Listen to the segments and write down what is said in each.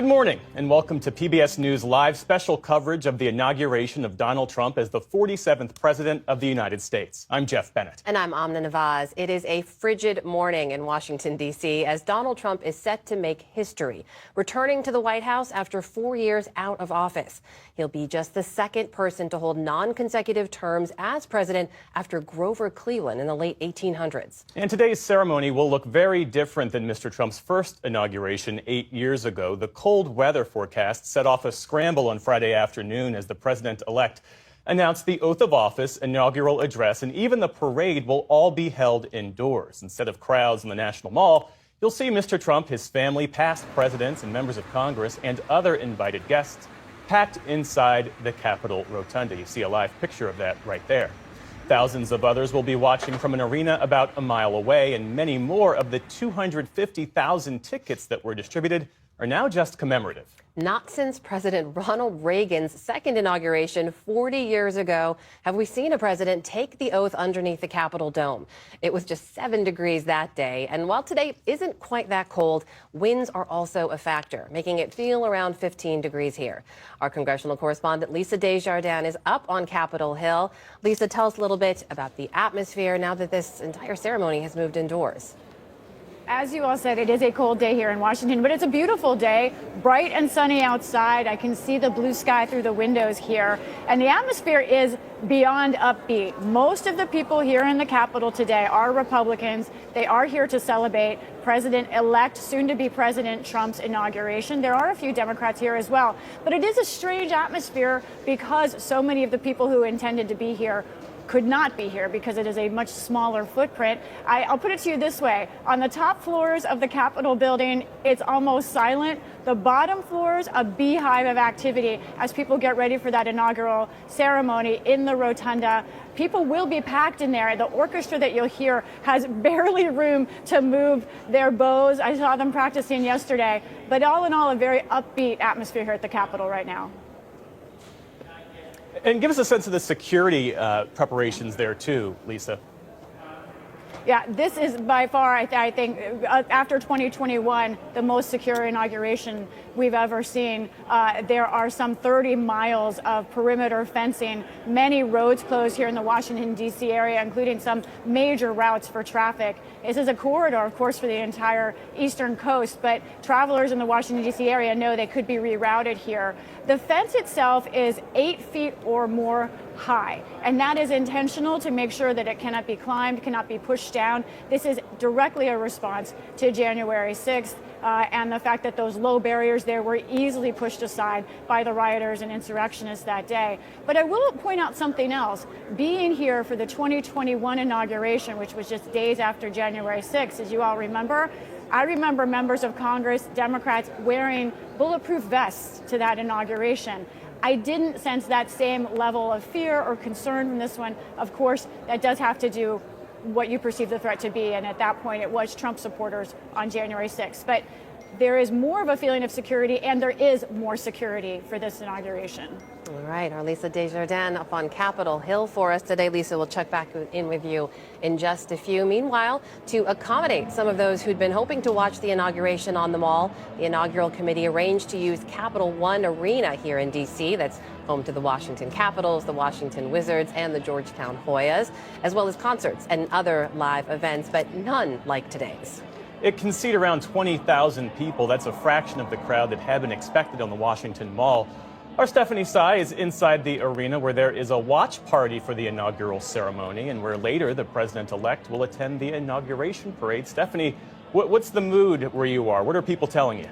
Good morning and welcome to PBS News Live special coverage of the inauguration of Donald Trump as the 47th President of the United States. I'm Jeff Bennett. And I'm Amna Nawaz. It is a frigid morning in Washington, D.C. as Donald Trump is set to make history, returning to the White House after 4 years out of office. He'll be just the second person to hold non-consecutive terms as president after Grover Cleveland in the late 1800s. And today's ceremony will look very different than Mr. Trump's first inauguration 8 years ago. The cold weather forecast set off a scramble on Friday afternoon as the president-elect announced the oath of office, inaugural address, and even the parade will all be held indoors. Instead of crowds in the National Mall, you'll see Mr. Trump, his family, past presidents, and members of Congress, and other invited guests packed inside the Capitol Rotunda. You see a live picture of that right there. Thousands of others will be watching from an arena about a mile away, and many more of the 250,000 tickets that were distributed are now just commemorative. Not since President Ronald Reagan's second inauguration 40 years ago have we seen a president take the oath underneath the Capitol dome. It was just 7 degrees that day, and while today isn't quite that cold, winds are also a factor, making it feel around 15 degrees here. Our congressional correspondent Lisa Desjardins is up on Capitol Hill. Lisa, tell us a little bit about the atmosphere now that this entire ceremony has moved indoors. As you all said, it is a cold day here in Washington, but it's a beautiful day, bright and sunny outside. I can see the blue sky through the windows here, and the atmosphere is beyond upbeat. Most of the people here in the Capitol today are Republicans. They are here to celebrate President-elect, soon-to-be President Trump's inauguration. There are a few Democrats here as well, but it is a strange atmosphere because so many of the people who intended to be here could not be here because it is a much smaller footprint. I'll put it to you this way. On the top floors of the Capitol building, it's almost silent. The bottom floors, a beehive of activity as people get ready for that inaugural ceremony in the rotunda. People will be packed in there. The orchestra that you'll hear has barely room to move their bows. I saw them practicing yesterday. But all in all, a very upbeat atmosphere here at the Capitol right now. And give us a sense of the security preparations there, too, Lisa. Yeah, this is by far, I think, after 2021, the most secure inauguration we've ever seen. There are some 30 miles of perimeter fencing, many roads closed here in the Washington, D.C. area, including some major routes for traffic. This is a corridor, of course, for the entire eastern coast, but travelers in the Washington, D.C. area know they could be rerouted here. The fence itself is 8 feet or more high, and that is intentional to make sure that it cannot be climbed, cannot be pushed down. This is directly a response to January 6th and the fact that those low barriers there were easily pushed aside by the rioters and insurrectionists that day. But I will point out something else. Being here for the 2021 inauguration, which was just days after January 6th, as you all remember, I remember members of Congress, Democrats, wearing bulletproof vests to that inauguration. I didn't sense that same level of fear or concern from this one. Of course, that does have to do what you perceive the threat to be, and at that point it was Trump supporters on January 6th. But there is more of a feeling of security, and there is more security for this inauguration. All right, our Lisa Desjardins up on Capitol Hill for us today. Lisa, we'll check back in with you in just a few. Meanwhile, to accommodate some of those who'd been hoping to watch the inauguration on the Mall, the inaugural committee arranged to use Capital One Arena here in D.C. That's home to the Washington Capitals, the Washington Wizards, and the Georgetown Hoyas, as well as concerts and other live events, but none like today's. It can seat around 20,000 people. That's a fraction of the crowd that had been expected on the Washington Mall. Our Stephanie Sy is inside the arena where there is a watch party for the inaugural ceremony and where later the president-elect will attend the inauguration parade. Stephanie, what's the mood where you are? What are people telling you?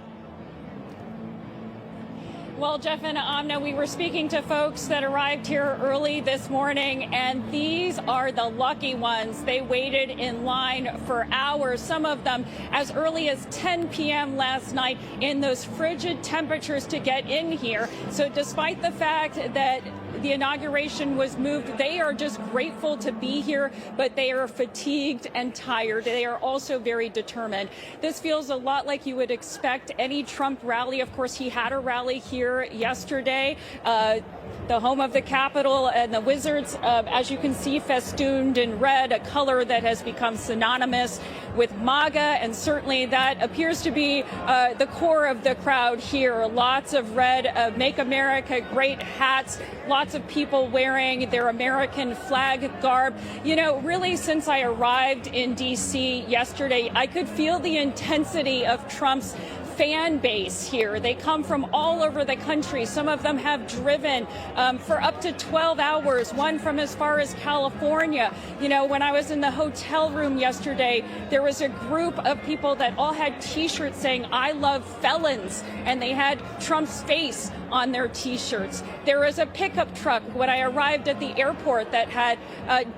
Well, Jeff and Amna, we were speaking to folks that arrived here early this morning, and these are the lucky ones. They waited in line for hours, some of them as early as 10 p.m. last night in those frigid temperatures to get in here. So despite the fact that the inauguration was moved. They are just grateful to be here, but they are fatigued and tired. They are also very determined. This feels a lot like you would expect any Trump rally. Of course, he had a rally here yesterday. The home of the Capitol, and the Wizards, as you can see, festooned in red, a color that has become synonymous with MAGA, and certainly that appears to be the core of the crowd here. Lots of red, Make America Great hats, lots of people wearing their American flag garb. You know, really, since I arrived in D.C. yesterday, I could feel the intensity of Trump's fan base here. They come from all over the country. Some of them have driven for up to 12 hours, one from as far as California. You know, when I was in the hotel room yesterday, there was a group of people that all had T-shirts saying, "I love felons," and they had Trump's face on their T-shirts. There was a pickup truck when I arrived at the airport that had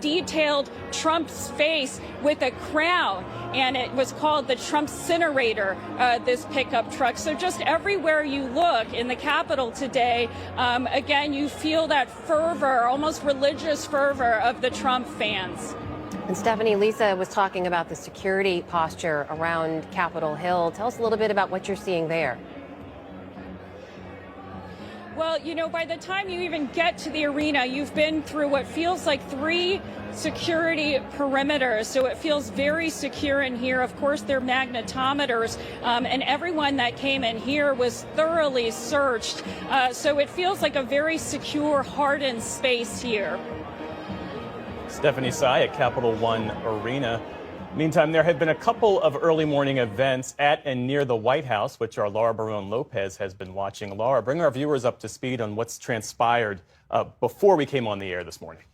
detailed Trump's face with a crown, and it was called the Trumpcinerator, this pickup truck. So just everywhere you look in the Capitol today, again, you feel that fervor, almost religious fervor of the Trump fans. And Stephanie, Lisa was talking about the security posture around Capitol Hill. Tell us a little bit about what you're seeing there. Well, you know, by the time you even get to the arena, you've been through what feels like 3 security perimeters. So it feels very secure in here. Of course, they're magnetometers, and everyone that came in here was thoroughly searched. So it feels like a very secure, hardened space here. Stephanie Sy at Capital One Arena. Meantime, there have been a couple of early morning events at and near the White House, which our Laura Barone-Lopez has been watching. Laura, bring our viewers up to speed on what's transpired before we came on the air this morning.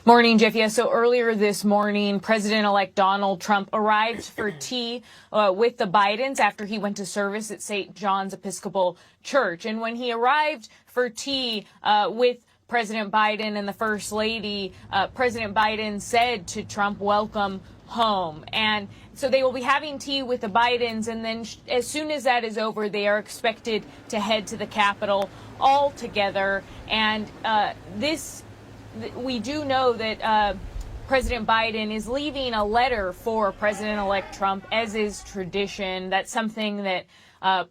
Morning, Jeff. Yeah, so earlier this morning, President-elect Donald Trump arrived for tea with the Bidens after he went to service at St. John's Episcopal Church. And when he arrived for tea with President Biden and the First Lady, President Biden said to Trump, "Welcome home." And so they will be having tea with the Bidens, and then as soon as that is over, they are expected to head to the Capitol all together. And we do know that President Biden is leaving a letter for President-elect Trump, as is tradition. That's something that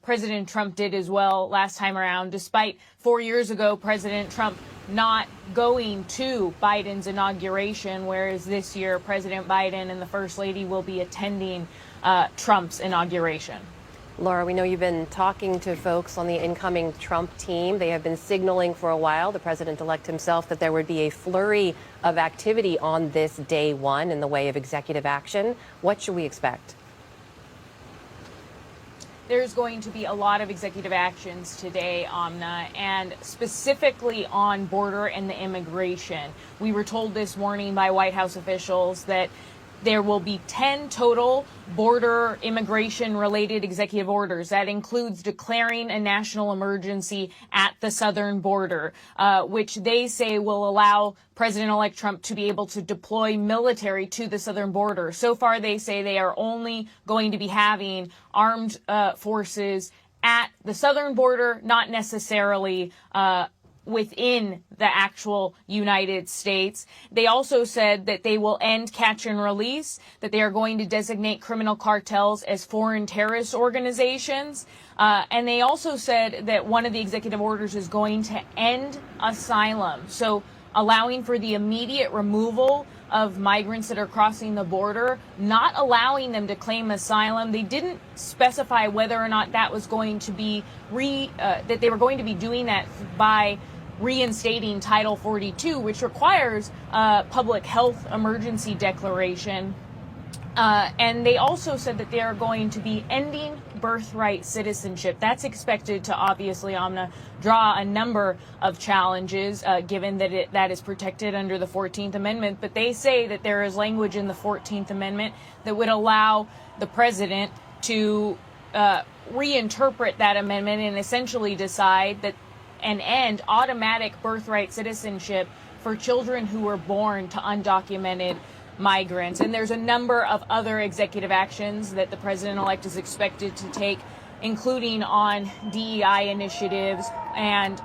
President Trump did as well last time around, despite 4 years ago President Trump not going to Biden's inauguration, whereas this year President Biden and the First Lady will be attending Trump's inauguration. Laura, we know you've been talking to folks on the incoming Trump team. They have been signaling for a while, the president-elect himself, that there would be a flurry of activity on this day one in the way of executive action. What should we expect? There's going to be a lot of executive actions today, Amna, and specifically on border and the immigration. We were told this morning by White House officials that there will be 10 total border immigration related executive orders. That includes declaring a national emergency at the southern border, which they say will allow President-elect Trump to be able to deploy military to the southern border. So far, they say they are only going to be having armed forces at the southern border, not necessarily within the actual United States. They also said that they will end catch and release, that they are going to designate criminal cartels as foreign terrorist organizations. And they also said that one of the executive orders is going to end asylum. So allowing for the immediate removal of migrants that are crossing the border, not allowing them to claim asylum. They didn't specify whether or not that was going to be that they were going to be doing that by reinstating Title 42, which requires a public health emergency declaration. And they also said that they are going to be ending birthright citizenship. That's expected to obviously, Amna, draw a number of challenges, given that that is protected under the 14th Amendment. But they say that there is language in the 14th Amendment that would allow the president to reinterpret that amendment and essentially decide that and end automatic birthright citizenship for children who were born to undocumented migrants. And there's a number of other executive actions that the president-elect is expected to take including on DEI initiatives and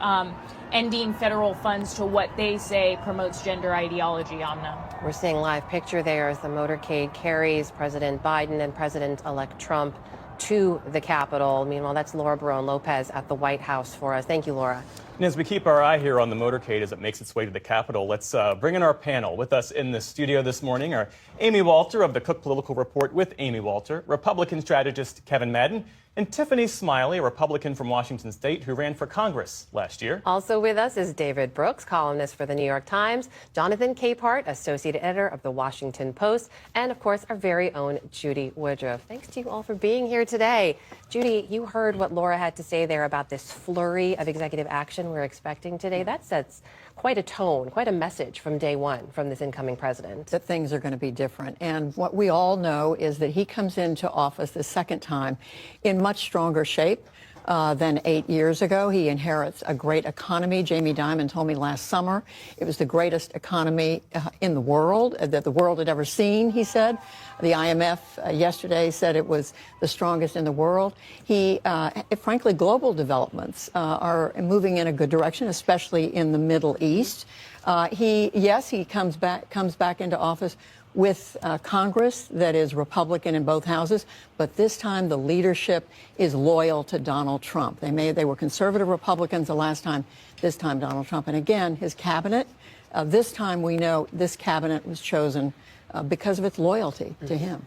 ending federal funds to what they say promotes gender ideology, Amna. We're seeing live picture there as the motorcade carries President Biden and President-elect Trump to the Capitol. Meanwhile, that's Laura Barone-Lopez at the White House for us. Thank you, Laura. And as we keep our eye here on the motorcade as it makes its way to the Capitol, let's bring in our panel. With us in the studio this morning are Amy Walter of the Cook Political Report with Amy Walter, Republican strategist Kevin Madden, and Tiffany Smiley, a Republican from Washington State who ran for Congress last year. Also with us is David Brooks, columnist for the New York Times, Jonathan Capehart, associate editor of the Washington Post, and of course our very own Judy Woodruff. Thanks to you all for being here today. Judy, you heard what Laura had to say there about this flurry of executive action we're expecting today. That sets quite a tone, quite a message from day one from this incoming president. That things are going to be different. And what we all know is that he comes into office the second time in much stronger shape than 8 years ago. He inherits a great economy. Jamie Dimon told me last summer it was the greatest economy in the world that the world had ever seen, he said. The IMF yesterday said it was the strongest in the world. Frankly, global developments are moving in a good direction, especially in the Middle East. He comes back into office with Congress that is Republican in both houses, but this time the leadership is loyal to Donald Trump. They were conservative Republicans the last time, this time Donald Trump. And again, his cabinet, this time we know this cabinet was chosen because of its loyalty to him.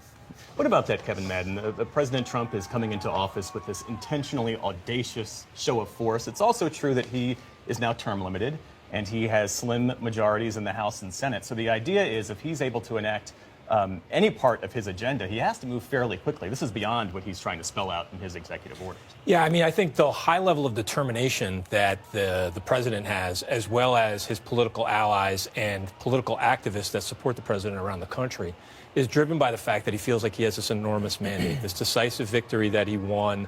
What about that, Kevin Madden? President Trump is coming into office with this intentionally audacious show of force. It's also true that he is now term limited, and he has slim majorities in the House and Senate. So the idea is if he's able to enact any part of his agenda, he has to move fairly quickly. This is beyond what he's trying to spell out in his executive orders. Yeah, I mean, I think the high level of determination that the president has, as well as his political allies and political activists that support the president around the country, is driven by the fact that he feels like he has this enormous mandate, this decisive victory that he won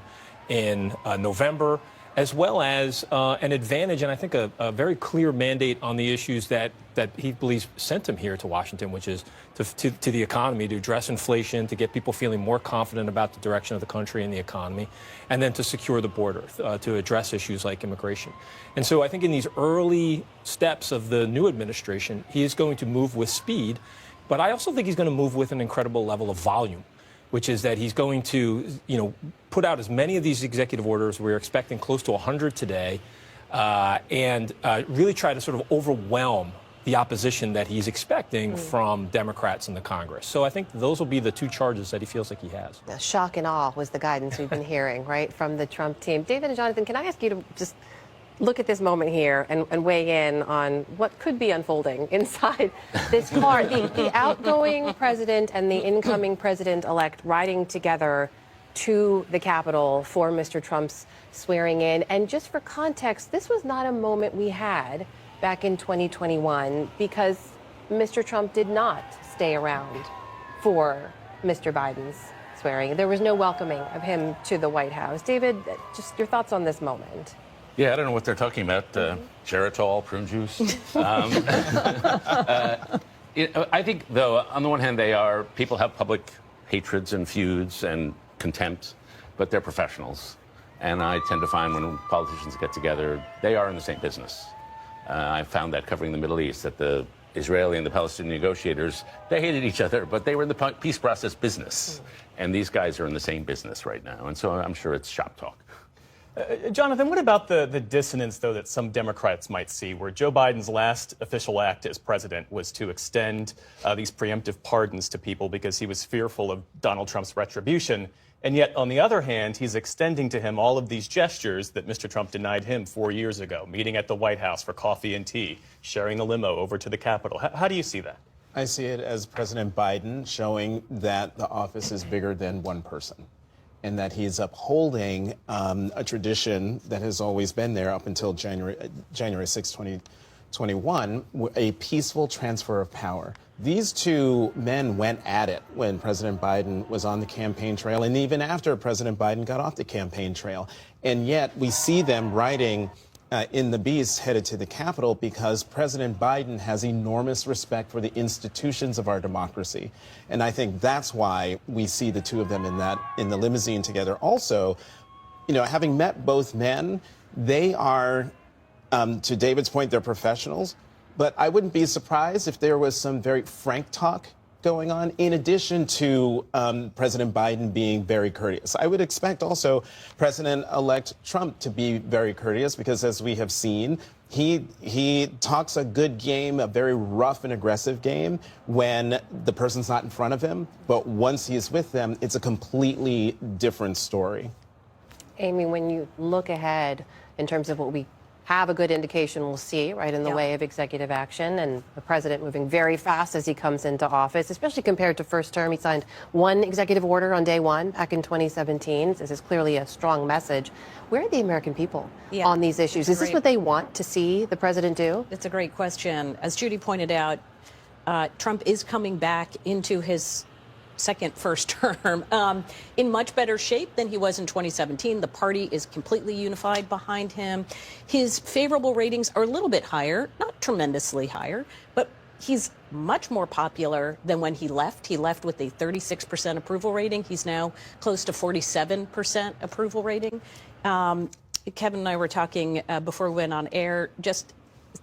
in November, as well as an advantage and I think a very clear mandate on the issues that he believes sent him here to Washington, which is to the economy, to address inflation, to get people feeling more confident about the direction of the country and the economy, and then to secure the border, to address issues like immigration. And so I think in these early steps of the new administration, he is going to move with speed, but I also think he's going to move with an incredible level of volume, which is that he's going to, put out as many of these executive orders. We're expecting close to 100 today, and really try to sort of overwhelm the opposition that he's expecting from Democrats in the Congress. So I think those will be the two charges that he feels like he has. Shock and awe was the guidance we've been hearing, right, from the Trump team. David and Jonathan, can I ask you to just look at this moment here and weigh in on what could be unfolding inside this car? The outgoing president and the incoming president-elect riding together to the Capitol for Mr. Trump's swearing in. And just for context, this was not a moment we had back in 2021 because Mr. Trump did not stay around for Mr. Biden's swearing. There was no welcoming of him to the White House. David, just your thoughts on this moment. Yeah, I don't know what they're talking about. Geritol, prune juice. I think, though, on the one hand, people have public hatreds and feuds and contempt, but they're professionals. And I tend to find when politicians get together, they are in the same business. I found that covering the Middle East, that the Israeli and the Palestinian negotiators, they hated each other, but they were in the peace process business. And these guys are in the same business right now. And so I'm sure it's shop talk. Jonathan, what about the dissonance, though, that some Democrats might see, where Joe Biden's last official act as president was to extend these preemptive pardons to people because he was fearful of Donald Trump's retribution, and yet, on the other hand, he's extending to him all of these gestures that Mr. Trump denied him 4 years ago, meeting at the White House for coffee and tea, sharing the limo over to the Capitol. How do you see that? I see it as President Biden showing that the office is bigger than one person, and that he's upholding a tradition that has always been there up until January 6, 2021, a peaceful transfer of power. These two men went at it when President Biden was on the campaign trail and even after President Biden got off the campaign trail. And yet we see them riding in the beast headed to the Capitol because President Biden has enormous respect for the institutions of our democracy. And I think that's why we see the two of them in the limousine together. Also, having met both men, they are, to David's point, they're professionals. But I wouldn't be surprised if there was some very frank talk going on, in addition to President Biden being very courteous. I would expect also President-elect Trump to be very courteous, because as we have seen, he talks a good game, a very rough and aggressive game, when the person's not in front of him. But once he is with them, it's a completely different story. Amy, when you look ahead in terms of what we have a good indication we'll see, right, in the way of executive action, and the president moving very fast as he comes into office, especially compared to first term. He signed one executive order on day one back in 2017. This is clearly a strong message. Where are the American people on these issues? Is this what they want to see the president do? It's a great question. As Judy pointed out, Trump is coming back into his second first term in much better shape than he was in 2017. The party is completely unified behind him. His favorable ratings are a little bit higher, not tremendously higher, but he's much more popular than when he left. He left with a 36% approval rating. He's now close to 47% approval rating. Kevin and I were talking before we went on air, just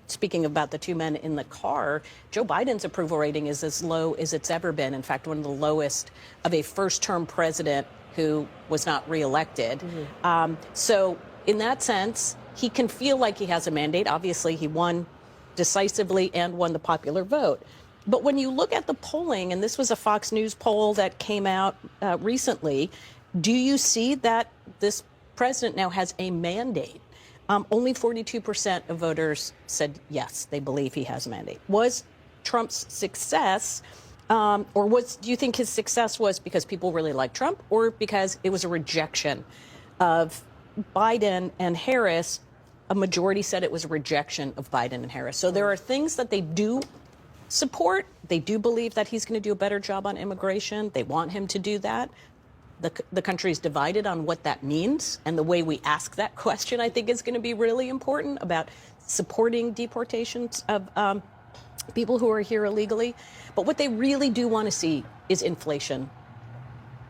speaking about the two men in the car. Joe Biden's approval rating is as low as it's ever been. In fact, one of the lowest of a first-term president who was not reelected. So in that sense, he can feel like he has a mandate. Obviously, he won decisively and won the popular vote. But when you look at the polling, and this was a Fox News poll that came out recently, do you see that this president now has a mandate? Only 42% of voters said yes, they believe he has a mandate. Was Trump's success, do you think his success was because people really like Trump, or because it was a rejection of Biden and Harris? A majority said it was a rejection of Biden and Harris. So there are things that they do support. They do believe that he's going to do a better job on immigration. They want him to do that. The country is divided on what that means, and the way we ask that question, I think, is going to be really important about supporting deportations of people who are here illegally. But what they really do want to see is inflation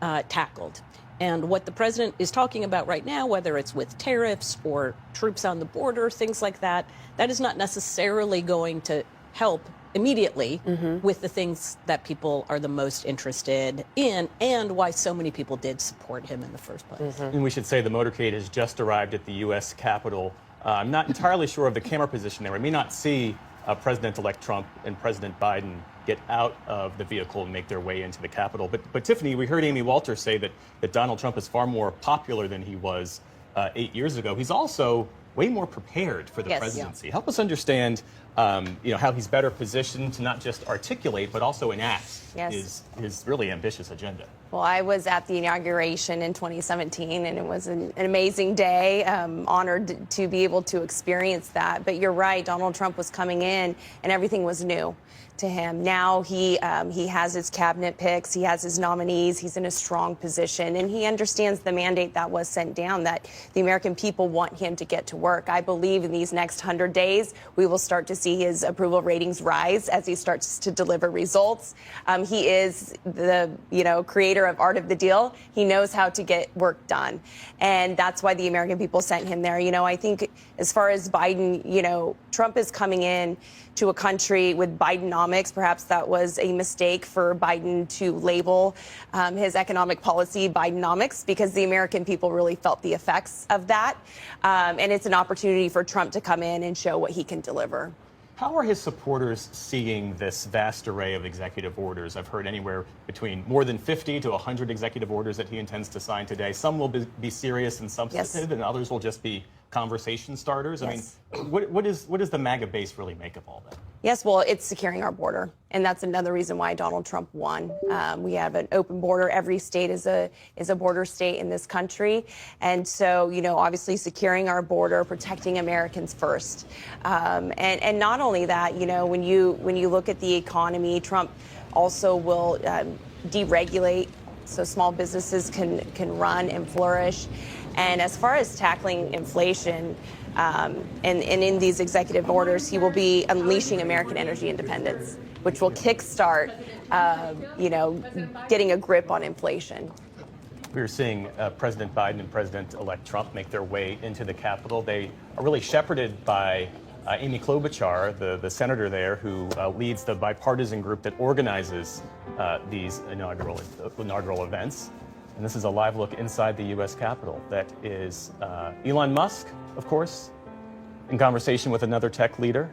tackled. And what the president is talking about right now, whether it's with tariffs or troops on the border, things like that, that is not necessarily going to help immediately with the things that people are the most interested in, and why so many people did support him in the first place. And we should say the motorcade has just arrived at the U.S. Capitol. I'm not entirely sure of the camera position there. We may not see President-elect Trump and President Biden get out of the vehicle and make their way into the Capitol. But Tiffany, we heard Amy Walter say that Donald Trump is far more popular than he was 8 years ago. He's also way more prepared for the presidency. Help us understand how he's better positioned to not just articulate, but also enact his really ambitious agenda. Well, I was at the inauguration in 2017, and it was an amazing day. Honored to be able to experience that. But you're right, Donald Trump was coming in, and everything was new to him. Now he has his cabinet picks, he has his nominees, he's in a strong position, and he understands the mandate that was sent down, that the American people want him to get to work. I believe in these next 100 days, we will start to see his approval ratings rise as he starts to deliver results. He is the creator of Art of the Deal. He knows how to get work done, and that's why the American people sent him there. I think as far as Biden, Trump is coming in to a country with Bidenomics. Perhaps that was a mistake for Biden to label his economic policy Bidenomics, because the American people really felt the effects of that. And it's an opportunity for Trump to come in and show what he can deliver. How are his supporters seeing this vast array of executive orders? I've heard anywhere between more than 50 to 100 executive orders that he intends to sign today. Some will be serious and substantive, and others will just be conversation starters. I mean, what does the MAGA base really make of all that? Yes, well, it's securing our border, and that's another reason why Donald Trump won. We have an open border. Every state is a border state in this country, and so obviously securing our border, protecting Americans first, and not only that, when you look at the economy, Trump also will deregulate so small businesses can run and flourish. And as far as tackling inflation, and in these executive orders, he will be unleashing American energy independence, which will kickstart, getting a grip on inflation. We are seeing President Biden and President-elect Trump make their way into the Capitol. They are really shepherded by Amy Klobuchar, the senator there, who leads the bipartisan group that organizes these inaugural events. And this is a live look inside the U.S. Capitol. That is Elon Musk, of course, in conversation with another tech leader.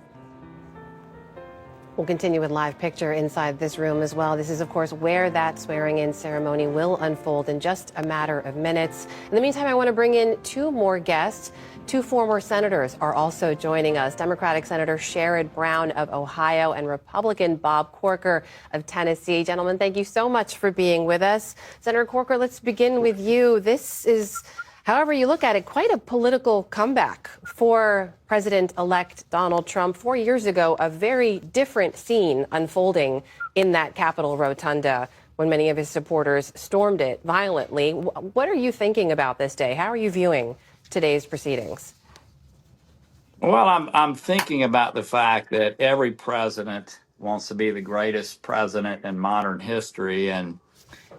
We'll continue with live picture inside this room as well. This is, of course, where that swearing-in ceremony will unfold in just a matter of minutes. In the meantime, I want to bring in two more guests. Two former senators are also joining us. Democratic Senator Sherrod Brown of Ohio and Republican Bob Corker of Tennessee. Gentlemen, thank you so much for being with us. Senator Corker, let's begin with you. This is, however you look at it, quite a political comeback for President-elect Donald Trump. 4 years ago, a very different scene unfolding in that Capitol rotunda when many of his supporters stormed it violently. What are you thinking about this day? How are you viewing today's proceedings? Well, I'm thinking about the fact that every president wants to be the greatest president in modern history,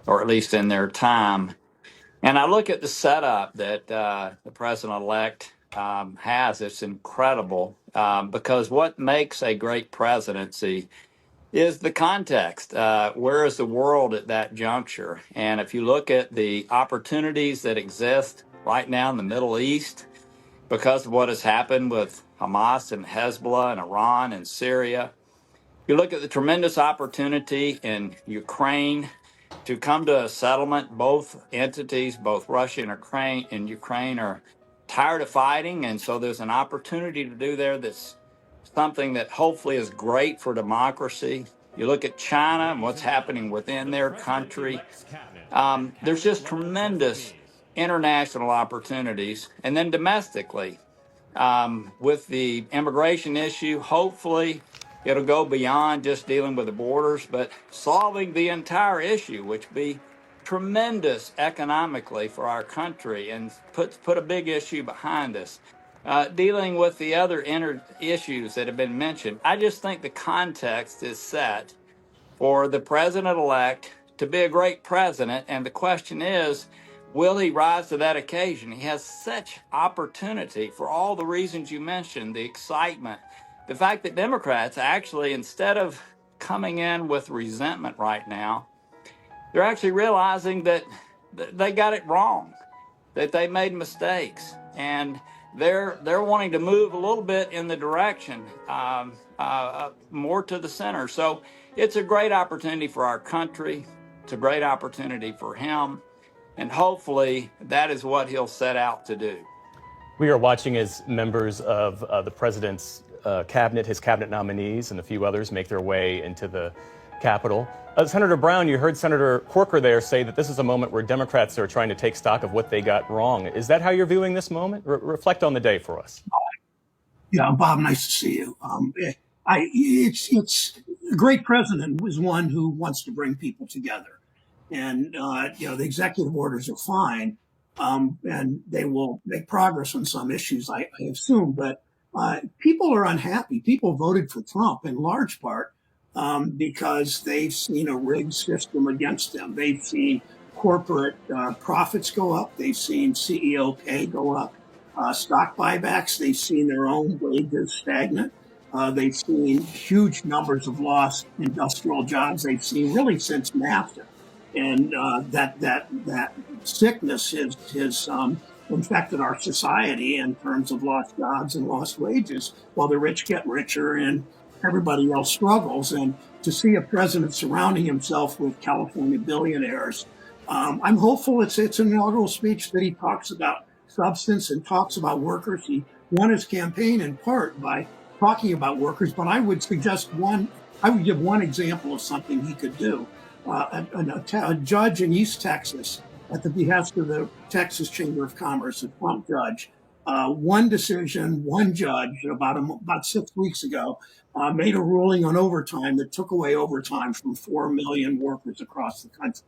or at least in their time. And I look at the setup that the president-elect has. It's incredible because what makes a great presidency is the context. Where is the world at that juncture? And if you look at the opportunities that exist right now in the Middle East, because of what has happened with Hamas and Hezbollah and Iran and Syria, you look at the tremendous opportunity in Ukraine to come to a settlement. Both entities, both Russia and Ukraine are tired of fighting, and so there's an opportunity to do there that's something that hopefully is great for democracy. You look at China and what's happening within their country. There's just tremendous international opportunities. And then domestically, with the immigration issue, hopefully it'll go beyond just dealing with the borders, but solving the entire issue, which be tremendous economically for our country and put a big issue behind us. Dealing with the other issues that have been mentioned, I just think the context is set for the president-elect to be a great president. And the question is, will he rise to that occasion? He has such opportunity for all the reasons you mentioned, the excitement, the fact that Democrats actually, instead of coming in with resentment right now, they're actually realizing that they got it wrong, that they made mistakes, and they're wanting to move a little bit in the direction more to the center. So it's a great opportunity for our country. It's a great opportunity for him. And hopefully that is what he'll set out to do. We are watching as members of the president's cabinet, his cabinet nominees, and a few others make their way into the Capitol. Senator Brown, you heard Senator Corker there say that this is a moment where Democrats are trying to take stock of what they got wrong. Is that how you're viewing this moment? Reflect on the day for us. Yeah, Bob, nice to see you. It's a great president was one who wants to bring people together. And, the executive orders are fine, and they will make progress on some issues, I assume. But people are unhappy. People voted for Trump in large part because they've seen a rigged system against them. They've seen corporate profits go up. They've seen CEO pay go up. Stock buybacks, they've seen their own wages stagnant. They've seen huge numbers of lost industrial jobs. They've seen really since NAFTA. And that sickness has infected our society in terms of lost jobs and lost wages, while the rich get richer and everybody else struggles. And to see a president surrounding himself with California billionaires, I'm hopeful it's an inaugural speech that he talks about substance and talks about workers. He won his campaign in part by talking about workers, but I would give one example of something he could do. A judge in East Texas, at the behest of the Texas Chamber of Commerce, a Trump judge, one judge about 6 weeks ago made a ruling on overtime that took away overtime from 4 million workers across the country.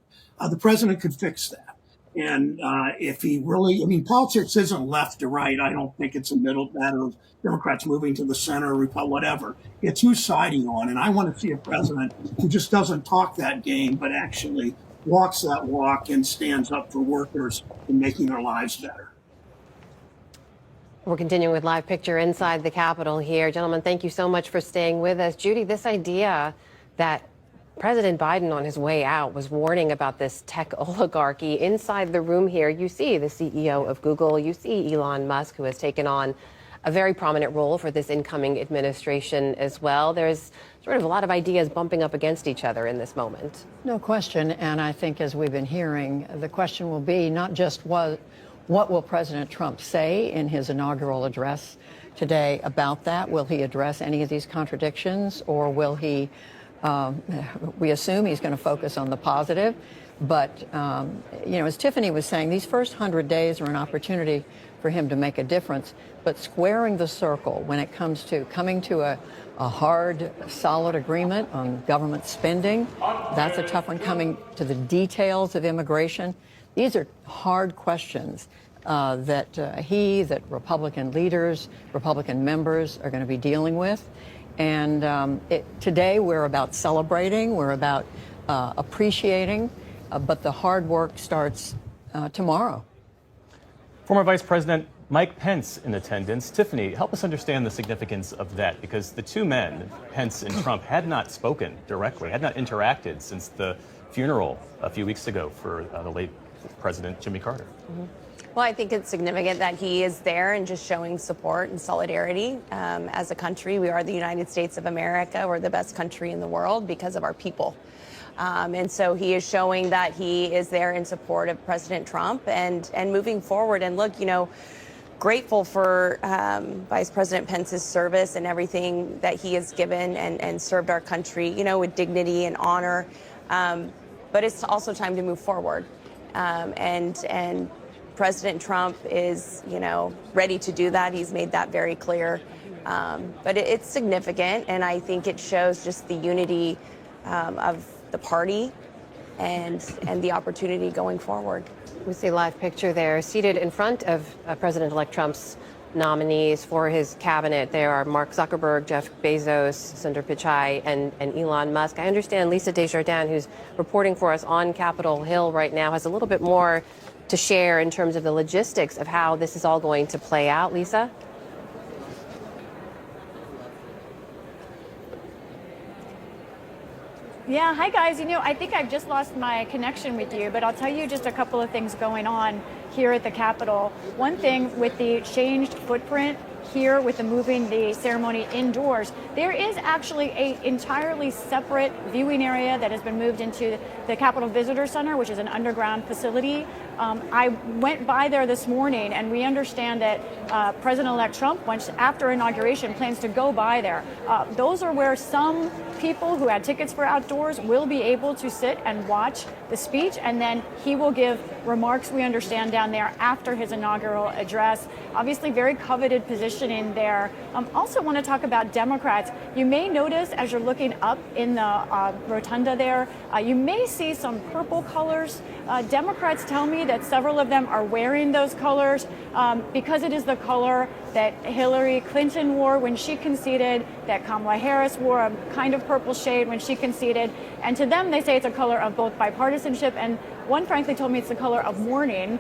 The president could fix that. And if he really, politics isn't left to right. I don't think it's a middle matter of Democrats moving to the center, whatever. It's who's siding on. And I want to see a president who just doesn't talk that game, but actually walks that walk and stands up for workers in making their lives better. We're continuing with live picture inside the Capitol here. Gentlemen, thank you so much for staying with us. Judy, this idea that President Biden on his way out was warning about this tech oligarchy. Inside the room here, you see the CEO of Google, you see Elon Musk, who has taken on a very prominent role for this incoming administration as well. There's sort of a lot of ideas bumping up against each other in this moment. No question. And I think, as we've been hearing, the question will be not just what will President Trump say in his inaugural address today about that? Will he address any of these contradictions, or will he we assume he's going to focus on the positive? But, as Tiffany was saying, these first 100 days are an opportunity for him to make a difference. But squaring the circle when it comes to coming to a hard, solid agreement on government spending, that's a tough one. Coming to the details of immigration, these are hard questions that Republican leaders, Republican members are going to be dealing with. And today we're about celebrating, we're about appreciating, but the hard work starts tomorrow. Former Vice President Mike Pence in attendance. Tiffany, help us understand the significance of that, because the two men, Pence and Trump, had not spoken directly, had not interacted since the funeral a few weeks ago for the late President Jimmy Carter. Mm-hmm. Well, I think it's significant that he is there and just showing support and solidarity. As a country, we are the United States of America. We're the best country in the world because of our people. And so he is showing that he is there in support of President Trump and moving forward. And look, grateful for Vice President Pence's service and everything that he has given and served our country, with dignity and honor. But it's also time to move forward. And President Trump is, ready to do that. He's made that very clear. But it's significant, and I think it shows just the unity of the party and the opportunity going forward. We see a live picture there. Seated in front of President-elect Trump's nominees for his cabinet, there are Mark Zuckerberg, Jeff Bezos, Sundar Pichai, and Elon Musk. I understand Lisa Desjardins, who's reporting for us on Capitol Hill right now, has a little bit more to share in terms of the logistics of how this is all going to play out. Lisa? Yeah, hi guys. I think I've just lost my connection with you, but I'll tell you just a couple of things going on here at the Capitol. One thing with the changed footprint here with the moving the ceremony indoors, there is actually an entirely separate viewing area that has been moved into the Capitol Visitor Center, which is an underground facility. I went by there this morning, and we understand that President-elect Trump, once after inauguration, plans to go by there. Those are where some people who had tickets for outdoors will be able to sit and watch the speech, and then he will give remarks, we understand, down there after his inaugural address. Obviously, very coveted positioning there. Also want to talk about Democrats. You may notice as you're looking up in the rotunda there, you may see some purple colors. Democrats tell me that several of them are wearing those colors because it is the color that Hillary Clinton wore when she conceded, that Kamala Harris wore a kind of purple shade when she conceded. And to them, they say it's a color of both bipartisanship, and one frankly told me it's the color of mourning.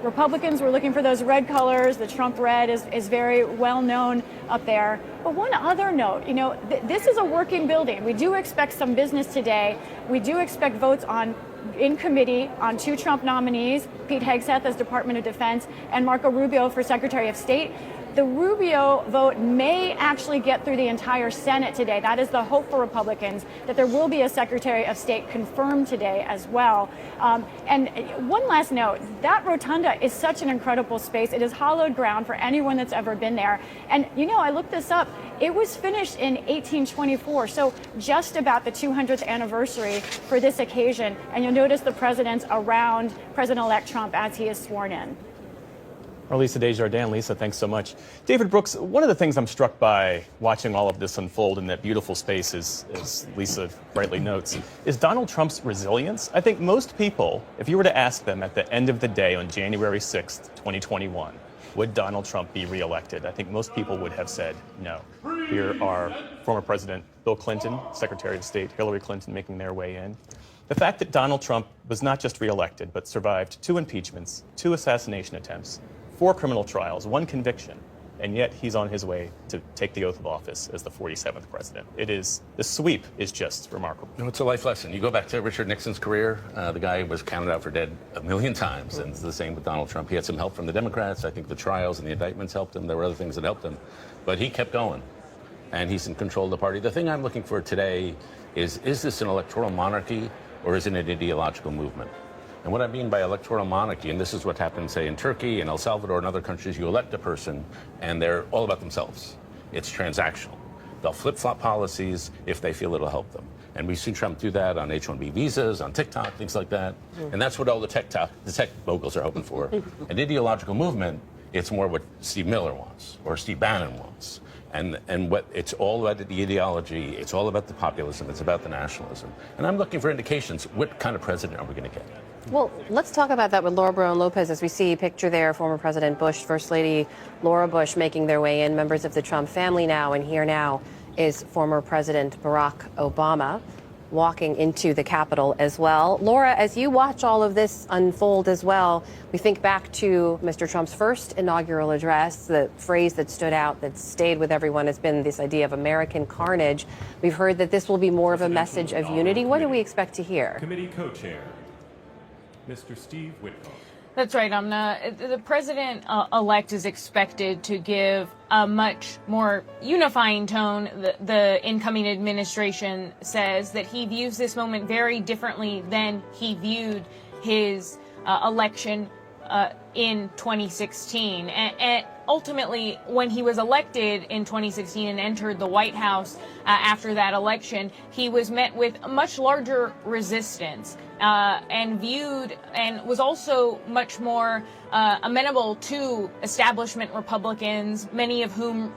Republicans were looking for those red colors. The Trump red is very well known up there. But one other note, this is a working building. We do expect some business today. We do expect votes in committee on two Trump nominees, Pete Hegseth as Department of Defense and Marco Rubio for Secretary of State. The Rubio vote may actually get through the entire Senate today. That is the hope for Republicans, that there will be a Secretary of State confirmed today as well. And one last note, that rotunda is such an incredible space. It is hallowed ground for anyone that's ever been there. And, I looked this up. It was finished in 1824, so just about the 200th anniversary for this occasion. And you'll notice the presidents around President-elect Trump as he is sworn in. Lisa Desjardins. Lisa, thanks so much. David Brooks, one of the things I'm struck by watching all of this unfold in that beautiful space is, as Lisa rightly notes, is Donald Trump's resilience. I think most people, if you were to ask them at the end of the day on January 6th, 2021, would Donald Trump be reelected? I think most people would have said no. Here are former President Bill Clinton, Secretary of State Hillary Clinton making their way in. The fact that Donald Trump was not just reelected, but survived 2 impeachments, 2 assassination attempts, 4 criminal trials, 1 conviction, and yet he's on his way to take the oath of office as the 47th president. The sweep is just remarkable. You know, it's a life lesson. You go back to Richard Nixon's career, the guy was counted out for dead 1,000,000 times, and it's the same with Donald Trump. He had some help from the Democrats. I think the trials and the indictments helped him. There were other things that helped him, but he kept going, and he's in control of the party. The thing I'm looking for today is this an electoral monarchy, or is it an ideological movement? And what I mean by electoral monarchy, and this is what happens, say, in Turkey and El Salvador and other countries, you elect a person and they're all about themselves. It's transactional. They'll flip-flop policies if they feel it'll help them. And we've seen Trump do that on H-1B visas, on TikTok, things like that. And that's what all the tech moguls are hoping for. An ideological movement, it's more what Steve Miller wants or Steve Bannon wants. And what it's all about the ideology, it's all about the populism, it's about the nationalism. And I'm looking for indications, what kind of president are we going to get? Well, let's talk about that with Laura Brown Lopez. As we see a picture there, former President Bush, First Lady Laura Bush making their way in, members of the Trump family now, and here now is former President Barack Obama walking into the Capitol as well. Laura, as you watch all of this unfold as well, we think back to Mr. Trump's first inaugural address. The phrase that stood out, that stayed with everyone, has been this idea of American carnage. We've heard that this will be more of a message of unity. What do we expect to hear? Committee co-chair, Mr. Steve Witkoff. That's right, Amna. The president-elect is expected to give a much more unifying tone. The incoming administration says that he views this moment very differently than he viewed his election in 2016. And ultimately, when he was elected in 2016 and entered the White House after that election, he was met with a much larger resistance and viewed and was also much more amenable to establishment Republicans, many of whom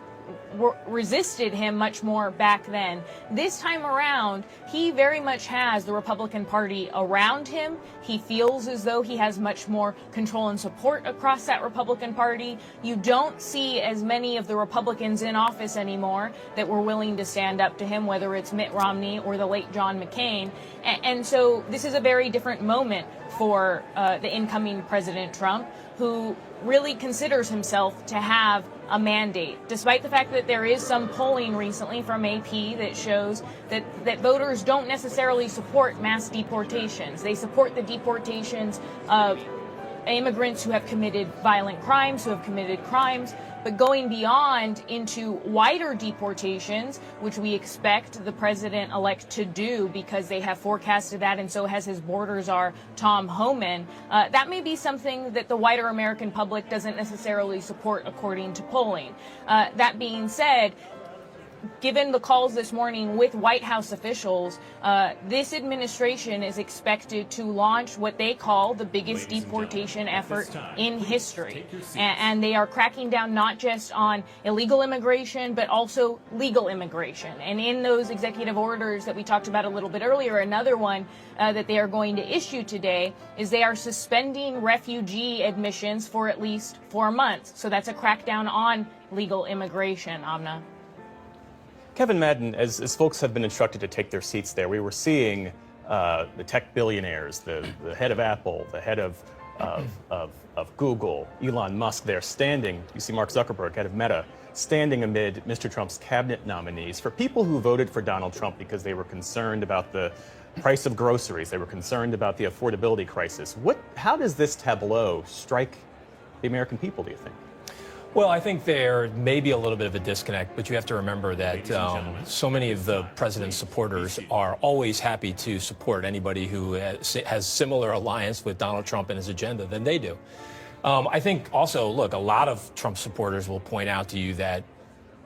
resisted him much more back then. This time around, he very much has the Republican Party around him. He feels as though he has much more control and support across that Republican Party. You don't see as many of the Republicans in office anymore that were willing to stand up to him, whether it's Mitt Romney or the late John McCain. And so this is a very different moment for the incoming President Trump, who really considers himself to have a mandate, despite the fact that there is some polling recently from AP that shows that voters don't necessarily support mass deportations. They support the deportations of immigrants who have committed violent crimes, who have committed crimes, but going beyond into wider deportations, which we expect the president-elect to do because they have forecasted that, and so has his border czar, Tom Homan. That may be something that the wider American public doesn't necessarily support according to polling. That being said, given the calls this morning with White House officials, this administration is expected to launch what they call the biggest deportation effort in history. And they are cracking down not just on illegal immigration, but also legal immigration. And in those executive orders that we talked about a little bit earlier, another one that they are going to issue today is they are suspending refugee admissions for at least 4 months. So that's a crackdown on legal immigration, Amna. Kevin Madden, as folks have been instructed to take their seats there, we were seeing the tech billionaires, the head of Apple, the head of Google, Elon Musk there standing. You see Mark Zuckerberg, head of Meta, standing amid Mr. Trump's cabinet nominees. For people who voted for Donald Trump because they were concerned about the price of groceries, they were concerned about the affordability crisis, how does this tableau strike the American people, do you think? Well, I think there may be a little bit of a disconnect, but you have to remember that so many of the president's supporters are always happy to support anybody who has similar alliance with Donald Trump and his agenda than they do. I think also, look, a lot of Trump supporters will point out to you that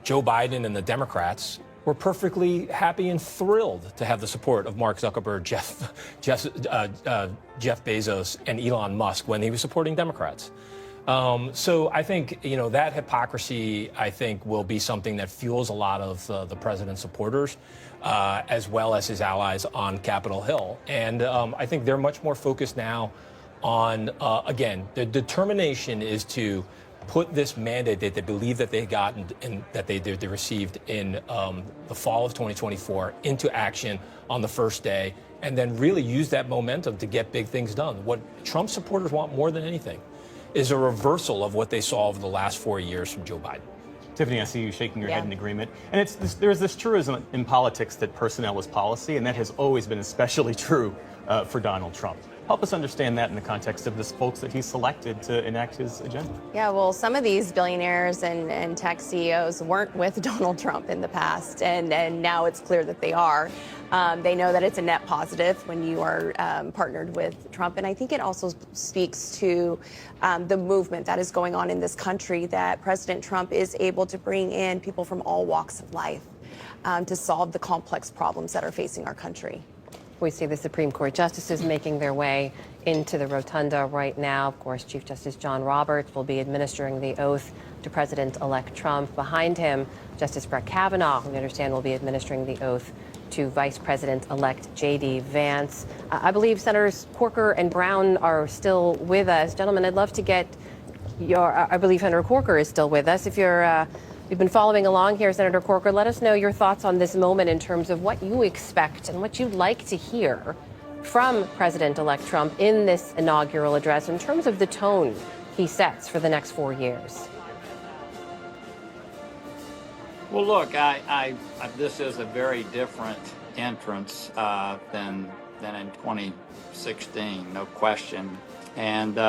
Joe Biden and the Democrats were perfectly happy and thrilled to have the support of Mark Zuckerberg, Jeff Bezos, and Elon Musk when he was supporting Democrats. So I think, that hypocrisy, I think, will be something that fuels a lot of the president's supporters, as well as his allies on Capitol Hill. And I think they're much more focused now on, again, the determination is to put this mandate that they believe that they got and that they received in the fall of 2024 into action on the first day, and then really use that momentum to get big things done. What Trump supporters want more than anything is a reversal of what they saw over the last 4 years from Joe Biden. Tiffany, I see you shaking your head in agreement. And there's this truism in politics that personnel is policy, and that has always been especially true for Donald Trump. Help us understand that in the context of the folks that he selected to enact his agenda. Yeah, well, some of these billionaires and tech CEOs weren't with Donald Trump in the past, and now it's clear that they are. They know that it's a net positive when you are partnered with Trump. And I think it also speaks to the movement that is going on in this country, that President Trump is able to bring in people from all walks of life to solve the complex problems that are facing our country. We see the Supreme Court justices making their way into the rotunda right now. Of course, Chief Justice John Roberts will be administering the oath to President-elect Trump. Behind him, Justice Brett Kavanaugh, we understand, will be administering the oath to Vice President-elect J.D. Vance. I believe Senators Corker and Brown are still with us. Gentlemen, I'd love to get I believe Senator Corker is still with us. If you've been following along here, Senator Corker, let us know your thoughts on this moment in terms of what you expect and what you'd like to hear from President-elect Trump in this inaugural address in terms of the tone he sets for the next 4 years. Well, look, this is a very different entrance than in 2016, no question. And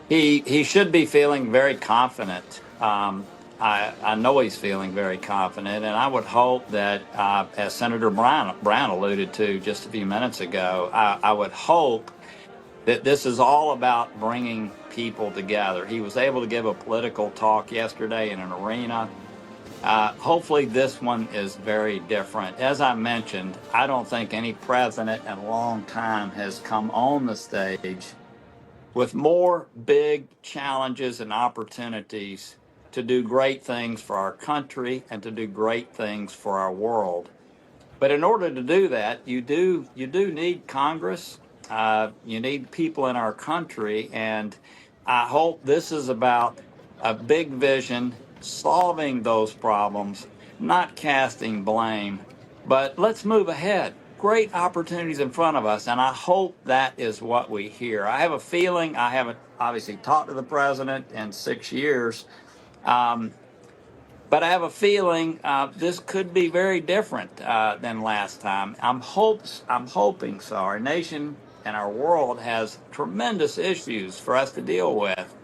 he should be feeling very confident. I know he's feeling very confident, and I would hope that, as Senator Brown alluded to just a few minutes ago, I would hope that this is all about bringing people together. He was able to give a political talk yesterday in an arena. Hopefully this one is very different. As I mentioned, I don't think any president in a long time has come on the stage with more big challenges and opportunities to do great things for our country and to do great things for our world. But in order to do that, you do need Congress. You need people in our country, and I hope this is about a big vision, solving those problems, not casting blame, but let's move ahead. Great opportunities in front of us, and I hope that is what we hear. I have a feeling, I haven't obviously talked to the president in 6 years, but I have a feeling this could be very different than last time. I'm hoping so. Our nation and our world has tremendous issues for us to deal with,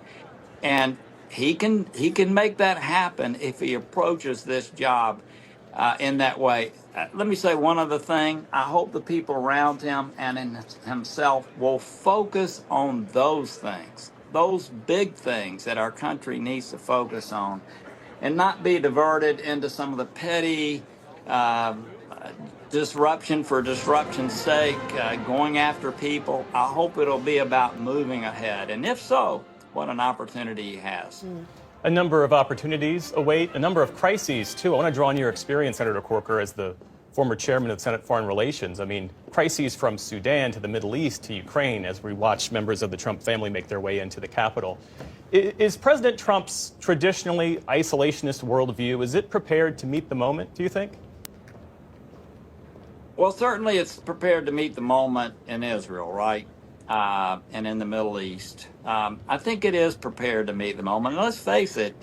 and he can make that happen if he approaches this job in that way. Let me say one other thing. I hope the people around him and in himself will focus on those things, those big things that our country needs to focus on, and not be diverted into some of the petty disruption for disruption's sake, going after people. I hope it'll be about moving ahead. And if so, what an opportunity he has. A number of opportunities await, a number of crises, too. I want to draw on your experience, Senator Corker, as the former chairman of Senate Foreign Relations. I mean, crises from Sudan to the Middle East to Ukraine as we watch members of the Trump family make their way into the Capitol. Is President Trump's traditionally isolationist worldview, is it prepared to meet the moment, do you think? Well, certainly it's prepared to meet the moment in Israel, right? And in the Middle East. I think it is prepared to meet the moment. And let's face it,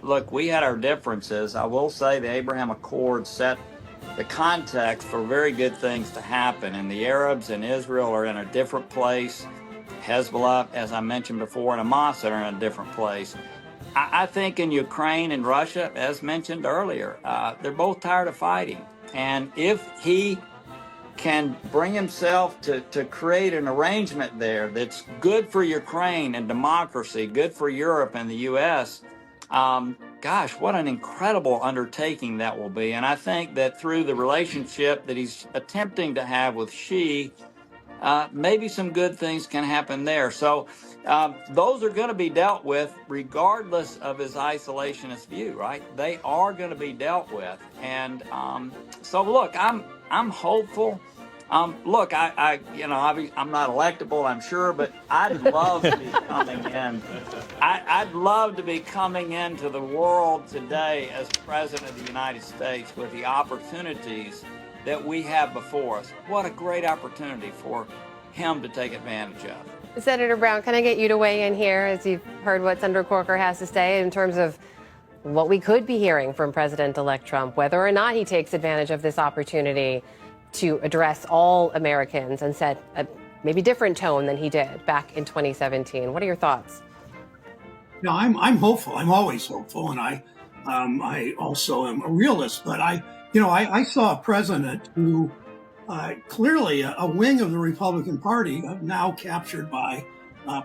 look, we had our differences. I will say the Abraham Accords set the context for very good things to happen. And the Arabs and Israel are in a different place. Hezbollah, as I mentioned before, and Hamas are in a different place. I think in Ukraine and Russia, as mentioned earlier, they're both tired of fighting. And if he can bring himself to create an arrangement there that's good for Ukraine and democracy, good for Europe and the U.S., gosh, what an incredible undertaking that will be. And I think that through the relationship that he's attempting to have with Xi, maybe some good things can happen there. So those are going to be dealt with regardless of his isolationist view, right? They are going to be dealt with. And so, look, I'm hopeful. Look, I'm not electable, I'm sure, but I'd love to be coming in. I'd love to be coming into the world today as President of the United States with the opportunities that we have before us. What a great opportunity for him to take advantage of. Senator Brown, can I get you to weigh in here as you've heard what Senator Corker has to say in terms of what we could be hearing from President-elect Trump, whether or not he takes advantage of this opportunity to address all Americans and set a maybe different tone than he did back in 2017. What are your thoughts? No, I'm hopeful. I'm always hopeful, and I also am a realist. But I saw a president who clearly a wing of the Republican Party now captured by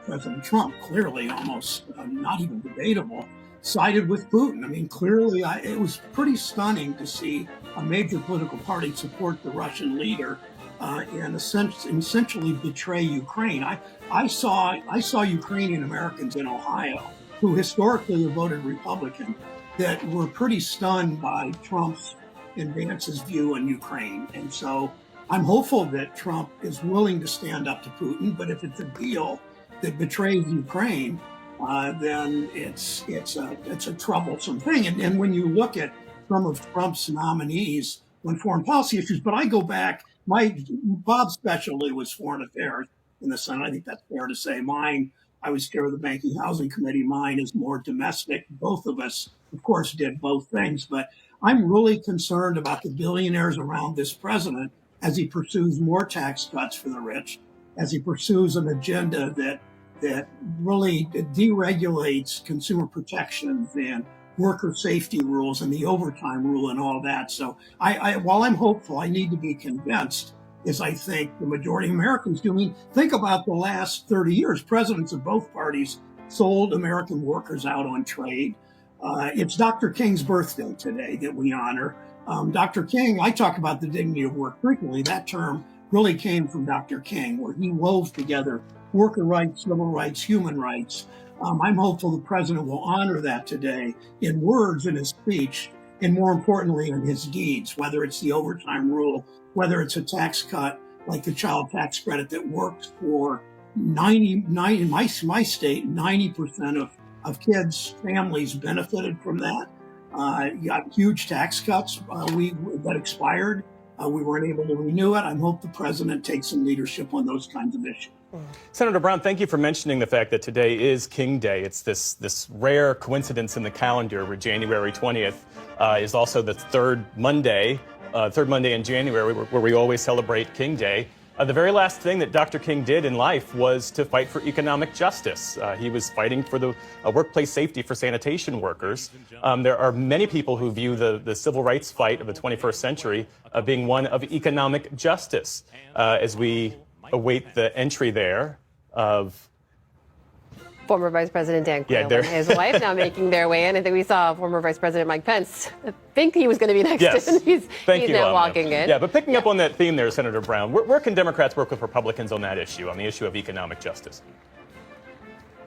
President Trump, clearly almost not even debatable, sided with Putin. I mean, clearly, it was pretty stunning to see a major political party support the Russian leader and essentially betray Ukraine. I saw Ukrainian Americans in Ohio who historically have voted Republican that were pretty stunned by Trump's and Vance's view on Ukraine. And so I'm hopeful that Trump is willing to stand up to Putin, but if it's a deal that betrays Ukraine, then it's a troublesome thing. And when you look at some of Trump's nominees on foreign policy issues, but I go back, Bob's specialty was foreign affairs in the Senate. I think that's fair to say. Mine, I was chair of the Banking Housing Committee. Mine is more domestic. Both of us, of course, did both things. But I'm really concerned about the billionaires around this president as he pursues more tax cuts for the rich, as he pursues an agenda that really deregulates consumer protections and worker safety rules and the overtime rule and all that. So while I'm hopeful, I need to be convinced, as I think the majority of Americans do. I mean, think about the last 30 years. Presidents of both parties sold American workers out on trade. It's Dr. King's birthday today that we honor. Dr. King, I talk about the dignity of work frequently. That term really came from Dr. King, where he wove together worker rights, civil rights, human rights. I'm hopeful the president will honor that today in words in his speech, and more importantly, in his deeds, whether it's the overtime rule, whether it's a tax cut like the child tax credit that works for 99 in my state, 90% of kids' families benefited from that. You got huge tax cuts that expired. We weren't able to renew it. I hope the president takes some leadership on those kinds of issues. Senator Brown, thank you for mentioning the fact that today is King Day. It's this rare coincidence in the calendar where January 20th is also the third Monday in January where we always celebrate King Day. The very last thing that Dr. King did in life was to fight for economic justice. He was fighting for the workplace safety for sanitation workers. There are many people who view the civil rights fight of the 21st century being one of economic justice. As we await the entry there of former Vice President Dan Quayle and his wife now making their way in. I think we saw former Vice President Mike Pence think he was going to be next. Yes. He's now walking in. Yeah, but picking up on that theme there, Senator Brown, where can Democrats work with Republicans on that issue, on the issue of economic justice?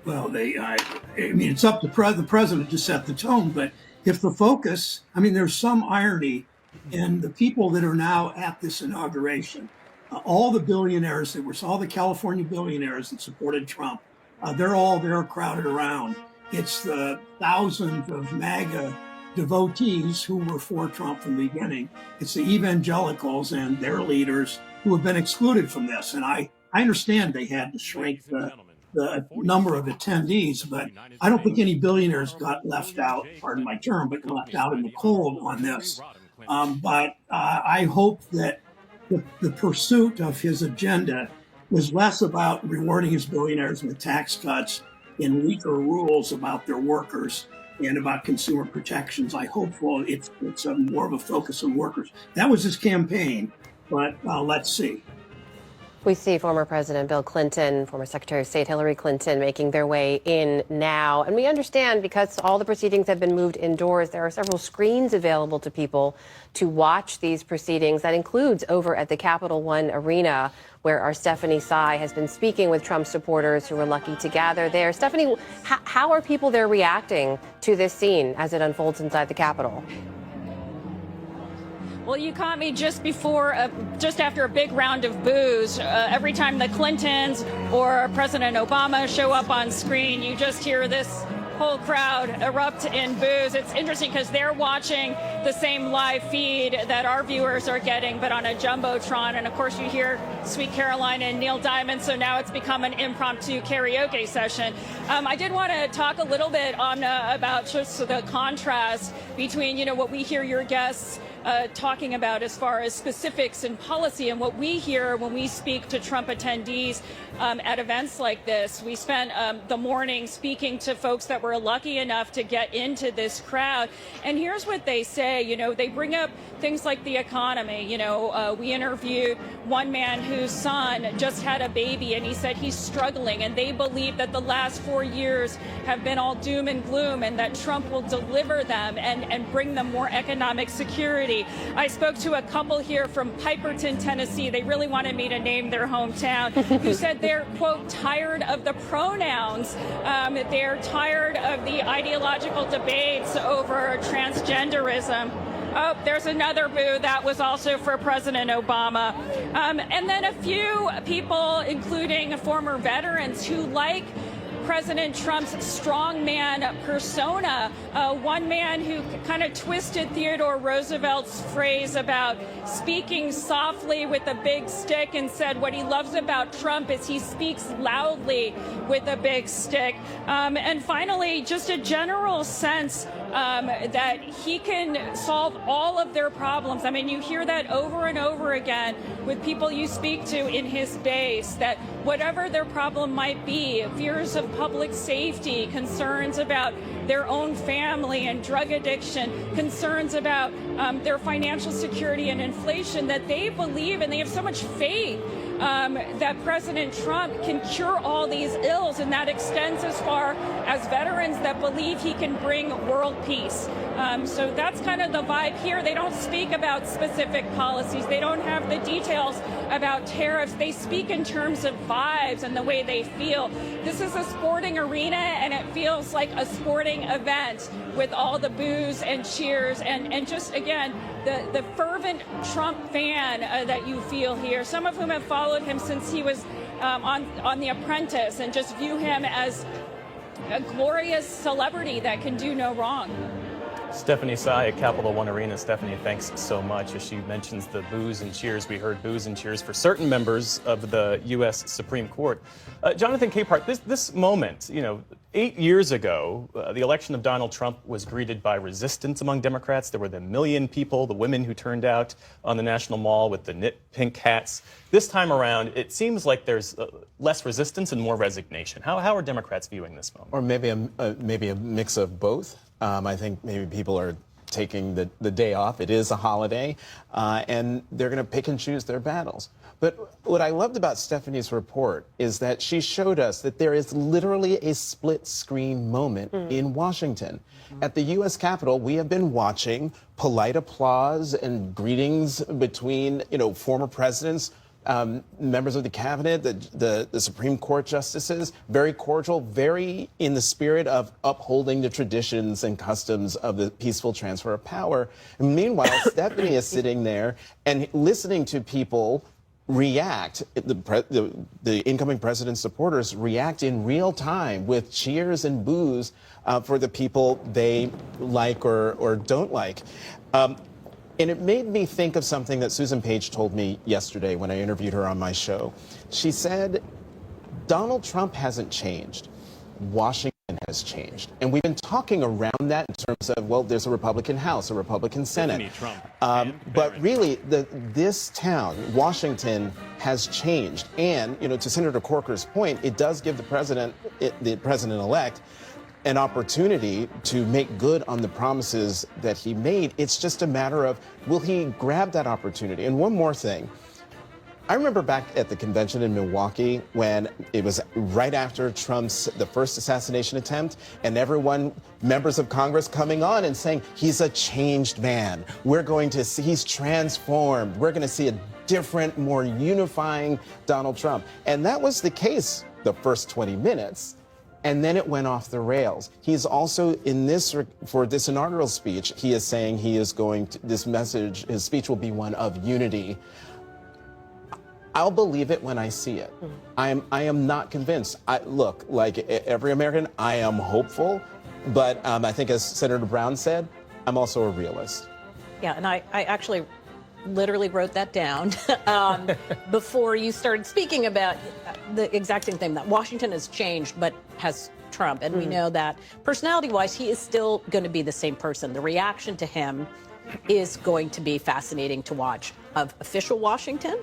Well, it's up to the president to set the tone, but if the focus, there's some irony in the people that are now at this inauguration. All the billionaires all the California billionaires that supported Trump, they're all there crowded around. It's the thousands of MAGA devotees who were for Trump from the beginning. It's the evangelicals and their leaders who have been excluded from this. And I understand they had to shrink the number of attendees, but I don't think any billionaires got left out, pardon my term, but left out in the cold on this. But I hope that the pursuit of his agenda was less about rewarding his billionaires with tax cuts and weaker rules about their workers and about consumer protections. I hope it's more of a focus on workers. That was his campaign, but let's see. We see former President Bill Clinton, former Secretary of State Hillary Clinton making their way in now. And we understand because all the proceedings have been moved indoors, there are several screens available to people to watch these proceedings. That includes over at the Capital One Arena, where our Stephanie Sy has been speaking with Trump supporters who were lucky to gather there. Stephanie, how are people there reacting to this scene as it unfolds inside the Capitol? Well, you caught me just after a big round of boos. Every time the Clintons or President Obama show up on screen, you just hear this whole crowd erupt in boos. It's interesting because they're watching the same live feed that our viewers are getting, but on a jumbotron. And of course, you hear Sweet Caroline and Neil Diamond. So now it's become an impromptu karaoke session. I did want to talk a little bit, Amna, about just the contrast between, what we hear your guests talking about as far as specifics and policy and what we hear when we speak to Trump attendees at events like this. We spent the morning speaking to folks that were lucky enough to get into this crowd. And here's what they say. They bring up things like the economy. We interviewed one man whose son just had a baby, and he said he's struggling, and they believe that the last 4 years have been all doom and gloom, and that Trump will deliver them and bring them more economic security. I spoke to a couple here from Piperton, Tennessee. They really wanted me to name their hometown, who said they're, quote, tired of the pronouns. They're tired of the ideological debates over transgenderism. Oh, there's another boo. That was also for President Obama. And then a few people, including former veterans, who like President Trump's strongman persona. One man who kind of twisted Theodore Roosevelt's phrase about speaking softly with a big stick and said what he loves about Trump is he speaks loudly with a big stick. And finally, just a general sense that he can solve all of their problems. I mean, you hear that over and over again with people you speak to in his base, that whatever their problem might be, fears of public safety, concerns about their own family and drug addiction, concerns about their financial security and inflation, that they believe and they have so much faith that President Trump can cure all these ills, and that extends as far as veterans that believe he can bring world peace. So that's kind of the vibe here. They don't speak about specific policies. They don't have the details about tariffs. They speak in terms of vibes and the way they feel. This is a sporting arena, and it feels like a sporting event with all the boos and cheers and just, again, the fervent Trump fan that you feel here, some of whom have followed him since he was on The Apprentice and just view him as a glorious celebrity that can do no wrong. Stephanie Sy at Capital One Arena. Stephanie, thanks so much. As she mentions the boos and cheers, we heard boos and cheers for certain members of the U.S. Supreme Court. Jonathan Capehart, this moment, 8 years ago, the election of Donald Trump was greeted by resistance among Democrats. There were the million people, the women who turned out on the National Mall with the knit pink hats. This time around, it seems like there's less resistance and more resignation. How are Democrats viewing this moment? Or maybe a mix of both. I think maybe people are taking the day off. It is a holiday, and they're going to pick and choose their battles. But what I loved about Stephanie's report is that she showed us that there is literally a split screen moment in Washington. At the U.S. Capitol, we have been watching polite applause and greetings between, former presidents, members of the cabinet, the Supreme Court justices, very cordial, very in the spirit of upholding the traditions and customs of the peaceful transfer of power. And meanwhile, Stephanie is sitting there and listening to people react, the incoming president's supporters react in real time with cheers and boos for the people they like or don't like. And it made me think of something that Susan Page told me yesterday when I interviewed her on my show. She said, Donald Trump hasn't changed. Washington has changed. And we've been talking around that in terms of, well, there's a Republican House, a Republican Senate. But really, this town, Washington, has changed. And, to Senator Corker's point, it does give the president-elect, an opportunity to make good on the promises that he made. It's just a matter of, will he grab that opportunity? And one more thing. I remember back at the convention in Milwaukee when it was right after the first assassination attempt, and members of Congress coming on and saying, he's a changed man. We're going to see, he's transformed. We're going to see a different, more unifying Donald Trump. And that was the case the first 20 minutes. And then it went off the rails. He's also for this inaugural speech, he is saying he is going to, this message, his speech will be one of unity. I'll believe it when I see it. I am not convinced. Look, like every American, I am hopeful, but I think as Senator Brown said, I'm also a realist. Yeah, and I actually literally wrote that down before you started speaking about the exact same thing, that Washington has changed, but has Trump. And we know that personality-wise, he is still going to be the same person. The reaction to him is going to be fascinating to watch, of official Washington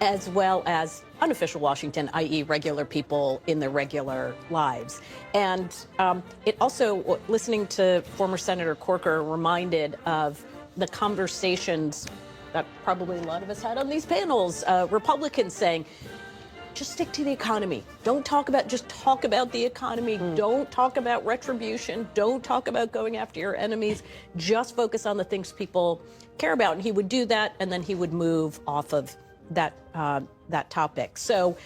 as well as unofficial Washington, i.e. regular people in their regular lives. And it also, listening to former Senator Corker, reminded of the conversations that probably a lot of us had on these panels, Republicans saying, just stick to the economy. Don't talk about, just talk about the economy. Don't talk about retribution. Don't talk about going after your enemies. Just focus on the things people care about. And he would do that, and then he would move off of that topic. So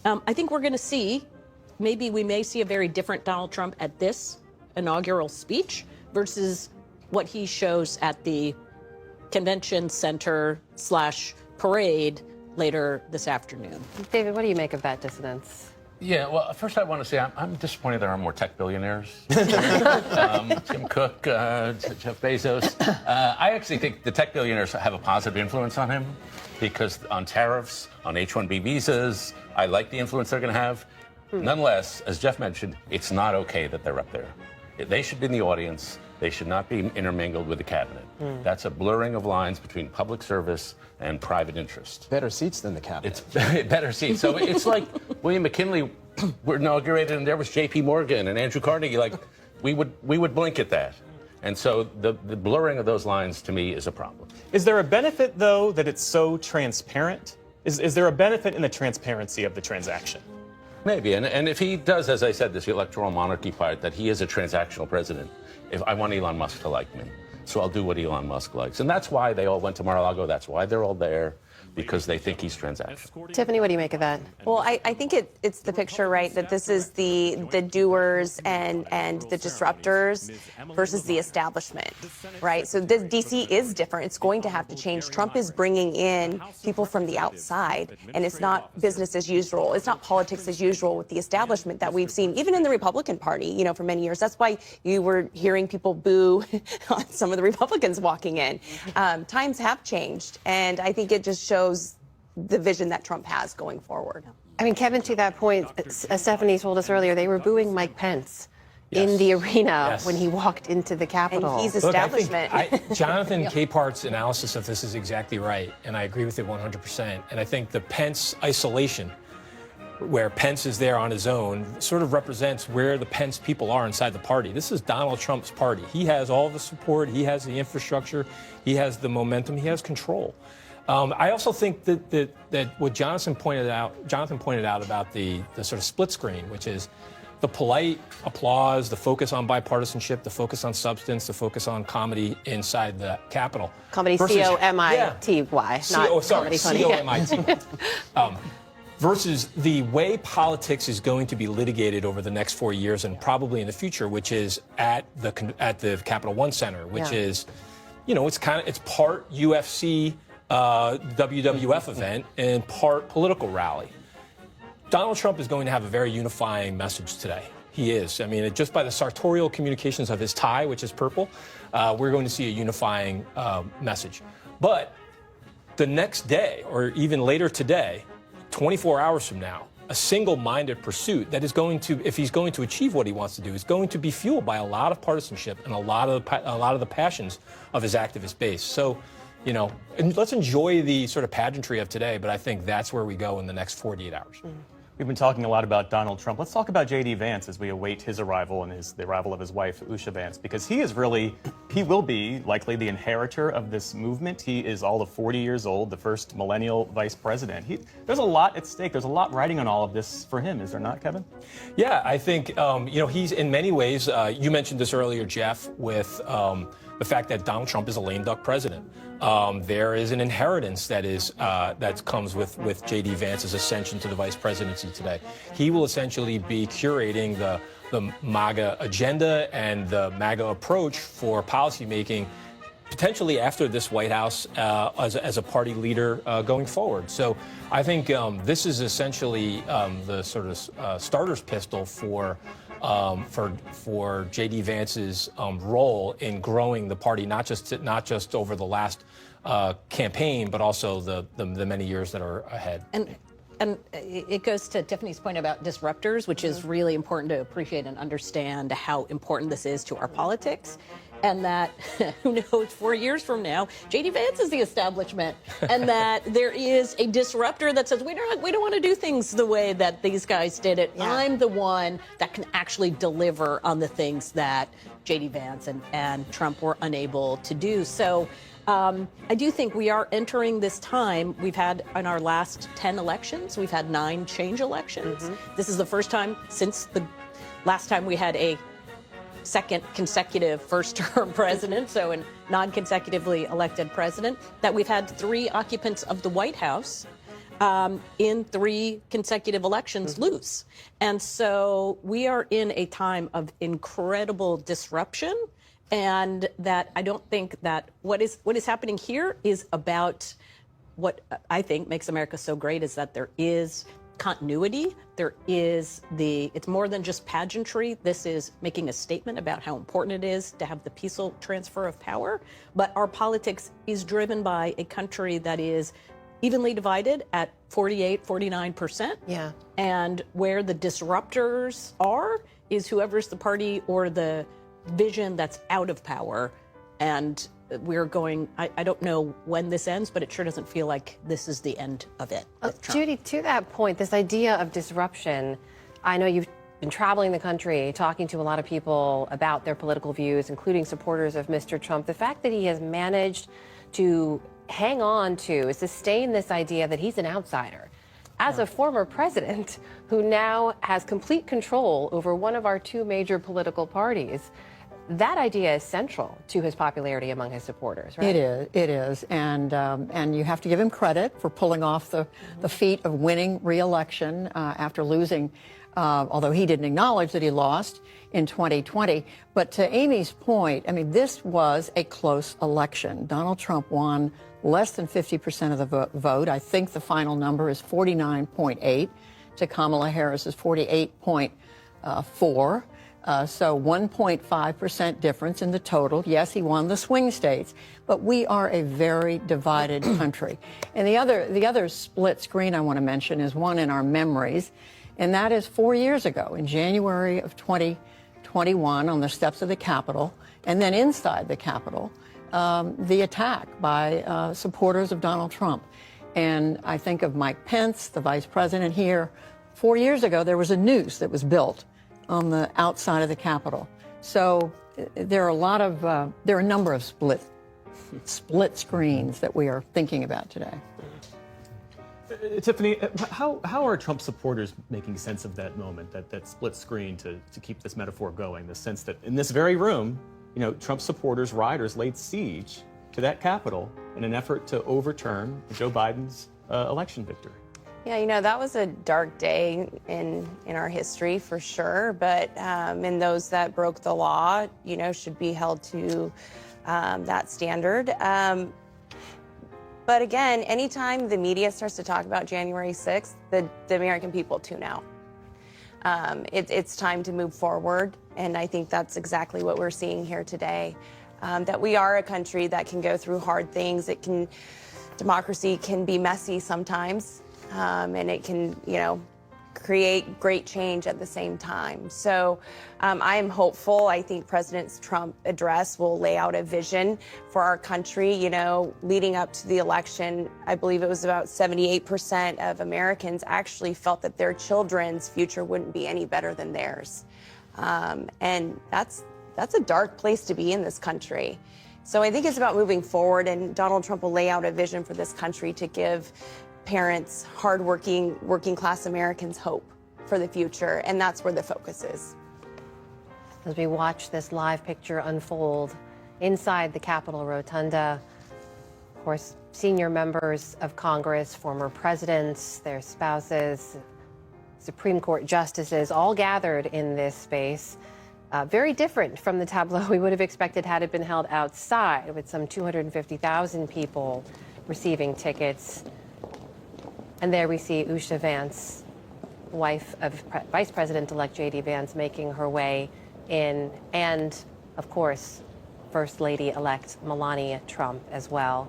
I think we're going to see, maybe we may see a very different Donald Trump at this inaugural speech versus what he shows at the convention center / parade later this afternoon. David, what do you make of that dissonance? Yeah, well, first I want to say I'm disappointed there are more tech billionaires. Tim Cook, Jeff Bezos. I actually think the tech billionaires have a positive influence on him because on tariffs, on H-1B visas, I like the influence they're going to have. Nonetheless, as Jeff mentioned, it's not okay that they're up there. They should be in the audience. They should not be intermingled with the cabinet. That's a blurring of lines between public service and private interest. Better seats than the cabinet. It's better seats. So it's like William McKinley were inaugurated, and there was J.P. Morgan and Andrew Carnegie. Like we would blink at that. And so the blurring of those lines to me is a problem. Is there a benefit, though, that it's so transparent? Is there a benefit in the transparency of the transaction? Maybe. And if he does, as I said, this electoral monarchy part, that he is a transactional president, if I want Elon Musk to like me, so I'll do what Elon Musk likes. And that's why they all went to Mar-a-Lago. That's why they're all there, because they think he's transactional. Tiffany, what do you make of that? Well, I think it's the picture, right, that this is the doers and the disruptors versus the establishment, right? So this DC is different. It's going to have to change. Trump is bringing in people from the outside, and it's not business as usual. It's not politics as usual with the establishment that we've seen, even in the Republican Party, you know, for many years. That's why you were hearing people boo on some of the Republicans walking in. Times have changed, and I think it just shows the vision that Trump has going forward. I mean, Kevin, to that point, as Stephanie told us earlier, they were booing Mike Pence in the arena when he walked into the Capitol. And he's establishment. Look, Jonathan Capehart's analysis of this is exactly right, and I agree with it 100%. And I think the Pence isolation, where Pence is there on his own, sort of represents where the Pence people are inside the party. This is Donald Trump's party. He has all the support, he has the infrastructure, he has the momentum, he has control. I also think that what Jonathan pointed out about the sort of split screen, which is the polite applause, the focus on bipartisanship, the focus on substance, the focus on comedy inside the Capitol. Comedy, C-O-M-I-T-Y, not comedy funny. C-O-M-I-T-Y. Versus the way politics is going to be litigated over the next 4 years and probably in the future, which is at the Capital One Center, which is, you know, it's part UFC. WWF event and part political rally. Donald Trump is going to have a very unifying message today. He is. I mean, just by the sartorial communications of his tie, which is purple, we're going to see a unifying message. But the next day, or even later today, 24 hours from now, a single-minded pursuit that is going to, if he's going to achieve what he wants to do, is going to be fueled by a lot of partisanship and a lot of the passions of his activist base. So, you know, and let's enjoy the sort of pageantry of today, but I think that's where we go in the next 48 hours. We've been talking a lot about Donald Trump. Let's talk about J.D. Vance as we await his arrival and the arrival of his wife, Usha Vance, because he will be likely the inheritor of this movement. He is all of 40 years old, the first millennial vice president. There's a lot at stake. There's a lot riding on all of this for him, is there not, Kevin? Yeah, I think, you know, he's in many ways, you mentioned this earlier, Jeff, with the fact that Donald Trump is a lame duck president. There is an inheritance that comes with J.D. Vance's ascension to the vice presidency today. He will essentially be curating the the MAGA agenda and the MAGA approach for policymaking, potentially after this White House as a party leader going forward. So I think this is essentially the sort of starter's pistol for J.D. Vance's role in growing the party, not just over the last campaign, but also the many years that are ahead. And it goes to Tiffany's point about disruptors, which is really important to appreciate and understand how important this is to our politics. And that, who knows, 4 years from now, J.D. Vance is the establishment. And that there is a disruptor that says, we don't want to do things the way that these guys did it. Yeah. I'm the one that can actually deliver on the things that J.D. Vance and Trump were unable to do. So I do think we are entering this time. We've had, in our last 10 elections, we've had 9 change elections. Mm-hmm. This is the first time since the last time we had a second consecutive first-term president, so a non-consecutively elected president, that we've had 3 occupants of the White House in 3 consecutive elections lose. And so we are in a time of incredible disruption, and that I don't think that what is happening here is about what I think makes America so great is that there is continuity. It's more than just pageantry. This is making a statement about how important it is to have the peaceful transfer of power. But our politics is driven by a country that is evenly divided at 48, 49%. Yeah. And where the disruptors are is whoever's the party or the vision that's out of power. And we're going, I don't know when this ends, but it sure doesn't feel like this is the end of it. Judy, to that point, this idea of disruption, I know you've been traveling the country, talking to a lot of people about their political views, including supporters of Mr. Trump. The fact that he has managed to hang on to, sustain this idea that he's an outsider. As a former president who now has complete control over one of our 2 major political parties, that idea is central to his popularity among his supporters, right? It is, and you have to give him credit for pulling off the feat of winning re-election after losing, although he didn't acknowledge that he lost in 2020. But to Amy's point, I mean, this was a close election. Donald Trump won less than 50% of the vote. I think the final number is 49.8 to Kamala Harris's 48.4. So 1.5% difference in the total. Yes, he won the swing states, but we are a very divided country. And the other split screen I want to mention is one in our memories, and that is 4 years ago, in January of 2021, on the steps of the Capitol, and then inside the Capitol, the attack by supporters of Donald Trump. And I think of Mike Pence, the vice president here. 4 years ago, there was a noose that was built on the outside of the Capitol. So there are a number of split screens that we are thinking about today. Tiffany, how are Trump supporters making sense of that moment, that split screen, to keep this metaphor going? The sense that in this very room, Trump supporters, rioters, laid siege to that Capitol in an effort to overturn Joe Biden's election victory. Yeah, that was a dark day in our history for sure. But and those that broke the law, should be held to that standard. But again, anytime the media starts to talk about January 6th, the American people tune out. It's time to move forward. And I think that's exactly what we're seeing here today. That we are a country that can go through hard things. Democracy can be messy sometimes. And it can, create great change at the same time. So I am hopeful. I think President Trump's address will lay out a vision for our country. Leading up to the election, I believe it was about 78% of Americans actually felt that their children's future wouldn't be any better than theirs. And that's a dark place to be in this country. So I think it's about moving forward, and Donald Trump will lay out a vision for this country to give parents, hardworking, working-class Americans hope for the future, and that's where the focus is. As we watch this live picture unfold inside the Capitol Rotunda, of course, senior members of Congress, former presidents, their spouses, Supreme Court justices all gathered in this space. Very different from the tableau we would have expected had it been held outside, with some 250,000 people receiving tickets. And there we see Usha Vance, wife of Vice President-elect J.D. Vance, making her way in, and, of course, First Lady-elect Melania Trump as well.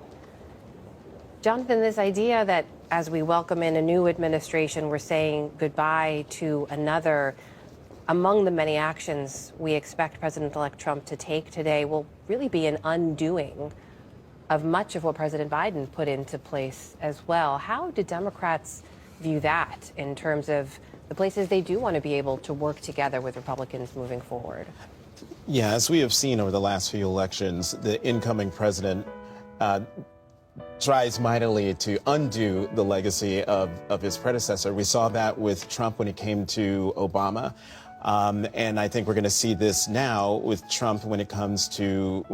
Jonathan, this idea that as we welcome in a new administration, we're saying goodbye to another, among the many actions we expect President-elect Trump to take today will really be an undoing of much of what President Biden put into place as well. How do Democrats view that in terms of the places they do want to be able to work together with Republicans moving forward? Yeah, as we have seen over the last few elections, the incoming president tries mightily to undo the legacy of his predecessor. We saw that with Trump when it came to Obama. And I think we're going to see this now with Trump when it comes to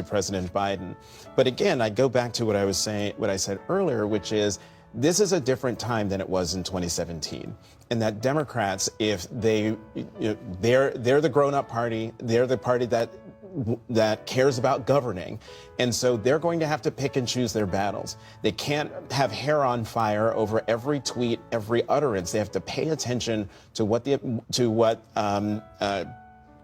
President Biden. But again, I go back to what I said earlier, which is this is a different time than it was in 2017. And that Democrats, if they're the grown-up party, they're the party that cares about governing. And so they're going to have to pick and choose their battles. They can't have hair on fire over every tweet, every utterance. They have to pay attention to what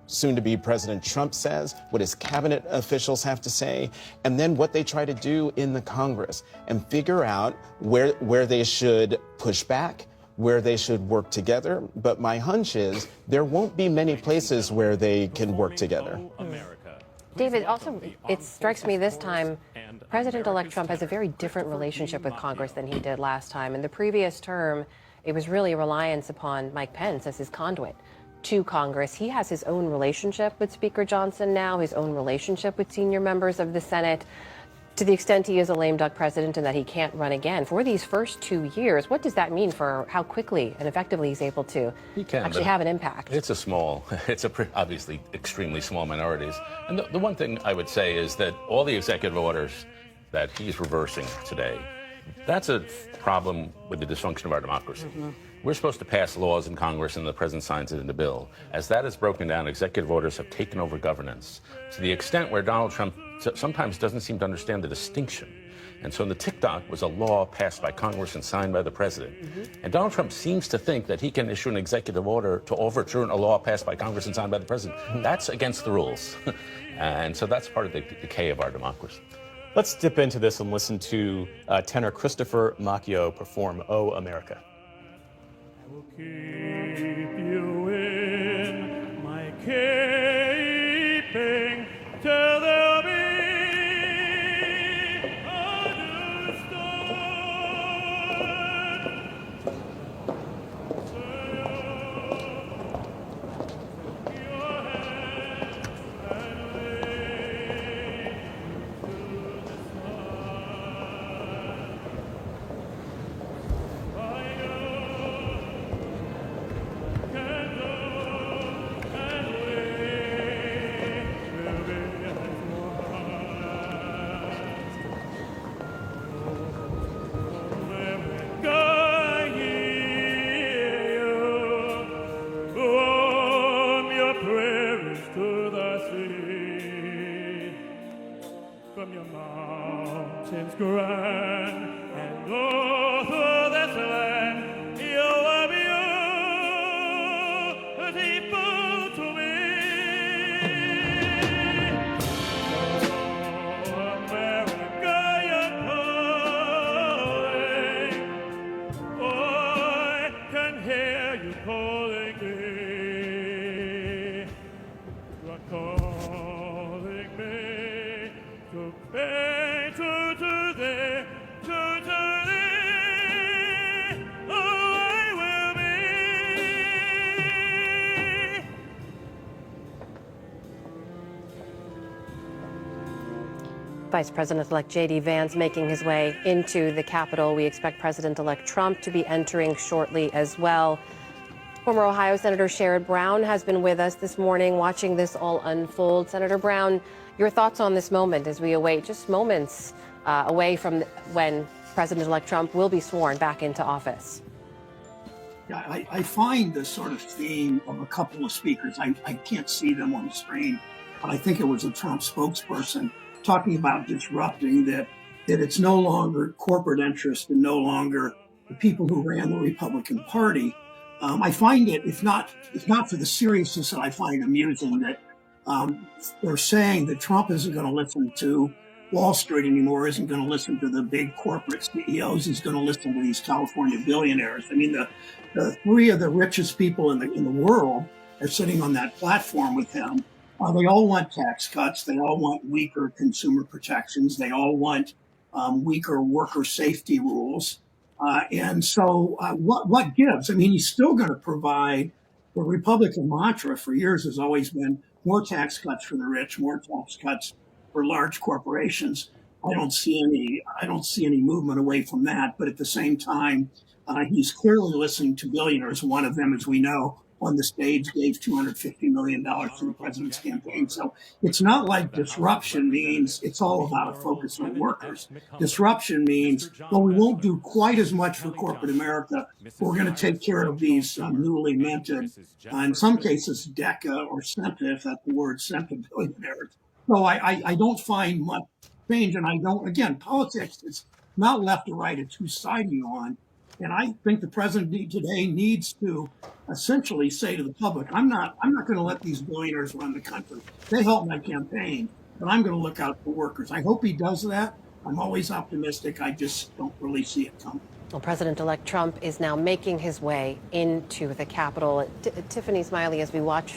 soon-to-be President Trump says, what his cabinet officials have to say, and then what they try to do in the Congress, and figure out where they should push back, where they should work together. But my hunch is there won't be many places where they can work together. David, also, it strikes me this time, President-elect Trump has a very different relationship with Congress than he did last time. In the previous term, it was really a reliance upon Mike Pence as his conduit to Congress. He has his own relationship with Speaker Johnson now, his own relationship with senior members of the Senate. To the extent he is a lame duck president and that he can't run again, for these first 2 years, what does that mean for how quickly and effectively he's able to actually have an impact? It's obviously extremely small minorities. And the one thing I would say is that all the executive orders that he's reversing today, that's a problem with the dysfunction of our democracy. Mm-hmm. We're supposed to pass laws in Congress and the president signs it into bill. As that is broken down, executive orders have taken over governance to the extent where Donald Trump sometimes doesn't seem to understand the distinction. And so the TikTok was a law passed by Congress and signed by the president. Mm-hmm. And Donald Trump seems to think that he can issue an executive order to overturn a law passed by Congress and signed by the president. Mm-hmm. That's against the rules. And so that's part of the decay of our democracy. Let's dip into this and listen to tenor Christopher Macchio perform "Oh, America." I will keep you in my keeping till there'll be grand and all through this land you are beautiful to me. Oh, America, you're calling. Oh, I can hear you calling me. You're calling me to pay true to thee, true to thee, oh, I will be. Vice President-elect J.D. Vance making his way into the Capitol. We expect President-elect Trump to be entering shortly as well. Former Ohio Senator Sherrod Brown has been with us this morning watching this all unfold. Senator Brown, your thoughts on this moment as we await just moments away from when President-elect Trump will be sworn back into office? Yeah, I find this sort of theme of a couple of speakers. I can't see them on the screen, but I think it was a Trump spokesperson talking about disrupting that it's no longer corporate interest and no longer the people who ran the Republican Party. I find it, if not for the seriousness that I find amusing, that they're saying that Trump isn't going to listen to Wall Street anymore, isn't going to listen to the big corporate CEOs, he's going to listen to these California billionaires. I mean, the three of the richest people in the world are sitting on that platform with him. They all want tax cuts. They all want weaker consumer protections. They all want weaker worker safety rules. And so what gives? I mean, he's still going to provide the Republican mantra for years has always been more tax cuts for the rich, more tax cuts for large corporations. I don't see any movement away from that. But at the same time, he's clearly listening to billionaires. One of them, as we know, on the stage gave $250 million to the president's campaign. So it's not like disruption means it's all about a focus on workers. Disruption means, well, we won't do quite as much for corporate America. We're going to take care of these newly minted, in some cases, DECA or CENTA, if that's the word, CENTA billionaires. So I don't find much change. And I don't, again, politics is not left or right, it's whose side you're on. And I think the president today needs to essentially say to the public, I'm not going to let these billionaires run the country. They help my campaign, but I'm going to look out for workers. I hope he does that. I'm always optimistic. I just don't really see it coming. Well, President-elect Trump is now making his way into the Capitol. Tiffany Smiley, as we watch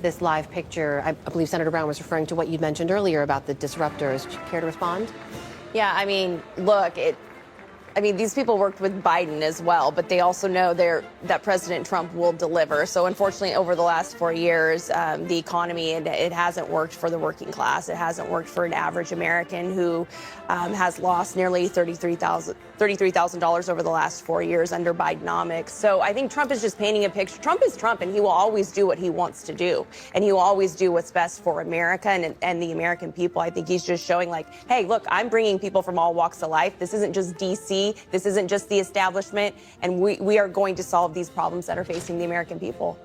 this live picture, I believe Senator Brown was referring to what you mentioned earlier about the disruptors. Care to respond? Yeah, I mean, look, these people worked with Biden as well, but they also know that President Trump will deliver. So unfortunately, over the last 4 years, the economy, it hasn't worked for the working class. It hasn't worked for an average American who has lost nearly $33,000 over the last 4 years under Bidenomics. So I think Trump is just painting a picture. Trump is Trump, and he will always do what he wants to do. And he will always do what's best for America and the American people. I think he's just showing like, hey, look, I'm bringing people from all walks of life. This isn't just D.C. This isn't just the establishment, and we are going to solve these problems that are facing the American people.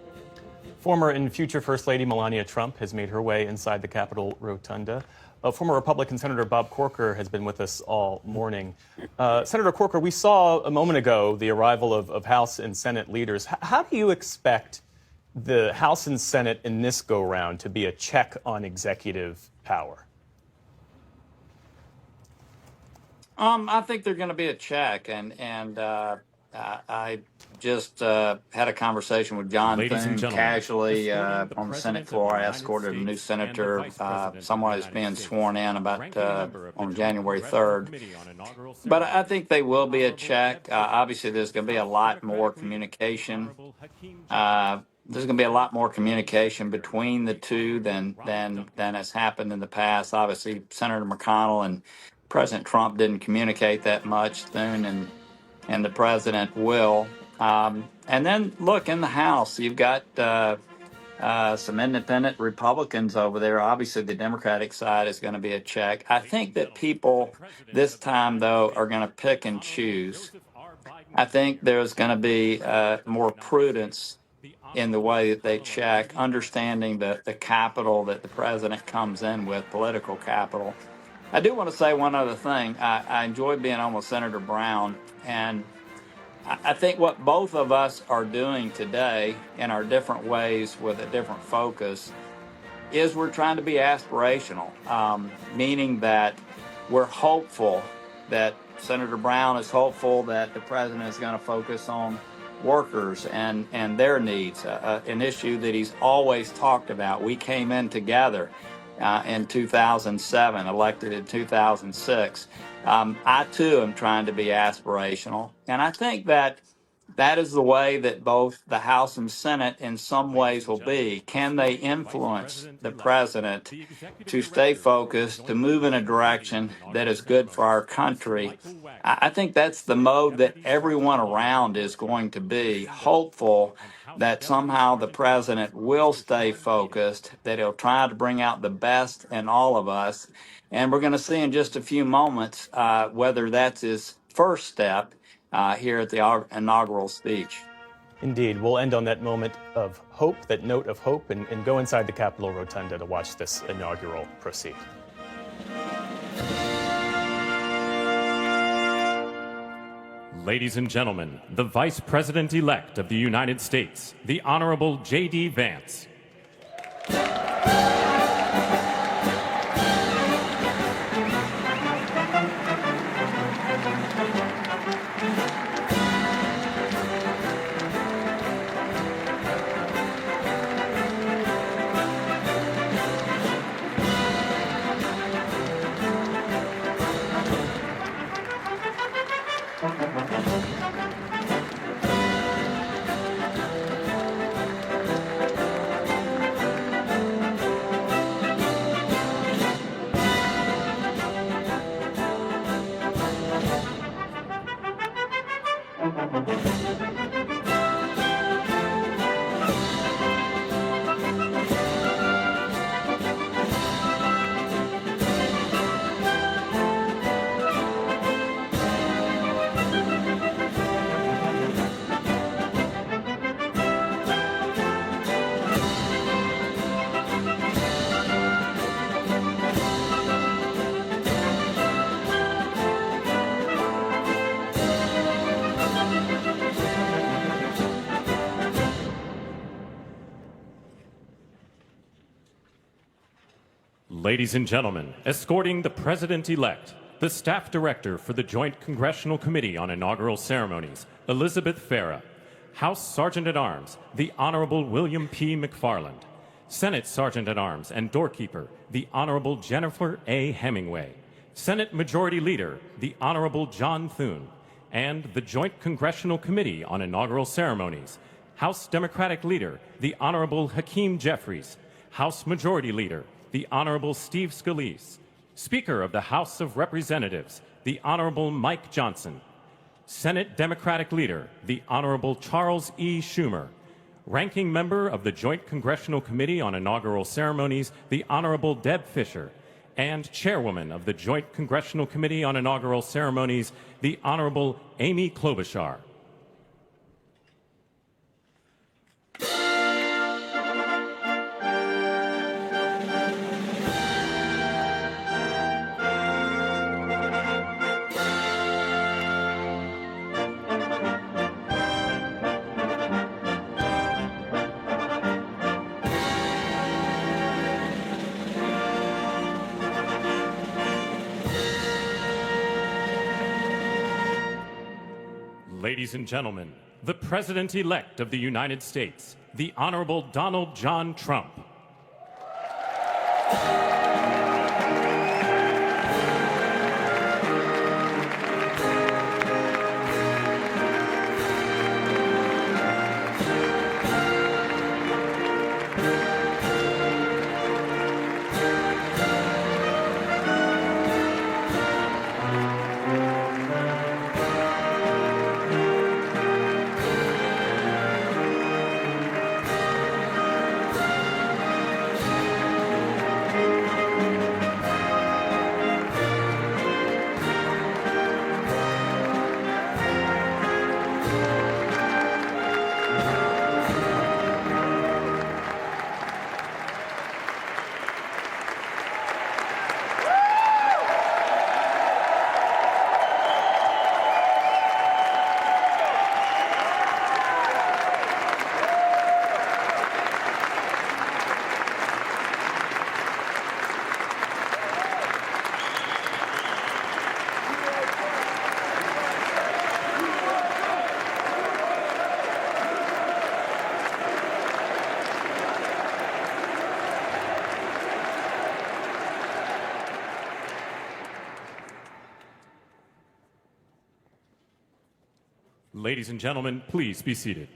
Former and future First Lady Melania Trump has made her way inside the Capitol Rotunda. Former Republican Senator Bob Corker has been with us all morning. Senator Corker, we saw a moment ago the arrival of House and Senate leaders. How do you expect the House and Senate in this go-round to be a check on executive power? I think they're going to be a check, and I just had a conversation with John Thune casually on the Senate floor. I escorted a new senator, someone who's being sworn in about on January 3rd. But I think they will be a check. Obviously, there's going to be a lot more communication. There's going to be a lot more communication between the two than has happened in the past. Obviously, Senator McConnell and President Trump didn't communicate that much. Thune and the president will. And then, look, in the House, you've got some independent Republicans over there. Obviously, the Democratic side is going to be a check. I think that people this time, though, are going to pick and choose. I think there's going to be more prudence in the way that they check, understanding the capital that the president comes in with, political capital. I do want to say one other thing. I enjoyed being on with Senator Brown, and I think what both of us are doing today in our different ways with a different focus is we're trying to be aspirational, meaning that we're hopeful that Senator Brown is hopeful that the president is going to focus on workers and their needs, an issue that he's always talked about. We came in together in 2007, elected in 2006. I, too, am trying to be aspirational. And I think that is the way that both the House and Senate in some ways will be. Can they influence the president to stay focused, to move in a direction that is good for our country? I think that's the mode that everyone around is going to be, hopeful that somehow the president will stay focused, that he'll try to bring out the best in all of us. And we're going to see in just a few moments whether that's his first step here at the inaugural speech. Indeed. We'll end on that moment of hope, that note of hope, and go inside the Capitol Rotunda to watch this inaugural proceed. Ladies and gentlemen, the Vice President-elect of the United States, the Honorable J.D. Vance. Ladies and gentlemen, escorting the President-elect, the Staff Director for the Joint Congressional Committee on Inaugural Ceremonies, Elizabeth Farah, House Sergeant-at-Arms, the Honorable William P. McFarland, Senate Sergeant-at-Arms and Doorkeeper, the Honorable Jennifer A. Hemingway, Senate Majority Leader, the Honorable John Thune, and the Joint Congressional Committee on Inaugural Ceremonies, House Democratic Leader, the Honorable Hakeem Jeffries, House Majority Leader, the Honorable Steve Scalise, Speaker of the House of Representatives, the Honorable Mike Johnson, Senate Democratic Leader, the Honorable Charles E. Schumer, Ranking Member of the Joint Congressional Committee on Inaugural Ceremonies, the Honorable Deb Fischer, and Chairwoman of the Joint Congressional Committee on Inaugural Ceremonies, the Honorable Amy Klobuchar. Ladies and gentlemen, the President-elect of the United States, the Honorable Donald John Trump. Ladies and gentlemen, please be seated.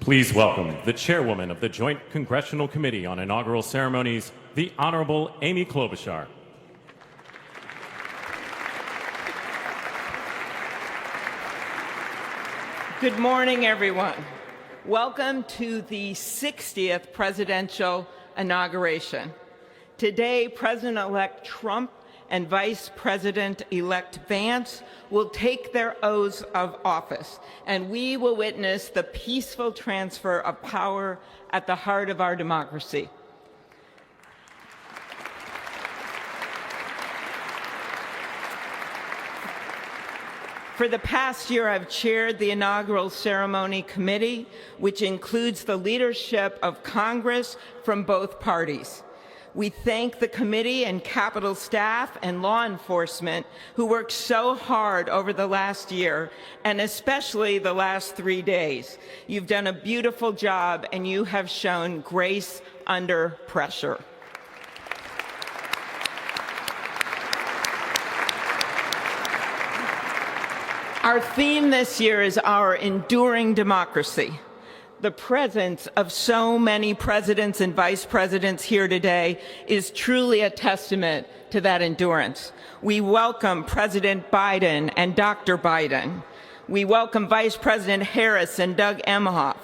Please welcome the chairwoman of the Joint Congressional Committee on Inaugural Ceremonies, the Honorable Amy Klobuchar. Good morning, everyone. Welcome to the 60th presidential inauguration. Today, President-elect Trump and Vice President-elect Vance will take their oaths of office, and we will witness the peaceful transfer of power at the heart of our democracy. For the past year, I've chaired the inaugural ceremony committee, which includes the leadership of Congress from both parties. We thank the committee and Capitol staff and law enforcement who worked so hard over the last year, and especially the last 3 days. You've done a beautiful job, and you have shown grace under pressure. Our theme this year is our enduring democracy. The presence of so many presidents and vice presidents here today is truly a testament to that endurance. We welcome President Biden and Dr. Biden. We welcome Vice President Harris and Doug Emhoff,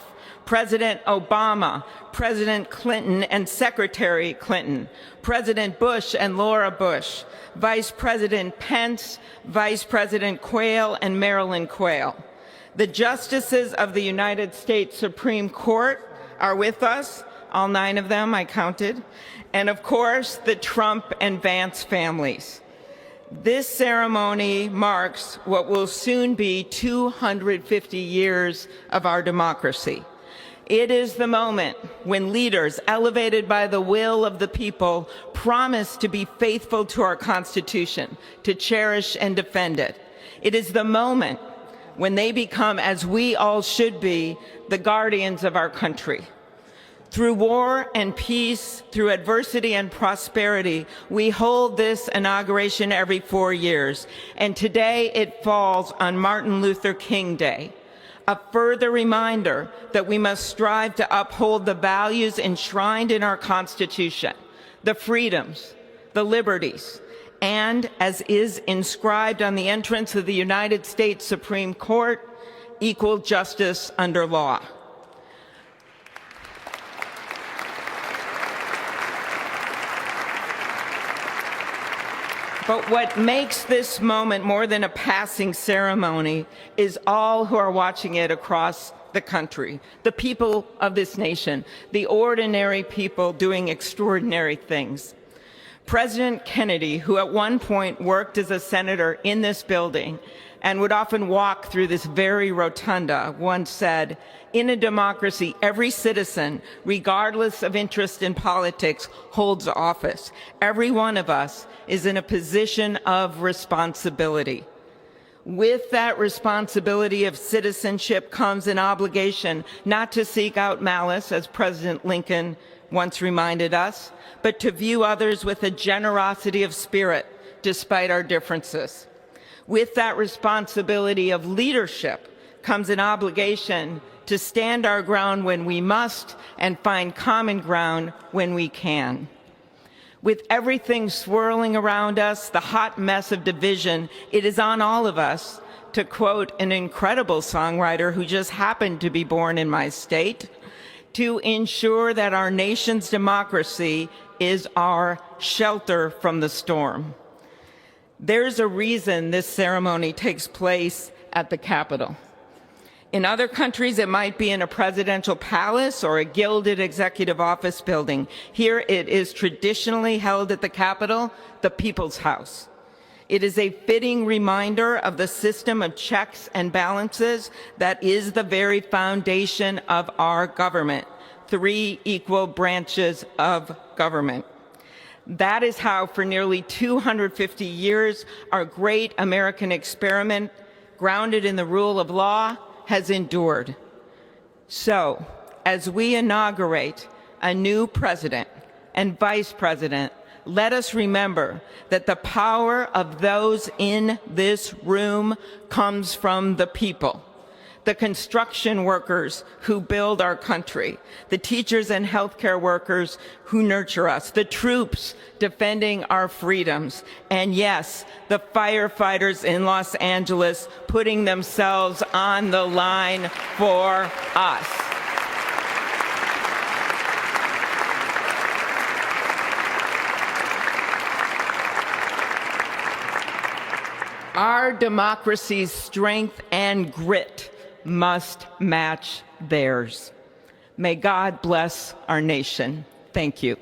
President Obama, President Clinton and Secretary Clinton, President Bush and Laura Bush, Vice President Pence, Vice President Quayle and Marilyn Quayle. The justices of the United States Supreme Court are with us, all 9 of them I counted, and of course the Trump and Vance families. This ceremony marks what will soon be 250 years of our democracy. It is the moment when leaders elevated by the will of the people promise to be faithful to our Constitution, to cherish and defend it. It is the moment when they become, as we all should be, the guardians of our country. Through war and peace, through adversity and prosperity, we hold this inauguration every 4 years, and today it falls on Martin Luther King Day. A further reminder that we must strive to uphold the values enshrined in our Constitution, the freedoms, the liberties, and, as is inscribed on the entrance of the United States Supreme Court, equal justice under law. But what makes this moment more than a passing ceremony is all who are watching it across the country, the people of this nation, the ordinary people doing extraordinary things. President Kennedy, who at one point worked as a senator in this building and would often walk through this very rotunda, once said, "In a democracy, every citizen, regardless of interest in politics, holds office. Every one of us is in a position of responsibility." With that responsibility of citizenship comes an obligation not to seek out malice, as President Lincoln once reminded us, but to view others with a generosity of spirit despite our differences. With that responsibility of leadership comes an obligation to stand our ground when we must and find common ground when we can. With everything swirling around us, the hot mess of division, it is on all of us, to quote an incredible songwriter who just happened to be born in my state, to ensure that our nation's democracy is our shelter from the storm. There's a reason this ceremony takes place at the Capitol. In other countries, it might be in a presidential palace or a gilded executive office building. Here it is traditionally held at the Capitol, the People's House. It is a fitting reminder of the system of checks and balances that is the very foundation of our government, 3 equal branches of government. That is how, for nearly 250 years, our great American experiment, grounded in the rule of law, has endured. So, as we inaugurate a new president and vice president, let us remember that the power of those in this room comes from the people. the construction workers who build our country, the teachers and healthcare workers who nurture us, the troops defending our freedoms, and yes, the firefighters in Los Angeles putting themselves on the line for us. Our democracy's strength and grit must match theirs. May God bless our nation. Thank you.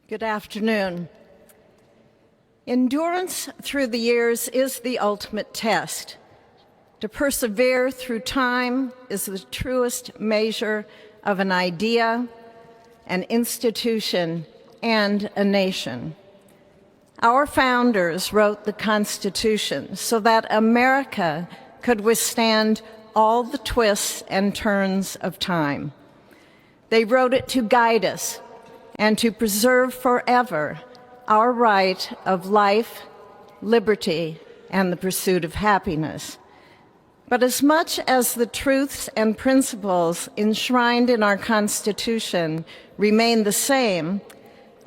Good afternoon. Endurance through the years is the ultimate test. To persevere through time is the truest measure of an idea, an institution, and a nation. Our founders wrote the Constitution so that America could withstand all the twists and turns of time. They wrote it to guide us and to preserve forever our right of life, liberty, and the pursuit of happiness. But as much as the truths and principles enshrined in our Constitution remain the same,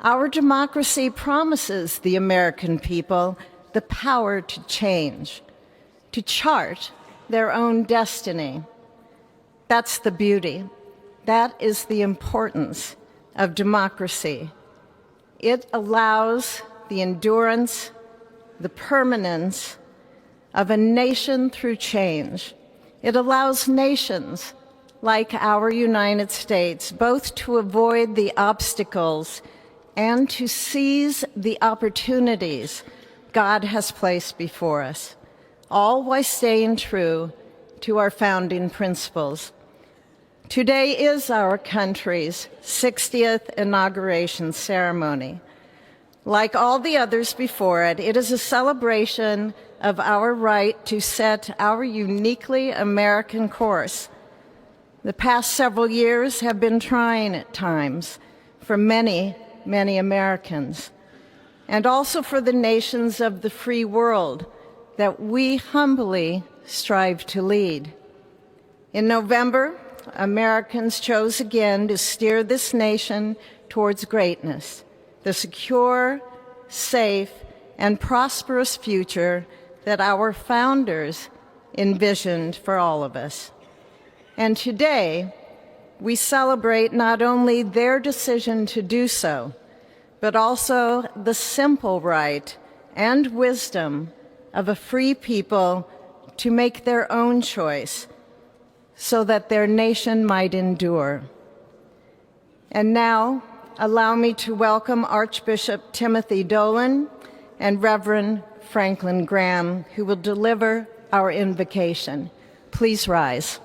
our democracy promises the American people the power to change, to chart their own destiny. That's the beauty. That is the importance of democracy. It allows the endurance, the permanence of a nation through change. It allows nations like our United States both to avoid the obstacles and to seize the opportunities God has placed before us, all while staying true to our founding principles. Today is our country's 60th inauguration ceremony. Like all the others before it, it is a celebration of our right to set our uniquely American course. The past several years have been trying at times for many, many Americans, and also for the nations of the free world that we humbly strive to lead. In November, Americans chose again to steer this nation towards greatness, the secure, safe, and prosperous future that our founders envisioned for all of us. And today, we celebrate not only their decision to do so, but also the simple right and wisdom of a free people to make their own choice so that their nation might endure. And now, allow me to welcome Archbishop Timothy Dolan and Reverend Franklin Graham, who will deliver our invocation. Please rise.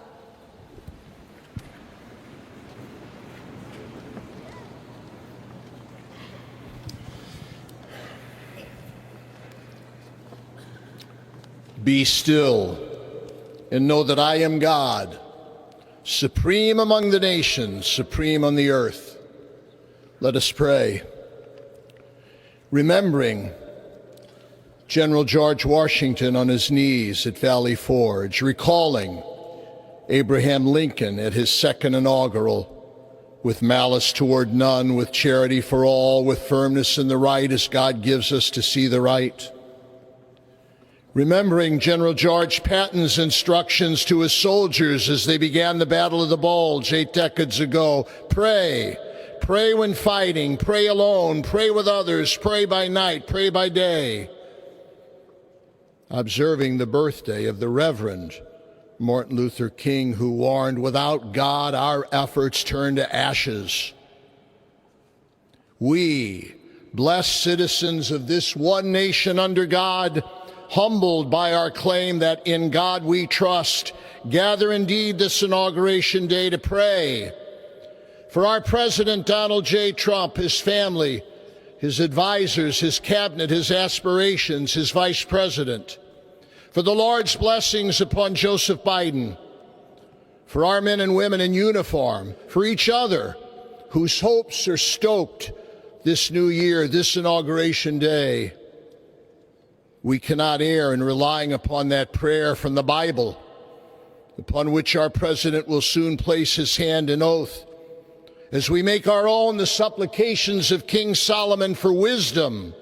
Be still and know that I am God, supreme among the nations, supreme on the earth. Let us pray. Remembering General George Washington on his knees at Valley Forge, recalling Abraham Lincoln at his second inaugural, with malice toward none, with charity for all, with firmness in the right as God gives us to see the right. Remembering General George Patton's instructions to his soldiers as they began the Battle of the Bulge 8 decades ago. Pray. Pray when fighting. Pray alone. Pray with others. Pray by night. Pray by day. Observing the birthday of the Reverend Martin Luther King, who warned, without God, our efforts turn to ashes. We, blessed citizens of this one nation under God, humbled by our claim that in God we trust, gather indeed this Inauguration Day to pray for our President Donald J. Trump, his family, his advisors, his cabinet, his aspirations, his vice president, for the Lord's blessings upon Joseph Biden, for our men and women in uniform, for each other whose hopes are stoked this new year, this Inauguration Day. We cannot err in relying upon that prayer from the Bible, upon which our president will soon place his hand in oath, as we make our own the supplications of King Solomon for wisdom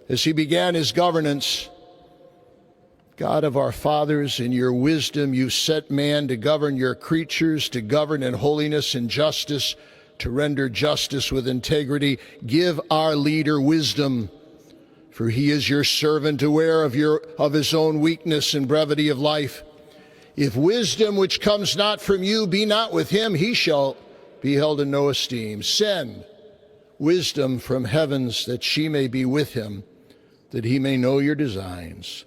as he began his governance. God of our fathers, in your wisdom you set man to govern your creatures, to govern in holiness and justice, to render justice with integrity. Give our leader wisdom, for he is your servant, aware of his own weakness and brevity of life. If wisdom which comes not from you be not with him, he shall be held in no esteem. Send wisdom from heavens that she may be with him, that he may know your designs.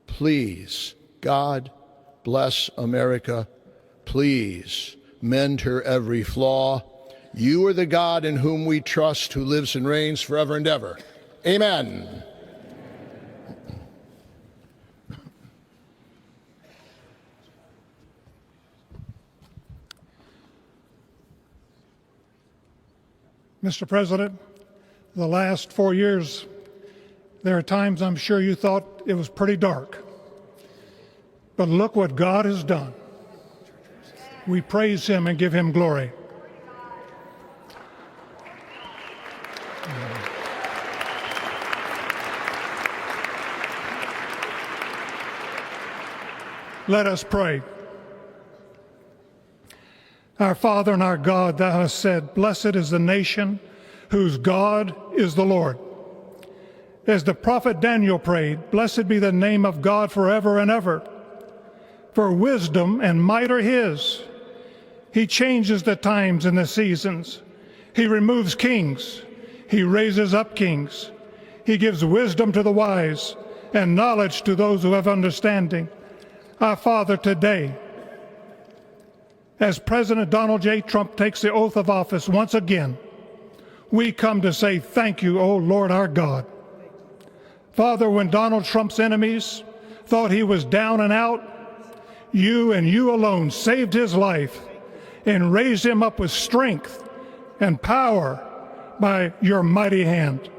Please, God, bless America. Please, mend her every flaw. You are the God in whom we trust, who lives and reigns forever and ever. Amen. Mr. President, the last 4 years, there are times I'm sure you thought it was pretty dark. But look what God has done. We praise him and give him glory. Let us pray. Our Father and our God, thou hast said, blessed is the nation whose God is the Lord. As the prophet Daniel prayed, blessed be the name of God forever and ever. For wisdom and might are his. He changes the times and the seasons. He removes kings. He raises up kings. He gives wisdom to the wise and knowledge to those who have understanding. Our Father, today, as President Donald J. Trump takes the oath of office once again, we come to say thank you, O Lord our God. Father, when Donald Trump's enemies thought he was down and out, you and you alone saved his life and raised him up with strength and power by your mighty hand.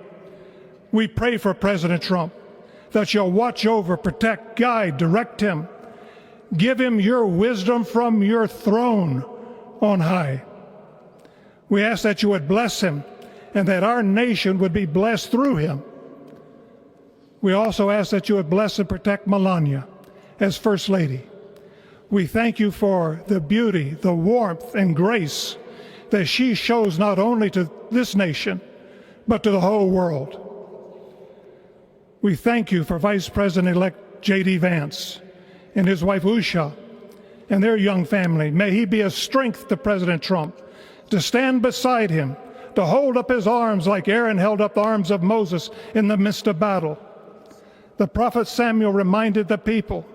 We pray for President Trump that you'll watch over, protect, guide, direct him. Give him your wisdom from your throne on high. We ask that you would bless him and that our nation would be blessed through him. We also ask that you would bless and protect Melania as First Lady. We thank you for the beauty, the warmth, and grace that she shows not only to this nation, but to the whole world. We thank you for Vice President-elect J.D. Vance and his wife Usha and their young family. May he be a strength to President Trump, to stand beside him, to hold up his arms like Aaron held up the arms of Moses in the midst of battle. The prophet Samuel reminded the people,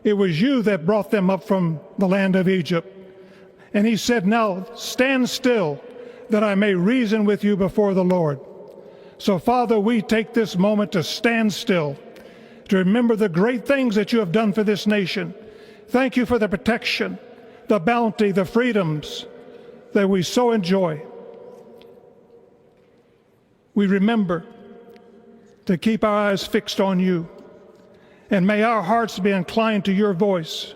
it was you that brought them up from the land of Egypt. And he said, now stand still that I may reason with you before the Lord. So, Father, we take this moment to stand still, to remember the great things that you have done for this nation. Thank you for the protection, the bounty, the freedoms that we so enjoy. We remember to keep our eyes fixed on you, and may our hearts be inclined to your voice.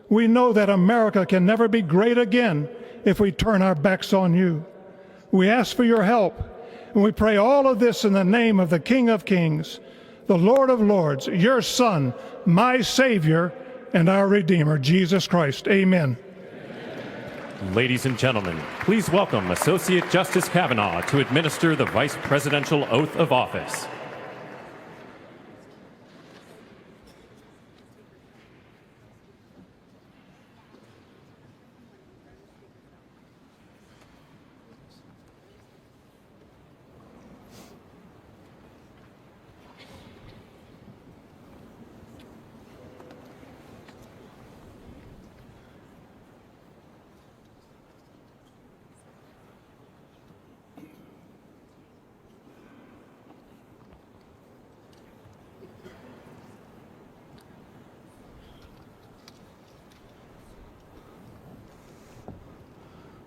We know that America can never be great again if we turn our backs on you. We ask for your help, and we pray all of this in the name of the King of Kings, the Lord of Lords, your Son, my Savior, and our Redeemer, Jesus Christ. Amen. Ladies and gentlemen, please welcome Associate Justice Kavanaugh to administer the Vice Presidential Oath of Office.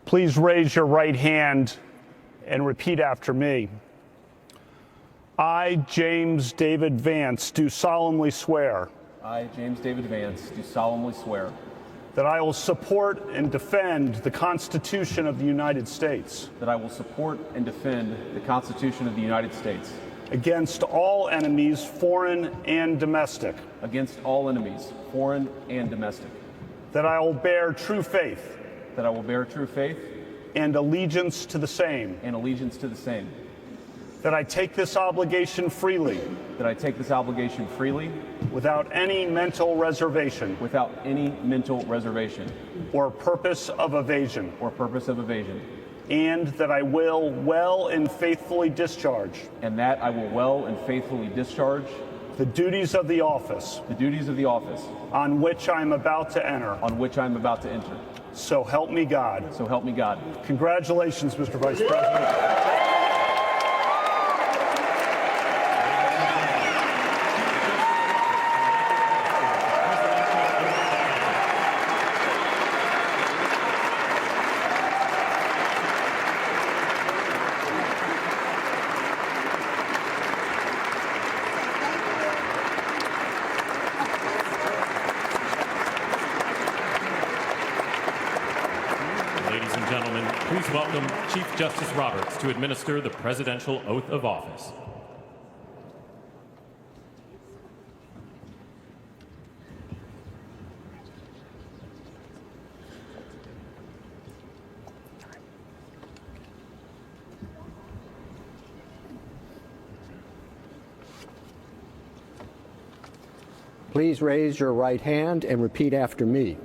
Please raise your right hand and repeat after me. I, James David Vance, do solemnly swear. I, James David Vance, do solemnly swear that I will support and defend the Constitution of the United States that I will support and defend the Constitution of the United States against all enemies, foreign and domestic, against all enemies, foreign and domestic, that I will bear true faith that I will bear true faith and allegiance to the same, that I take this obligation freely, without any mental reservation, or purpose of evasion, and that I will well and faithfully discharge, the duties of the office, on which I am about to enter. So help me God. Congratulations, Mr. Vice President. Ladies and gentlemen, please welcome Chief Justice Roberts to administer the presidential oath of office. Please raise your right hand and repeat after me.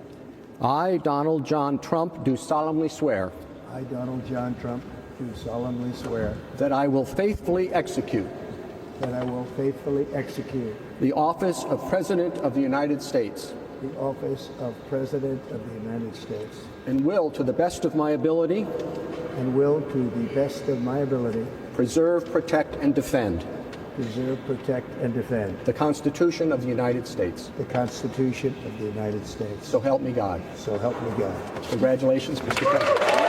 I, Donald John Trump, do solemnly swear. I, Donald John Trump, do solemnly swear. That I will faithfully execute. That I will faithfully execute. The office of President of the United States. The office of President of the United States. And will, to the best of my ability. And will, to the best of my ability. Preserve, protect, and defend. Preserve, protect, and defend. The Constitution of the United States. The Constitution of the United States. So help me God. So help me God. Congratulations, Mr. President.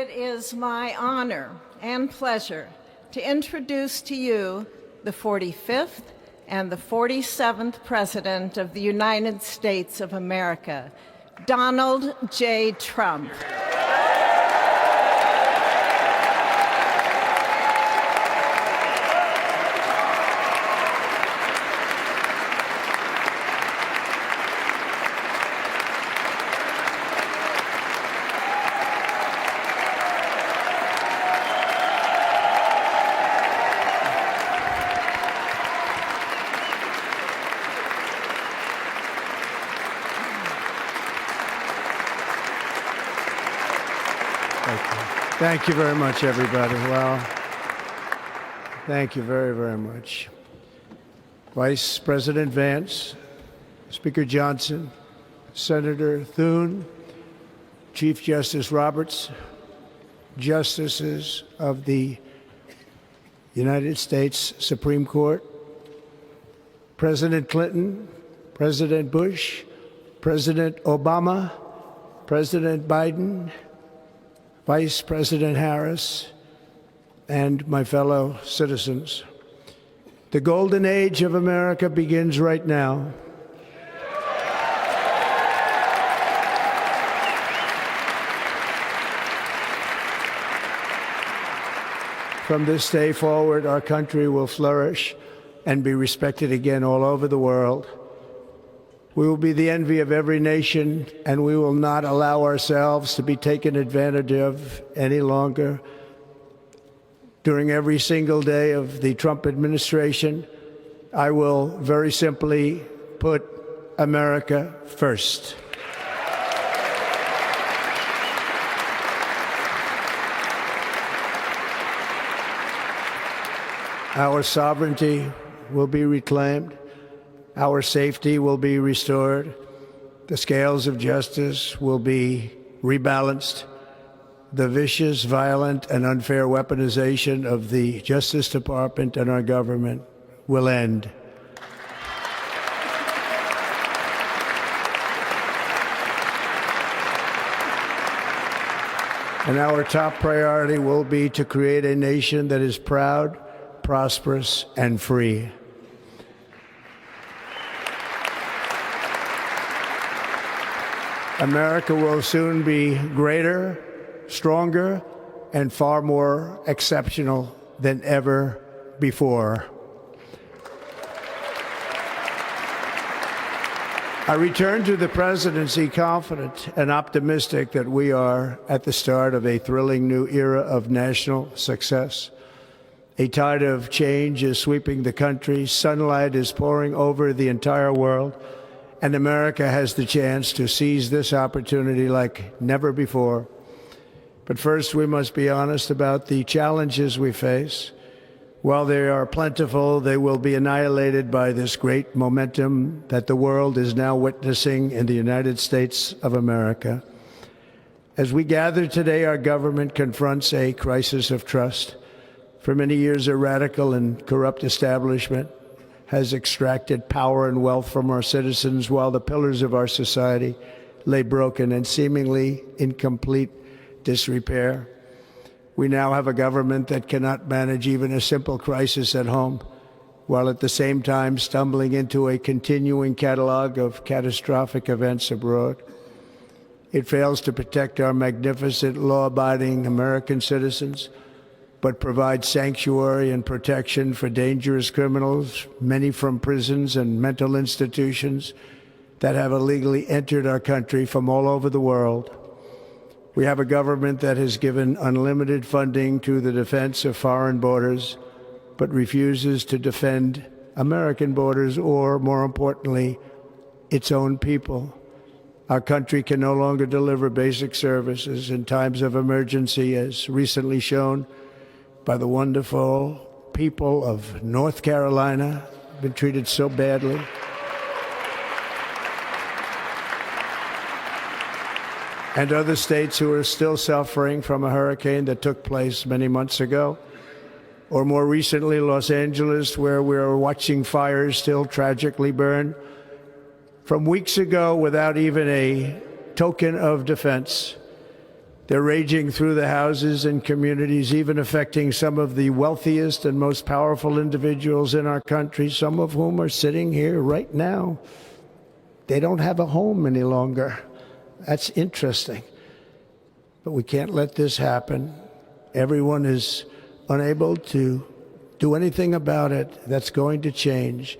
it is my honor and pleasure to introduce to you the 45th and the 47th President of the United States of America, Donald J. Trump. Thank you very much, everybody. Well, thank you very, very much. Vice President Vance, Speaker Johnson, Senator Thune, Chief Justice Roberts, Justices of the United States Supreme Court, President Clinton, President Bush, President Obama, President Biden, Vice President Harris, and my fellow citizens. The golden age of America begins right now. From this day forward, our country will flourish and be respected again all over the world. We will be the envy of every nation, and we will not allow ourselves to be taken advantage of any longer. During every single day of the Trump administration, I will very simply put America first. Our sovereignty will be reclaimed. Our safety will be restored. The scales of justice will be rebalanced. The vicious, violent, and unfair weaponization of the Justice Department and our government will end. And our top priority will be to create a nation that is proud, prosperous, and free. America will soon be greater, stronger, and far more exceptional than ever before. I return to the presidency confident and optimistic that we are at the start of a thrilling new era of national success. A tide of change is sweeping the country. Sunlight is pouring over the entire world. And America has the chance to seize this opportunity like never before. But first, we must be honest about the challenges we face. While they are plentiful, they will be annihilated by this great momentum that the world is now witnessing in the United States of America. As we gather today, our government confronts a crisis of trust. For many years, a radical and corrupt establishment has extracted power and wealth from our citizens while the pillars of our society lay broken and seemingly in complete disrepair. We now have a government that cannot manage even a simple crisis at home, while at the same time stumbling into a continuing catalog of catastrophic events abroad. It fails to protect our magnificent, law-abiding American citizens, but provides sanctuary and protection for dangerous criminals, many from prisons and mental institutions that have illegally entered our country from all over the world. We have a government that has given unlimited funding to the defense of foreign borders, but refuses to defend American borders or, more importantly, its own people. Our country can no longer deliver basic services in times of emergency, as recently shown by the wonderful people of North Carolina, been treated so badly. And other states who are still suffering from a hurricane that took place many months ago. Or more recently, Los Angeles, where we are watching fires still tragically burn. From weeks ago, without even a token of defense, They're raging through the houses and communities, even affecting some of the wealthiest and most powerful individuals in our country, some of whom are sitting here right now. They don't have a home any longer. That's interesting. But we can't let this happen. Everyone is unable to do anything about it. That's going to change.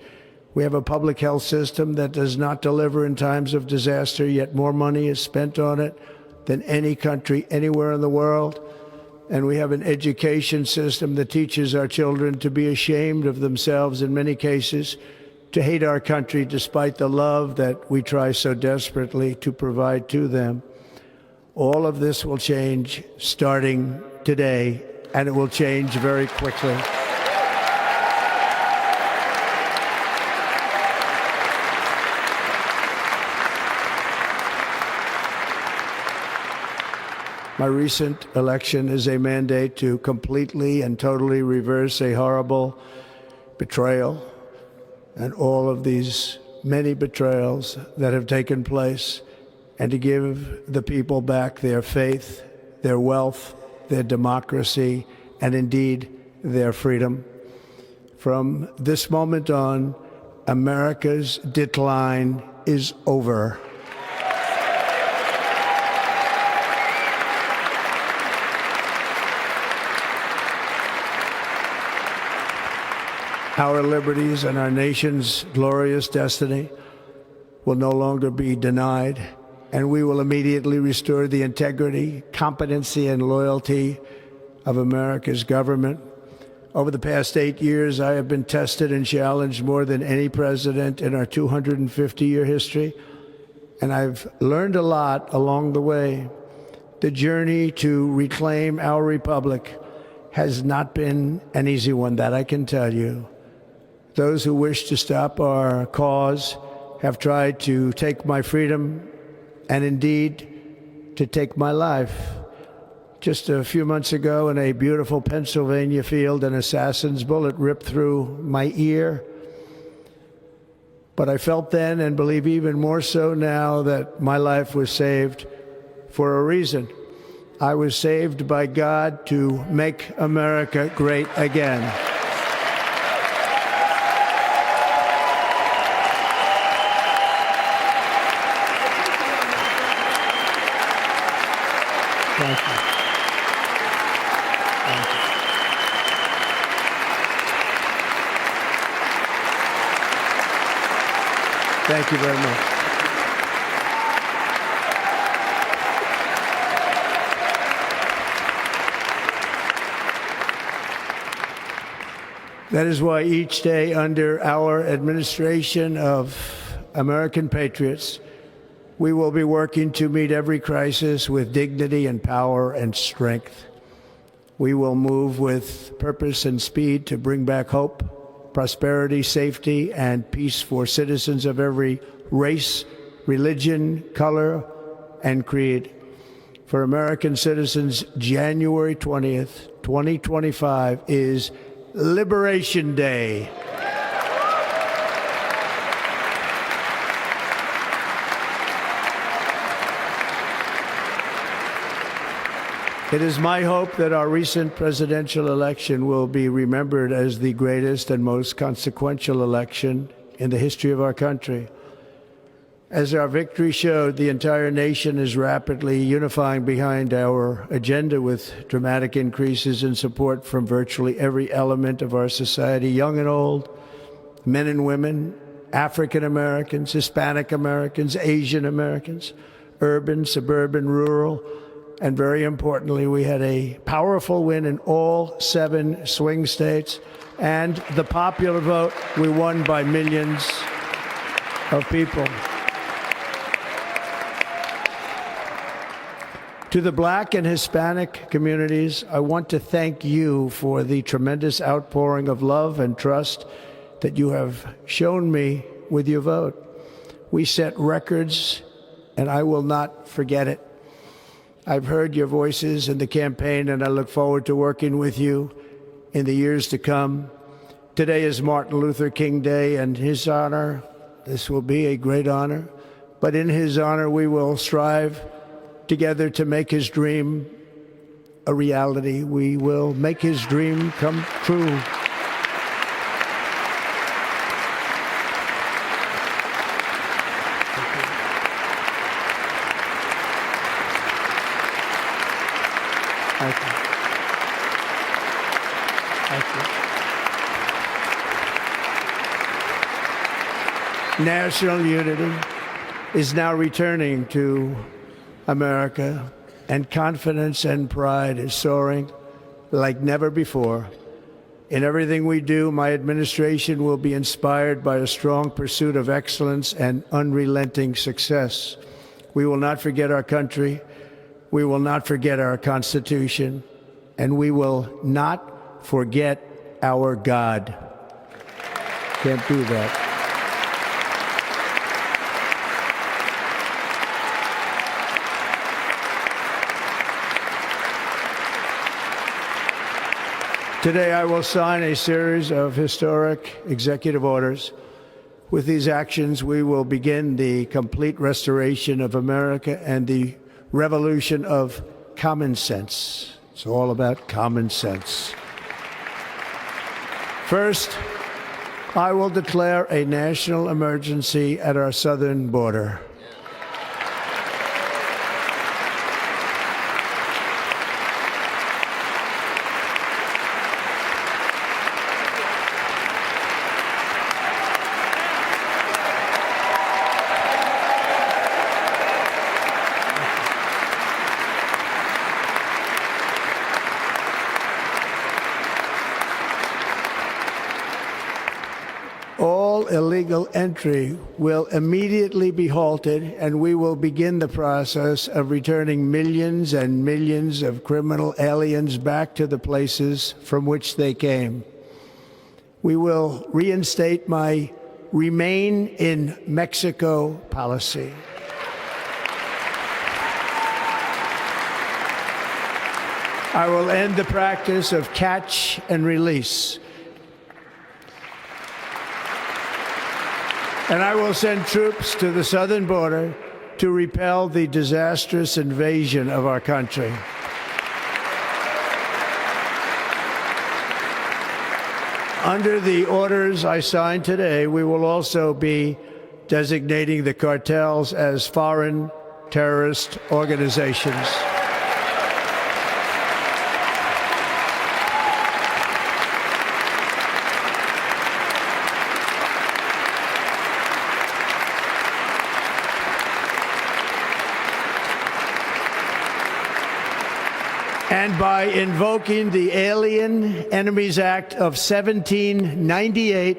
We have a public health system that does not deliver in times of disaster, yet more money is spent on it than any country anywhere in the world. And we have an education system that teaches our children to be ashamed of themselves in many cases, to hate our country despite the love that we try so desperately to provide to them. All of this will change starting today, and it will change very quickly. My recent election is a mandate to completely and totally reverse a horrible betrayal and all of these many betrayals that have taken place, and to give the people back their faith, their wealth, their democracy, and indeed their freedom. From this moment on, America's decline is over. Our liberties and our nation's glorious destiny will no longer be denied, and we will immediately restore the integrity, competency, and loyalty of America's government. Over the past 8 years, I have been tested and challenged more than any president in our 250-year history, and I've learned a lot along the way. The journey to reclaim our republic has not been an easy one, that I can tell you. Those who wish to stop our cause have tried to take my freedom and indeed to take my life. Just a few months ago in a beautiful Pennsylvania field, an assassin's bullet ripped through my ear. But I felt then, and believe even more so now, that my life was saved for a reason. I was saved by God to make America great again. Thank you. Thank you. Thank you very much. That is why each day under our administration of American patriots, we will be working to meet every crisis with dignity and power and strength. We will move with purpose and speed to bring back hope, prosperity, safety, and peace for citizens of every race, religion, color, and creed. For American citizens, January 20th, 2025 is Liberation Day. It is my hope that our recent presidential election will be remembered as the greatest and most consequential election in the history of our country. As our victory showed, the entire nation is rapidly unifying behind our agenda with dramatic increases in support from virtually every element of our society, young and old, men and women, African Americans, Hispanic Americans, Asian Americans, urban, suburban, rural. And very importantly, we had a powerful win in all 7 swing states. And the popular vote, we won by millions of people. To the Black and Hispanic communities, I want to thank you for the tremendous outpouring of love and trust that you have shown me with your vote. We set records, and I will not forget it. I've heard your voices in the campaign, and I look forward to working with you in the years to come. Today is Martin Luther King Day, and his honor, this will be a great honor, but in his honor we will strive together to make his dream a reality. We will make his dream come true. Thank you. Thank you. National unity is now returning to America, and confidence and pride is soaring like never before. In everything we do, my administration will be inspired by a strong pursuit of excellence and unrelenting success. We will not forget our country. We will not forget our Constitution, and we will not forget our God. Can't do that. Today, I will sign a series of historic executive orders. With these actions, we will begin the complete restoration of America and the revolution of common sense. It's all about common sense. First, I will declare a national emergency at our southern border. All illegal entry will immediately be halted, and we will begin the process of returning millions and millions of criminal aliens back to the places from which they came. We will reinstate my Remain in Mexico policy. I will end the practice of catch and release. And I will send troops to the southern border to repel the disastrous invasion of our country. Under the orders I signed today, we will also be designating the cartels as foreign terrorist organizations. And by invoking the Alien Enemies Act of 1798,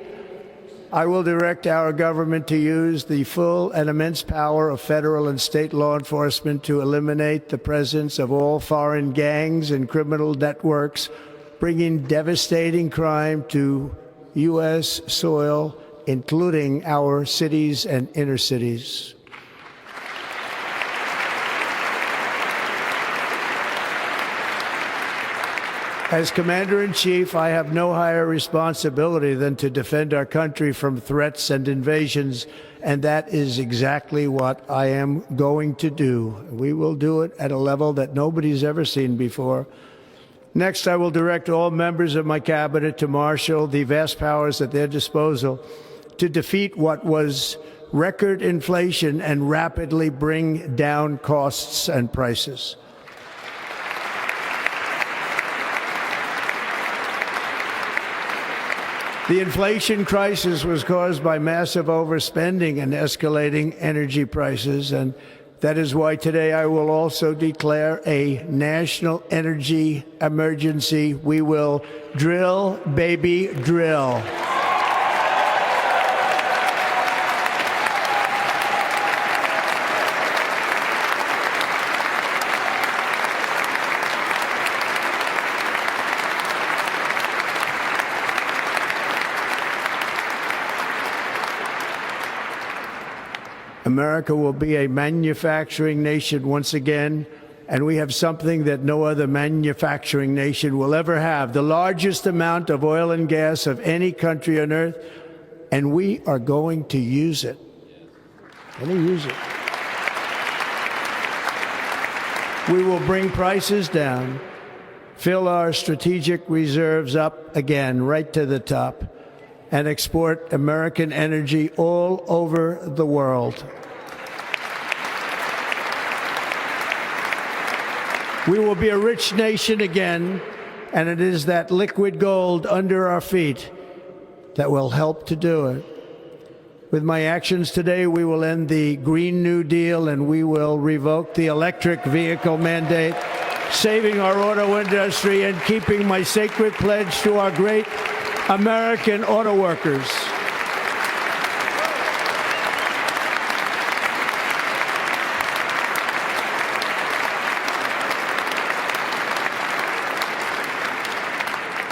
I will direct our government to use the full and immense power of federal and state law enforcement to eliminate the presence of all foreign gangs and criminal networks, bringing devastating crime to U.S. soil, including our cities and inner cities. As Commander-in-Chief, I have no higher responsibility than to defend our country from threats and invasions, and that is exactly what I am going to do. We will do it at a level that nobody's ever seen before. Next, I will direct all members of my cabinet to marshal the vast powers at their disposal to defeat what was record inflation and rapidly bring down costs and prices. The inflation crisis was caused by massive overspending and escalating energy prices, and that is why today I will also declare a national energy emergency. We will drill, baby, drill. America will be a manufacturing nation once again, and we have something that no other manufacturing nation will ever have, the largest amount of oil and gas of any country on earth, and we are going to use it. We're going to use it. We will bring prices down, fill our strategic reserves up again, right to the top, and export American energy all over the world. We will be a rich nation again, and it is that liquid gold under our feet that will help to do it. With my actions today, we will end the Green New Deal and we will revoke the electric vehicle mandate, saving our auto industry and keeping my sacred pledge to our great American auto workers.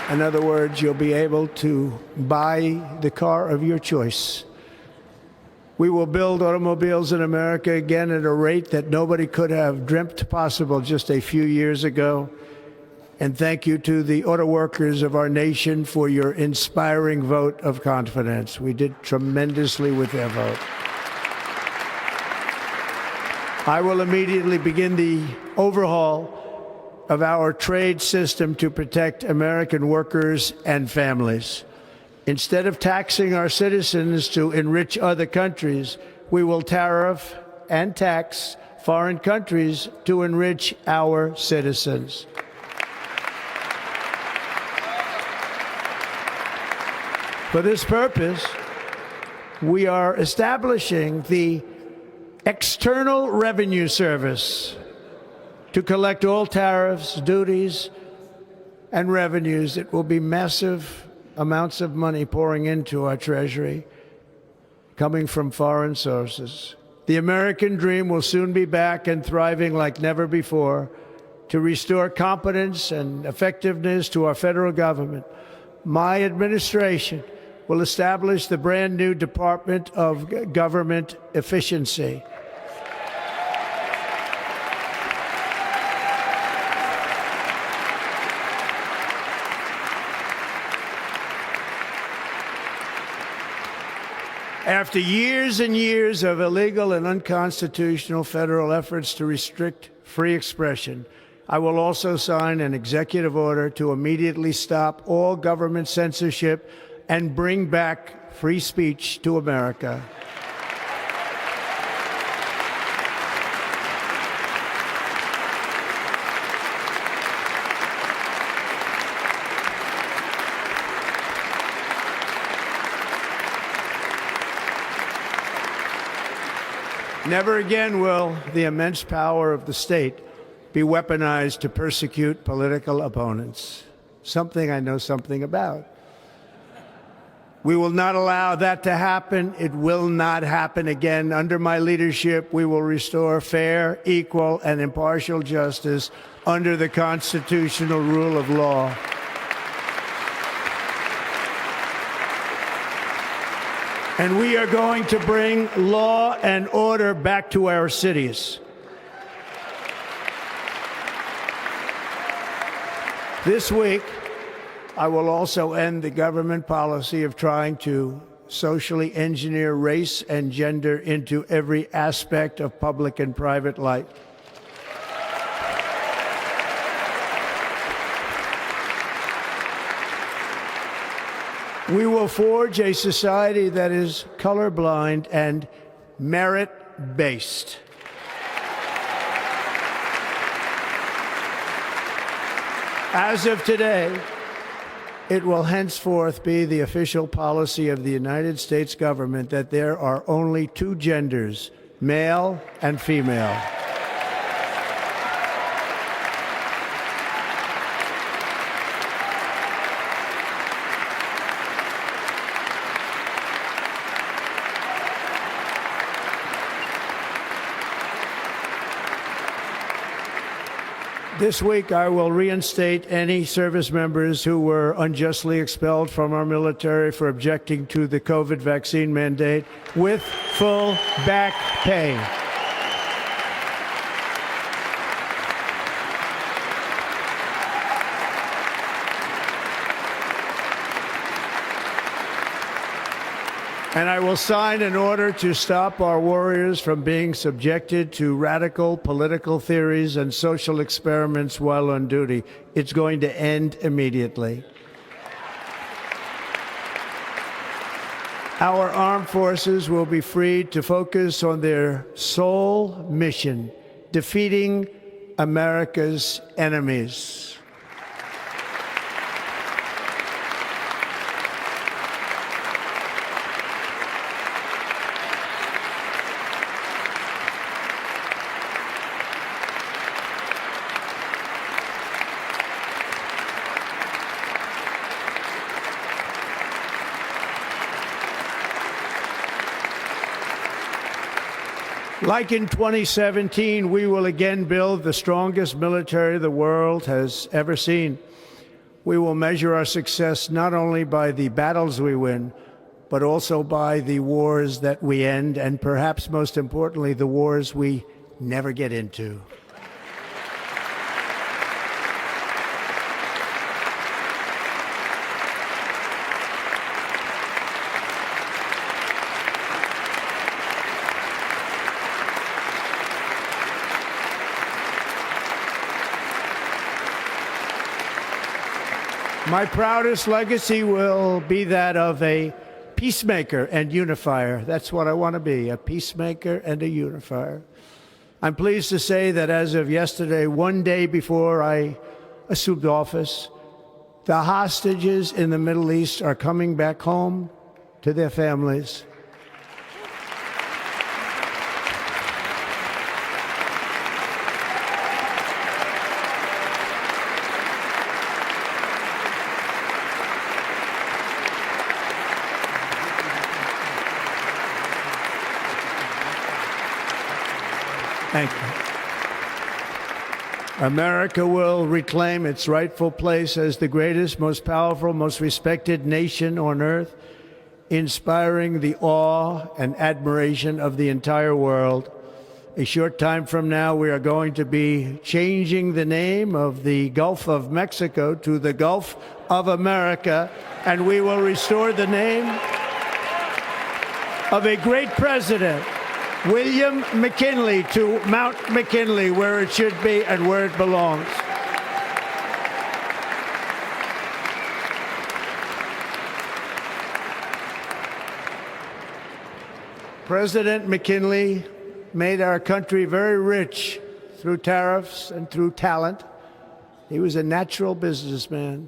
In other words, you'll be able to buy the car of your choice. We will build automobiles in America again at a rate that nobody could have dreamt possible just a few years ago. And thank you to the auto workers of our nation for your inspiring vote of confidence. We did tremendously with their vote. I will immediately begin the overhaul of our trade system to protect American workers and families. Instead of taxing our citizens to enrich other countries, we will tariff and tax foreign countries to enrich our citizens. For this purpose, we are establishing the External Revenue Service to collect all tariffs, duties, and revenues. It will be massive amounts of money pouring into our treasury, coming from foreign sources. The American dream will soon be back and thriving like never before to restore competence and effectiveness to our federal government. My administration will establish the brand new Department of Government Efficiency. After years and years of illegal and unconstitutional federal efforts to restrict free expression, I will also sign an executive order to immediately stop all government censorship and bring back free speech to America. Never again will the immense power of the state be weaponized to persecute political opponents, something I know something about. We will not allow that to happen. It will not happen again. Under my leadership, we will restore fair, equal, and impartial justice under the constitutional rule of law. And we are going to bring law and order back to our cities. This week, I will also end the government policy of trying to socially engineer race and gender into every aspect of public and private life. We will forge a society that is colorblind and merit-based. As of today, it will henceforth be the official policy of the United States government that there are only two genders, male and female. This week, I will reinstate any service members who were unjustly expelled from our military for objecting to the COVID vaccine mandate with full back pay. And I will sign an order to stop our warriors from being subjected to radical political theories and social experiments while on duty. It's going to end immediately. Our armed forces will be freed to focus on their sole mission, defeating America's enemies. Like in 2017, we will again build the strongest military the world has ever seen. We will measure our success not only by the battles we win, but also by the wars that we end, and perhaps most importantly, the wars we never get into. My proudest legacy will be that of a peacemaker and unifier. That's what I want to be, a peacemaker and a unifier. I'm pleased to say that as of yesterday, one day before I assumed office, the hostages in the Middle East are coming back home to their families. Thank you. America will reclaim its rightful place as the greatest, most powerful, most respected nation on earth, inspiring the awe and admiration of the entire world. A short time from now, we are going to be changing the name of the Gulf of Mexico to the Gulf of America, and we will restore the name of a great president, William McKinley, to Mount McKinley, where it should be and where it belongs. President McKinley made our country very rich through tariffs and through talent. He was a natural businessman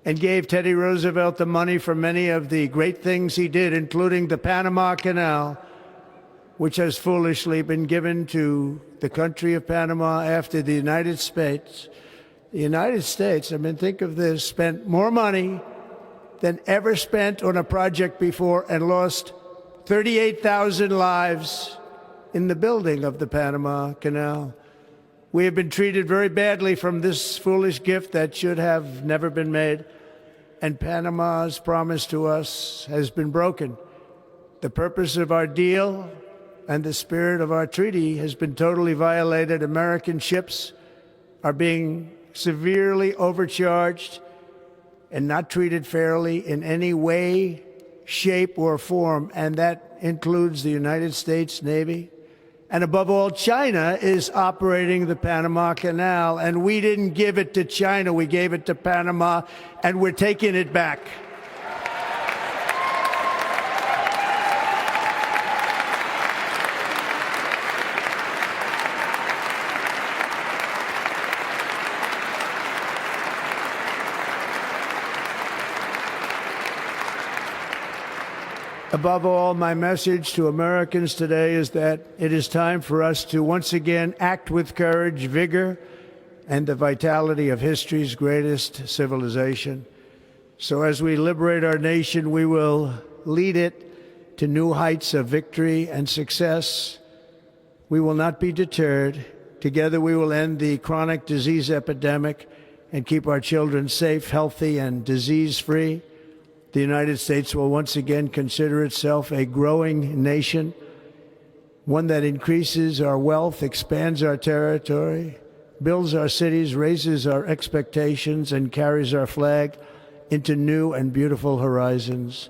and gave Teddy Roosevelt the money for many of the great things he did, including the Panama Canal, which has foolishly been given to the country of Panama after the United States. The United States, I mean, think of this, spent more money than ever spent on a project before and lost 38,000 lives in the building of the Panama Canal. We have been treated very badly from this foolish gift that should have never been made, and Panama's promise to us has been broken. The purpose of our deal and the spirit of our treaty has been totally violated. American ships are being severely overcharged and not treated fairly in any way, shape, or form, and that includes the United States Navy. And above all, China is operating the Panama Canal, and we didn't give it to China, we gave it to Panama, and we're taking it back. Above all, my message to Americans today is that it is time for us to once again act with courage, vigor, and the vitality of history's greatest civilization. So as we liberate our nation, we will lead it to new heights of victory and success. We will not be deterred. Together we will end the chronic disease epidemic and keep our children safe, healthy, and disease-free. The United States will once again consider itself a growing nation, one that increases our wealth, expands our territory, builds our cities, raises our expectations, and carries our flag into new and beautiful horizons.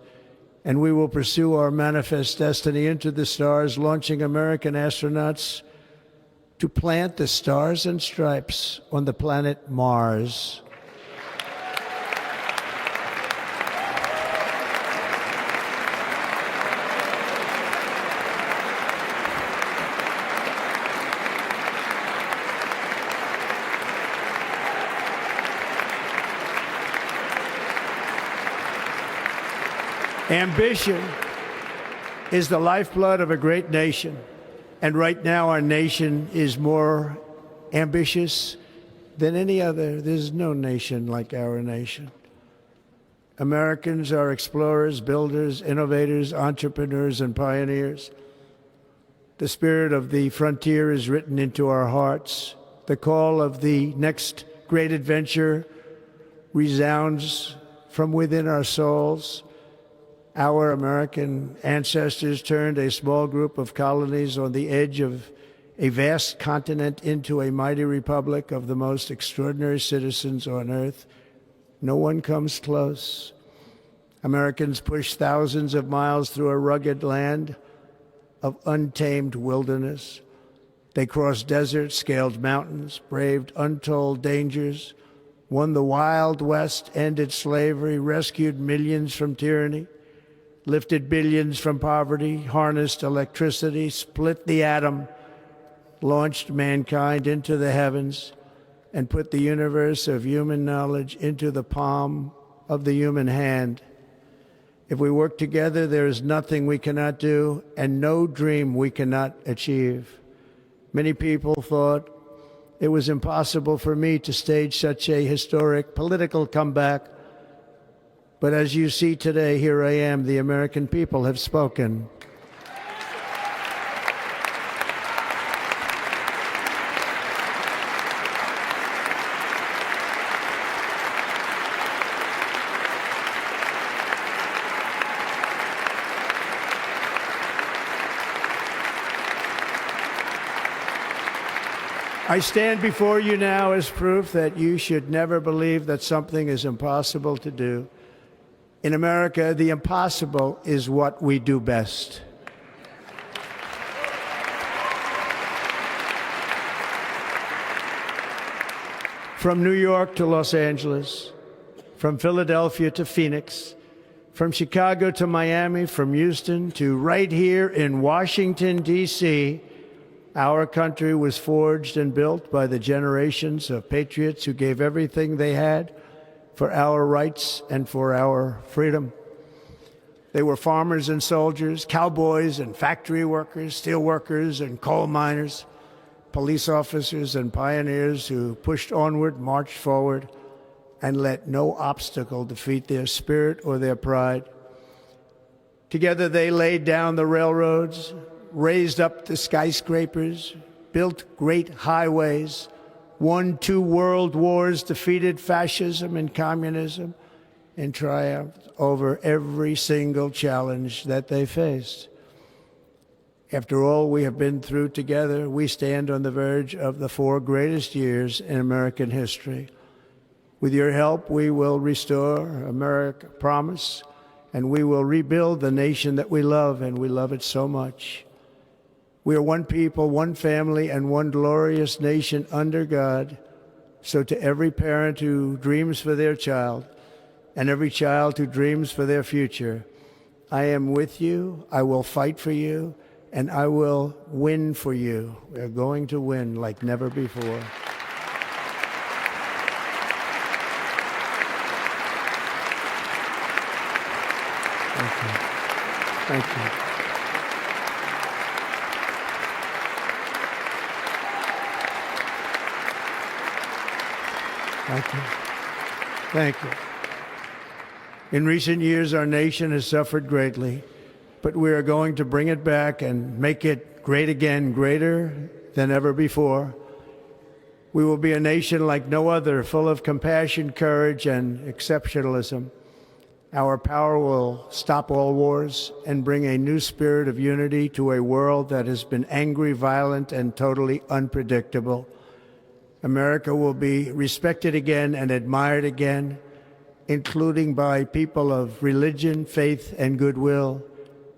and we will pursue our manifest destiny into the stars, launching American astronauts to plant the stars and stripes on the planet Mars. Ambition is the lifeblood of a great nation. And right now, our nation is more ambitious than any other. There's no nation like our nation. Americans are explorers, builders, innovators, entrepreneurs, and pioneers. The spirit of the frontier is written into our hearts. The call of the next great adventure resounds from within our souls. Our American ancestors turned a small group of colonies on the edge of a vast continent into a mighty republic of the most extraordinary citizens on earth. No one comes close. Americans pushed thousands of miles through a rugged land of untamed wilderness. They crossed deserts, scaled mountains, braved untold dangers, won the Wild West, ended slavery, rescued millions from tyranny, lifted billions from poverty, harnessed electricity, split the atom, launched mankind into the heavens, and put the universe of human knowledge into the palm of the human hand. If we work together, there is nothing we cannot do and no dream we cannot achieve. Many people thought it was impossible for me to stage such a historic political comeback. But as you see today, here I am. The American people have spoken. I stand before you now as proof that you should never believe that something is impossible to do. In America, the impossible is what we do best. From New York to Los Angeles, from Philadelphia to Phoenix, from Chicago to Miami, from Houston to right here in Washington, D.C., our country was forged and built by the generations of patriots who gave everything they had for our rights and for our freedom. They were farmers and soldiers, cowboys and factory workers, steel workers and coal miners, police officers and pioneers who pushed onward, marched forward, and let no obstacle defeat their spirit or their pride. Together they laid down the railroads, raised up the skyscrapers, built great highways, won 2 world wars, defeated fascism and communism, and triumphed over every single challenge that they faced. After all we have been through together, we stand on the verge of the 4 greatest years in American history. With your help, we will restore America, promise, and we will rebuild the nation that we love, and we love it so much. We are one people, one family, and one glorious nation under God. So to every parent who dreams for their child, and every child who dreams for their future, I am with you, I will fight for you, and I will win for you. We are going to win like never before. Thank you. Thank you. Thank you. Thank you. In recent years, our nation has suffered greatly, but we are going to bring it back and make it great again, greater than ever before. We will be a nation like no other, full of compassion, courage, and exceptionalism. Our power will stop all wars and bring a new spirit of unity to a world that has been angry, violent, and totally unpredictable. America will be respected again and admired again. including by people of religion, faith, and goodwill.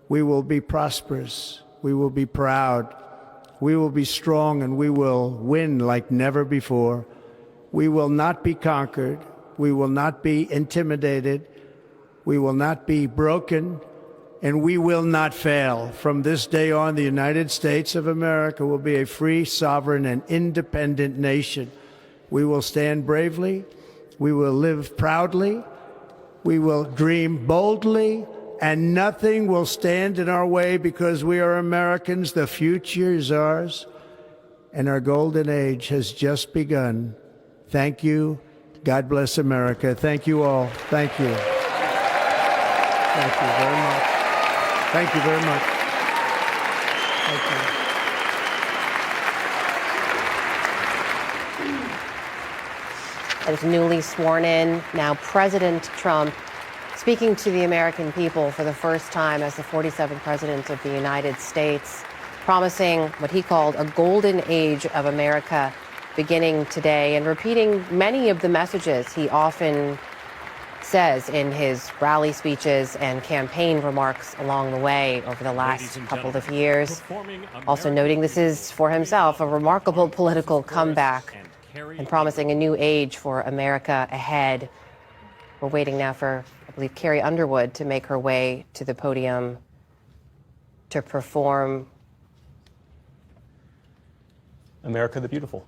We will be prosperous. We will be proud. We will be strong, and we will win like never before. We will not be conquered. We will not be intimidated. We will not be broken, and we will not fail. From this day on, the United States of America will be a free, sovereign, and independent nation. We will stand bravely. We will live proudly. We will dream boldly, and nothing will stand in our way because we are Americans. The future is ours, and our golden age has just begun. Thank you. God bless America. Thank you all. Thank you. Thank you very much. Thank you very much. Thank you. As newly sworn in, now President Trump speaking to the American people for the first time as the 47th President of the United States, promising what he called a golden age of America beginning today, and repeating many of the messages he often says in his rally speeches and campaign remarks along the way over the last couple of years. Also noting this is, for himself, a remarkable political comeback and promising a new age for America ahead. We're waiting now for, I believe, Carrie Underwood to make her way to the podium to perform America the Beautiful.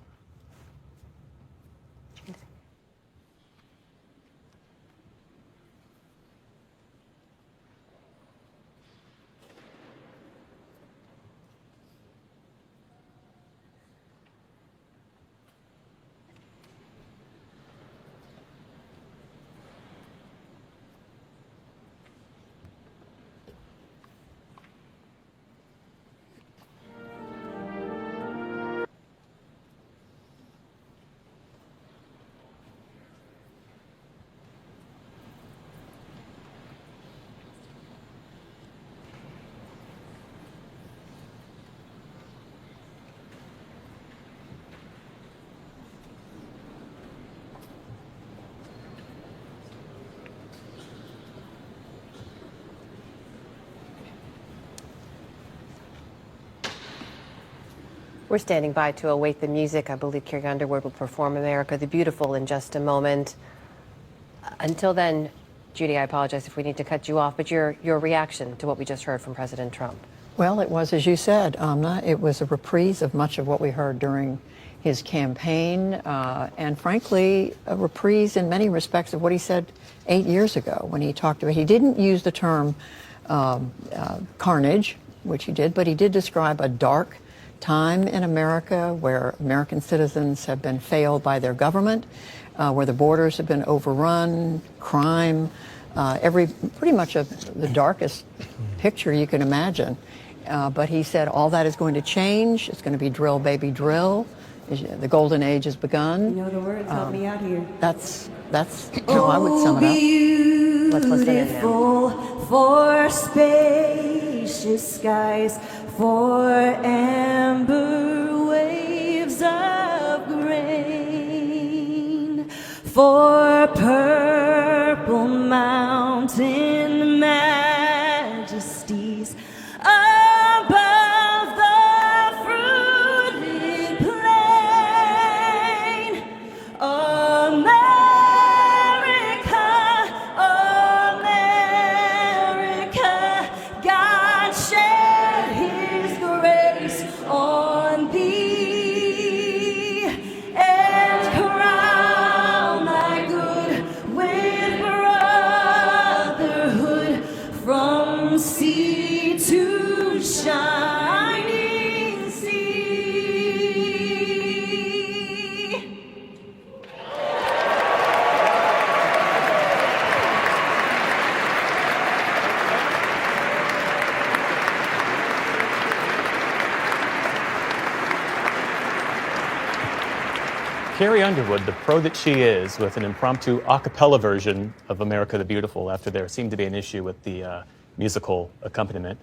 We're standing by to await the music. I believe Carrie Underwood will perform America the Beautiful in just a moment. Until then, Judy, I apologize if we need to cut you off, but your reaction to what we just heard from President Trump. Well, it was, as you said, Amna, it was a reprise of much of what we heard during his campaign, and frankly, a reprise in many respects of what he said 8 years ago when he talked about, he didn't use the term carnage, which he did, but he did describe a dark time in America where American citizens have been failed by their government, where the borders have been overrun, crime, pretty much the darkest picture you can imagine. But he said all that is going to change. It's going to be drill, baby, drill. The golden age has begun. You know the words, help me out here. That's how I would sum it up. Let's listen in now. For spacious skies, for amber waves of grain, for purple mountain majesties above the fruited plain. America, America, God shed his grace on thee and crown thy good with brotherhood from sea to shining sea. Carrie Underwood, the pro that she is, with an impromptu a cappella version of America the Beautiful after there seemed to be an issue with the musical accompaniment.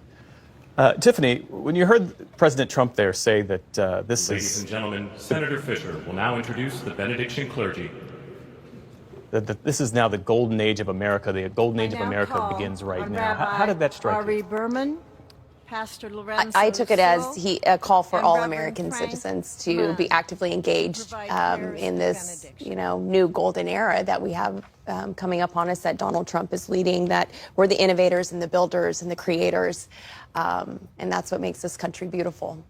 Tiffany, when you heard President Trump there say that this Ladies and gentlemen, Senator Fisher will now introduce the benediction clergy. this is now the golden age of America. The golden age of America begins right now. How did that strike you? Berman, Pastor Lorenzo I took it as a call for and all Reverend American Frank citizens to be actively engaged in this, new golden era that we have coming up on us, that Donald Trump is leading, that we're the innovators and the builders and the creators, and that's what makes this country beautiful.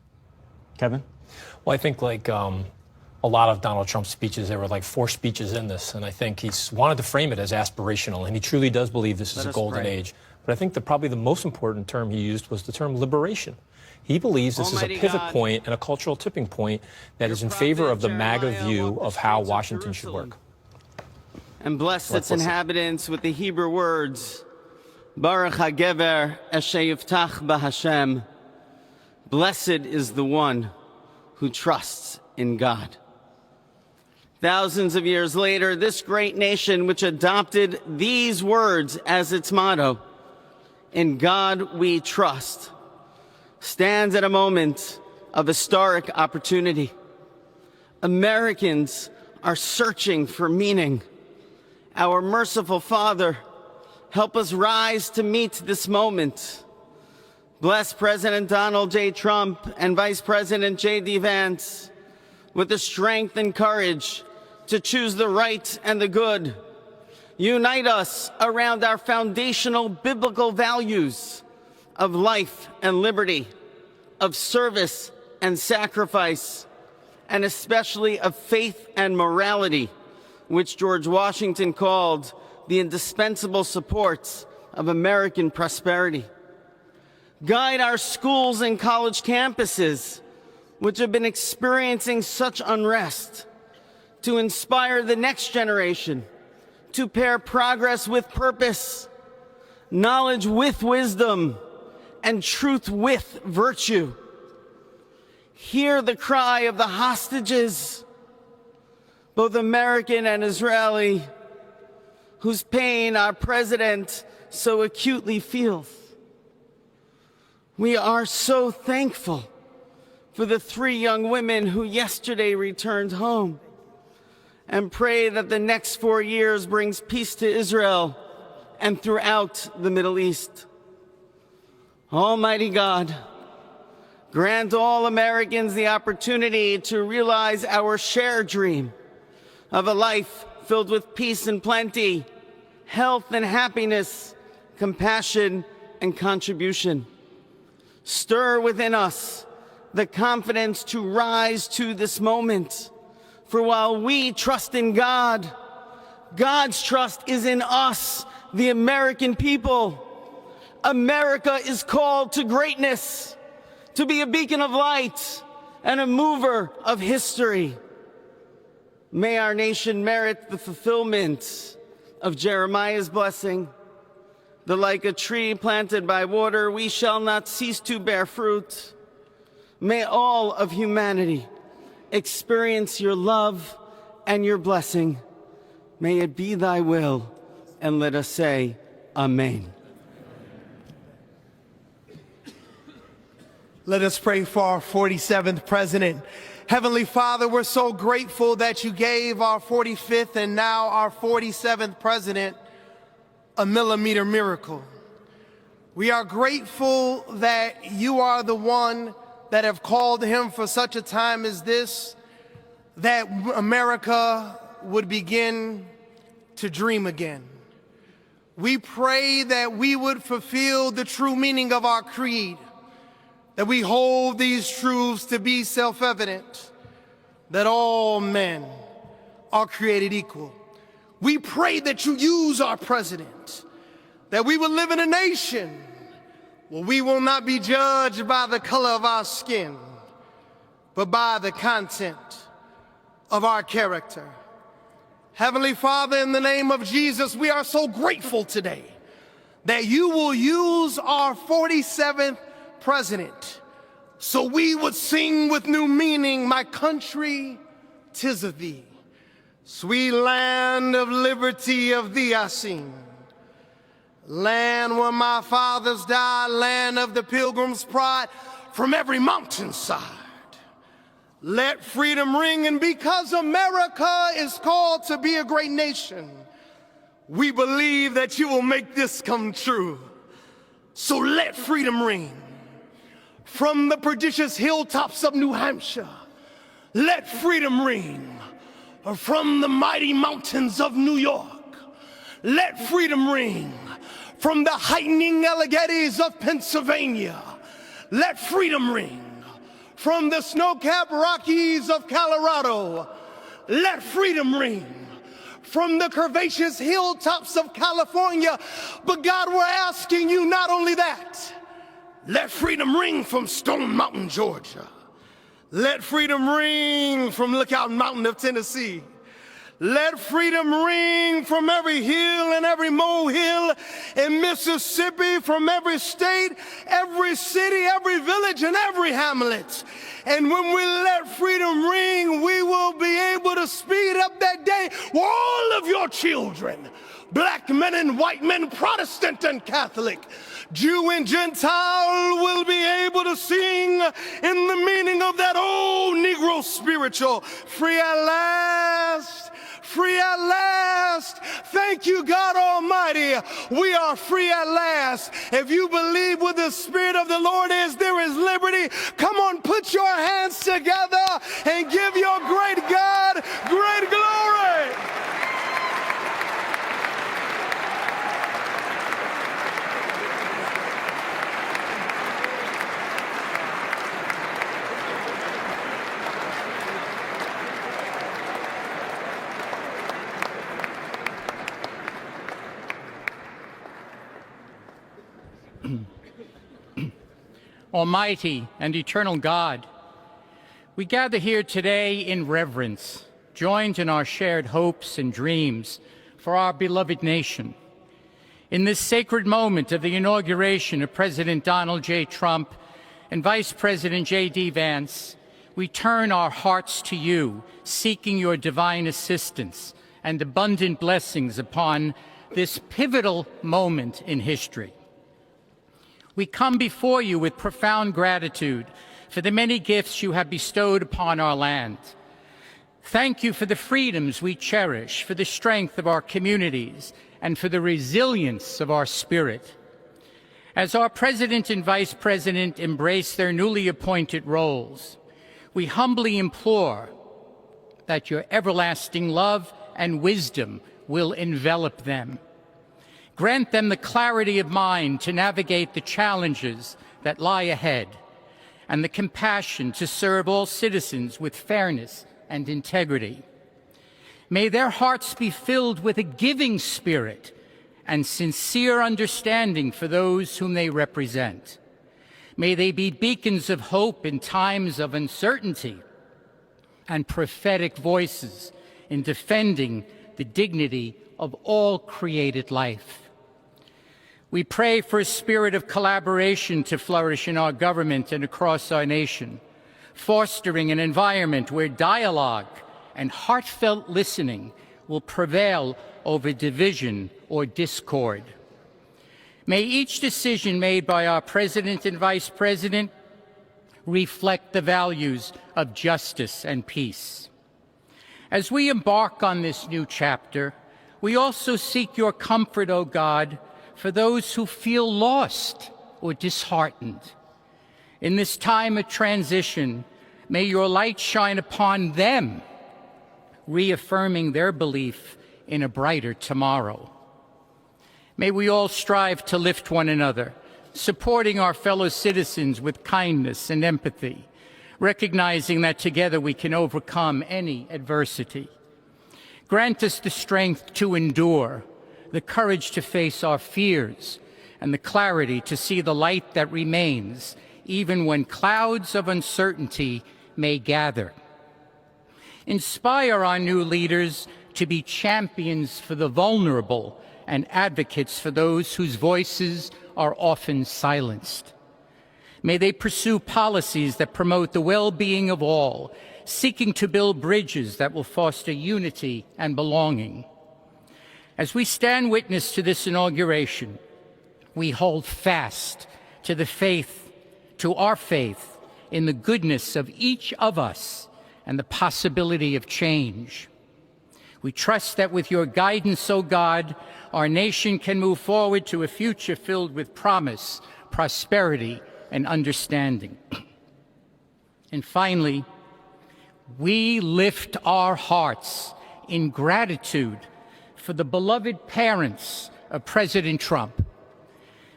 Kevin? Well, I think a lot of Donald Trump's speeches, there were like 4 speeches in this, and I think he's wanted to frame it as aspirational, and he truly does believe this is a golden age. But I think probably the most important term he used was the term liberation. He believes this is a pivot point and a cultural tipping point that is in favor of the MAGA view of how Washington should work. And bless its inhabitants with the Hebrew words, Baruch HaGever Asher Yiftach BaHashem. Blessed is the one who trusts in God. Thousands of years later, this great nation, which adopted these words as its motto, "In God we trust," stands at a moment of historic opportunity. Americans are searching for meaning. Our merciful Father, help us rise to meet this moment. Bless President Donald J. Trump and Vice President J.D. Vance with the strength and courage to choose the right and the good. Unite us around our foundational biblical values of life and liberty, of service and sacrifice, and especially of faith and morality, which George Washington called the indispensable supports of American prosperity. Guide our schools and college campuses, which have been experiencing such unrest, to inspire the next generation, to pair progress with purpose, knowledge with wisdom, and truth with virtue. Hear the cry of the hostages, both American and Israeli, whose pain our president so acutely feels. We are so thankful for the 3 young women who yesterday returned home, and pray that the next 4 years brings peace to Israel and throughout the Middle East. Almighty God, grant all Americans the opportunity to realize our shared dream of a life filled with peace and plenty, health and happiness, compassion and contribution. Stir within us the confidence to rise to this moment. For while we trust in God, God's trust is in us, the American people. America is called to greatness, to be a beacon of light and a mover of history. May our nation merit the fulfillment of Jeremiah's blessing, that like a tree planted by water, we shall not cease to bear fruit. May all of humanity experience your love and your blessing. May it be thy will, and let us say, Amen. Let us pray for our 47th president. Heavenly Father, we're so grateful that you gave our 45th and now our 47th president a millimeter miracle. We are grateful that you are the one that have called him for such a time as this, that America would begin to dream again. We pray that we would fulfill the true meaning of our creed, that we hold these truths to be self-evident, that all men are created equal. We pray that you use our president, that we will live in a nation where we will not be judged by the color of our skin, but by the content of our character. Heavenly Father, in the name of Jesus, we are so grateful today that you will use our 47th president so we would sing with new meaning, my country, 'tis of thee. Sweet land of liberty, of thee I sing. Land where my fathers died, land of the pilgrim's pride, from every mountainside. Let freedom ring, and because America is called to be a great nation, we believe that you will make this come true. So let freedom ring from the prodigious hilltops of New Hampshire. Let freedom ring from the mighty mountains of New York. Let freedom ring from the heightening Alleghenies of Pennsylvania. Let freedom ring from the snow-capped Rockies of Colorado. Let freedom ring from the curvaceous hilltops of California. But God, we're asking you not only that. Let freedom ring from Stone Mountain, Georgia. Let freedom ring from Lookout Mountain of Tennessee. Let freedom ring from every hill and every molehill in Mississippi, from every state, every city, every village, and every hamlet. And when we let freedom ring, we will be able to speed up that day where all of your children, black men and white men, Protestant and Catholic, Jew and Gentile, will be able to sing in the meaning of that old Negro spiritual, free at last, free at last. Thank you, God Almighty. We are free at last. If you believe where the Spirit of the Lord is, there is liberty. Come on, put your hands together and give your great God great glory. Almighty and eternal God, we gather here today in reverence, joined in our shared hopes and dreams for our beloved nation. In this sacred moment of the inauguration of President Donald J. Trump and Vice President J.D. Vance, we turn our hearts to you, seeking your divine assistance and abundant blessings upon this pivotal moment in history. We come before you with profound gratitude for the many gifts you have bestowed upon our land. Thank you for the freedoms we cherish, for the strength of our communities, and for the resilience of our spirit. As our President and Vice President embrace their newly appointed roles, we humbly implore that your everlasting love and wisdom will envelop them. Grant them the clarity of mind to navigate the challenges that lie ahead and the compassion to serve all citizens with fairness and integrity. May their hearts be filled with a giving spirit and sincere understanding for those whom they represent. May they be beacons of hope in times of uncertainty and prophetic voices in defending the dignity of all created life. We pray for a spirit of collaboration to flourish in our government and across our nation, fostering an environment where dialogue and heartfelt listening will prevail over division or discord. May each decision made by our President and Vice President reflect the values of justice and peace. As we embark on this new chapter, we also seek your comfort, O God, for those who feel lost or disheartened. In this time of transition, may your light shine upon them, reaffirming their belief in a brighter tomorrow. May we all strive to lift one another, supporting our fellow citizens with kindness and empathy, recognizing that together we can overcome any adversity. Grant us the strength to endure, the courage to face our fears, and the clarity to see the light that remains, even when clouds of uncertainty may gather. Inspire our new leaders to be champions for the vulnerable and advocates for those whose voices are often silenced. May they pursue policies that promote the well-being of all, seeking to build bridges that will foster unity and belonging. As we stand witness to this inauguration, we hold fast to our faith in the goodness of each of us and the possibility of change. We trust that with your guidance, O God, our nation can move forward to a future filled with promise, prosperity, and understanding. And finally, we lift our hearts in gratitude for the beloved parents of President Trump.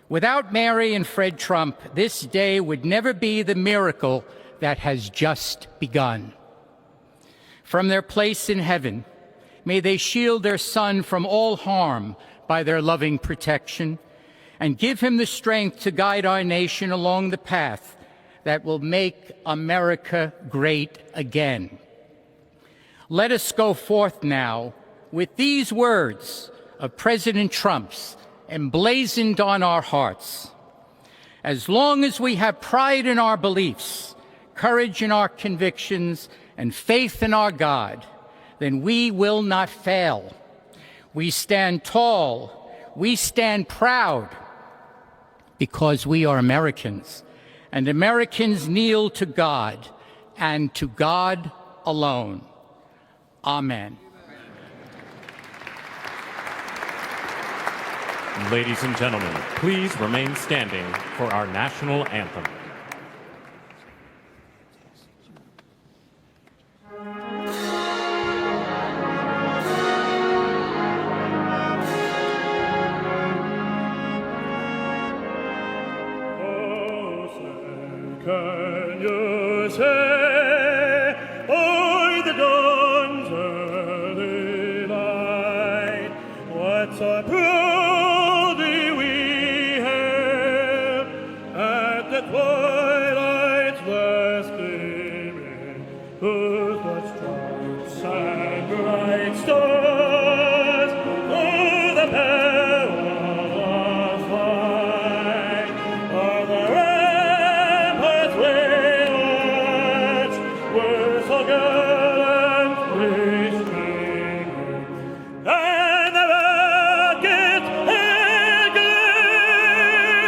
Without Mary and Fred Trump, this day would never be the miracle that has just begun. From their place in heaven, may they shield their son from all harm by their loving protection, and give him the strength to guide our nation along the path that will make America great again. Let us go forth now with these words of President Trump's emblazoned on our hearts. As long as we have pride in our beliefs, courage in our convictions, and faith in our God, then we will not fail. We stand tall, we stand proud, because we are Americans, and Americans kneel to God, and to God alone. Amen. Ladies and gentlemen, please remain standing for our national anthem. Can you say, o'er the dawn's early light, what so proudly we hailed at the twilight's last gleaming, whose blood stripes and bright stars through the perilous fight of the ramparts we watched were so gallantly streaming, and the rockets in glee,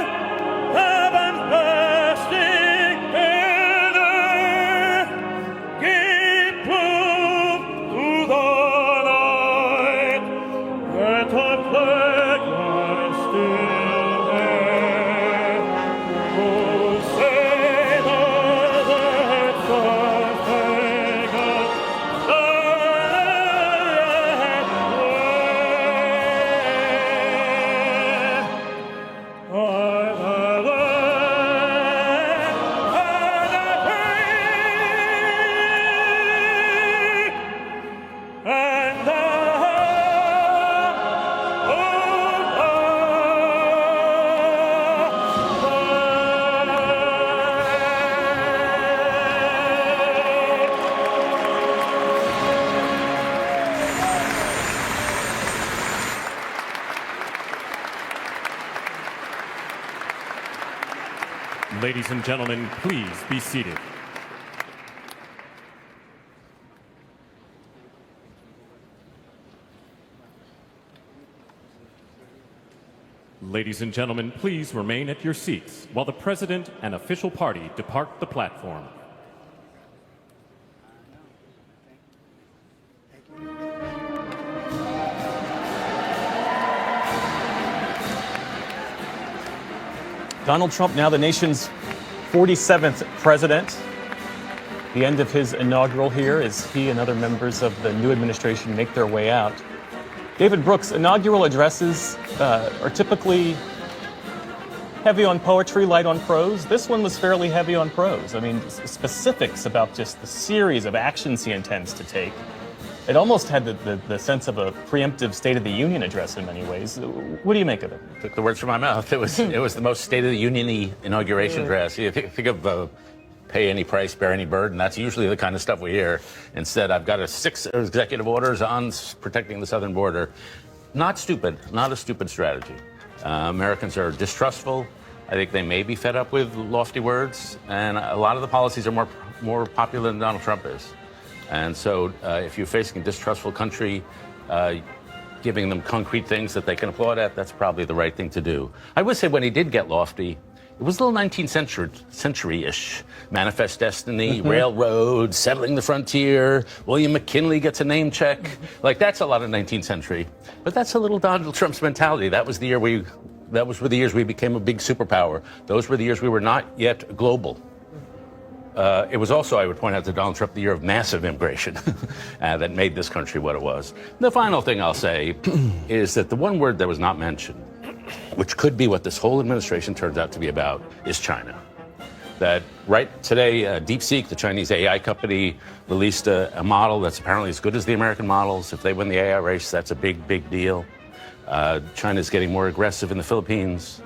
heavens bursting in earth, gave proof through the night that our flag was still there. Oh, say does that star-spangled Ladies and gentlemen, please be seated. Ladies and gentlemen, please remain at your seats while the President and official party depart the platform. Donald Trump, now the nation's 47th president. The end of his inaugural here as he and other members of the new administration make their way out. David Brooks, inaugural addresses are typically heavy on poetry, light on prose. This one was fairly heavy on prose. I mean, specifics about just the series of actions he intends to take. It almost had the sense of a preemptive State of the Union address in many ways. What do you make of it? Took the words from my mouth. It was the most State of the Union-y inauguration address. You think of pay any price, bear any burden. That's usually the kind of stuff we hear. Instead, I've got 6 executive orders on protecting the southern border. Not stupid. Not a stupid strategy. Americans are distrustful. I think they may be fed up with lofty words, and a lot of the policies are more popular than Donald Trump is. And so if you're facing a distrustful country, giving them concrete things that they can applaud at, that's probably the right thing to do. I would say when he did get lofty, it was a little 19th century-ish. Manifest Destiny, railroad, settling the frontier, William McKinley gets a name check. Like, that's a lot of 19th century. But that's a little Donald Trump's mentality. That was the years we became a big superpower. Those were the years we were not yet global. It was also, I would point out to Donald Trump, the year of massive immigration that made this country what it was. The final thing I'll say is that the one word that was not mentioned, which could be what this whole administration turns out to be about, is China. That right today, DeepSeek, the Chinese AI company, released a model that's apparently as good as the American models. If they win the AI race, that's a big, big deal. China's getting more aggressive in the Philippines.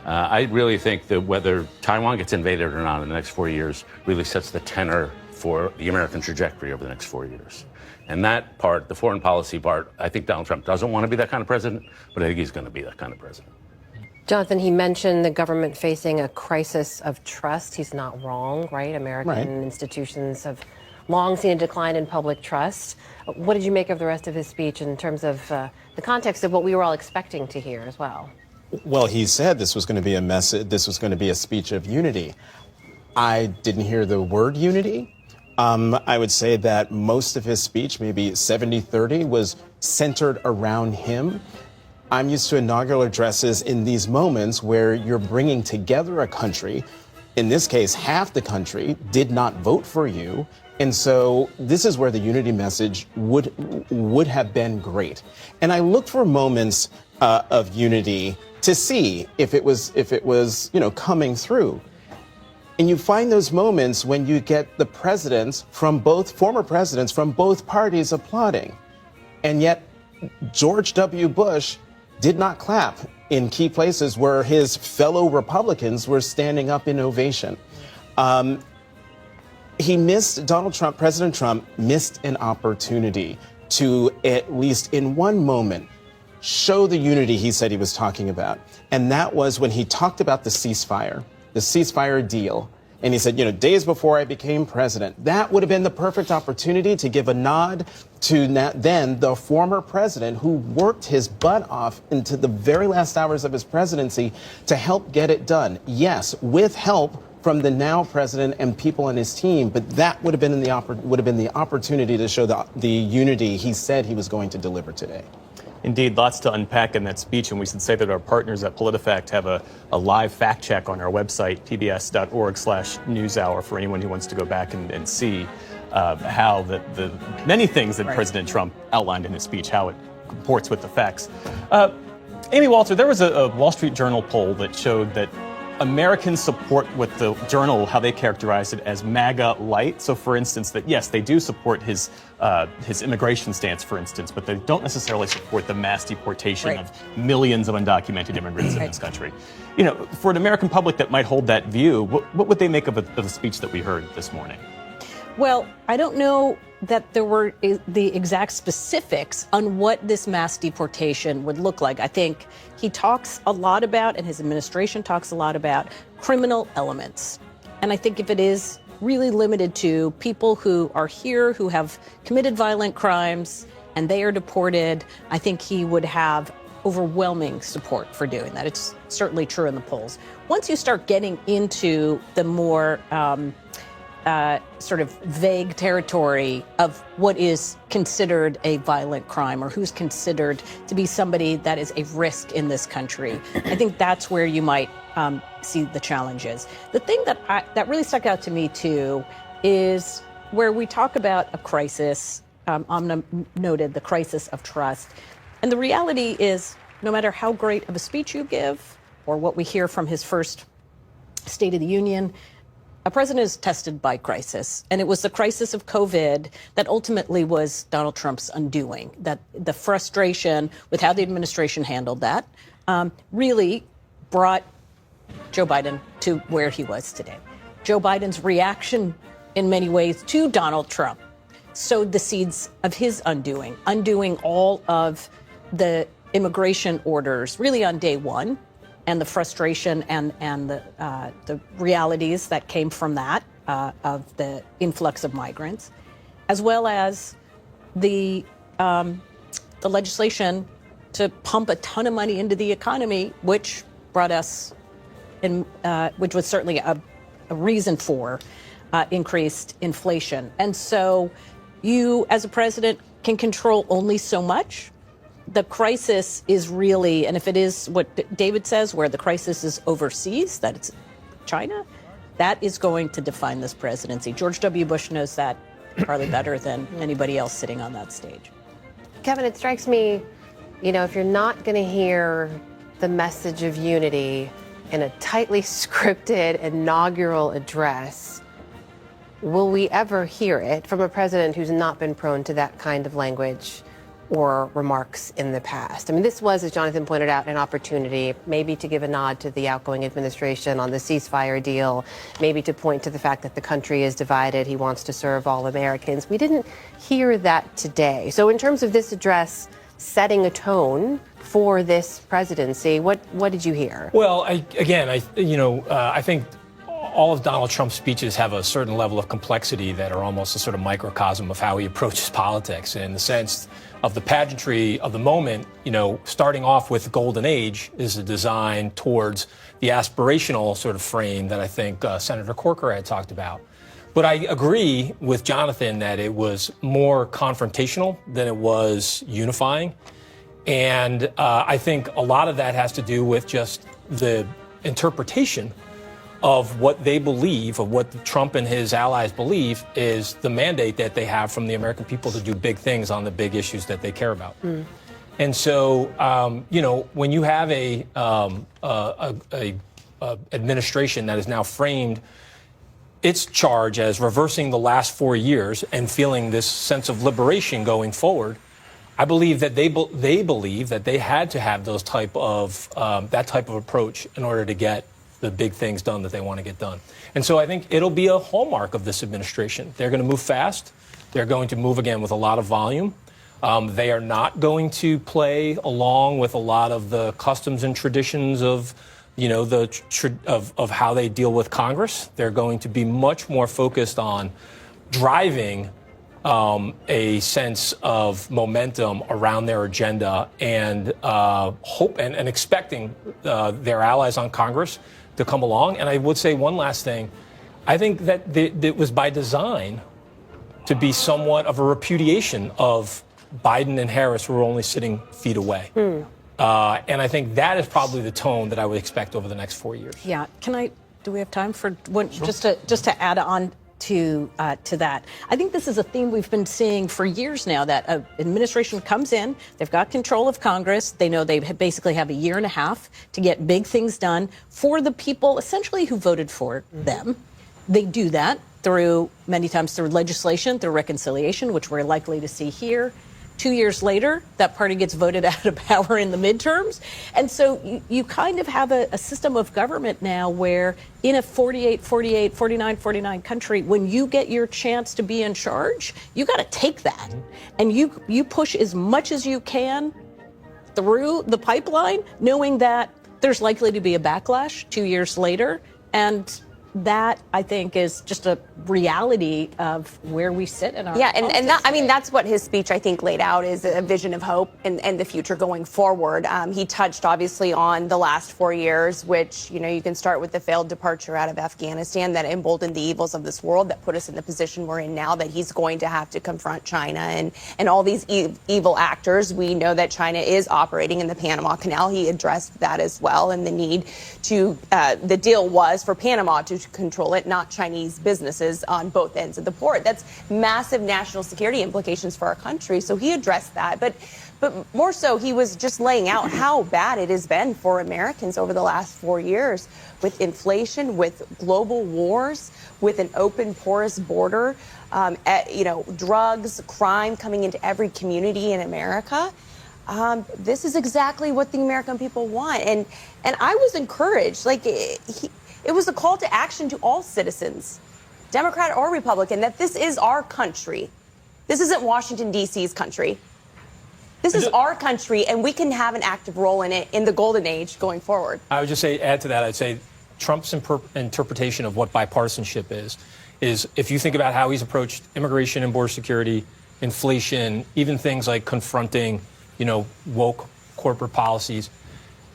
I really think that whether Taiwan gets invaded or not in the next 4 years really sets the tenor for the American trajectory over the next 4 years. And that part, the foreign policy part, I think Donald Trump doesn't want to be that kind of president, but I think he's going to be that kind of president. Jonathan, he mentioned the government facing a crisis of trust. He's not wrong, right? American institutions have long seen a decline in public trust. What did you make of the rest of his speech in terms of the context of what we were all expecting to hear as well? Well, he said this was going to be a message, this was going to be a speech of unity. I didn't hear the word unity. I would say that most of his speech, maybe 70-30, was centered around him. I'm used to inaugural addresses in these moments where you're bringing together a country. In this case, half the country did not vote for you. And so this is where the unity message would have been great. And I looked for moments of unity to see if it was coming through. And you find those moments when you get the presidents from former presidents from both parties applauding. And yet George W. Bush did not clap in key places where his fellow Republicans were standing up in ovation. President Trump missed an opportunity to, at least in one moment, show the unity he said he was talking about. And that was when he talked about the ceasefire deal. And he said, days before I became president, that would have been the perfect opportunity to give a nod to then the former president who worked his butt off into the very last hours of his presidency to help get it done. Yes, with help from the now president and people on his team, but that would have been the opportunity to show the unity he said he was going to deliver today. Indeed, lots to unpack in that speech, and we should say that our partners at PolitiFact have a live fact check on our website, pbs.org/newshour, for anyone who wants to go back and see how the many things that President Trump outlined in his speech, how it comports with the facts. Amy Walter, there was a Wall Street Journal poll that showed that Americans support what the Journal, how they characterized it as MAGA light. So, for instance, that yes, they do support his immigration stance, for instance, but they don't necessarily support the mass deportation of millions of undocumented immigrants in this country. For an American public that might hold that view, what would they make of the speech that we heard this morning? Well, I don't know that there were the exact specifics on what this mass deportation would look like. I think he talks a lot about, and his administration talks a lot about, criminal elements. And I think if it is really limited to people who are here, who have committed violent crimes, and they are deported, I think he would have overwhelming support for doing that. It's certainly true in the polls. Once you start getting into the more sort of vague territory of what is considered a violent crime or who's considered to be somebody that is a risk in this country, I think that's where you might see the challenges. The thing that really stuck out to me, too, is where we talk about a crisis. Amna noted the crisis of trust. And the reality is, no matter how great of a speech you give or what we hear from his first State of the Union, a president is tested by crisis, and it was the crisis of COVID that ultimately was Donald Trump's undoing. That the frustration with how the administration handled that really brought Joe Biden to where he was today. Joe Biden's reaction in many ways to Donald Trump sowed the seeds of his undoing all of the immigration orders really on day one, and the frustration and the realities that came from that, of the influx of migrants, as well as the legislation to pump a ton of money into the economy, which brought us which was certainly a reason for increased inflation. And so you, as a president, can control only so much. The crisis is really, and if it is what David says, where the crisis is overseas, that it's China, that is going to define this presidency. George W. Bush knows that probably better than anybody else sitting on that stage. Kevin, it strikes me, if you're not going to hear the message of unity in a tightly scripted inaugural address, will we ever hear it from a president who's not been prone to that kind of language or remarks in the past? I mean, this was, as Jonathan pointed out, an opportunity maybe to give a nod to the outgoing administration on the ceasefire deal, maybe to point to the fact that the country is divided. He wants to serve all Americans. We didn't hear that today. So in terms of this address setting a tone for this presidency, what did you hear? Well, I think all of Donald Trump's speeches have a certain level of complexity that are almost a sort of microcosm of how he approaches politics, in the sense of the pageantry of the moment. Starting off with the golden age is a design towards the aspirational sort of frame that I think Senator Corker had talked about. But I agree with Jonathan that it was more confrontational than it was unifying. And I think a lot of that has to do with just the interpretation of what they believe, of what Trump and his allies believe is the mandate that they have from the American people to do big things on the big issues that they care about. And so, when you have a administration that is now framed its charge as reversing the last 4 years and feeling this sense of liberation going forward, I believe that they believe that they had to have those that type of approach in order to get the big things done that they want to get done. And so I think it'll be a hallmark of this administration. They're going to move fast. They're going to move, again, with a lot of volume. They are not going to play along with a lot of the customs and traditions of, of how they deal with Congress. They're going to be much more focused on driving a sense of momentum around their agenda and hope and expecting their allies on Congress to come along. And I would say one last thing. I think that it was by design to be somewhat of a repudiation of Biden and Harris, who were only sitting feet away. And I think that is probably the tone that I would expect over the next 4 years. Yeah. Do we have time for one, just to add on to that? I think this is a theme we've been seeing for years now, that an administration comes in, they've got control of Congress, they know they basically have a year and a half to get big things done for the people essentially who voted for them. They do that many times through legislation, through reconciliation, which we're likely to see here. 2 years later, that party gets voted out of power in the midterms. And so you kind of have a system of government now where in a 49 country, when you get your chance to be in charge, you got to take that. And you push as much as you can through the pipeline, knowing that there's likely to be a backlash 2 years later. And that, I think, is just a reality of where we sit in our that's what his speech, I think, laid out, is a vision of hope and the future going forward. He touched, obviously, on the last 4 years, which, you can start with the failed departure out of Afghanistan that emboldened the evils of this world, that put us in the position we're in now, that he's going to have to confront China and all these evil actors. We know that China is operating in the Panama Canal. He addressed that as well, and the need to, the deal was for Panama to control it, not Chinese businesses on both ends of the port. That's massive national security implications for our country. So he addressed that. But more so, he was just laying out how bad it has been for Americans over the last 4 years, with inflation, with global wars, with an open, porous border, drugs, crime coming into every community in America. This is exactly what the American people want. And I was encouraged. It was a call to action to all citizens, Democrat or Republican, that this is our country. This isn't Washington, D.C.'s country. This is our country, and we can have an active role in it in the golden age going forward. I would just say, add to that, I'd say Trump's interpretation of what bipartisanship is if you think about how he's approached immigration and border security, inflation, even things like confronting, woke corporate policies,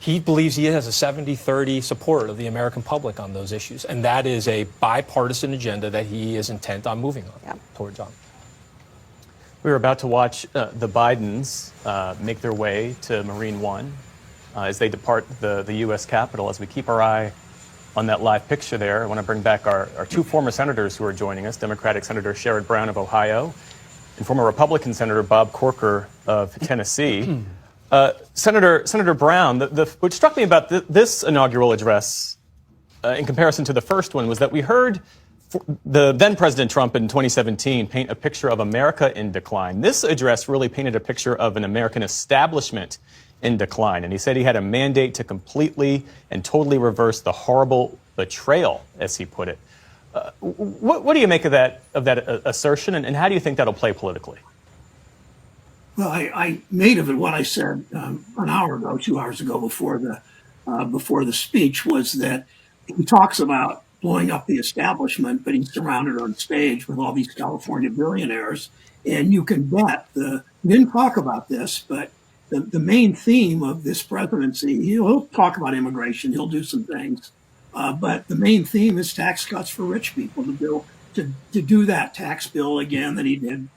he believes he has a 70-30 support of the American public on those issues. And that is a bipartisan agenda that he is intent on moving towards on. We were about to watch the Bidens make their way to Marine One as they depart the U.S. Capitol. As we keep our eye on that live picture there, I want to bring back our two former senators who are joining us, Democratic Senator Sherrod Brown of Ohio and former Republican Senator Bob Corker of Tennessee. Senator Brown, what struck me about this inaugural address in comparison to the first one was that we heard the then President Trump in 2017 paint a picture of America in decline. This address really painted a picture of an American establishment in decline. And he said he had a mandate to completely and totally reverse the horrible betrayal, as he put it. What do you make of that assertion, and how do you think that'll play politically? Well, I made of it what I said an hour ago, 2 hours ago, before the speech, was that he talks about blowing up the establishment, but he's surrounded on stage with all these California billionaires. And you can bet, he didn't talk about this, but the main theme of this presidency, he'll talk about immigration, he'll do some things, but the main theme is tax cuts for rich people, to do that tax bill again that he did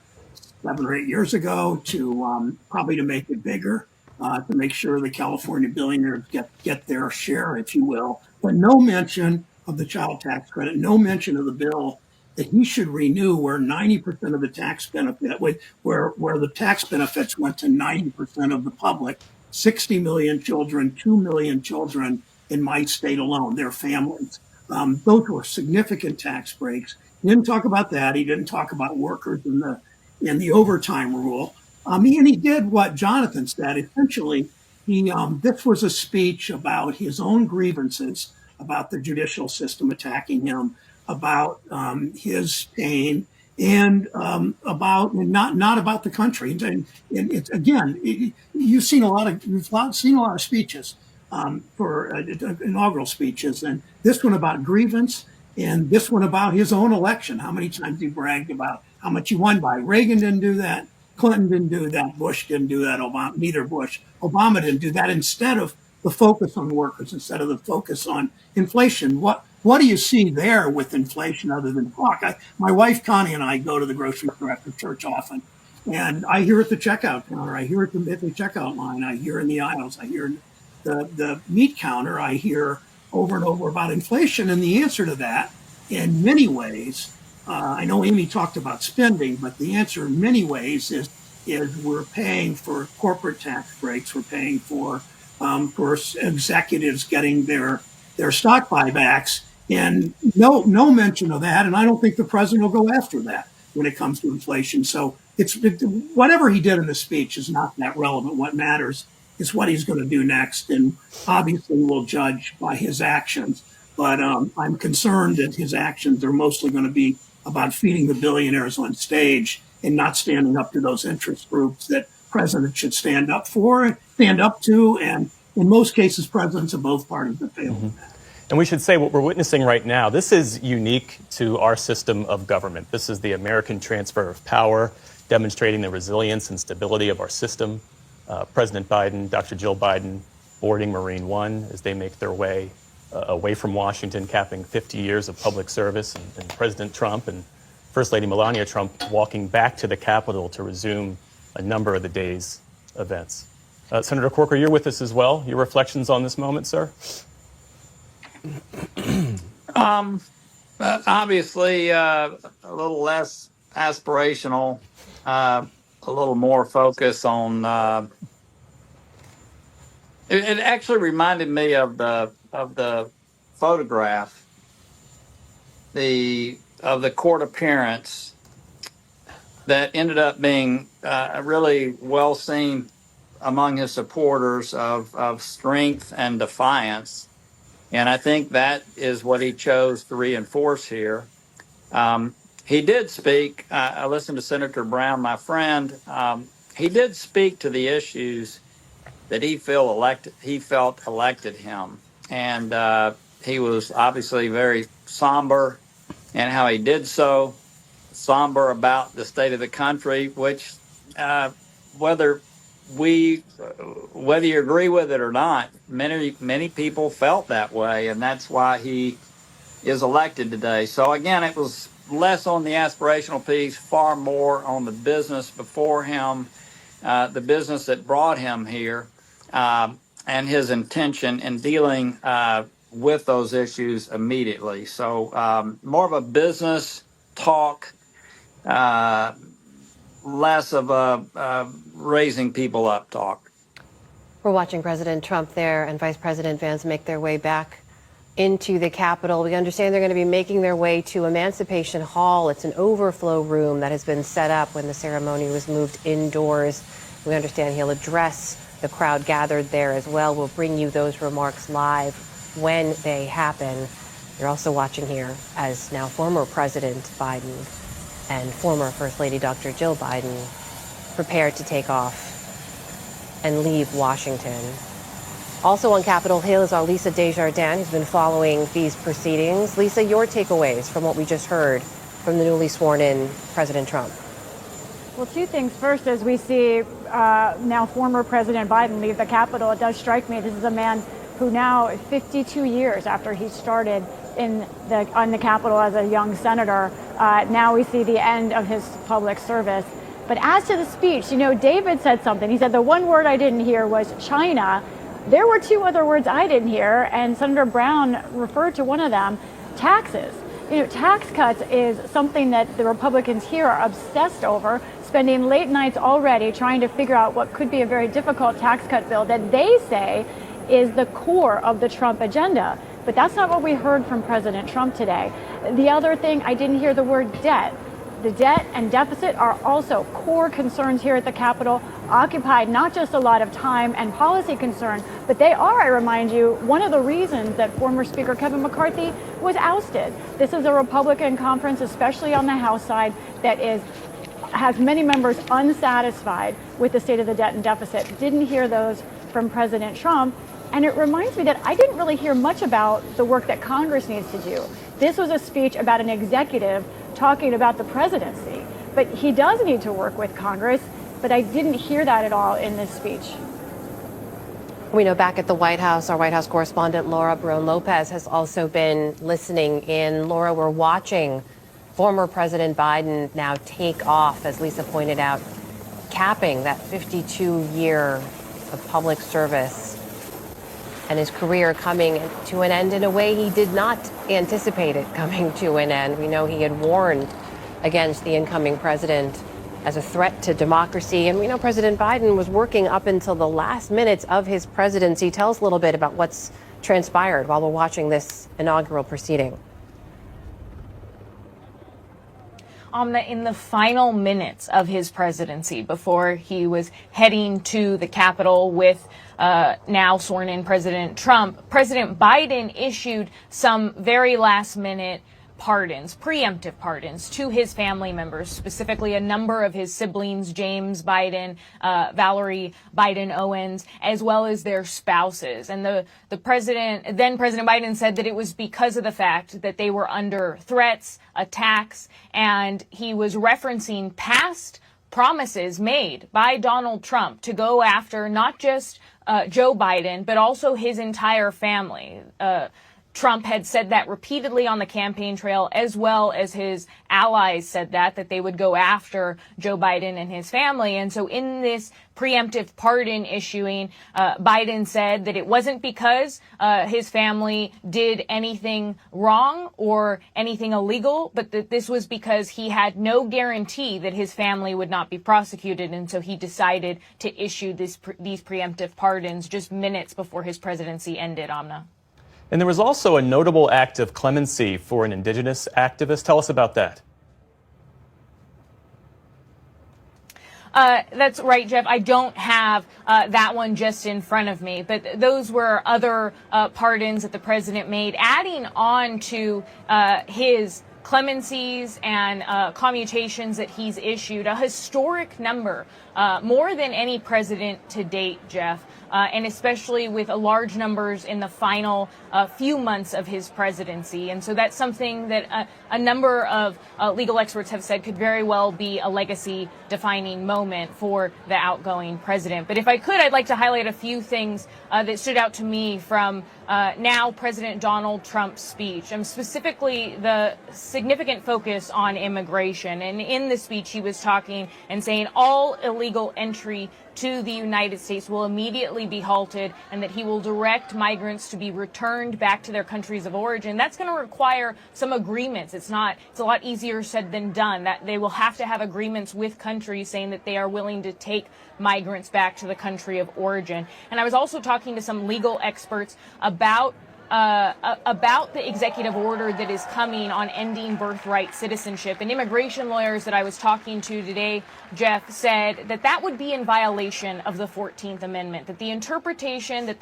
7 or 8 years ago, to probably to make it bigger, to make sure the California billionaires get their share, if you will, but no mention of the child tax credit, no mention of the bill that he should renew where 90% of the tax benefit, where the tax benefits went to 90% of the public, 60 million children, 2 million children in my state alone, their families. Those were significant tax breaks. He didn't talk about that. He didn't talk about workers in the overtime rule. And he did what Jonathan said. Essentially, this was a speech about his own grievances, about the judicial system attacking him, about his pain, and about not about the country. And it's, again, you've seen a lot of speeches for inaugural speeches, and this one about grievance, and this one about his own election. How many times he bragged about how much he won by. Reagan didn't do that. Clinton didn't do that. Bush didn't do that. Neither Bush. Obama didn't do that. Instead of the focus on workers, instead of the focus on inflation, what do you see there with inflation other than talk? My wife Connie and I go to the grocery store after church often, and I hear at the checkout counter, I hear at the checkout line, I hear in the aisles, I hear the meat counter, I hear over and over about inflation. And the answer to that, in many ways, I know Amy talked about spending, but the answer in many ways is we're paying for corporate tax breaks, we're paying for executives getting their stock buybacks, and no mention of that. And I don't think the president will go after that when it comes to inflation. So whatever he did in the speech is not that relevant. What matters is what he's going to do next, and obviously we'll judge by his actions. But I'm concerned that his actions are mostly going to be about feeding the billionaires on stage and not standing up to those interest groups that presidents should stand up to, and in most cases, presidents of both parties have failed. Mm-hmm. And we should say what we're witnessing right now, this is unique to our system of government. This is the American transfer of power, demonstrating the resilience and stability of our system. President Biden, Dr. Jill Biden, boarding Marine One as they make their way away from Washington, capping 50 years of public service, and President Trump and First Lady Melania Trump walking back to the Capitol to resume a number of the day's events. Senator Corker, you're with us as well. Your reflections on this moment, sir? Obviously, a little less aspirational, a little more focus on. It actually reminded me of the photograph, of the court appearance that ended up being really well seen among his supporters of strength and defiance. And I think that is what he chose to reinforce here. He did speak, I listened to Senator Brown, my friend. He did speak to the issues that he felt elected him. And he was obviously very somber in how he did so, somber about the state of the country, which whether whether you agree with it or not, many people felt that way, and that's why he is elected today. So again, it was less on the aspirational piece, far more on the business before him, the business that brought him here, and his intention in dealing with those issues immediately. So more of a business talk, less of a raising people up talk. We're watching President Trump there and Vice President Vance make their way back into the Capitol. We understand they're going to be making their way to Emancipation Hall. It's an overflow room that has been set up when the ceremony was moved indoors. We understand he'll address the crowd gathered there as well. We'll bring you those remarks live when they happen. You're also watching here as now former President Biden and former First Lady Dr. Jill Biden prepare to take off and leave Washington. Also on Capitol Hill is our Lisa Desjardins, who's been following these proceedings. Lisa, your takeaways from what we just heard from the newly sworn-in President Trump. Well, two things. First, as we see now former President Biden leave the Capitol, it does strike me this is a man who now, 52 years after he started on the Capitol as a young senator, now we see the end of his public service. But as to the speech, David said something. He said the one word I didn't hear was China. There were two other words I didn't hear, and Senator Brown referred to one of them, taxes. Tax cuts is something that the Republicans here are obsessed over, spending late nights already trying to figure out what could be a very difficult tax cut bill that they say is the core of the Trump agenda. But that's not what we heard from President Trump today. The other thing, I didn't hear the word debt. The debt and deficit are also core concerns here at the Capitol, occupied not just a lot of time and policy concern, but they are, I remind you, one of the reasons that former Speaker Kevin McCarthy was ousted. This is a Republican conference, especially on the House side, that has many members unsatisfied with the state of the debt and deficit. Didn't hear those from President Trump. And it reminds me that I didn't really hear much about the work that Congress needs to do. This was a speech about an executive talking about the presidency, but he does need to work with Congress, but I didn't hear that at all in this speech. We know back at the White House, our White House correspondent Laura Barone-Lopez has also been listening in. Laura, we're watching former President Biden now take off, as Lisa pointed out, capping that 52-year of public service and his career coming to an end in a way he did not anticipate it coming to an end. We know he had warned against the incoming president as a threat to democracy. And we know President Biden was working up until the last minutes of his presidency. Tell us a little bit about what's transpired while we're watching this inaugural proceeding. In the final minutes of his presidency, before he was heading to the Capitol with now sworn-in President Trump, President Biden issued some very last-minute pardons, preemptive pardons to his family members, specifically a number of his siblings, James Biden, Valerie Biden Owens, as well as their spouses. And then President Biden said that it was because of the fact that they were under threats, attacks, and he was referencing past promises made by Donald Trump to go after not just Joe Biden, but also his entire family. Trump had said that repeatedly on the campaign trail, as well as his allies said that they would go after Joe Biden and his family. And so in this preemptive pardon issuing, Biden said that it wasn't because his family did anything wrong or anything illegal, but that this was because he had no guarantee that his family would not be prosecuted. And so he decided to issue these preemptive pardons just minutes before his presidency ended, Amna. And there was also a notable act of clemency for an indigenous activist. Tell us about that. That's right, Jeff. I don't have that one just in front of me, but those were other pardons that the president made, adding on to his clemencies and commutations that he's issued, a historic number more than any president to date, Jeff. And especially with large numbers in the final few months of his presidency. And so that's something that a number of legal experts have said could very well be a legacy-defining moment for the outgoing president. But if I could, I'd like to highlight a few things that stood out to me from now President Donald Trump's speech, and specifically the significant focus on immigration. And in the speech, he was talking and saying all illegal entry to the United States will immediately be halted, and that he will direct migrants to be returned back to their countries of origin. That's going to require some agreements. It's a lot easier said than done. That they will have to have agreements with countries saying that they are willing to take migrants back to the country of origin. And I was also talking to some legal experts about the executive order that is coming on ending birthright citizenship. And immigration lawyers that I was talking to today, Jeff, said that that would be in violation of the 14th Amendment, that the interpretation that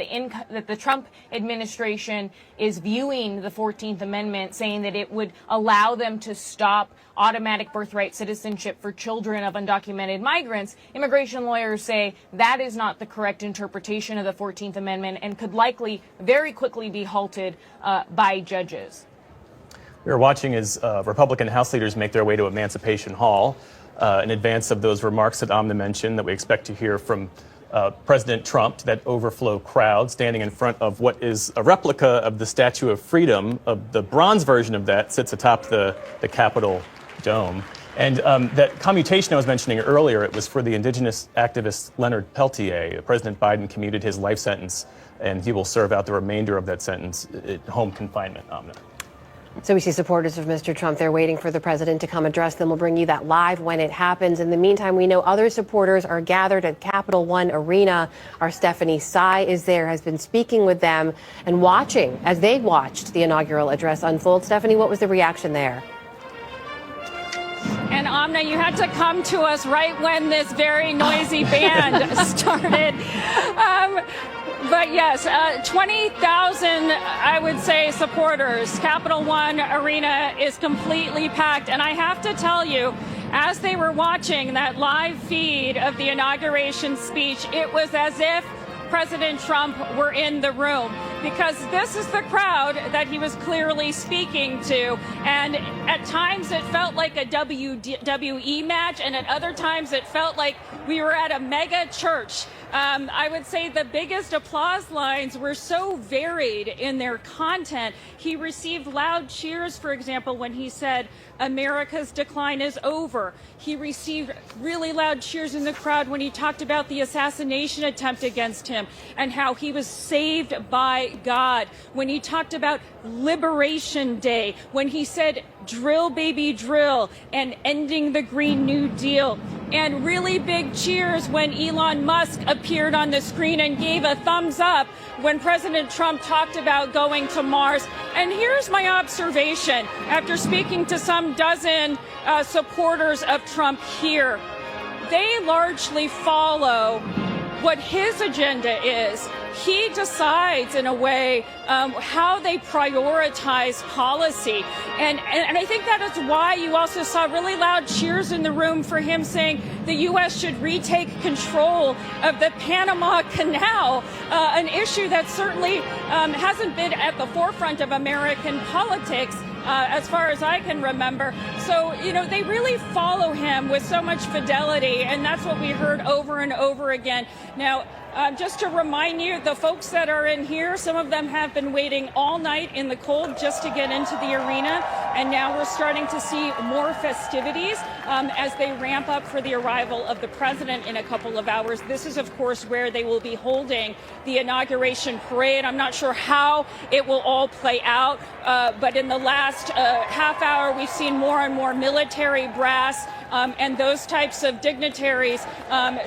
the Trump administration is viewing the 14th Amendment, saying that it would allow them to stop automatic birthright citizenship for children of undocumented migrants, immigration lawyers say that is not the correct interpretation of the 14th Amendment and could likely very quickly be halted by judges. We are watching as Republican House leaders make their way to Emancipation Hall in advance of those remarks that Amna mentioned that we expect to hear from President Trump, to that overflow crowd standing in front of what is a replica of the Statue of Freedom. The bronze version of that sits atop the Capitol dome. And that commutation I was mentioning earlier, it was for the indigenous activist Leonard Peltier. President Biden commuted his life sentence, and he will serve out the remainder of that sentence at home confinement. Amna. So we see supporters of Mr. Trump. They're waiting for the president to come address them. We'll bring you that live when it happens. In the meantime, we know other supporters are gathered at Capital One Arena. Our Stephanie Sy is there, has been speaking with them and watching as they watched the inaugural address unfold. Stephanie, what was the reaction there? And Amna, you had to come to us right when this very noisy band started. But yes, 20,000, I would say, supporters. Capital One Arena is completely packed. And I have to tell you, as they were watching that live feed of the inauguration speech, it was as if President Trump were in the room, because this is the crowd that he was clearly speaking to. And at times it felt like a WWE match, and at other times it felt like we were at a mega church. I would say the biggest applause lines were so varied in their content. He received loud cheers, for example, when he said, "America's decline is over." He received really loud cheers in the crowd when he talked about the assassination attempt against him and how he was saved by God. When he talked about Liberation Day, when he said, "Drill, baby, drill," and ending the Green New Deal. And really big cheers when Elon Musk appeared on the screen and gave a thumbs up when President Trump talked about going to Mars. And here's my observation after speaking to some dozen supporters of Trump here. They largely follow what his agenda is. He decides, in a way, how they prioritize policy. And I think that is why you also saw really loud cheers in the room for him saying the U.S. should retake control of the Panama Canal, an issue that certainly hasn't been at the forefront of American politics as far as I can remember. So, you know, they really follow him with so much fidelity, and that's what we heard over and over again. Now, just to remind you, the folks that are in here, some of them have been waiting all night in the cold just to get into the arena, and now we're starting to see more festivities as they ramp up for the arrival of the president in a couple of hours. This is, of course, where they will be holding the inauguration parade. I'm not sure how it will all play out, but in the last half hour, we've seen more and more military brass and those types of dignitaries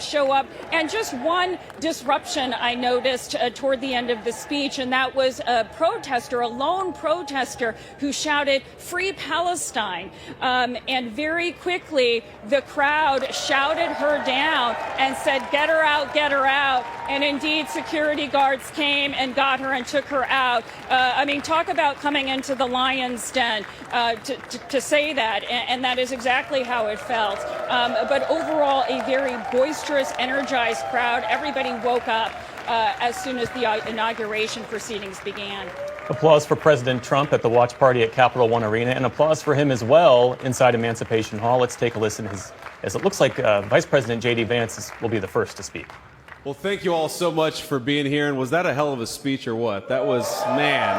show up. And just one disruption I noticed toward the end of the speech, and that was a protester, a lone protester, who shouted, "Free Palestine." And very quickly, the crowd shouted her down and said, "Get her out, get her out." And indeed, security guards came and got her and took her out. I mean, talk about coming into the lion's den to say that. And that is exactly how it felt. But overall, a very boisterous, energized crowd. Everybody woke up as soon as the inauguration proceedings began. Applause for President Trump at the watch party at Capital One Arena, and applause for him as well inside Emancipation Hall. Let's take a listen as it looks like Vice President J.D. Vance will be the first to speak. Well, thank you all so much for being here. And was that a hell of a speech or what? That was, man.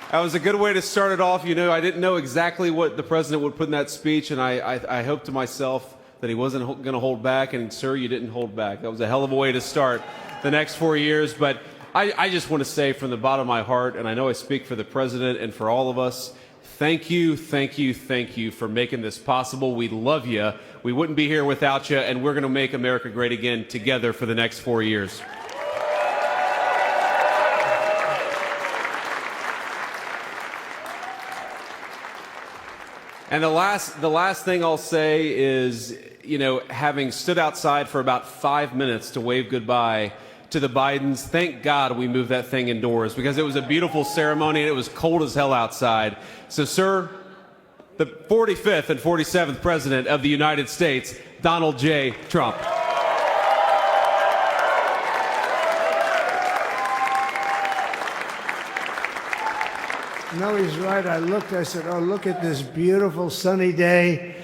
That was a good way to start it off. You know, I didn't know exactly what the president would put in that speech, and I hoped to myself that he wasn't going to hold back, and sir, you didn't hold back. That was a hell of a way to start the next 4 years. But I just want to say from the bottom of my heart, and I know I speak for the president and for all of us, thank you, thank you, thank you for making this possible. We love you. We wouldn't be here without you, and we're going to make America great again together for the next 4 years. And the last thing I'll say is, you know, having stood outside for about 5 minutes to wave goodbye to the Bidens, thank God we moved that thing indoors, because it was a beautiful ceremony and it was cold as hell outside. So, sir, the 45th and 47th President of the United States, Donald J. Trump. No, he's right. I said, oh, look at this beautiful sunny day.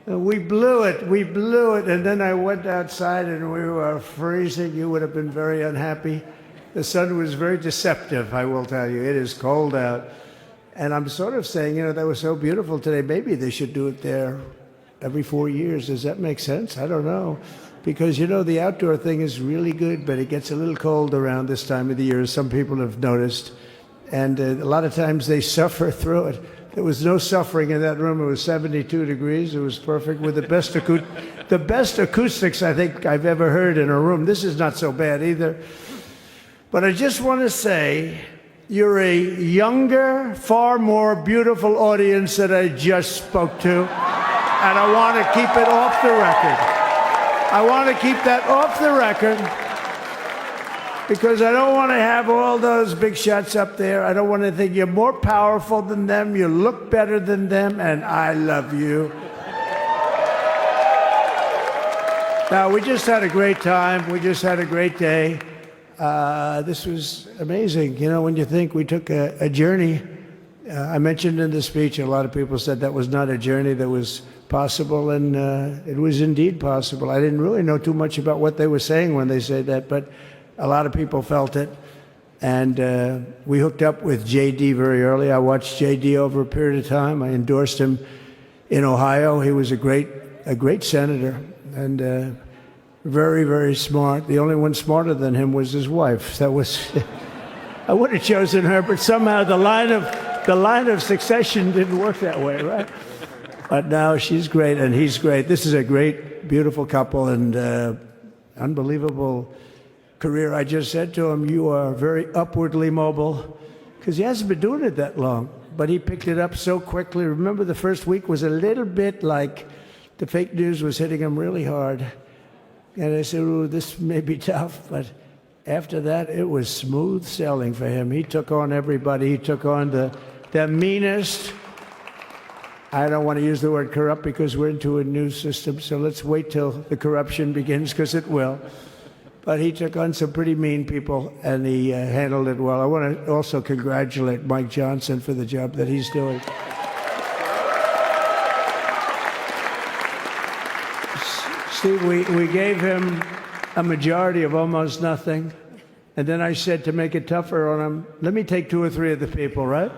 We blew it. And then I went outside and we were freezing. You would have been very unhappy. The sun was very deceptive, I will tell you. It is cold out. And I'm sort of saying, you know, that was so beautiful today. Maybe they should do it there every 4 years. Does that make sense? I don't know. Because, you know, the outdoor thing is really good, but it gets a little cold around this time of the year, as some people have noticed. And a lot of times they suffer through it. There was no suffering in that room. It was 72 degrees. It was perfect with the best acoustics I think I've ever heard in a room. This is not so bad either. But I just want to say, you're a younger, far more beautiful audience that I just spoke to. And I want to keep it off the record. I want to keep that off the record, because I don't want to have all those big shots up there. I don't want to think you're more powerful than them, you look better than them, and I love you. Now, we just had a great time. We just had a great day. This was amazing. You know, when you think we took a journey, I mentioned in the speech, a lot of people said that was not a journey that was possible, and it was indeed possible. I didn't really know too much about what they were saying when they said that, but a lot of people felt it, and we hooked up with J.D. very early. I watched J.D. over a period of time. I endorsed him in Ohio. He was a great senator, and very, very smart. The only one smarter than him was his wife. That was I would have chosen her, but somehow the line of succession didn't work that way, right? But now she's great and he's great. This is a great, beautiful couple, and unbelievable career. I just said to him, you are very upwardly mobile, because he hasn't been doing it that long, but he picked it up so quickly. Remember, the first week was a little bit like the fake news was hitting him really hard. And I said, ooh, this may be tough, but after that, it was smooth sailing for him. He took on everybody. He took on the meanest. I don't want to use the word corrupt because we're into a new system, so let's wait till the corruption begins, because it will. But he took on some pretty mean people, and he handled it well. I want to also congratulate Mike Johnson for the job that he's doing. Steve, we gave him a majority of almost nothing, and then I said, to make it tougher on him, let me take 2 or 3 of the people, right?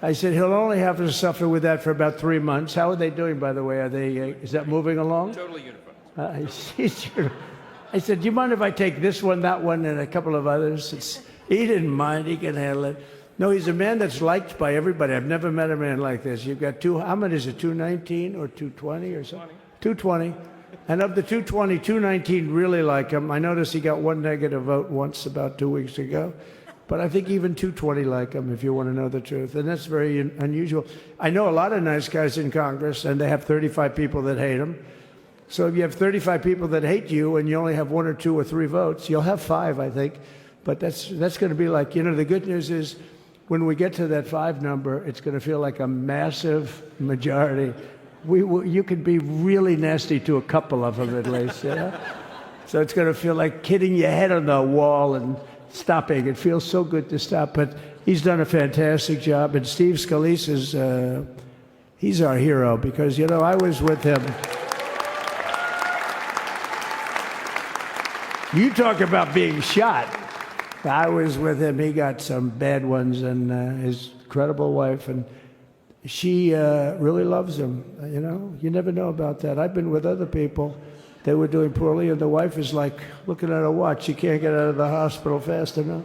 I said, he'll only have to suffer with that for about 3 months. How are they doing, by the way? Are they? Is that moving along? Totally unified. I said, do you mind if I take this one, that one, and a couple of others? He didn't mind. He can handle it. No, he's a man that's liked by everybody. I've never met a man like this. You've got how many is it, 219 or 220 or something? 220. And of the 220, 219 really like him. I noticed he got 1 negative vote once about 2 weeks ago. But I think even 220 like him, if you want to know the truth. And that's very unusual. I know a lot of nice guys in Congress, and they have 35 people that hate him. So if you have 35 people that hate you and you only have 1 or 2 or 3 votes, you'll have 5, I think. But that's going to be like, the good news is when we get to that 5 number, it's going to feel like a massive majority. You could be really nasty to a couple of them at least, So it's going to feel like hitting your head on the wall and stopping. It feels so good to stop. But he's done a fantastic job. And Steve Scalise he's our hero because, I was with him. You talk about being shot. I was with him. He got some bad ones, and his incredible wife, and she really loves him. You never know about that. I've been with other people. They were doing poorly, and the wife is like looking at her watch. She can't get out of the hospital fast enough.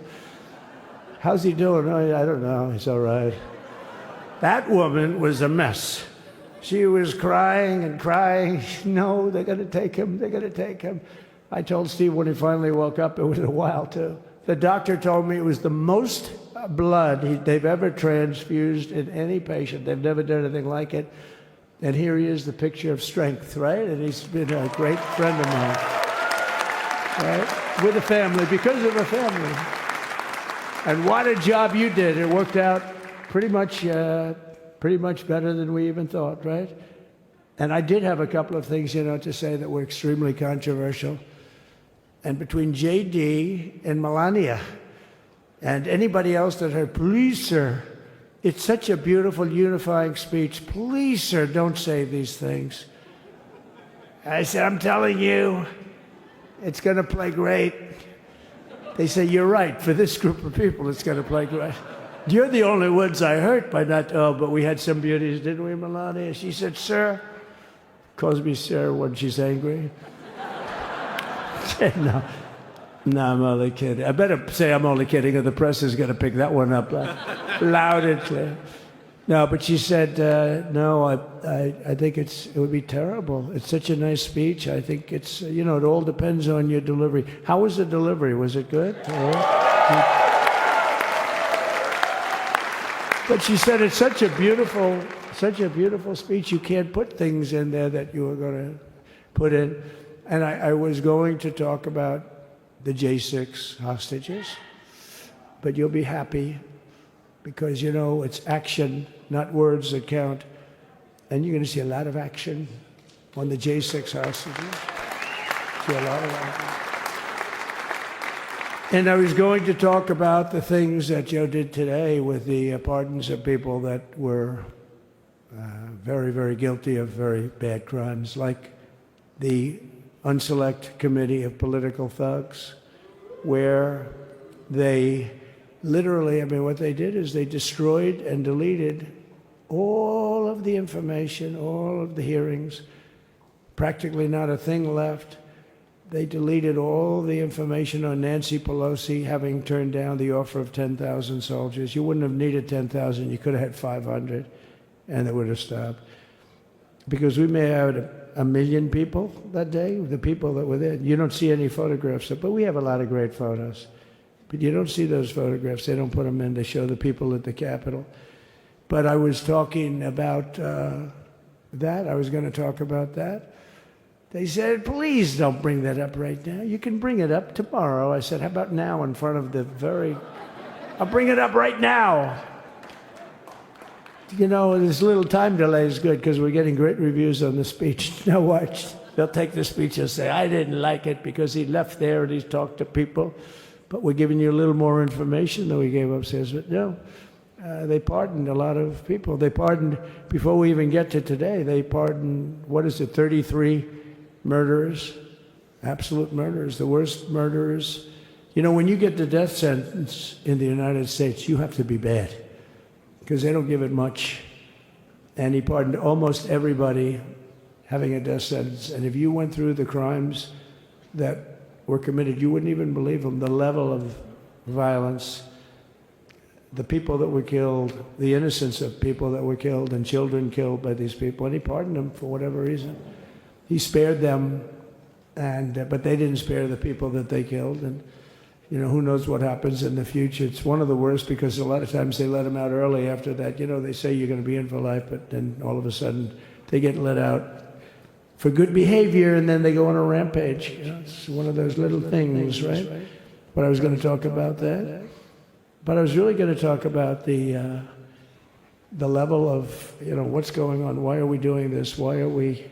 How's he doing? Oh, I don't know. He's all right. That woman was a mess. She was crying and crying. No, they're going to take him. They're going to take him. I told Steve when he finally woke up, it was a while, too. The doctor told me it was the most blood they've ever transfused in any patient. They've never done anything like it. And here he is, the picture of strength, right? And he's been a great friend of mine, right? With a family, because of a family. And what a job you did. It worked out pretty much better than we even thought, right? And I did have a couple of things, to say that were extremely controversial. And between J.D. and Melania and anybody else that heard, please, sir, it's such a beautiful, unifying speech. Please, sir, don't say these things. I said, I'm telling you, it's going to play great. They say, you're right. For this group of people, it's going to play great. You're the only ones I hurt by not, but we had some beauties, didn't we, Melania? She said, sir, calls me sir when she's angry. No, I'm only kidding. I better say I'm only kidding, or the press is going to pick that one up loud and clear. No, but she said, no, I think it would be terrible. It's such a nice speech. I think it's, it all depends on your delivery. How was the delivery? Was it good? But she said it's such a beautiful speech. You can't put things in there that you were going to put in. And I was going to talk about the J6 hostages, but you'll be happy because, it's action, not words that count. And you're going to see a lot of action on the J6 hostages. See a lot of action. And I was going to talk about the things that Joe did today with the pardons of people that were very, very guilty of very bad crimes, like the Unselect Committee of Political Thugs, where they literally, what they did is they destroyed and deleted all of the information, all of the hearings, practically not a thing left. They deleted all the information on Nancy Pelosi having turned down the offer of 10,000 soldiers. You wouldn't have needed 10,000. You could have had 500, and it would have stopped. Because we may have had 1 million people that day, the people that were there. You don't see any photographs, but we have a lot of great photos. But you don't see those photographs. They don't put them in. They show the people at the Capitol. But I was talking about that. I was going to talk about that. They said, please don't bring that up right now. You can bring it up tomorrow. I said, how about now in front of I'll bring it up right now. This little time delay is good because we're getting great reviews on the speech. Now watch. They'll take the speech and say, I didn't like it because he left there and he's talked to people. But we're giving you a little more information than we gave upstairs. But no, they pardoned a lot of people. They pardoned, before we even get to today, they pardoned, 33 murderers, absolute murderers, the worst murderers. When you get the death sentence in the United States, you have to be bad because they don't give it much. And he pardoned almost everybody having a death sentence. And if you went through the crimes that were committed, you wouldn't even believe them, the level of violence, the people that were killed, the innocence of people that were killed and children killed by these people. And he pardoned them for whatever reason. He spared them, but they didn't spare the people that they killed. And who knows what happens in the future. It's one of the worst because a lot of times they let them out early after that. They say you're going to be in for life, but then all of a sudden they get let out for good behavior, and then they go on a rampage. You know, it's one of those little things, right? But I was going to talk about that. But I was really going to talk about the level of, you know, what's going on. Why are we doing this? Why are we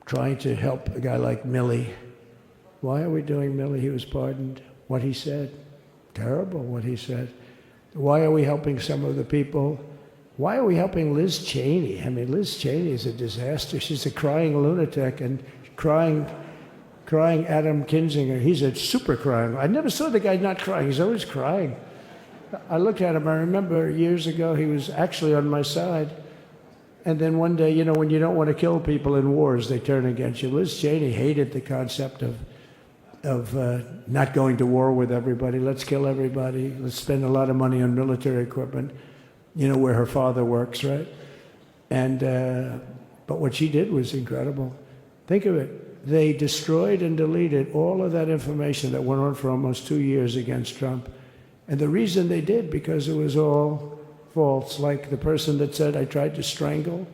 trying to help a guy like Milley? Why are we doing Milley? He was pardoned. What he said, terrible what he said. Why are we helping some of the people? Why are we helping Liz Cheney? I mean, Liz Cheney is a disaster. She's a crying lunatic and crying Adam Kinzinger. He's a super crying. I never saw the guy not crying. He's always crying. I looked at him. I remember years ago he was actually on my side. And then one day, you know, when you don't want to kill people in wars, they turn against you. Liz Cheney hated the concept of not going to war with everybody. Let's kill everybody. Let's spend a lot of money on military equipment, you know, where her father works, right? And but what she did was incredible. Think of it. They destroyed and deleted all of that information that went on for almost 2 years against Trump. And the reason they did, because it was all false. Like the person that said, I tried to strangle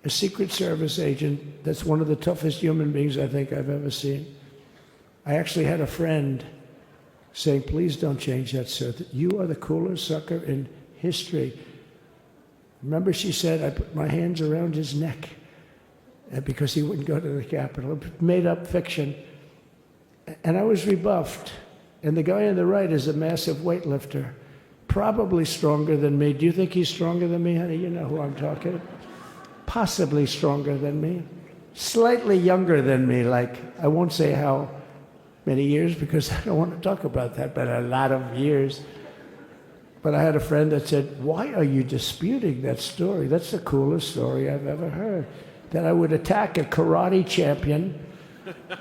a Secret Service agent. That's one of the toughest human beings I think I've ever seen. I actually had a friend saying, please don't change that, sir. You are the coolest sucker in history. Remember, she said, I put my hands around his neck because he wouldn't go to the Capitol. Made up fiction. And I was rebuffed. And the guy on the right is a massive weightlifter, probably stronger than me. Do you think he's stronger than me, honey? You know who I'm talking. Possibly stronger than me. Slightly younger than me, like, I won't say how many years because I don't want to talk about that, but a lot of years. But I had a friend that said, why are you disputing that story? That's the coolest story I've ever heard. That I would attack a karate champion,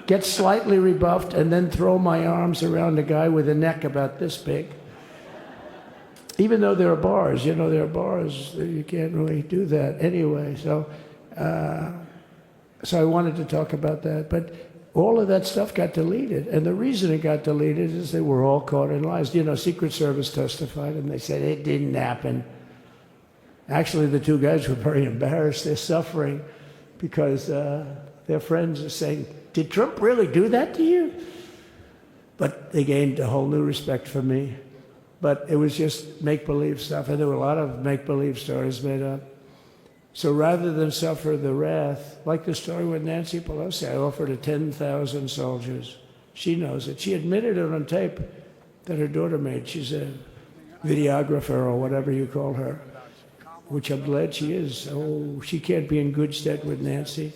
get slightly rebuffed, and then throw my arms around a guy with a neck about this big. Even though there are bars, you know, there are bars, you can't really do that anyway. So I wanted to talk about that. But all of that stuff got deleted. And the reason it got deleted is they were all caught in lies. You know, Secret Service testified, and they said it didn't happen. Actually, the two guys were very embarrassed. They're suffering because their friends are saying, did Trump really do that to you? But they gained a whole new respect for me. But it was just make-believe stuff, and there were a lot of make-believe stories made up. So rather than suffer the wrath, like the story with Nancy Pelosi, I offered her 10,000 soldiers. She knows it. She admitted it on tape that her daughter made. She's a videographer or whatever you call her, which I'm glad she is. Oh, she can't be in good stead with Nancy.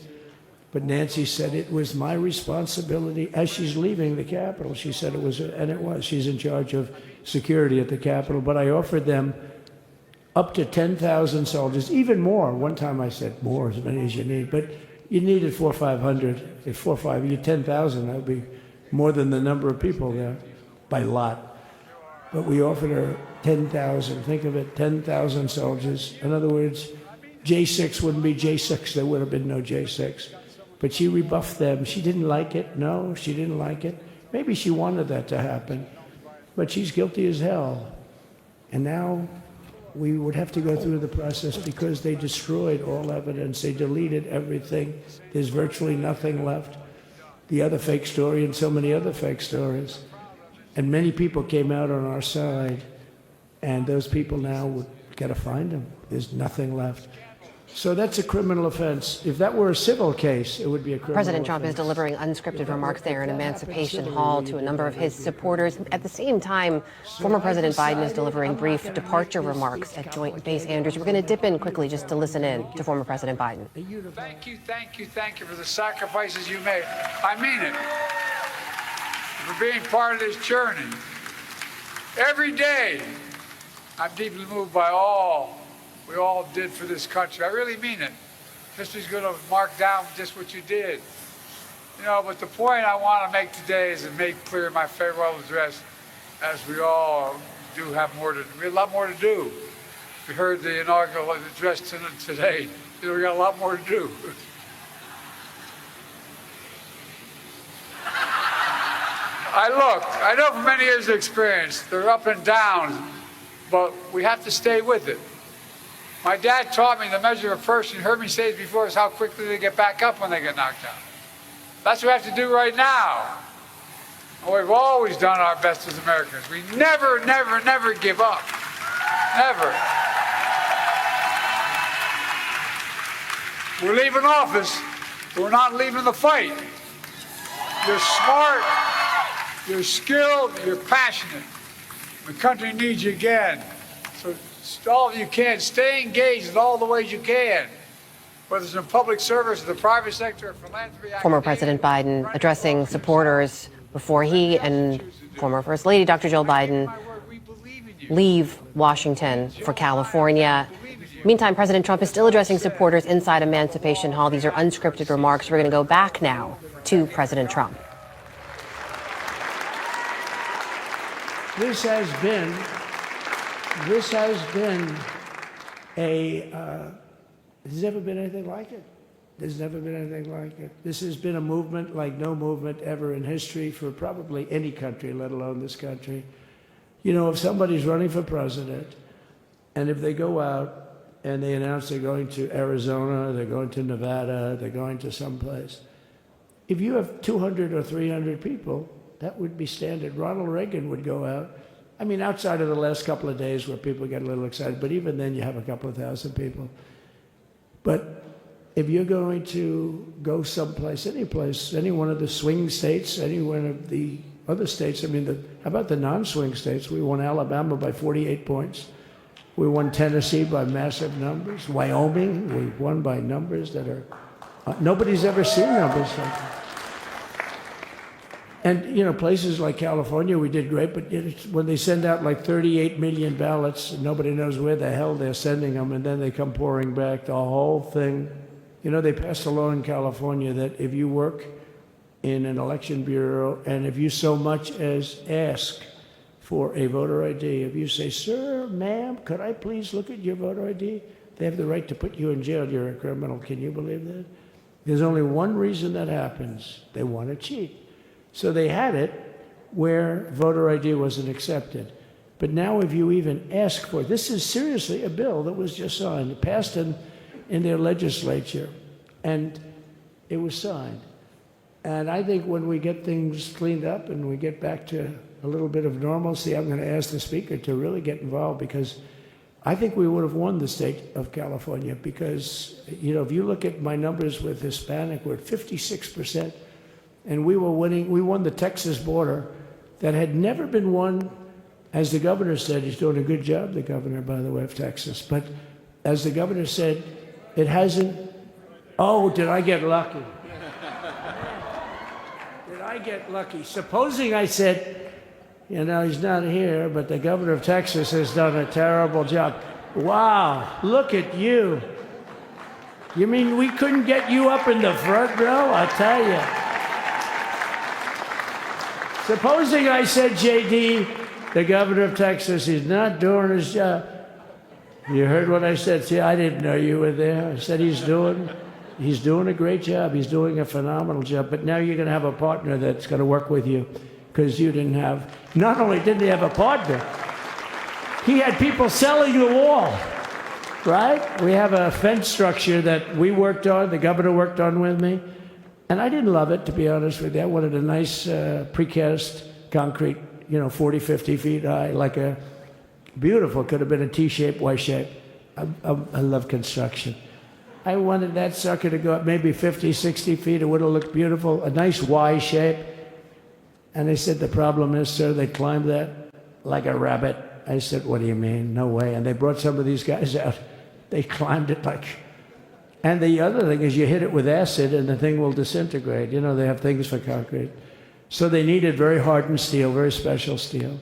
But Nancy said it was my responsibility as she's leaving the Capitol. She said it was, and it was. She's in charge of security at the Capitol. But I offered them up to 10,000 soldiers, even more. One time I said more, as many as you need. But you needed 400 or 500. If 4 or 5, you 10,000, that would be more than the number of people there by lot. But we offered her 10,000. Think of it, 10,000 soldiers. In other words, J6 wouldn't be J6. There would have been no J6. But she rebuffed them. She didn't like it. No, she didn't like it. Maybe she wanted that to happen. But she's guilty as hell. And now we would have to go through the process because they destroyed all evidence. They deleted everything. There's virtually nothing left. The other fake story and so many other fake stories. And many people came out on our side. And those people now, we've got to find them. There's nothing left. So that's a criminal offense. If that were a civil case, it would be a criminal President Trump offense. is delivering unscripted remarks there in Emancipation Hall to a number of his supporters. At the same time, former President Biden is delivering brief departure remarks at Joint Base Andrews. We're going to dip in quickly just to listen in to former President Biden. Thank you for the sacrifices you made. I mean it. For being part of this journey. Every day, I'm deeply moved by all we all did for this country. I really mean it. History's going to mark down just what you did. You know, but the point I want to make today is to make clear in my farewell address, as we all do have we have a lot more to do. We heard the inaugural address today. You know, we got a lot more to do. I know from many years of experience, they're up and down, but we have to stay with it. My dad taught me the measure of a person, heard me say it before, is how quickly they get back up when they get knocked down. That's what we have to do right now. And we've always done our best as Americans. We never, never, never give up. Never. We're leaving office, but we're not leaving the fight. You're smart, you're skilled, you're passionate. The country needs you again. So all of you can, stay engaged in all the ways you can, whether it's in public service, or the private sector, or philanthropy. Former President Biden addressing supporters before he and former First Lady Dr. Jill Biden leave Washington for California. Meantime, President Trump is still addressing supporters inside Emancipation Hall. These are unscripted remarks. We're going to go back now to President Trump. This has been there's never been anything like it. There's never been anything like it. This has been a movement like no movement ever in history for probably any country, let alone this country. You know, if somebody's running for president, and if they go out and they announce they're going to Arizona, they're going to Nevada, they're going to someplace, if you have 200 or 300 people, that would be standard. Ronald Reagan would go out. I mean, outside of the last couple of days where people get a little excited, but even then you have a couple of thousand people. But if you're going to go someplace, any place, any one of the swing states, any one of the other states, I mean, how about the non-swing states? We won Alabama by 48 points. We won Tennessee by massive numbers. Wyoming, we won by numbers that are, nobody's ever seen numbers like that. And, you know, places like California, we did great, but when they send out like 38 million ballots, nobody knows where the hell they're sending them, and then they come pouring back, the whole thing. You know, they passed a law in California that if you work in an election bureau and if you so much as ask for a voter ID, if you say, sir, ma'am, could I please look at your voter ID? They have the right to put you in jail. You're a criminal. Can you believe that? There's only one reason that happens. They want to cheat. So they had it where voter ID wasn't accepted. But now if you even ask for it, this is seriously a bill that was just signed, passed in their legislature, and it was signed. And I think when we get things cleaned up and we get back to a little bit of normalcy, I'm going to ask the Speaker to really get involved, because I think we would have won the state of California, because, you know, if you look at my numbers with Hispanic, we're at 56%. And we won the Texas border that had never been won. As the governor said, he's doing a good job, the governor, by the way, of Texas. But as the governor said, it hasn't, oh, did I get lucky? Did I get lucky? Supposing I said, you know, he's not here, but the governor of Texas has done a terrible job. Wow, look at you. You mean we couldn't get you up in the front row? I tell you. Supposing I said, JD, the governor of Texas, he's not doing his job. You heard what I said. See, I didn't know you were there. I said he's doing a great job. He's doing a phenomenal job. But now you're going to have a partner that's going to work with you, because you didn't have, not only didn't he have a partner, he had people selling the wall, right? We have a fence structure that we worked on, the governor worked on with me. And I didn't love it, to be honest with you. I wanted a nice precast concrete, you know, 40, 50 feet high, like a beautiful, could have been a T-shape, Y-shape. I love construction. I wanted that sucker to go up maybe 50, 60 feet. It would have looked beautiful, a nice Y shape. And they said, the problem is, sir, they climbed that like a rabbit. I said, what do you mean? No way. And they brought some of these guys out. They climbed it like... And the other thing is you hit it with acid and the thing will disintegrate. You know, they have things for concrete. So they needed very hardened steel, very special steel.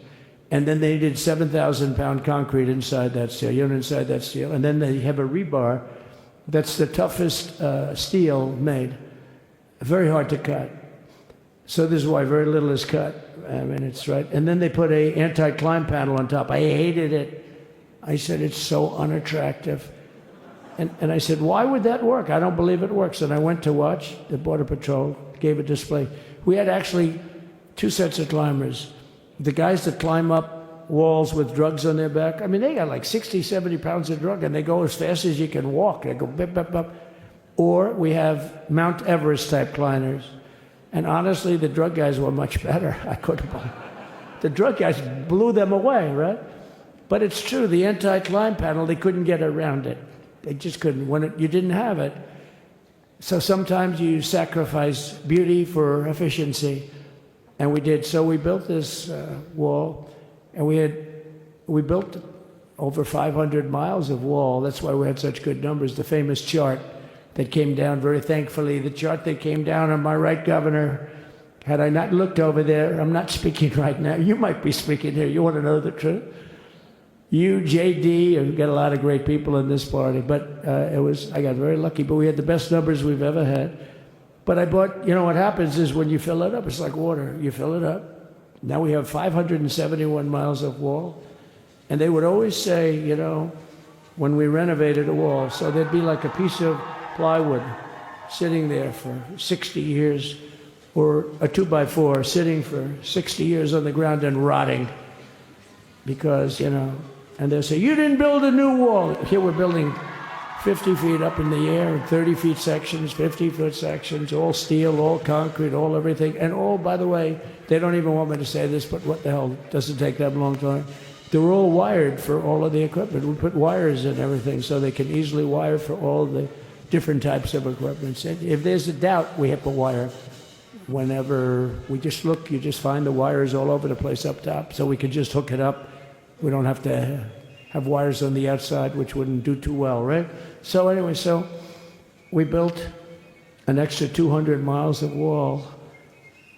And then they needed 7,000-pound concrete inside that steel, inside that steel. And then they have a rebar that's the toughest steel made. Very hard to cut. So this is why very little is cut. I mean, it's right. And then they put a anti-climb panel on top. I hated it. I said, it's so unattractive. And I said, why would that work? I don't believe it works. And I went to watch the Border Patrol, gave a display. We had actually two sets of climbers. The guys that climb up walls with drugs on their back. I mean, they got like 60, 70 pounds of drug, and they go as fast as you can walk. They go bip, bip, bip. Or we have Mount Everest-type climbers. And honestly, the drug guys were much better. I couldn't believe it. The drug guys blew them away, right? But it's true, the anti-climb panel, they couldn't get around it. They just couldn't. You didn't have it. So sometimes you sacrifice beauty for efficiency. And we did. So we built this wall, and we built over 500 miles of wall. That's why we had such good numbers. The famous chart that came down, very thankfully, the chart that came down on my right, Governor. Had I not looked over there, I'm not speaking right now. You might be speaking here. You want to know the truth? You, JD, we've got a lot of great people in this party, but I got very lucky, but we had the best numbers we've ever had. But I bought, what happens is when you fill it up, it's like water. You fill it up. Now we have 571 miles of wall. And they would always say, when we renovated a wall, so there'd be like a piece of plywood sitting there for 60 years, or a 2x4 sitting for 60 years on the ground and rotting. Because, and they'll say, you didn't build a new wall. Here we're building 50 feet up in the air, 30 feet sections, 50-foot sections, all steel, all concrete, all everything. And all, by the way, they don't even want me to say this, but what the hell, doesn't take that long time. They're all wired for all of the equipment. We put wires in everything so they can easily wire for all the different types of equipment. And if there's a doubt, we have a wire. Whenever we just look, you just find the wires all over the place up top, so we can just hook it up. We don't have to have wires on the outside, which wouldn't do too well, right? So anyway, so we built an extra 200 miles of wall,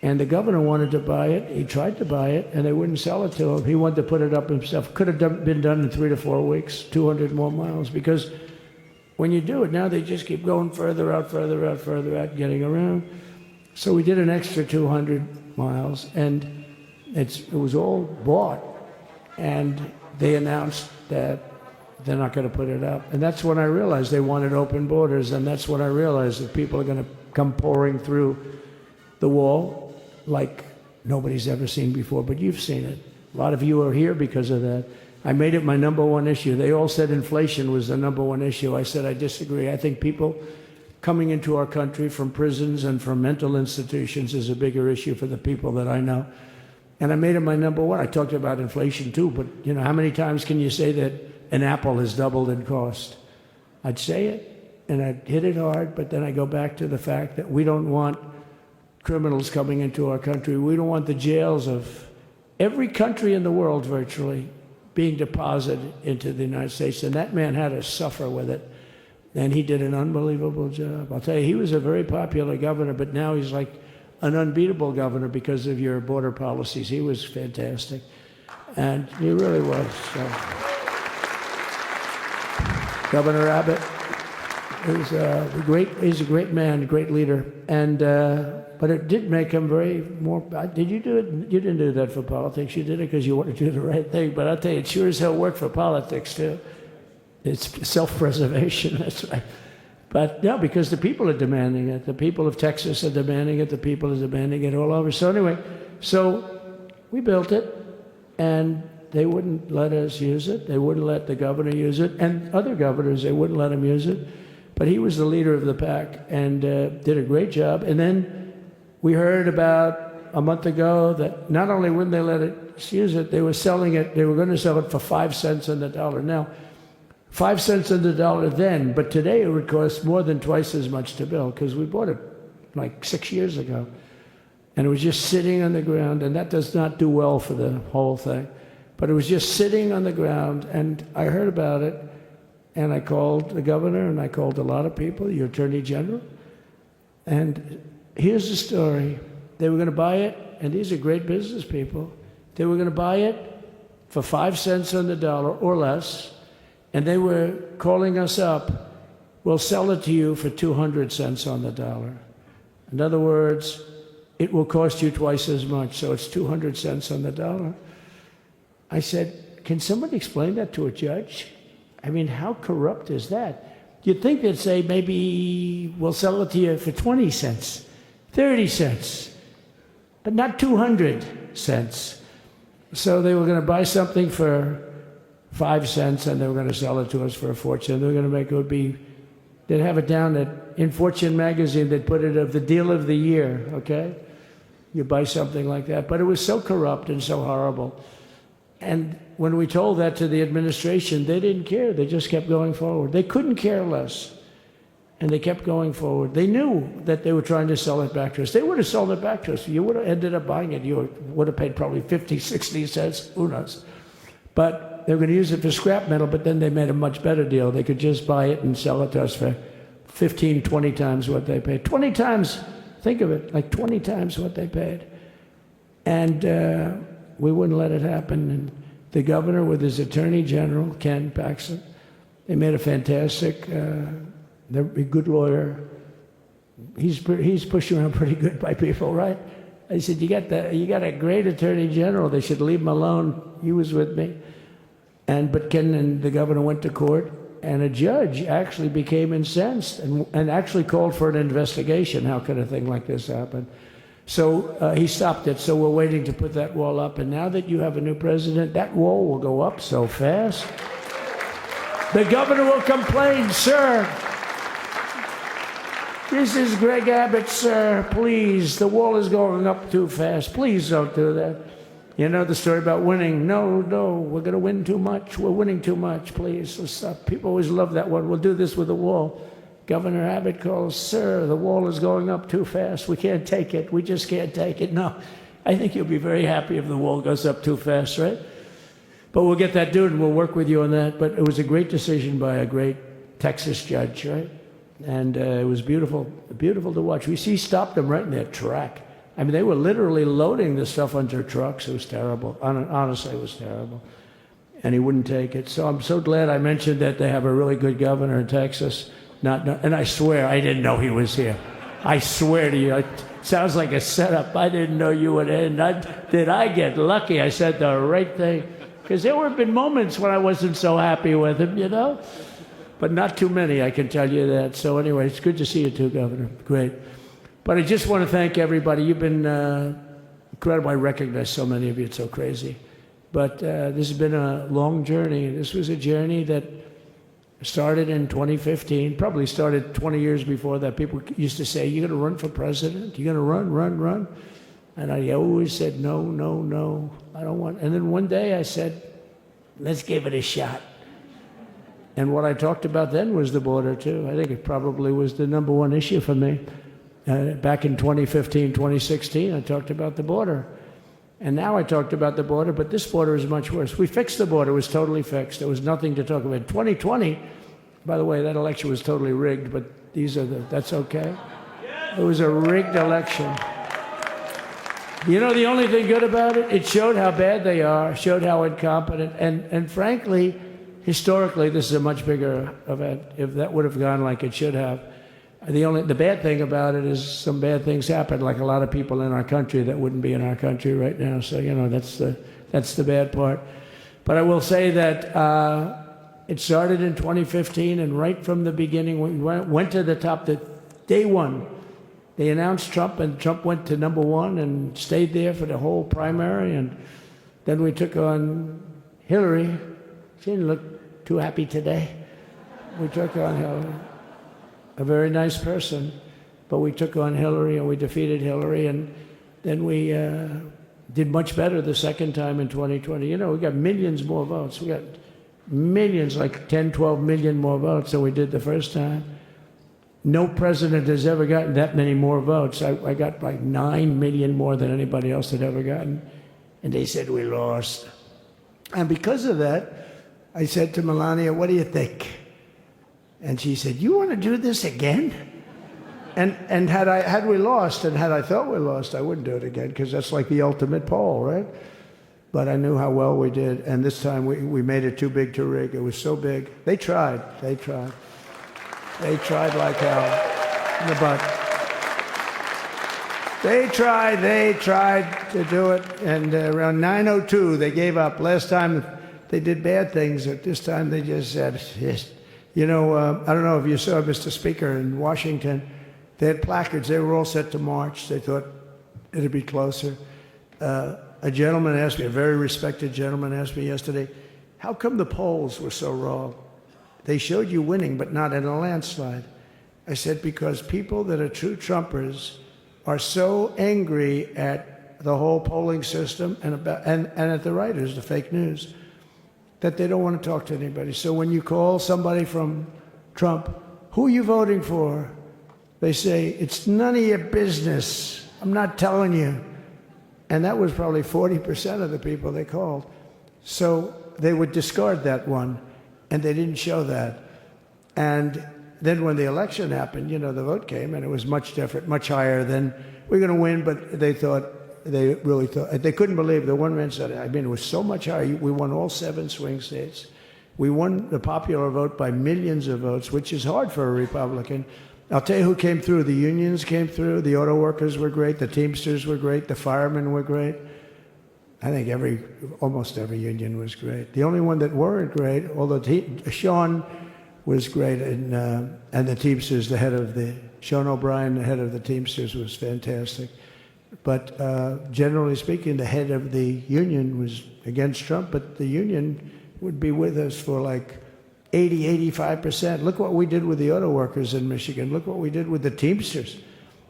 and the governor wanted to buy it. He tried to buy it, and they wouldn't sell it to him. He wanted to put it up himself. Could have been done in 3 to 4 weeks, 200 more miles, because when you do it, now they just keep going further out, getting around. So we did an extra 200 miles, and it was all bought, and they announced that they're not going to put it up. And that's when I realized they wanted open borders, and that's when I realized that people are going to come pouring through the wall like nobody's ever seen before, but you've seen it. A lot of you are here because of that. I made it my number one issue. They all said inflation was the number one issue. I said I disagree. I think people coming into our country from prisons and from mental institutions is a bigger issue for the people that I know. And I made it my number one. I talked about inflation too, but how many times can you say that an apple has doubled in cost? I'd say it, and I'd hit it hard, but then I go back to the fact that we don't want criminals coming into our country. We don't want the jails of every country in the world virtually being deposited into the United States. And that man had to suffer with it. And he did an unbelievable job. I'll tell you, he was a very popular governor, but now he's like an unbeatable governor because of your border policies. He was fantastic. And he really was. So. Governor Abbott he's a great man, a great leader. And but it did make him did you do it? You didn't do that for politics. You did it because you wanted to do the right thing. But I'll tell you, it sure as hell worked for politics too. It's self-preservation, that's right. But no, because the people are demanding it. The people of Texas are demanding it. The people are demanding it all over. So anyway, so we built it, and they wouldn't let us use it. They wouldn't let the governor use it. And other governors, they wouldn't let him use it. But he was the leader of the pack and did a great job. And then we heard about a month ago that not only wouldn't they let us use it, they were selling it. They were going to sell it for 5 cents on the dollar. Now, 5 cents on the dollar then, but today it would cost more than twice as much to build because we bought it like 6 years ago. And it was just sitting on the ground, and that does not do well for the whole thing. But it was just sitting on the ground, and I heard about it, and I called the governor, and I called a lot of people, your attorney general. And here's the story. They were going to buy it, and these are great business people. They were going to buy it for 5 cents on the dollar or less. And they were calling us up, we'll sell it to you for 200 cents on the dollar. In other words, it will cost you twice as much, so it's 200 cents on the dollar. I said, can somebody explain that to a judge? I mean, how corrupt is that? You'd think they'd say, maybe we'll sell it to you for 20 cents, 30 cents, but not 200 cents. So they were going to buy something for 5 cents and they were going to sell it to us for a fortune. They were going to make it would be, they'd have it down that in Fortune magazine, they'd put it of the deal of the year, okay? You buy something like that. But it was so corrupt and so horrible. And when we told that to the administration, they didn't care. They just kept going forward. They couldn't care less. And they kept going forward. They knew that they were trying to sell it back to us. They would have sold it back to us. You would have ended up buying it. You would have paid probably 50, 60 cents, who knows. But they were going to use it for scrap metal, but then they made a much better deal. They could just buy it and sell it to us for 15, 20 times what they paid. 20 times, think of it, like 20 times what they paid. And we wouldn't let it happen. And the governor with his attorney general, Ken Paxton, they made a fantastic, they're a good lawyer. He's pushed around pretty good by people, right? I said, you got a great attorney general. They should leave him alone. He was with me. But Ken and the governor went to court, and a judge actually became incensed and actually called for an investigation. How could a thing like this happen? So he stopped it. So we're waiting to put that wall up. And now that you have a new president, that wall will go up so fast. The governor will complain, sir. This is Greg Abbott, sir. Please, the wall is going up too fast. Please don't do that. You know the story about winning. No, we're going to win too much. We're winning too much. Please, let's stop. People always love that one. We'll do this with the wall. Governor Abbott calls, sir, the wall is going up too fast. We can't take it. We just can't take it. No, I think you'll be very happy if the wall goes up too fast, right? But we'll get that done and we'll work with you on that. But it was a great decision by a great Texas judge, right? And it was beautiful, beautiful to watch. He stopped them right in their track. I mean, they were literally loading this stuff onto trucks. It was terrible. Honestly, it was terrible. And he wouldn't take it. So I'm so glad I mentioned that they have a really good governor in Texas. And I swear, I didn't know he was here. I swear to you, it sounds like a setup. I didn't know you would end. Did I get lucky? I said the right thing. Because there have been moments when I wasn't so happy with him, you know? But not too many, I can tell you that. So anyway, it's good to see you too, Governor. Great. But I just want to thank everybody. You've been incredible. I recognize so many of you. It's so crazy. But this has been a long journey. This was a journey that started in 2015, probably started 20 years before that. People used to say, you're going to run for president? You're going to run? And I always said, no, I don't want. And then one day I said, let's give it a shot. And what I talked about then was the border, too. I think it probably was the number one issue for me. Back in 2015, 2016, I talked about the border. And now I talked about the border, but this border is much worse. We fixed the border. It was totally fixed. There was nothing to talk about. 2020, by the way, that election was totally rigged, but that's okay. It was a rigged election. You know the only thing good about it? It showed how bad they are, showed how incompetent, and frankly, historically, this is a much bigger event. If that would have gone like it should have. The bad thing about it is some bad things happen, like a lot of people in our country that wouldn't be in our country right now. So, you know, that's the bad part. But I will say that it started in 2015, and right from the beginning, we went to the top. Day one, they announced Trump, and Trump went to number one and stayed there for the whole primary. And then we took on Hillary. She didn't look too happy today. We took on Hillary. A very nice person, but we took on Hillary and we defeated Hillary, and then we did much better the second time in 2020. You know, we got millions more votes. We got millions, like 10, 12 million more votes than we did the first time. No president has ever gotten that many more votes. I got like 9 million more than anybody else had ever gotten, and they said we lost. And because of that, I said to Melania, what do you think? And she said, you want to do this again? And had we lost, and had I thought we lost, I wouldn't do it again, because that's like the ultimate poll, right? But I knew how well we did, and this time we made it too big to rig. It was so big. They tried like hell in the butt. They tried to do it, and around 9:02 they gave up. Last time they did bad things, but this time they just said, yes. You know, I don't know if you saw Mr. Speaker in Washington. They had placards. They were all set to march. They thought it'd be closer. a gentleman asked me, a very respected gentleman asked me yesterday, how come the polls were so wrong? They showed you winning, but not in a landslide. I said, because people that are true Trumpers are so angry at the whole polling system and at the writers, the fake news, that they don't want to talk to anybody. So when you call somebody from Trump, who are you voting for? They say, it's none of your business. I'm not telling you. And that was probably 40% of the people they called. So they would discard that one, and they didn't show that. And then when the election happened, you know, the vote came, and it was much different, much higher than we're going to win, but they really thought, they couldn't believe, the one man said, I mean, it was so much higher. We won all 7 swing states. We won the popular vote by millions of votes, which is hard for a Republican. I'll tell you who came through. The unions came through. The auto workers were great. The Teamsters were great. The firemen were great. I think almost every union was great. The only one that weren't great, although Sean was great, and the Teamsters, Sean O'Brien, the head of the Teamsters, was fantastic. But generally speaking, the head of the union was against Trump, but the union would be with us for like 85%. Look what we did with the auto workers in Michigan. Look what we did with the Teamsters.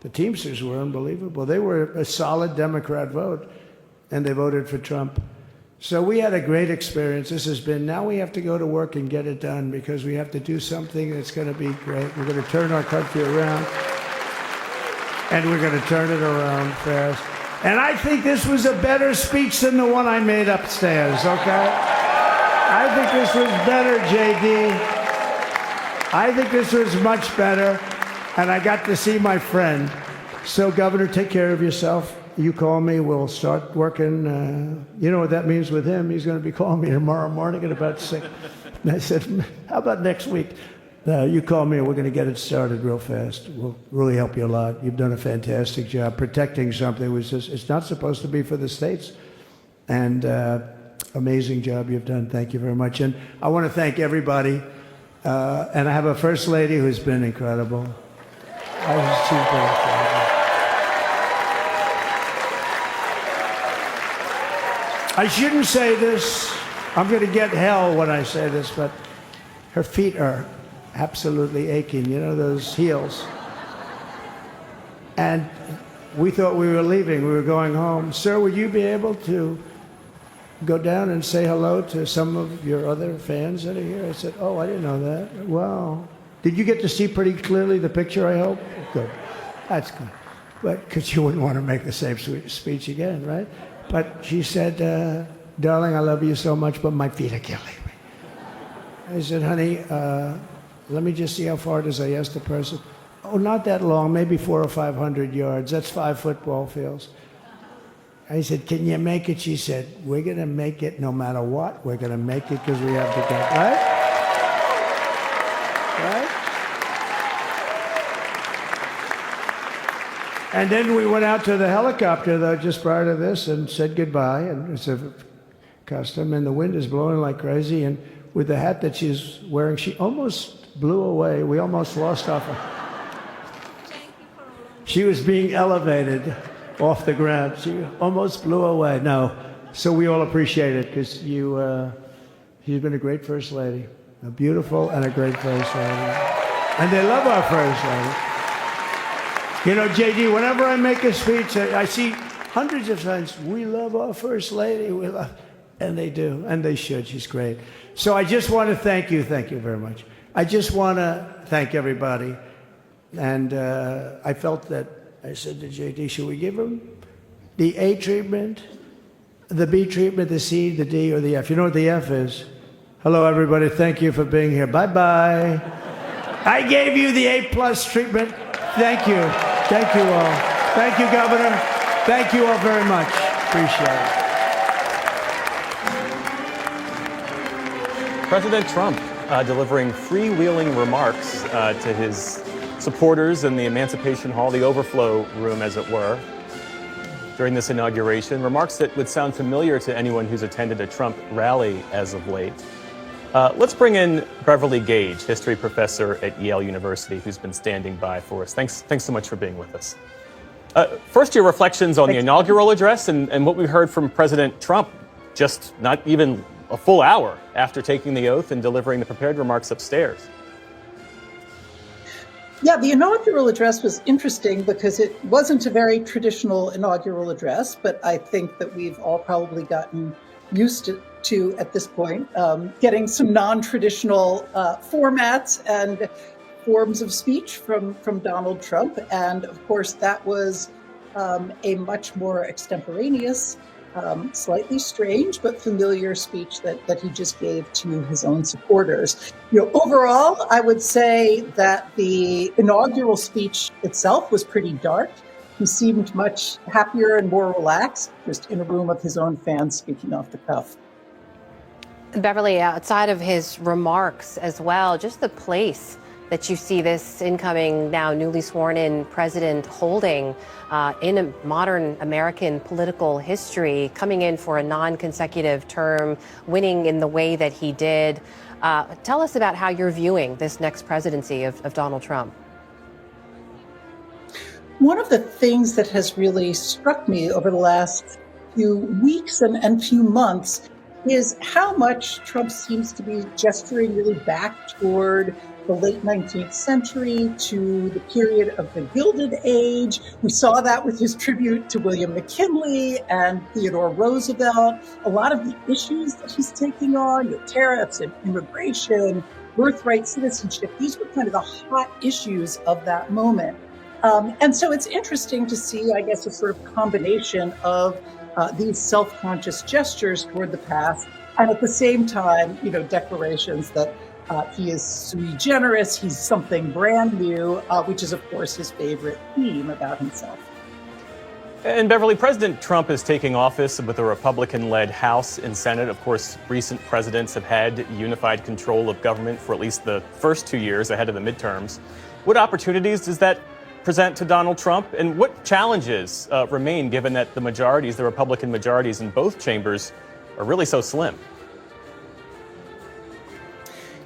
The Teamsters were unbelievable. They were a solid Democrat vote, and they voted for Trump. So we had a great experience. Now we have to go to work and get it done, because we have to do something that's going to be great. We're going to turn our country around, and we're going to turn it around fast. And I think this was a better speech than the one I made upstairs, okay? I think this was better, JD. I think this was much better, and I got to see my friend. So, Governor, take care of yourself. You call me, we'll start working. You know what that means with him? He's going to be calling me tomorrow morning at about 6. And I said, how about next week? You call me, and we're going to get it started real fast. We'll really help you a lot. You've done a fantastic job protecting something which it's not supposed to be for the states. And amazing job you've done. Thank you very much. And I want to thank everybody. And I have a First Lady who's been incredible. She's been incredible. I shouldn't say this. I'm going to get hell when I say this, but her feet are absolutely aching. You know, those heels. And we thought we were leaving. We were going home. Sir, would you be able to go down and say hello to some of your other fans that are here? I said, oh, I didn't know that. Wow. Did you get to see pretty clearly the picture, I hope? Good. That's good. But because you wouldn't want to make the same speech again, right? But she said, darling, I love you so much, but my feet are killing me. I said, honey, let me just see how far it is. I asked the person. Oh, not that long, maybe 400 or 500 yards. That's 5 football fields. I said, can you make it? She said, we're going to make it no matter what. We're going to make it because we have to go. Right? Right? And then we went out to the helicopter, though, just prior to this, and said goodbye. And it's a custom, and the wind is blowing like crazy. And with the hat that she's wearing, she almost blew away. We almost lost off her. She was being elevated off the ground. She almost blew away. No. So we all appreciate it, because you've been a great First Lady. A beautiful and a great First Lady. And they love our First Lady. You know, JD, whenever I make a speech, I see hundreds of times, we love our First Lady. We love, and they do, and they should. She's great. So I just want to thank you. Thank you very much. I just want to thank everybody. And I felt that, I said to JD, should we give him the A treatment, the B treatment, the C, the D, or the F? You know what the F is? Hello, everybody. Thank you for being here. Bye-bye. I gave you the A+ treatment. Thank you. Thank you all. Thank you, Governor. Thank you all very much. Appreciate it. President Trump delivering freewheeling remarks to his supporters in the Emancipation Hall, the overflow room, as it were, during this inauguration. Remarks that would sound familiar to anyone who's attended a Trump rally as of late. Let's bring in Beverly Gage, history professor at Yale University, who's been standing by for us. Thanks so much for being with us. First, your reflections on the inaugural address and what we heard from President Trump just not even a full hour after taking the oath and delivering the prepared remarks upstairs. Yeah, the inaugural address was interesting because it wasn't a very traditional inaugural address, but I think that we've all probably gotten used to at this point, getting some non-traditional formats and forms of speech from Donald Trump. And of course, that was a much more extemporaneous, slightly strange but familiar speech that he just gave to his own supporters. Overall, I would say that the inaugural speech itself was pretty dark. He seemed much happier and more relaxed, just in a room of his own fans speaking off the cuff. Beverly, outside of his remarks as well, just the place that you see this incoming, now newly sworn in president holding in a modern American political history, coming in for a non-consecutive term, winning in the way that he did. Tell us about how you're viewing this next presidency of Donald Trump. One of the things that has really struck me over the last few weeks and few months is how much Trump seems to be gesturing really back toward the late 19th century, to the period of the Gilded Age. We saw that with his tribute to William McKinley and Theodore Roosevelt. A lot of the issues that he's taking on, tariffs and immigration, birthright citizenship, these were kind of the hot issues of that moment. And so it's interesting to see, I guess, a sort of combination of these self-conscious gestures toward the past, and at the same time, declarations that he is sui generis, he's something brand new, which is, of course, his favorite theme about himself. And Beverly, President Trump is taking office with a Republican-led House and Senate. Of course, recent presidents have had unified control of government for at least the first 2 years ahead of the midterms. What opportunities does that present to Donald Trump, and what challenges remain given that the Republican majorities in both chambers are really so slim?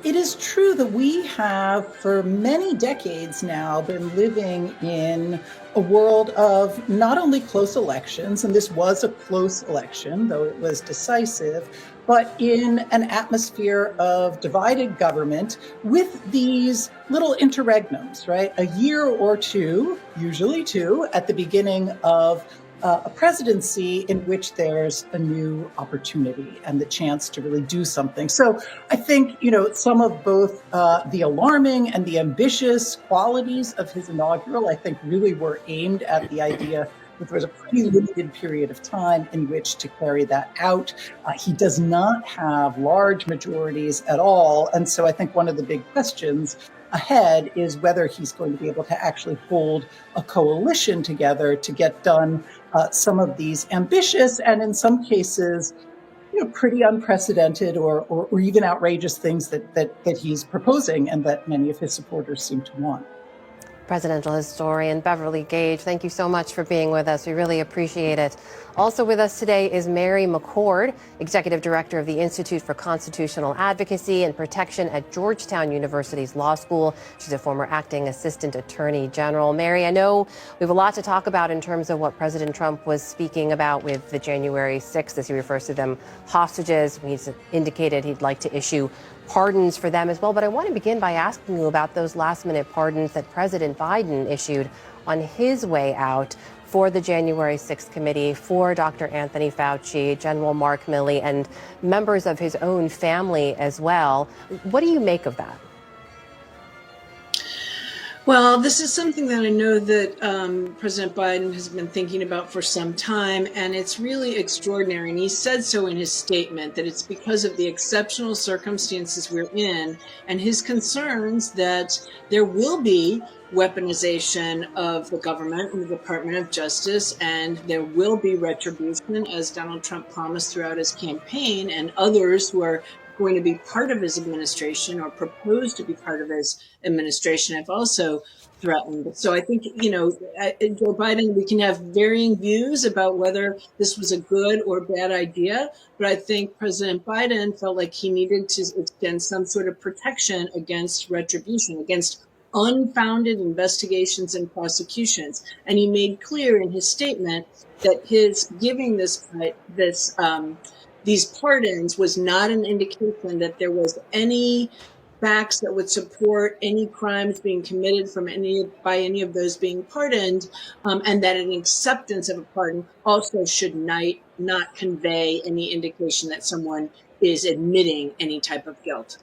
It is true that we have, for many decades now, been living in a world of not only close elections, and this was a close election, though it was decisive, but in an atmosphere of divided government with these little interregnums, right? A year or two, usually two, at the beginning of a presidency in which there's a new opportunity and the chance to really do something. So I think, some of both the alarming and the ambitious qualities of his inaugural, I think, really were aimed at the idea that there was a pretty limited period of time in which to carry that out. He does not have large majorities at all. And so I think one of the big questions ahead is whether he's going to be able to actually hold a coalition together to get done some of these ambitious and in some cases, pretty unprecedented or even outrageous things that he's proposing and that many of his supporters seem to want. Presidential historian Beverly Gage, thank you so much for being with us. We really appreciate it. Also with us today is Mary McCord, Executive Director of the Institute for Constitutional Advocacy and Protection at Georgetown University's Law School. She's a former acting assistant attorney general. Mary, I know we have a lot to talk about in terms of what President Trump was speaking about with the January 6th, as he refers to them, hostages. He's indicated he'd like to issue pardons for them as well. But I want to begin by asking you about those last-minute pardons that President Biden issued on his way out for the January 6th committee, for Dr. Anthony Fauci, General Mark Milley, and members of his own family as well. What do you make of that? Well, this is something that I know that President Biden has been thinking about for some time, and it's really extraordinary. And he said so in his statement, that it's because of the exceptional circumstances we're in and his concerns that there will be weaponization of the government and the Department of Justice, and there will be retribution, as Donald Trump promised throughout his campaign, and others who are going to be part of his administration or proposed to be part of his administration have also threatened. So I think, Joe Biden, we can have varying views about whether this was a good or bad idea, but I think President Biden felt like he needed to extend some sort of protection against retribution, against unfounded investigations and prosecutions. And he made clear in his statement that his giving these pardons was not an indication that there was any facts that would support any crimes being committed by any of those being pardoned, and that an acceptance of a pardon also should not convey any indication that someone is admitting any type of guilt.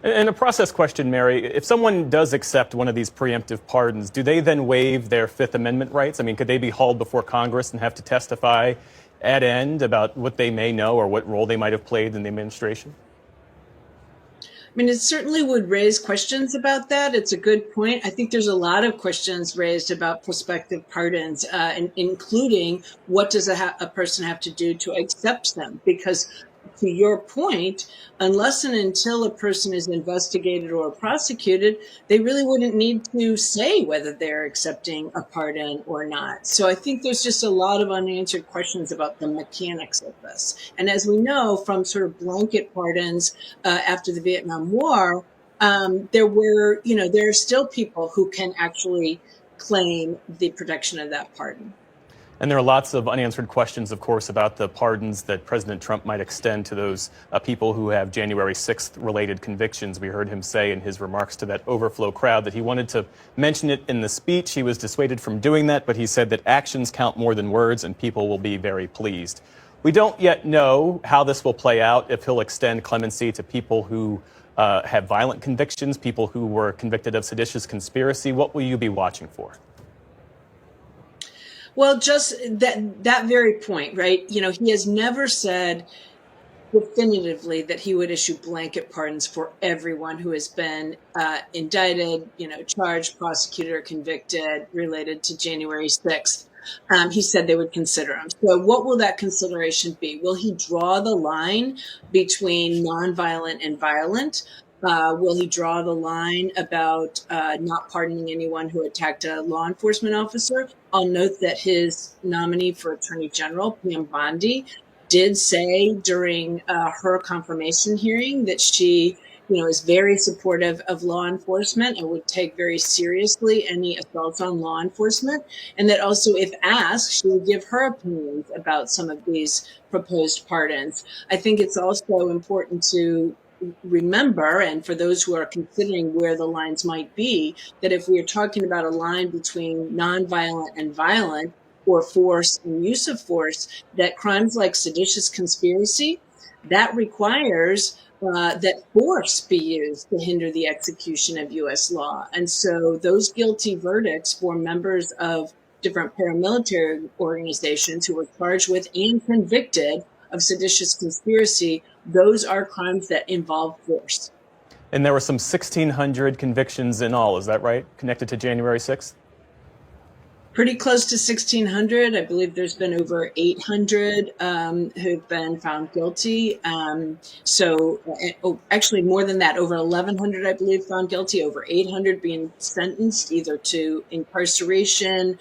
And a process question, Mary. If someone does accept one of these preemptive pardons, do they then waive their Fifth Amendment rights? I mean, could they be hauled before Congress and have to testify at end about what they may know or what role they might have played in the administration? I mean, it certainly would raise questions about that. It's a good point. I think there's a lot of questions raised about prospective pardons, including what does a person have to do to accept them? Because to your point, unless and until a person is investigated or prosecuted, they really wouldn't need to say whether they're accepting a pardon or not. So I think there's just a lot of unanswered questions about the mechanics of this. And as we know from sort of blanket pardons after the Vietnam War, there are still people who can actually claim the protection of that pardon. And there are lots of unanswered questions, of course, about the pardons that President Trump might extend to those people who have January 6th related convictions. We heard him say in his remarks to that overflow crowd that he wanted to mention it in the speech. He was dissuaded from doing that, but he said that actions count more than words and people will be very pleased. We don't yet know how this will play out, if he'll extend clemency to people who have violent convictions, people who were convicted of seditious conspiracy. What will you be watching for? Well, just that very point, right? You know, he has never said definitively that he would issue blanket pardons for everyone who has been indicted, charged, prosecuted, or convicted related to January 6th. He said they would consider them. So what will that consideration be? Will he draw the line between nonviolent and violent? Will he draw the line about not pardoning anyone who attacked a law enforcement officer? I'll note that his nominee for Attorney General, Pam Bondi, did say during her confirmation hearing that she, is very supportive of law enforcement and would take very seriously any assaults on law enforcement. And that also, if asked, she would give her opinions about some of these proposed pardons. I think it's also important to remember, and for those who are considering where the lines might be, that if we are talking about a line between nonviolent and violent, or force and use of force, that crimes like seditious conspiracy, that requires that force be used to hinder the execution of U.S. law. And so those guilty verdicts for members of different paramilitary organizations who were charged with and convicted of seditious conspiracy, those are crimes that involve force. And there were some 1,600 convictions in all, is that right, connected to January 6th? Pretty close to 1,600. I believe there's been over 800 who've been found guilty. Actually more than that, over 1,100, I believe, found guilty, over 800 being sentenced either to incarceration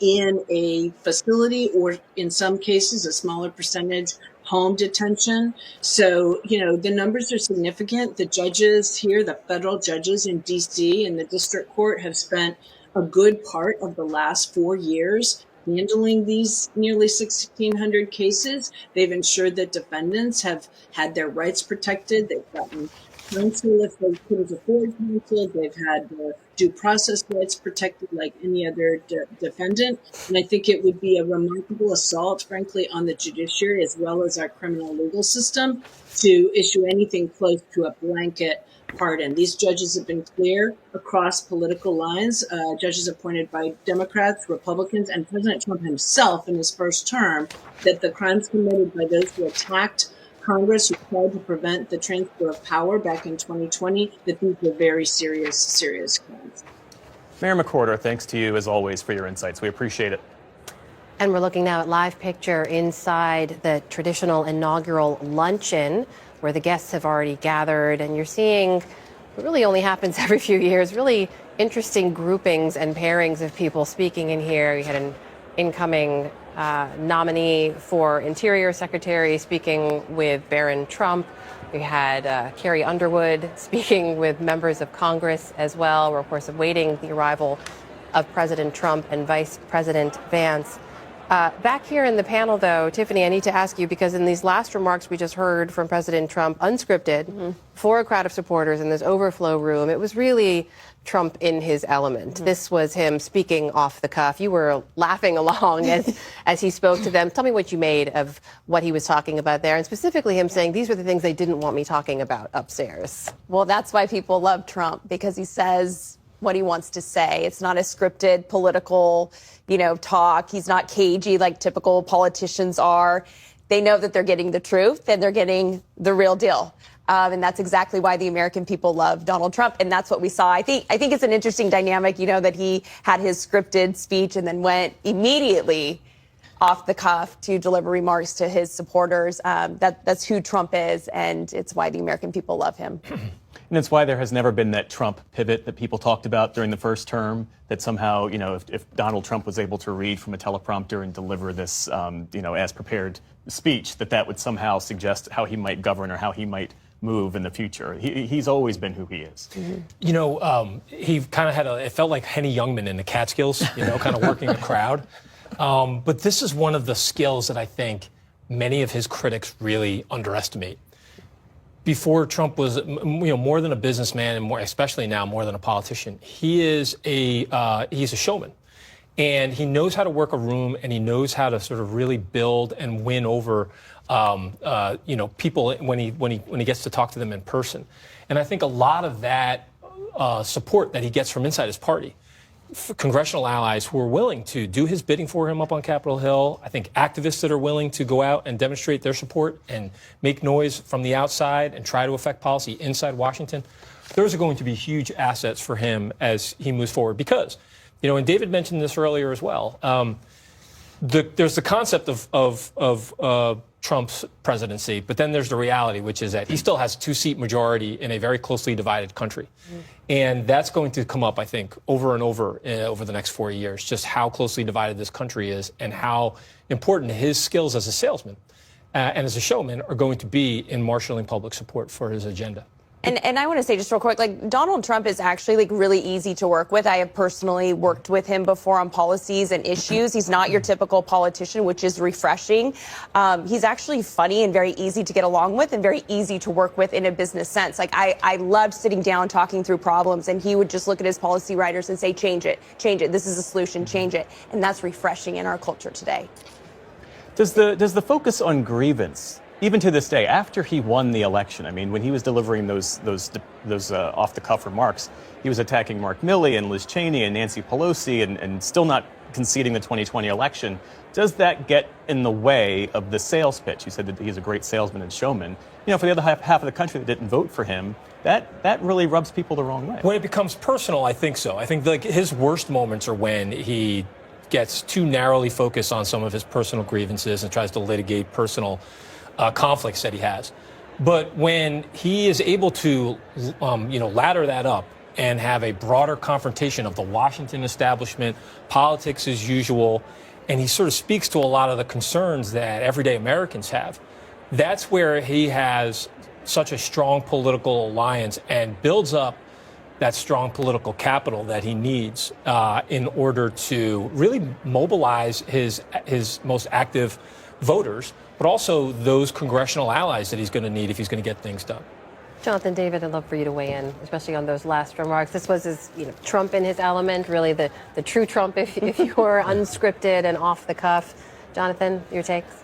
in a facility or, in some cases, a smaller percentage, home detention. So, the numbers are significant. The judges here, the federal judges in D.C. and the district court have spent a good part of the last 4 years handling these nearly 1,600 cases. They've ensured that defendants have had their rights protected. They've gotten counsel if they couldn't afford counsel. They've had their due process rights protected like any other defendant. And I think it would be a remarkable assault, frankly, on the judiciary as well as our criminal legal system to issue anything close to a blanket pardon. These judges have been clear across political lines, judges appointed by Democrats, Republicans, and President Trump himself in his first term, that the crimes committed by those who attacked Congress, who tried to prevent the transfer of power back in 2020, that these were very serious crimes. Mayor McWhorter, thanks to you as always for your insights. We appreciate it. And we're looking now at live picture inside the traditional inaugural luncheon, where the guests have already gathered, and you're seeing what really only happens every few years, really interesting groupings and pairings of people speaking in here. You had an incoming nominee for Interior Secretary speaking with Barron Trump, We had Carrie Underwood speaking with members of Congress as well. We're, of course, awaiting the arrival of President Trump and Vice President Vance. Back here in the panel, though, Tiffany, I need to ask you, because in these last remarks we just heard from President Trump, unscripted, for a crowd of supporters in this overflow room, it was really Trump in his element. This was him speaking off the cuff. You were laughing along as he spoke to them. Tell me what you made of what he was talking about there, and specifically him saying these were the things they didn't want me talking about upstairs. Well, that's why people love Trump, because he says what he wants to say. It's not a scripted political, talk. He's not cagey like typical politicians are. They know that they're getting the truth and they're getting the real deal. And that's exactly why the American people love Donald Trump. And that's what we saw. I think it's an interesting dynamic, that he had his scripted speech and then went immediately off the cuff to deliver remarks to his supporters. That's who Trump is, and it's why the American people love him. And it's why there has never been that Trump pivot that people talked about during the first term, that somehow, if Donald Trump was able to read from a teleprompter and deliver this, as prepared speech, that would somehow suggest how he might govern or how he might move in the future. He's always been who he is. He kind of had it felt like Henny Youngman in the Catskills, kind of working a crowd. But this is one of the skills that I think many of his critics really underestimate. Before Trump was, more than a businessman, and especially now, more than a politician, he's a showman, and he knows how to work a room, and he knows how to sort of really build and win over, people when he gets to talk to them in person. And I think a lot of that support that he gets from inside his party, congressional allies who are willing to do his bidding for him up on Capitol Hill. I think activists that are willing to go out and demonstrate their support and make noise from the outside and try to affect policy inside Washington. Those are going to be huge assets for him as he moves forward. Because, and David mentioned this earlier as well, there's the concept of Trump's presidency, but then there's the reality, which is that he still has a 2-seat majority in a very closely divided country. And that's going to come up, I think, over and over over the next 4 years, just how closely divided this country is and how important his skills as a salesman and as a showman are going to be in marshaling public support for his agenda. And I want to say just real quick, Donald Trump is actually really easy to work with. I have personally worked with him before on policies and issues. He's not your typical politician, which is refreshing. He's actually funny and very easy to get along with and very easy to work with in a business sense. I loved sitting down, talking through problems, and he would just look at his policy writers and say, change it. This is a solution, change it. And that's refreshing in our culture today. Does the focus on grievance, even to this day, after he won the election, when he was delivering those off-the-cuff remarks, he was attacking Mark Milley and Liz Cheney and Nancy Pelosi and still not conceding the 2020 election. Does that get in the way of the sales pitch? You said that he's a great salesman and showman. For the other half of the country that didn't vote for him, that really rubs people the wrong way. When it becomes personal, I think so. I think his worst moments are when he gets too narrowly focused on some of his personal grievances and tries to litigate personal conflicts that he has. But when he is able to, ladder that up and have a broader confrontation of the Washington establishment, politics as usual, and he sort of speaks to a lot of the concerns that everyday Americans have, that's where he has such a strong political alliance and builds up that strong political capital that he needs in order to really mobilize his most active voters, but also those congressional allies that he's going to need if he's going to get things done. Jonathan, David, I'd love for you to weigh in, especially on those last remarks. This was his, Trump in his element, really the true Trump, if you were unscripted and off the cuff. Jonathan, your takes?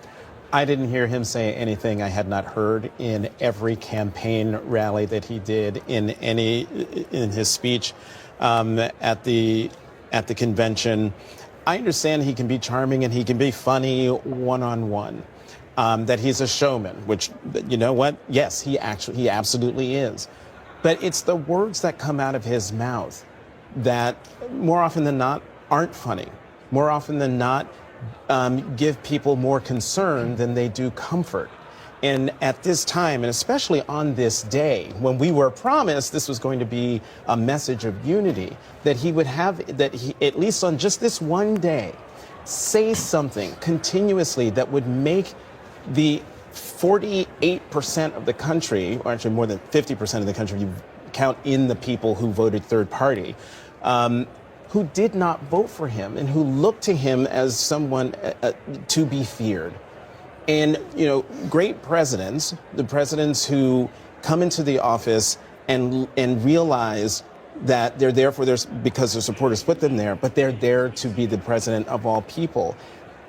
I didn't hear him say anything I had not heard in every campaign rally that he did in his speech at the convention. I understand he can be charming and he can be funny one-on-one. That he's a showman, which, you know what? Yes, he absolutely is. But it's the words that come out of his mouth that more often than not aren't funny. More often than not give people more concern than they do comfort. And at this time, and especially on this day, when we were promised this was going to be a message of unity, that he would have, that he, at least on just this one day, say something continuously that would make the 48% of the country, or actually more than 50% of the country, you count in the people who voted third party, who did not vote for him and who looked to him as someone to be feared. And, great presidents, the presidents who come into the office and realize that they're there because their supporters put them there, but they're there to be the president of all people.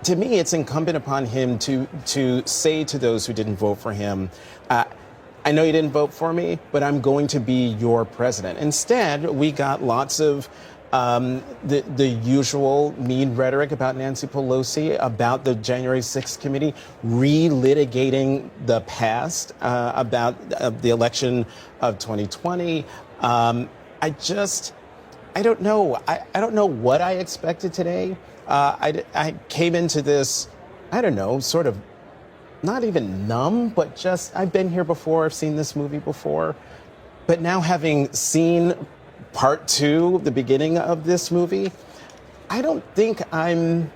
To me, it's incumbent upon him to say to those who didn't vote for him, I know you didn't vote for me, but I'm going to be your president. Instead, we got lots of the usual mean rhetoric about Nancy Pelosi, about the January 6th committee, relitigating the past, about the election of 2020. I don't know. I don't know what I expected today. I came into this, I don't know, sort of not even numb, but just I've been here before. I've seen this movie before. But now having seen part two, the beginning of this movie, I don't think I'm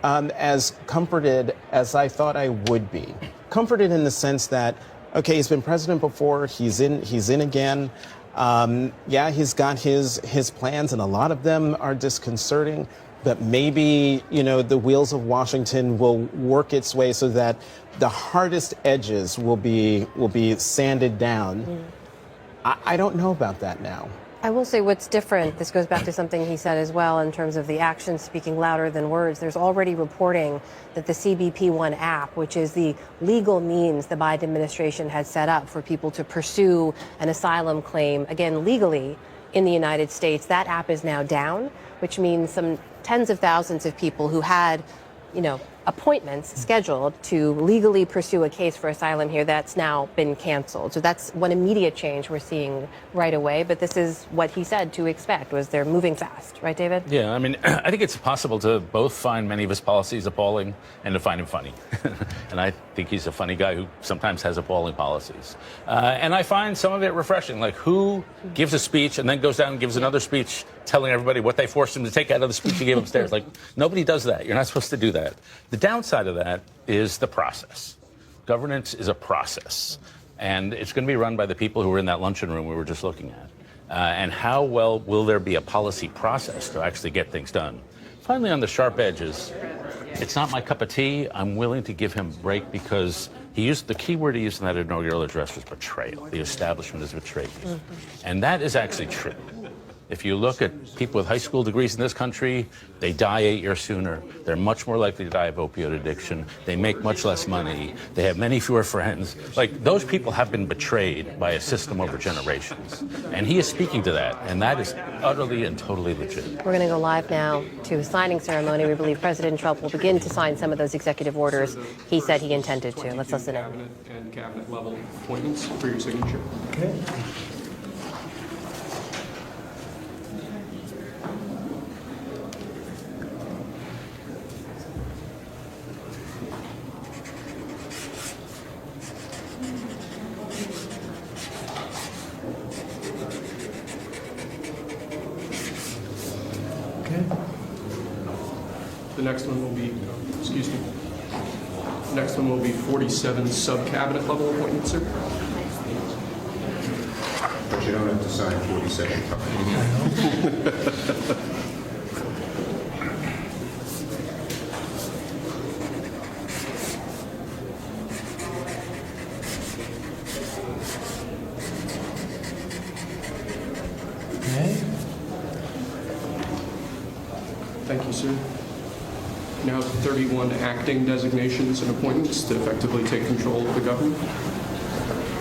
as comforted as I thought I would be. Comforted in the sense that, okay, he's been president before, he's in again. Yeah, he's got his plans, and a lot of them are disconcerting. But maybe, the wheels of Washington will work its way so that the hardest edges will be sanded down. I don't know about that now. I will say what's different, this goes back to something he said as well in terms of the actions speaking louder than words. There's already reporting that the CBP One app, which is the legal means the Biden administration has set up for people to pursue an asylum claim, again, legally in the United States, that app is now down, which means some tens of thousands of people who had, appointments scheduled to legally pursue a case for asylum here, that's now been canceled. So that's one immediate change we're seeing right away. But this is what he said to expect, was they're moving fast. Right, David? Yeah, I mean, I think it's possible to both find many of his policies appalling and to find him funny. And I think he's a funny guy who sometimes has appalling policies. And I find some of it refreshing, like who gives a speech and then goes down and gives another speech telling everybody what they forced him to take out of the speech he gave upstairs. Like, nobody does that. You're not supposed to do that. The downside of that is the process. Governance is a process, and it's going to be run by the people who were in that luncheon room we were just looking at. And how well will there be a policy process to actually get things done? Finally, on the sharp edges, it's not my cup of tea. I'm willing to give him a break because the key word he used in that inaugural address was betrayal. The establishment has betrayed you. And that is actually true. If you look at people with high school degrees in this country, they die 8 years sooner. They're much more likely to die of opioid addiction. They make much less money. They have many fewer friends. Like, those people have been betrayed by a system over generations. And he is speaking to that, and that is utterly and totally legit. We're going to go live now to a signing ceremony. We believe President Trump will begin to sign some of those executive orders he said he intended to. Let's listen in. Cabinet and cabinet level appointments for your signature. Okay. The next one will be, next one will be 47 sub-cabinet level appointments, sir. But you don't have to sign 47 times. Thank you, sir. Now 31 acting designations and appointments to effectively take control of the government.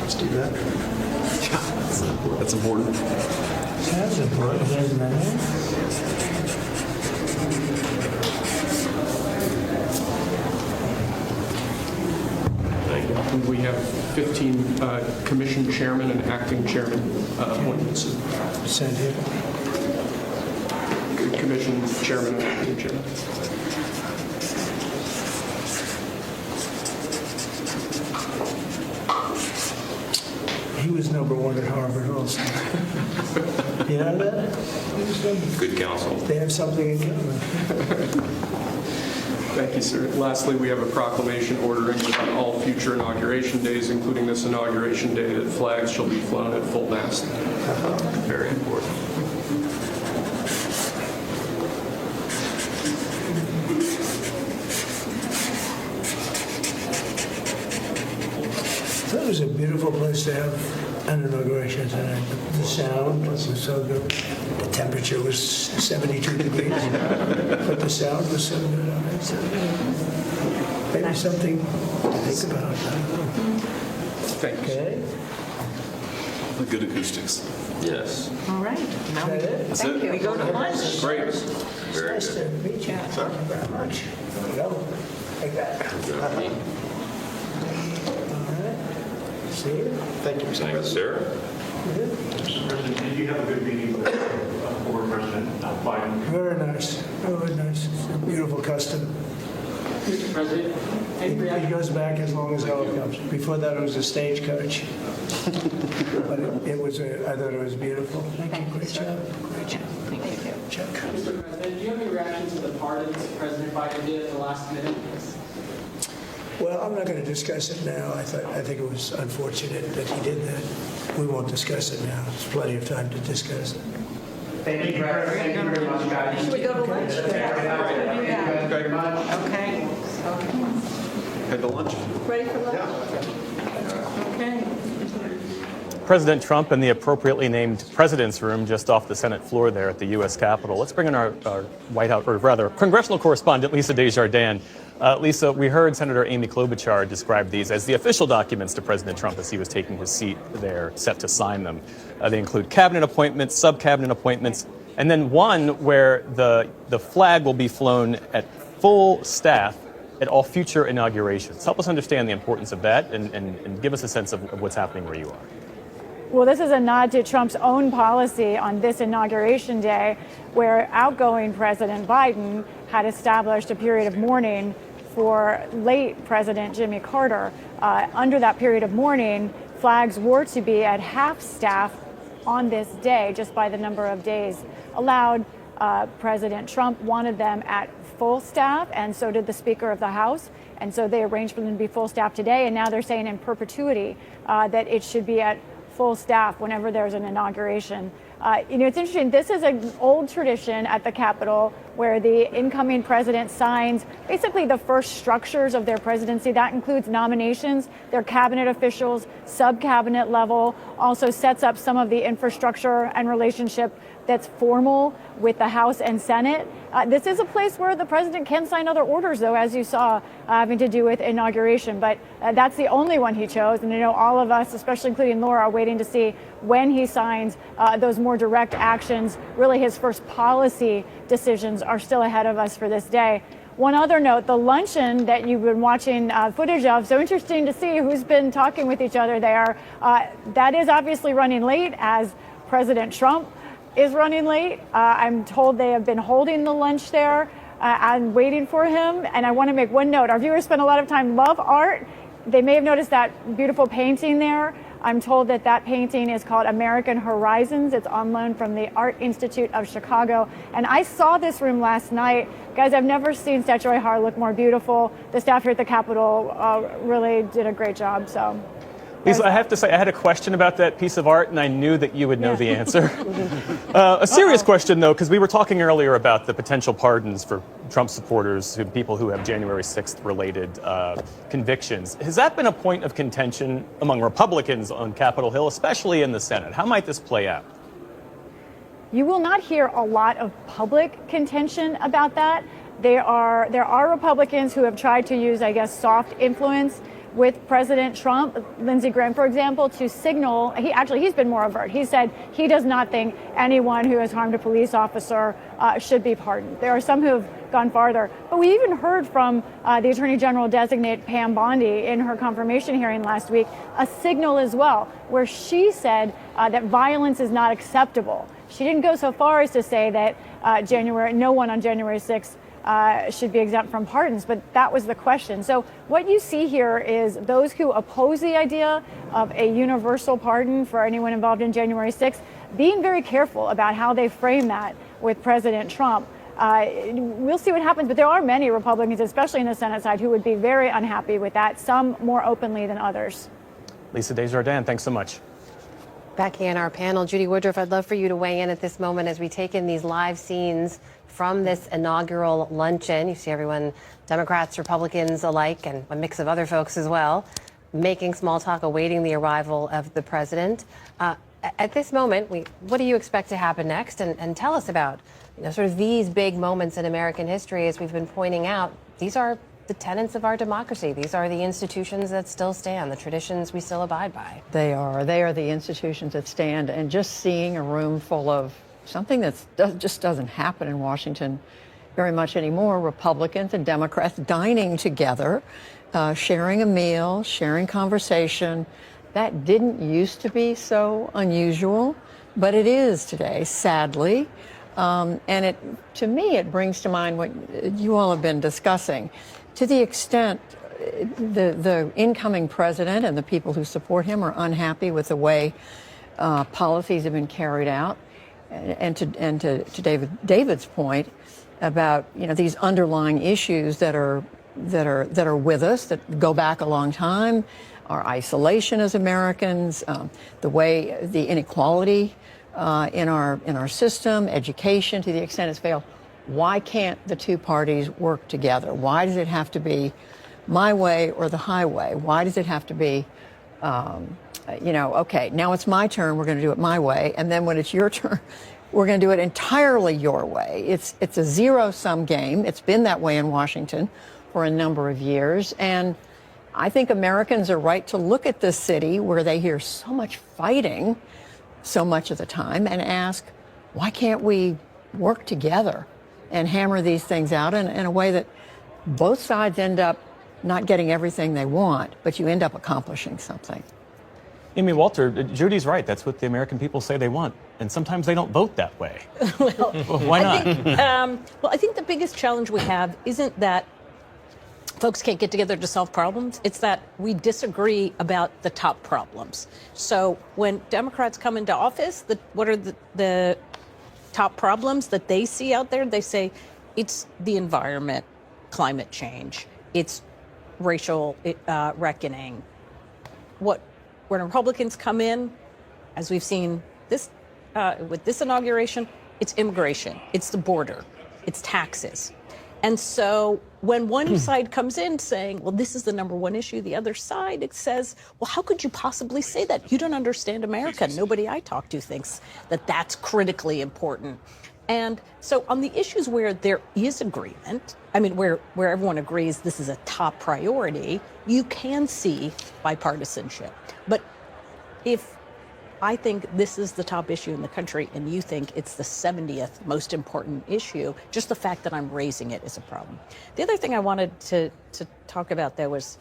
Let's do that. Yeah, that's important. That's important, isn't it? We have 15 commission chairman and acting chairman appointments. Send here. Commission chairman and acting chairman. He was #1 at Harvard also. You know that? Good counsel. They have something in common. Thank you, sir. Lastly, we have a proclamation ordering that on all future inauguration days, including this inauguration day, that flags shall be flown at full mast. Very important. It was a beautiful place to have an inauguration tonight. The sound was so good. The temperature was 72 degrees, but the sound was so good. So maybe something to think about. Thank you. Okay. The good acoustics. Yes. All right. Now That's thank it. you. We go to lunch. Great. Very nice to meet you. Thank you very much. There we go. Like that. See you. Thank you, Mr. Thanks, sir. Did you have a good meeting with former President Biden? Very nice. Very nice. It's a beautiful custom. Mr. President, It goes back as long as helicopters. Before that, it was a stagecoach. But I thought it was beautiful. Thank you. Great job. Great job. Thank you. Check. Mr. President, do you have any reaction to the pardons President Biden did at the last minute? Well, I'm not going to discuss it now. I think it was unfortunate that he did that. We won't discuss it now. There's plenty of time to discuss it. Thank you very much, guys. Should we go to lunch? Thank you very much. Okay. Head to lunch. Ready for lunch? Okay. President Trump in the appropriately named President's Room just off the Senate floor there at the U.S. Capitol. Let's bring in our White House, or rather, congressional correspondent, Lisa Desjardins. Lisa, we heard Senator Amy Klobuchar describe these as the official documents to President Trump as he was taking his seat there, set to sign them. They include cabinet appointments, sub-cabinet appointments, and then one where the flag will be flown at full staff at all future inaugurations. Help us understand the importance of that and give us a sense of what's happening where you are. Well, this is a nod to Trump's own policy on this inauguration day, where outgoing President Biden had established a period of mourning for late President Jimmy Carter. Under that period of mourning, flags were to be at half staff on this day, just by the number of days allowed. President Trump wanted them at full staff, and so did the Speaker of the House. And so they arranged for them to be full staff today, and now they're saying in perpetuity that it should be at full staff whenever there's an inauguration. It's interesting. This is an old tradition at the Capitol where the incoming president signs basically the first structures of their presidency. That includes nominations, their cabinet officials, sub-cabinet level, also sets up some of the infrastructure and relationship that's formal with the House and Senate. This is a place where the president can sign other orders, though, as you saw, having to do with inauguration. But that's the only one he chose. And all of us, especially including Laura, are waiting to see when he signs those more direct actions. Really, his first policy decisions are still ahead of us for this day. One other note, the luncheon that you've been watching footage of, so interesting to see who's been talking with each other there. That is obviously running late, as President Trump is running late. I'm told they have been holding the lunch there and waiting for him. And I want to make one note. Our viewers spend a lot of time, love art. They may have noticed that beautiful painting there. I'm told that that painting is called American Horizons. It's on loan from the Art Institute of Chicago. And I saw this room last night. Guys, I've never seen Statuary Hall look more beautiful. The staff here at the Capitol really did a great job. So. Lisa, I have to say, I had a question about that piece of art, and I knew that you would know the answer. A serious question, though, because we were talking earlier about the potential pardons for Trump supporters, people who have January 6th related convictions. Has that been a point of contention among Republicans on Capitol Hill, especially in the Senate? How might this play out? You will not hear a lot of public contention about that. There are Republicans who have tried to use, I guess, soft influence with President Trump, Lindsey Graham, for example, to signal, he's been more overt. He said he does not think anyone who has harmed a police officer should be pardoned. There are some who have gone farther. But we even heard from the Attorney General designate Pam Bondi in her confirmation hearing last week, a signal as well, where she said that violence is not acceptable. She didn't go so far as to say that no one on January 6th should be exempt from pardons, but that was the question. So what you see here is those who oppose the idea of a universal pardon for anyone involved in January 6th being very careful about how they frame that with President Trump. We'll see what happens, but there are many Republicans, especially in the Senate side, who would be very unhappy with that, some more openly than others. Lisa Desjardins, thanks so much. Back in our panel, Judy Woodruff, I'd love for you to weigh in at this moment as we take in these live scenes from this inaugural luncheon. You see everyone, Democrats, Republicans alike, and a mix of other folks as well, making small talk, awaiting the arrival of the president. At this moment, what do you expect to happen next? And tell us about, sort of these big moments in American history. As we've been pointing out, these are the tenets of our democracy. These are the institutions that still stand, the traditions we still abide by. They are the institutions that stand. And just seeing a room full of something that just doesn't happen in Washington very much anymore, Republicans and Democrats dining together, sharing a meal, sharing conversation. That didn't used to be so unusual, but it is today, sadly. And to me, it brings to mind what you all have been discussing. To the extent the incoming president and the people who support him are unhappy with the way policies have been carried out, and to David's point about these underlying issues that are with us, that go back a long time, our isolation as Americans, the inequality in our system, education, to the extent it's failed. Why can't the two parties work together? Why does it have to be my way or the highway? Why does it have to be, okay, now it's my turn, we're going to do it my way, and then when it's your turn, we're going to do it entirely your way. It's a zero-sum game. It's been that way in Washington for a number of years, and I think Americans are right to look at this city where they hear so much fighting so much of the time and ask, why can't we work together and hammer these things out in a way that both sides end up not getting everything they want, but you end up accomplishing something? Amy Walter, Judy's right. That's what the American people say they want. And sometimes they don't vote that way. Well, why not? I think the biggest challenge we have isn't that folks can't get together to solve problems. It's that we disagree about the top problems. So when Democrats come into office, what are the top problems that they see out there? They say it's the environment, climate change, it's racial reckoning. When Republicans come in, as we've seen with this inauguration, it's immigration, it's the border, it's taxes. And so when one side comes in saying, well, this is the number one issue, the other side says, well, how could you possibly say that? You don't understand America. Nobody I talk to thinks that that's critically important. And so on the issues where there is agreement, where everyone agrees this is a top priority, you can see bipartisanship. But if I think this is the top issue in the country and you think it's the 70th most important issue, just the fact that I'm raising it is a problem. The other thing I wanted to talk about there was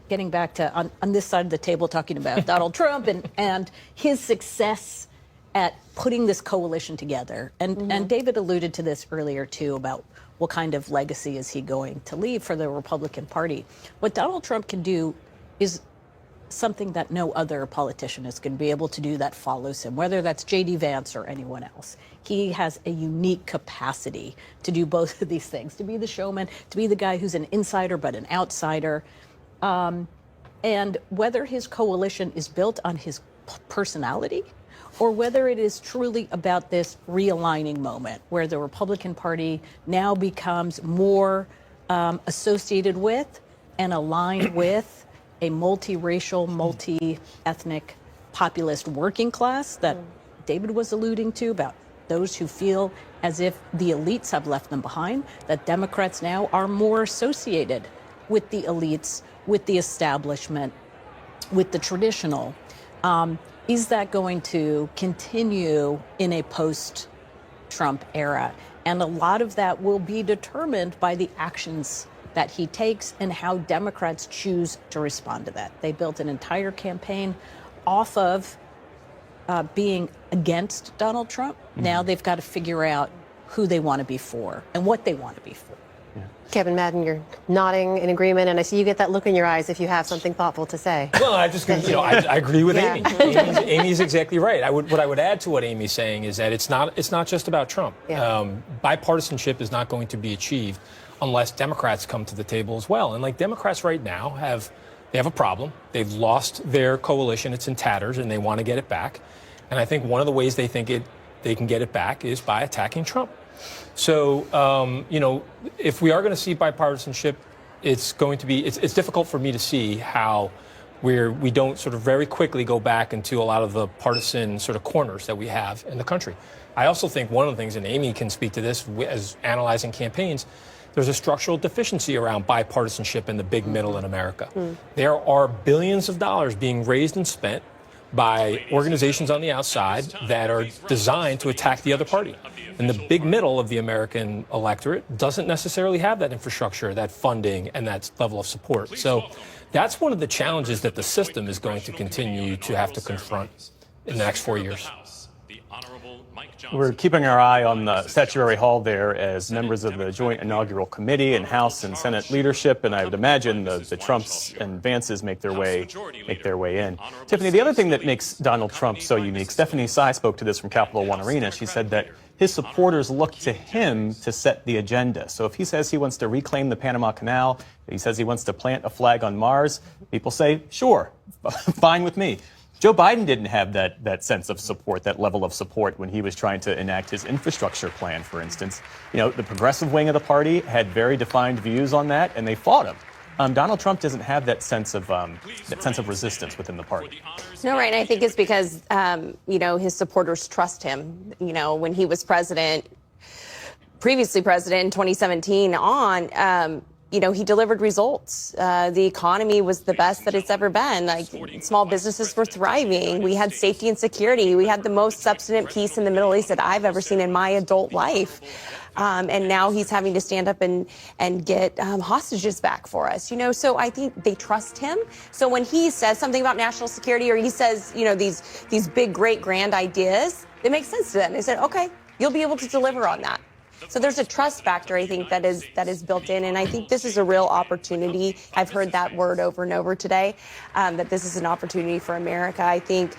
getting back to on this side of the table talking about Donald Trump and his success at putting this coalition together. And David alluded to this earlier too about what kind of legacy is he going to leave for the Republican Party. What Donald Trump can do is something that no other politician is going to be able to do that follows him, whether that's J.D. Vance or anyone else. He has a unique capacity to do both of these things, to be the showman, to be the guy who's an insider but an outsider. And whether his coalition is built on his personality or whether it is truly about this realigning moment where the Republican Party now becomes more associated with and aligned with a multiracial, multi-ethnic, populist working class that David was alluding to, about those who feel as if the elites have left them behind, that Democrats now are more associated with the elites, with the establishment, with the traditional. Is that going to continue in a post-Trump era? And a lot of that will be determined by the actions that he takes and how Democrats choose to respond to that. They built an entire campaign off of being against Donald Trump. Now they've got to figure out who they want to be for and what they want to be for. Kevin Madden, you're nodding in agreement, and I see you get that look in your eyes if you have something thoughtful to say. Well, I just, I agree with Yeah. Amy. Amy's exactly right. What I would add to what Amy's saying is that it's not just about Trump. Yeah. Bipartisanship is not going to be achieved unless Democrats come to the table as well. And like Democrats right now have a problem. They've lost their coalition. It's in tatters, and they want to get it back. And I think one of the ways they think they can get it back is by attacking Trump. So, if we are going to see bipartisanship, it's difficult for me to see how we don't sort of very quickly go back into a lot of the partisan sort of corners that we have in the country. I also think one of the things, and Amy can speak to this as analyzing campaigns, there's a structural deficiency around bipartisanship in the big middle in America. There are billions of dollars being raised and spent by organizations on the outside that are designed to attack the other party. And the big middle of the American electorate doesn't necessarily have that infrastructure, that funding, and that level of support. So that's one of the challenges that the system is going to continue to have to confront in the next 4 years. We're keeping our eye on the Statuary Hall there as members of the Joint Inaugural Committee and House and Senate leadership, and I would imagine the Trumps and Vances make their way in. Tiffany, the other thing that makes Donald Trump so unique, Stephanie Sy spoke to this from Capital One Arena. She said that his supporters look to him to set the agenda. So if he says he wants to reclaim the Panama Canal, he says he wants to plant a flag on Mars, people say, sure, fine with me. Joe Biden didn't have that sense of support, that level of support when he was trying to enact his infrastructure plan, for instance. The progressive wing of the party had very defined views on that, and they fought him. Donald Trump doesn't have that sense of resistance within the party. No, right. And I think it's because, his supporters trust him. When he was previously president in 2017 on, he delivered results. The economy was the best that it's ever been. Like, small businesses were thriving. We had safety and security. We had the most substantive peace in the Middle East that I've ever seen in my adult life. And now he's having to stand up and get hostages back for us. So I think they trust him. So when he says something about national security, or he says, these big, great, grand ideas, it makes sense to them. They said, okay, you'll be able to deliver on that. So there's a trust factor, I think, that is built in. And I think this is a real opportunity. I've heard that word over and over today, that this is an opportunity for America. I think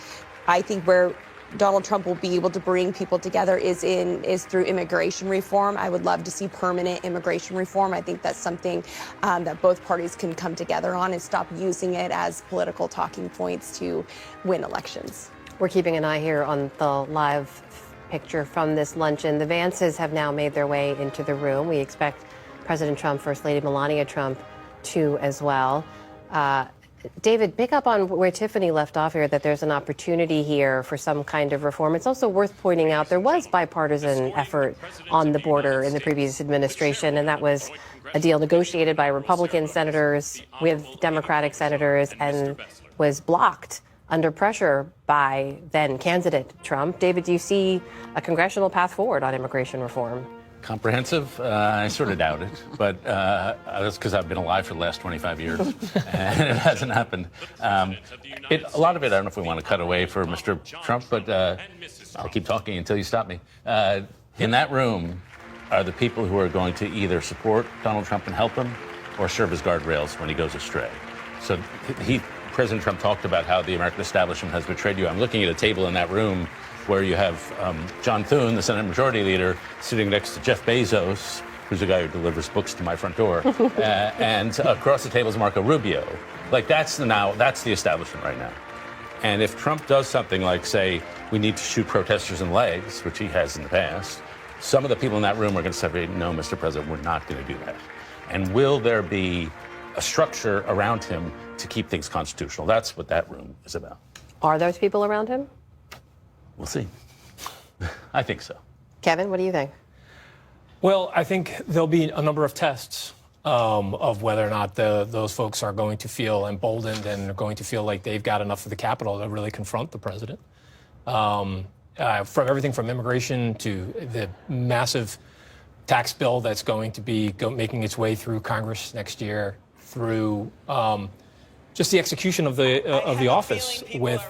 where Donald Trump will be able to bring people together is through immigration reform. I would love to see permanent immigration reform. I think that's something that both parties can come together on and stop using it as political talking points to win elections. We're keeping an eye here on the live picture from this luncheon. The Vances have now made their way into the room. We expect President Trump, First Lady Melania Trump, to as well. David, pick up on where Tiffany left off here, that there's an opportunity here for some kind of reform. It's also worth pointing out there was bipartisan effort on the border in the previous administration, and that was a deal negotiated by Republican senators with Democratic senators and was blocked under pressure by then candidate Trump. David, do you see a congressional path forward on immigration reform? Comprehensive? I sort of doubt it, but that's because I've been alive for the last 25 years, and it hasn't happened. A lot of it, I don't know if we want to cut away for Mr. Trump, but I'll keep talking until you stop me. In that room are the people who are going to either support Donald Trump and help him or serve as guardrails when he goes astray. So President Trump talked about how the American establishment has betrayed you. I'm looking at a table in that room where you have John Thune, the Senate Majority Leader, sitting next to Jeff Bezos, who's the guy who delivers books to my front door, and across the table is Marco Rubio. Like, that's the establishment right now. And if Trump does something like, say, we need to shoot protesters in the legs, which he has in the past, some of the people in that room are going to say, no, Mr. President, we're not going to do that. And will there be a structure around him to keep things constitutional? That's what that room is about. Are those people around him? We'll see. I think so. Kevin, what do you think? Well, I think there'll be a number of tests of whether or not those folks are going to feel emboldened and are going to feel like they've got enough of the capital to really confront the president. From everything from immigration to the massive tax bill that's going to be making its way through Congress next year, through just the execution of the office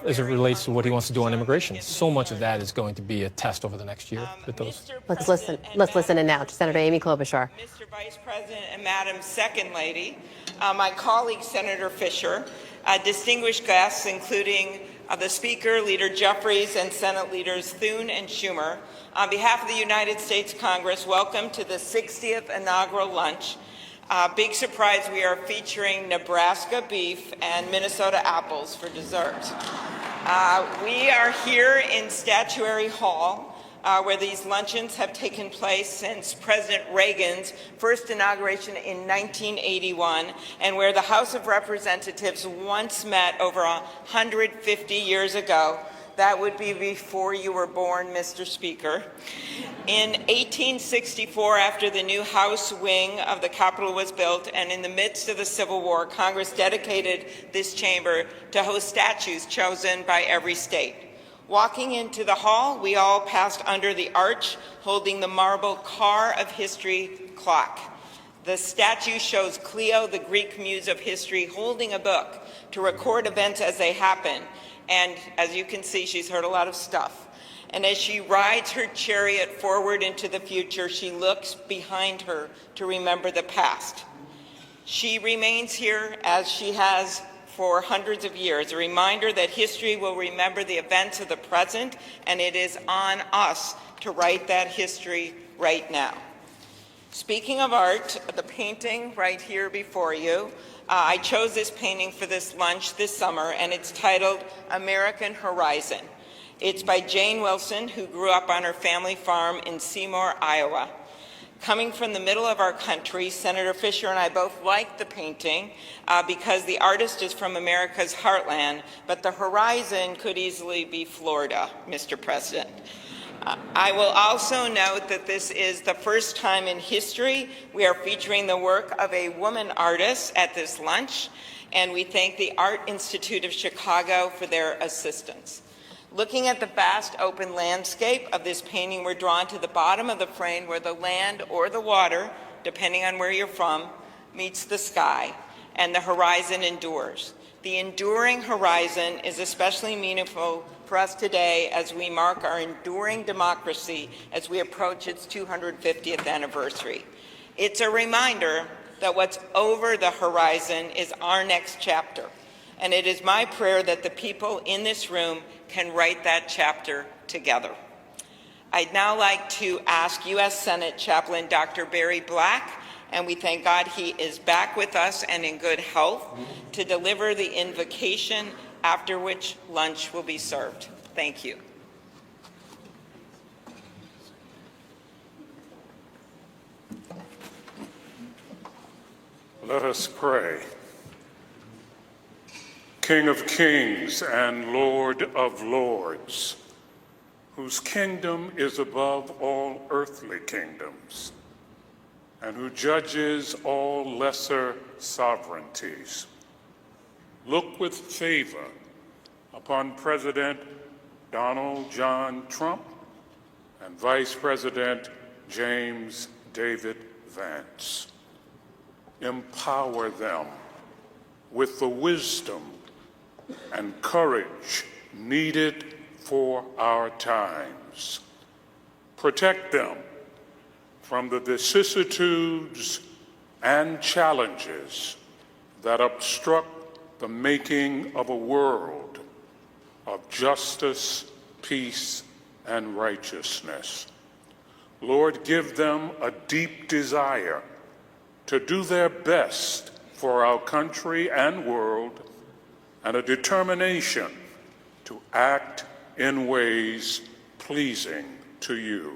as it relates to what he wants to do on immigration. So much of that is going to be a test over the next year with those. Let's listen in now to Senator Amy Klobuchar. Mr. Vice President and Madam Second Lady, my colleague Senator Fisher, distinguished guests including the Speaker, Leader Jeffries, and Senate Leaders Thune and Schumer, on behalf of the United States Congress, welcome to the 60th inaugural lunch. Big surprise, we are featuring Nebraska beef and Minnesota apples for dessert. We are here in Statuary Hall, where these luncheons have taken place since President Reagan's first inauguration in 1981, and where the House of Representatives once met over 150 years ago. That would be before you were born, Mr. Speaker. In 1864, after the new House wing of the Capitol was built, and in the midst of the Civil War, Congress dedicated this chamber to host statues chosen by every state. Walking into the hall, we all passed under the arch, holding the marble Car of History clock. The statue shows Cleo, the Greek muse of history, holding a book to record events as they happen. And as you can see, she's heard a lot of stuff. And as she rides her chariot forward into the future, she looks behind her to remember the past. She remains here as she has for hundreds of years, a reminder that history will remember the events of the present, and it is on us to write that history right now. Speaking of art, the painting right here before you, I chose this painting for this lunch this summer, and it's titled American Horizon. It's by Jane Wilson, who grew up on her family farm in Seymour, Iowa. Coming from the middle of our country, Senator Fisher and I both like the painting because the artist is from America's heartland, but the horizon could easily be Florida, Mr. President. I will also note that this is the first time in history we are featuring the work of a woman artist at this lunch, and we thank the Art Institute of Chicago for their assistance. Looking at the vast open landscape of this painting, we're drawn to the bottom of the frame where the land or the water, depending on where you're from, meets the sky, and the horizon endures. The enduring horizon is especially meaningful for us today as we mark our enduring democracy as we approach its 250th anniversary. It's a reminder that what's over the horizon is our next chapter, and it is my prayer that the people in this room can write that chapter together. I'd now like to ask U.S. Senate Chaplain Dr. Barry Black, and we thank God he is back with us and in good health, to deliver the invocation, after which lunch will be served. Thank you. Let us pray. King of kings and Lord of lords, whose kingdom is above all earthly kingdoms, and who judges all lesser sovereignties, look with favor upon President Donald John Trump and Vice President James David Vance. Empower them with the wisdom and courage needed for our times. Protect them from the vicissitudes and challenges that obstruct the making of a world of justice, peace, and righteousness. Lord, give them a deep desire to do their best for our country and world, and a determination to act in ways pleasing to you.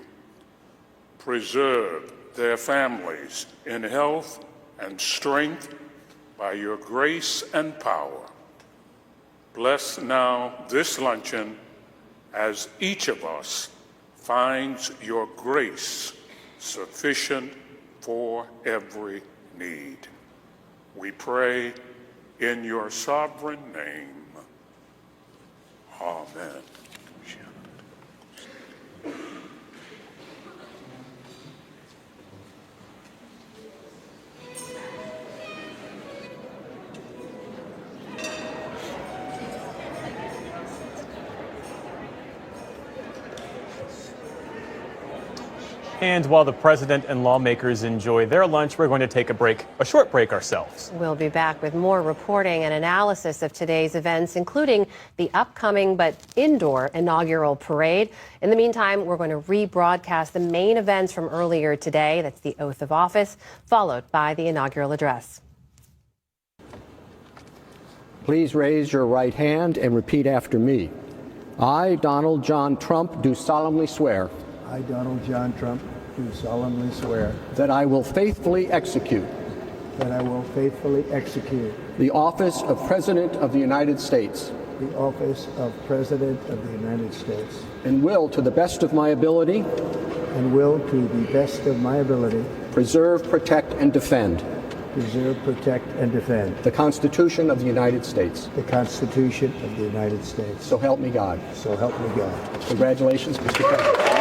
Preserve their families in health and strength by your grace and power. Bless now this luncheon as each of us finds your grace sufficient for every need. We pray in your sovereign name. Amen. And while the president and lawmakers enjoy their lunch, we're going to take a short break ourselves. We'll be back with more reporting and analysis of today's events, including the upcoming but indoor inaugural parade. In the meantime, we're going to rebroadcast the main events from earlier today. That's the oath of office, followed by the inaugural address. Please raise your right hand and repeat after me. I, Donald John Trump, do solemnly swear. I, Donald John Trump, do solemnly swear that I will faithfully execute that I will faithfully execute the office of President of the United States the office of President of the United States and will, to the best of my ability, preserve, protect, and defend the Constitution of the United States. The Constitution of the United States. So help me God. So help me God. Congratulations, Mr. President.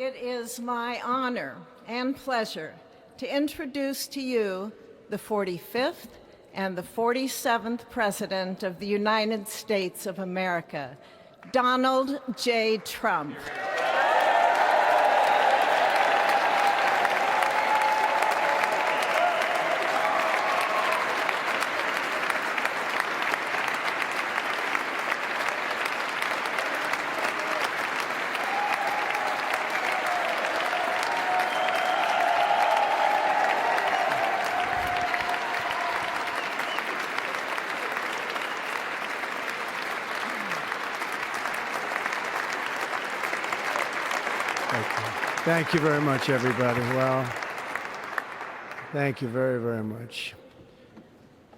it is my honor and pleasure to introduce to you the 45th and the 47th President of the United States of America, Donald J. Trump. Thank you very much, everybody. Well, thank you very, very much.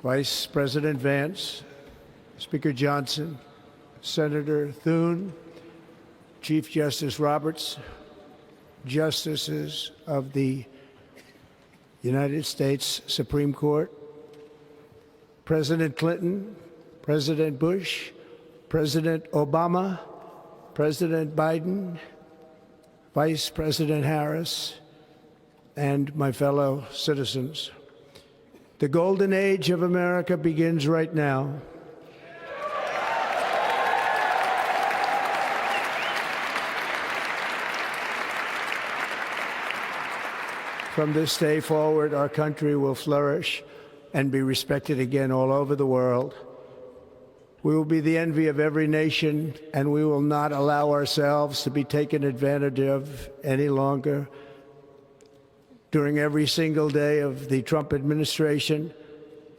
Vice President Vance, Speaker Johnson, Senator Thune, Chief Justice Roberts, Justices of the United States Supreme Court, President Clinton, President Bush, President Obama, President Biden, Vice President Harris, and my fellow citizens. The golden age of America begins right now. From this day forward, our country will flourish and be respected again all over the world. We will be the envy of every nation, and we will not allow ourselves to be taken advantage of any longer. During every single day of the Trump administration,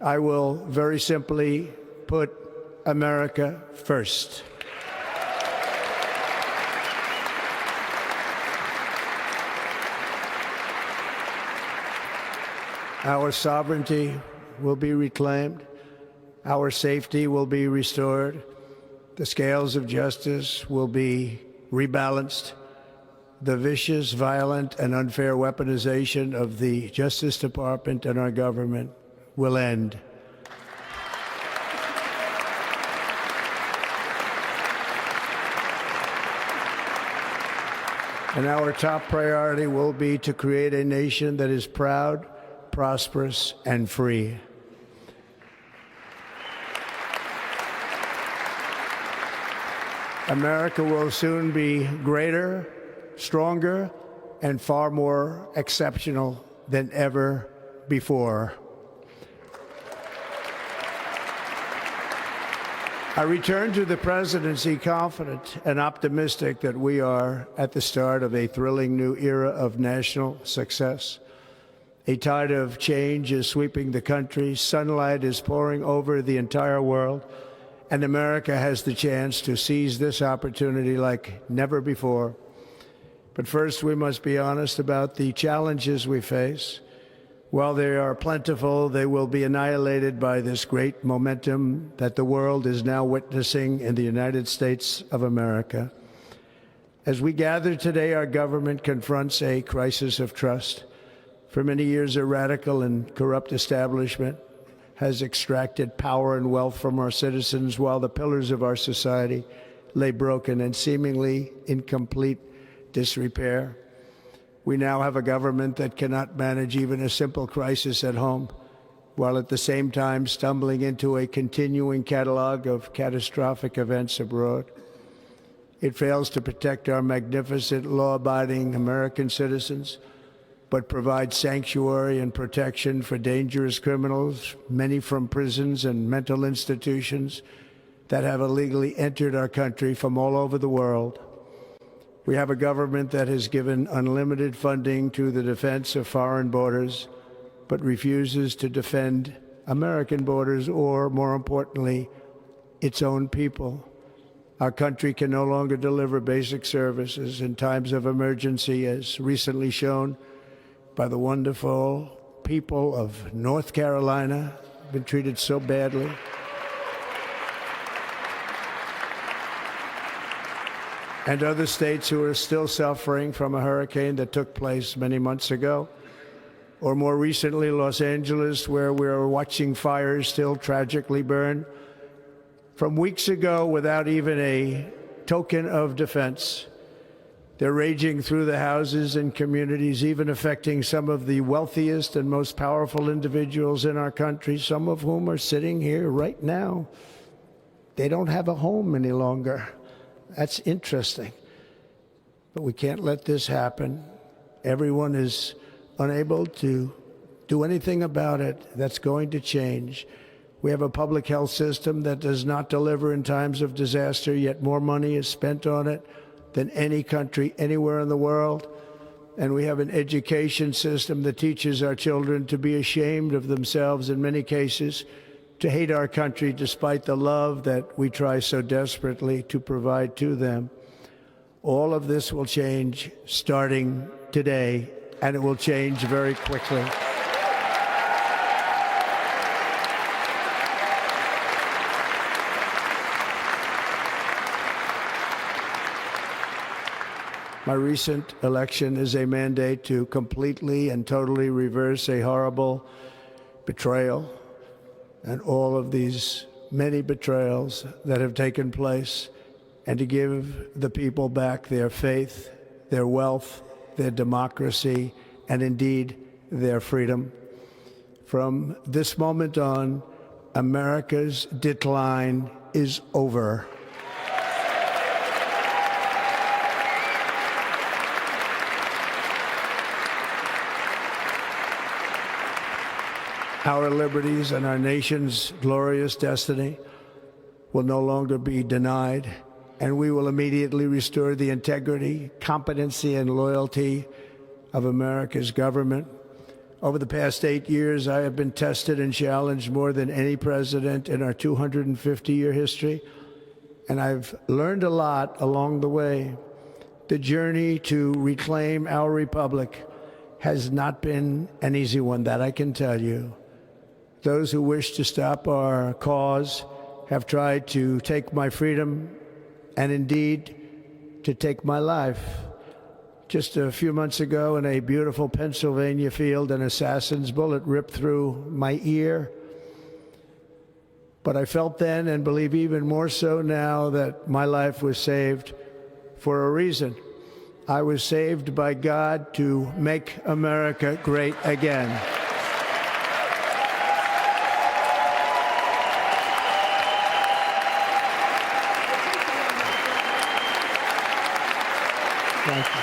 I will very simply put America first. Our sovereignty will be reclaimed. Our safety will be restored. The scales of justice will be rebalanced. The vicious, violent, and unfair weaponization of the Justice Department and our government will end. And our top priority will be to create a nation that is proud, prosperous, and free. America will soon be greater, stronger, and far more exceptional than ever before. I return to the presidency confident and optimistic that we are at the start of a thrilling new era of national success. A tide of change is sweeping the country. Sunlight is pouring over the entire world. And America has the chance to seize this opportunity like never before. But first, we must be honest about the challenges we face. While they are plentiful, they will be annihilated by this great momentum that the world is now witnessing in the United States of America. As we gather today, our government confronts a crisis of trust. For many years, a radical and corrupt establishment has extracted power and wealth from our citizens while the pillars of our society lay broken and seemingly in complete disrepair. We now have a government that cannot manage even a simple crisis at home, while at the same time stumbling into a continuing catalog of catastrophic events abroad. It fails to protect our magnificent, law-abiding American citizens, but provides sanctuary and protection for dangerous criminals, many from prisons and mental institutions that have illegally entered our country from all over the world. We have a government that has given unlimited funding to the defense of foreign borders, but refuses to defend American borders or, more importantly, its own people. Our country can no longer deliver basic services in times of emergency, as recently shown by the wonderful people of North Carolina, been treated so badly. And other states who are still suffering from a hurricane that took place many months ago. Or more recently, Los Angeles, where we're watching fires still tragically burn. From weeks ago, without even a token of defense, They're raging through the houses and communities, even affecting some of the wealthiest and most powerful individuals in our country, some of whom are sitting here right now. They don't have a home any longer. That's interesting. But we can't let this happen. Everyone is unable to do anything about it. That's going to change. We have a public health system that does not deliver in times of disaster, yet more money is spent on it than any country anywhere in the world. And we have an education system that teaches our children to be ashamed of themselves in many cases, to hate our country despite the love that we try so desperately to provide to them. All of this will change starting today, and it will change very quickly. My recent election is a mandate to completely and totally reverse a horrible betrayal and all of these many betrayals that have taken place, and to give the people back their faith, their wealth, their democracy, and indeed their freedom. From this moment on, America's decline is over. Our liberties and our nation's glorious destiny will no longer be denied, and we will immediately restore the integrity, competency, and loyalty of America's government. Over the past 8 years, I have been tested and challenged more than any president in our 250-year history, and I've learned a lot along the way. The journey to reclaim our republic has not been an easy one, that I can tell you. Those who wish to stop our cause have tried to take my freedom and indeed to take my life. Just a few months ago in a beautiful Pennsylvania field, an assassin's bullet ripped through my ear. But I felt then, and believe even more so now, that my life was saved for a reason. I was saved by God to make America great again. Thank you.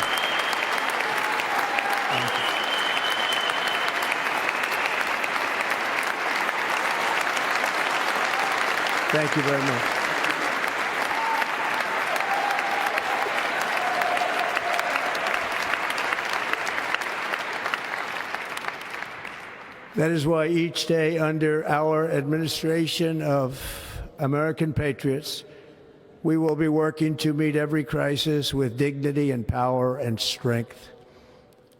Thank you. Thank you very much. That is why each day under our administration of American patriots, we will be working to meet every crisis with dignity and power and strength.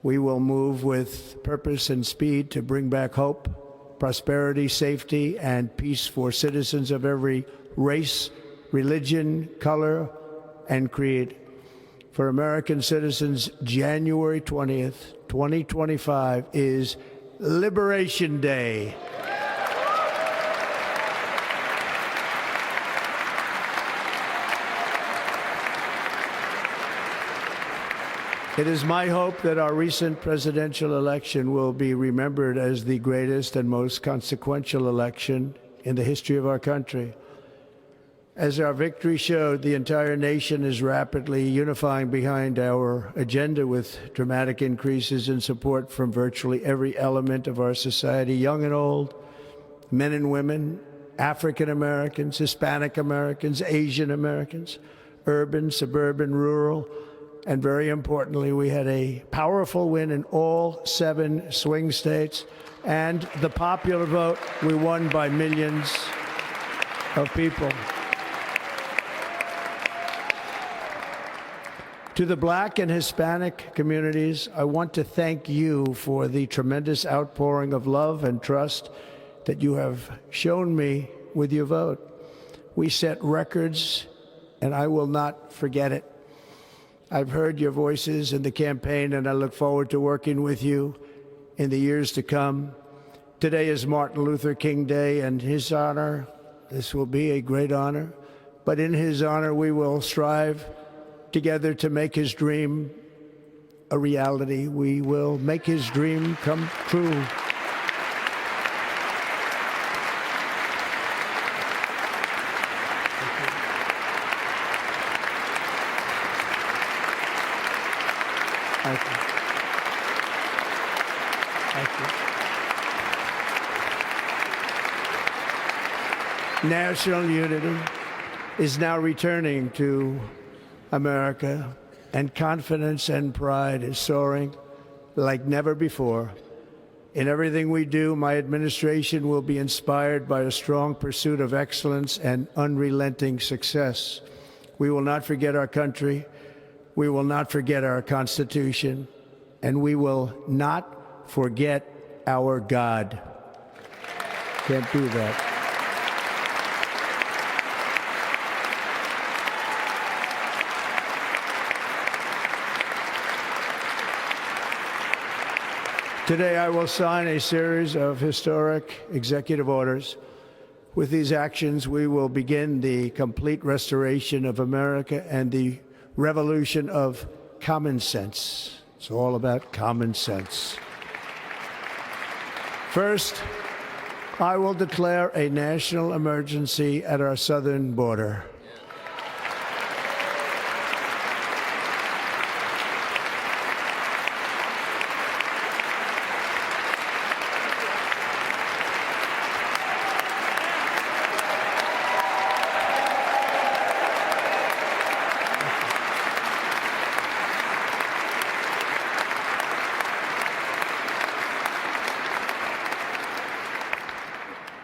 We will move with purpose and speed to bring back hope, prosperity, safety, and peace for citizens of every race, religion, color, and creed. For American citizens, January 20th, 2025 is Liberation Day. It is my hope that our recent presidential election will be remembered as the greatest and most consequential election in the history of our country. As our victory showed, the entire nation is rapidly unifying behind our agenda with dramatic increases in support from virtually every element of our society, young and old, men and women, African Americans, Hispanic Americans, Asian Americans, urban, suburban, rural. And very importantly, we had a powerful win in all 7 swing states. And the popular vote, we won by millions of people. To the Black and Hispanic communities, I want to thank you for the tremendous outpouring of love and trust that you have shown me with your vote. We set records, and I will not forget it. I've heard your voices in the campaign, and I look forward to working with you in the years to come. Today is Martin Luther King Day, and his honor, this will be a great honor, but in his honor we will strive together to make his dream a reality. We will make his dream come true. Thank you. Thank you. National unity is now returning to America, and confidence and pride is soaring like never before. In everything we do, my administration will be inspired by a strong pursuit of excellence and unrelenting success. We will not forget our country. We will not forget our Constitution, and we will not forget our God. Can't do that. Today, I will sign a series of historic executive orders. With these actions, we will begin the complete restoration of America and the revolution of common sense. It's all about common sense. First, I will declare a national emergency at our southern border.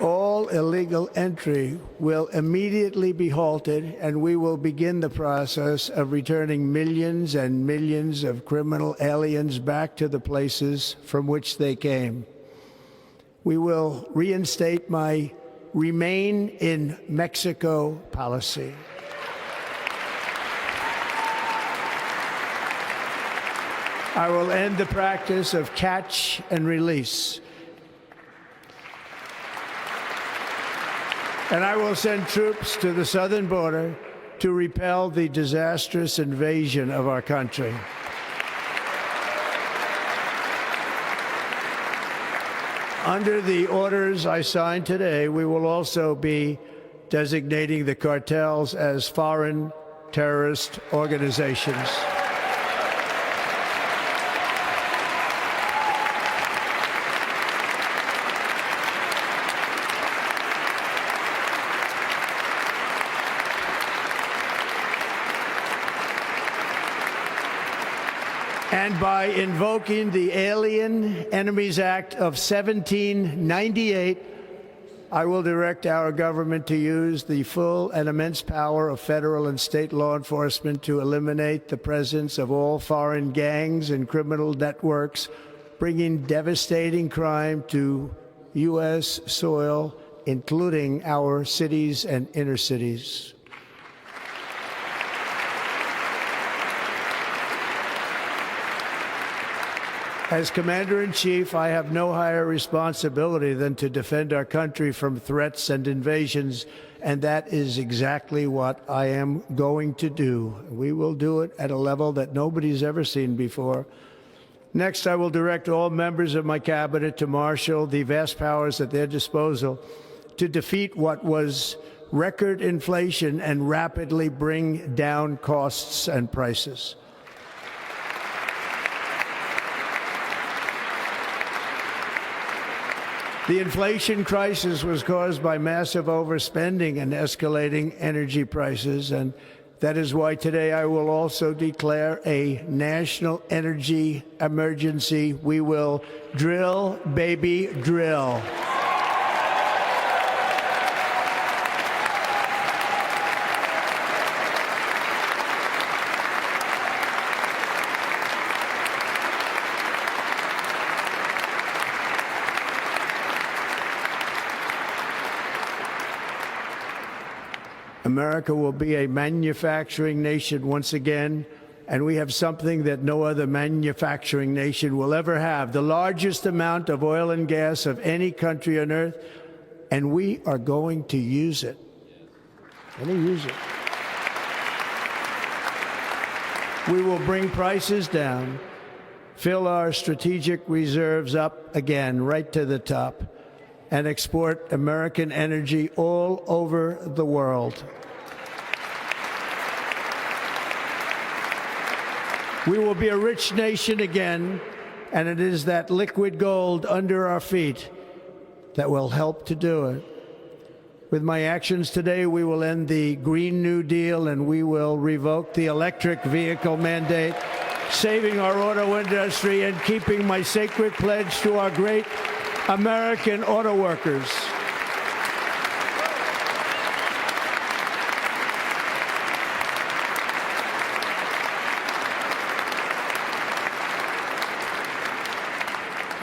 All illegal entry will immediately be halted, and we will begin the process of returning millions and millions of criminal aliens back to the places from which they came. We will reinstate my Remain in Mexico policy. I will end the practice of catch and release. And I will send troops to the southern border to repel the disastrous invasion of our country. Under the orders I signed today, we will also be designating the cartels as foreign terrorist organizations. And by invoking the Alien Enemies Act of 1798, I will direct our government to use the full and immense power of federal and state law enforcement to eliminate the presence of all foreign gangs and criminal networks, bringing devastating crime to U.S. soil, including our cities and inner cities. As Commander-in-Chief, I have no higher responsibility than to defend our country from threats and invasions, and that is exactly what I am going to do. We will do it at a level that nobody's ever seen before. Next, I will direct all members of my cabinet to marshal the vast powers at their disposal to defeat what was record inflation and rapidly bring down costs and prices. The inflation crisis was caused by massive overspending and escalating energy prices, and that is why today I will also declare a national energy emergency. We will drill, baby, drill. America will be a manufacturing nation once again, and we have something that no other manufacturing nation will ever have, the largest amount of oil and gas of any country on earth, and we are going to use it. We're going to use it. We will bring prices down, fill our strategic reserves up again, right to the top, and export American energy all over the world. We will be a rich nation again, and it is that liquid gold under our feet that will help to do it. With my actions today, we will end the Green New Deal and we will revoke the electric vehicle mandate, saving our auto industry and keeping my sacred pledge to our great American auto workers.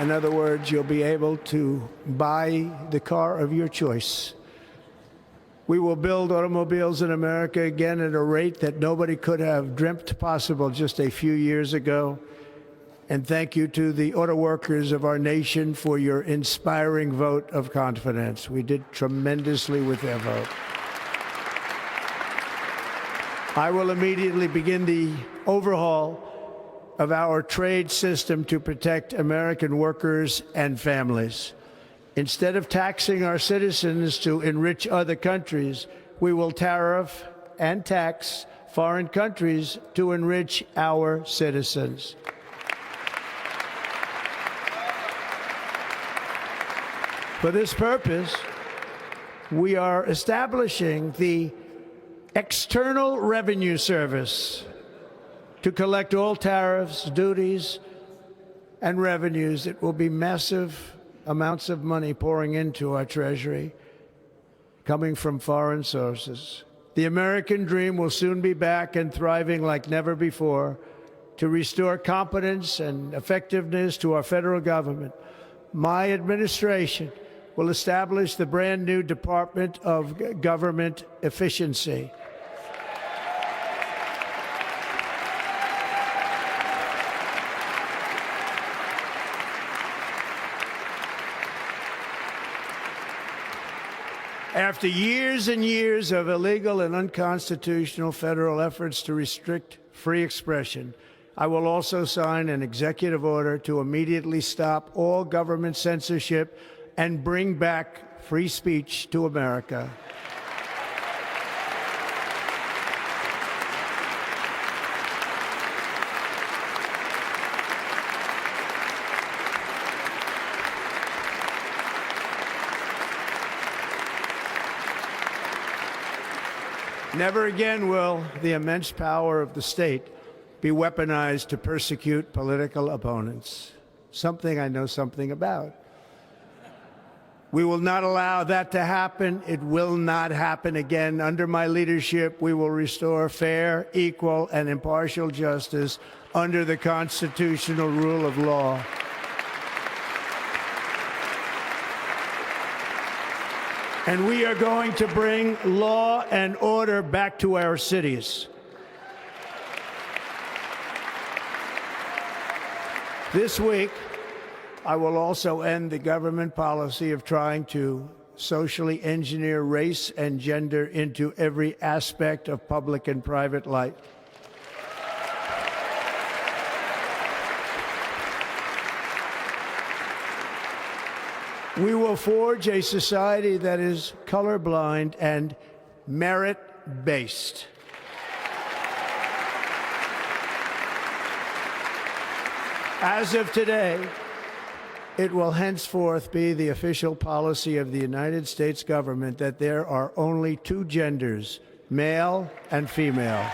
In other words, you'll be able to buy the car of your choice. We will build automobiles in America again at a rate that nobody could have dreamt possible just a few years ago. And thank you to the auto workers of our nation for your inspiring vote of confidence. We did tremendously with their vote. I will immediately begin the overhaul of our trade system to protect American workers and families. Instead of taxing our citizens to enrich other countries, we will tariff and tax foreign countries to enrich our citizens. For this purpose, we are establishing the External Revenue Service to collect all tariffs, duties, and revenues. It will be massive amounts of money pouring into our treasury, coming from foreign sources. The American dream will soon be back and thriving like never before to restore competence and effectiveness to our federal government. My administration will establish the brand new Department of Government Efficiency. After years and years of illegal and unconstitutional federal efforts to restrict free expression, I will also sign an executive order to immediately stop all government censorship and bring back free speech to America. Never again will the immense power of the state be weaponized to persecute political opponents, something I know something about. We will not allow that to happen. It will not happen again. Under my leadership, we will restore fair, equal, and impartial justice under the constitutional rule of law. And we are going to bring law and order back to our cities. This week, I will also end the government policy of trying to socially engineer race and gender into every aspect of public and private life. We will forge a society that is colorblind and merit-based. As of today, it will henceforth be the official policy of the United States government that there are only two genders, male and female.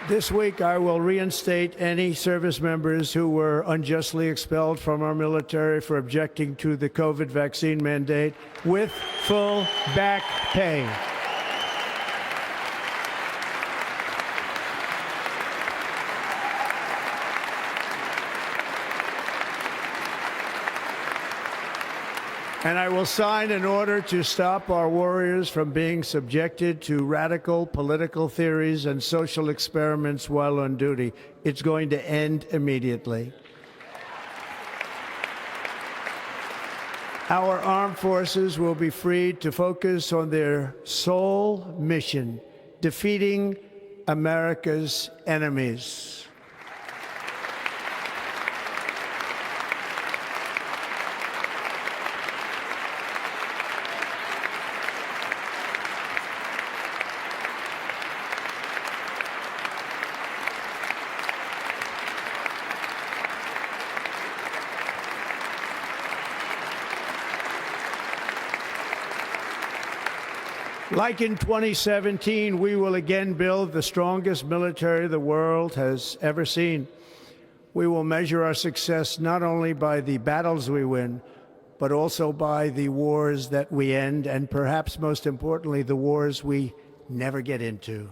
This week, I will reinstate any service members who were unjustly expelled from our military for objecting to the COVID vaccine mandate with full back pay. And I will sign an order to stop our warriors from being subjected to radical political theories and social experiments while on duty. It's going to end immediately. Our armed forces will be freed to focus on their sole mission, defeating America's enemies. Like in 2017, we will again build the strongest military the world has ever seen. We will measure our success not only by the battles we win, but also by the wars that we end, and perhaps most importantly, the wars we never get into.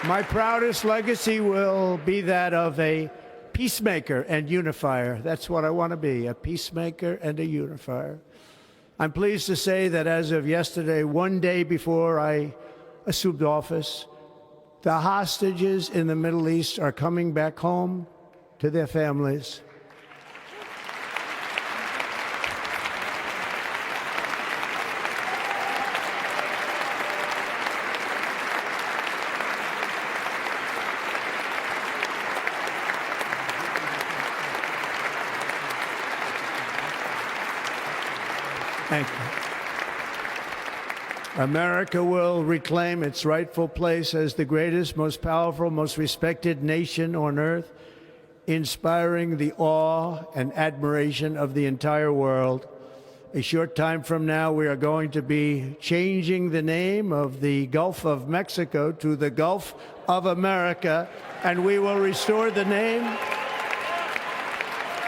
My proudest legacy will be that of a peacemaker and unifier. That's what I want to be, a peacemaker and a unifier. I'm pleased to say that as of yesterday, one day before I assumed office, the hostages in the Middle East are coming back home to their families. Thank you. America will reclaim its rightful place as the greatest, most powerful, most respected nation on earth, inspiring the awe and admiration of the entire world. A short time from now, we are going to be changing the name of the Gulf of Mexico to the Gulf of America, and we will restore the name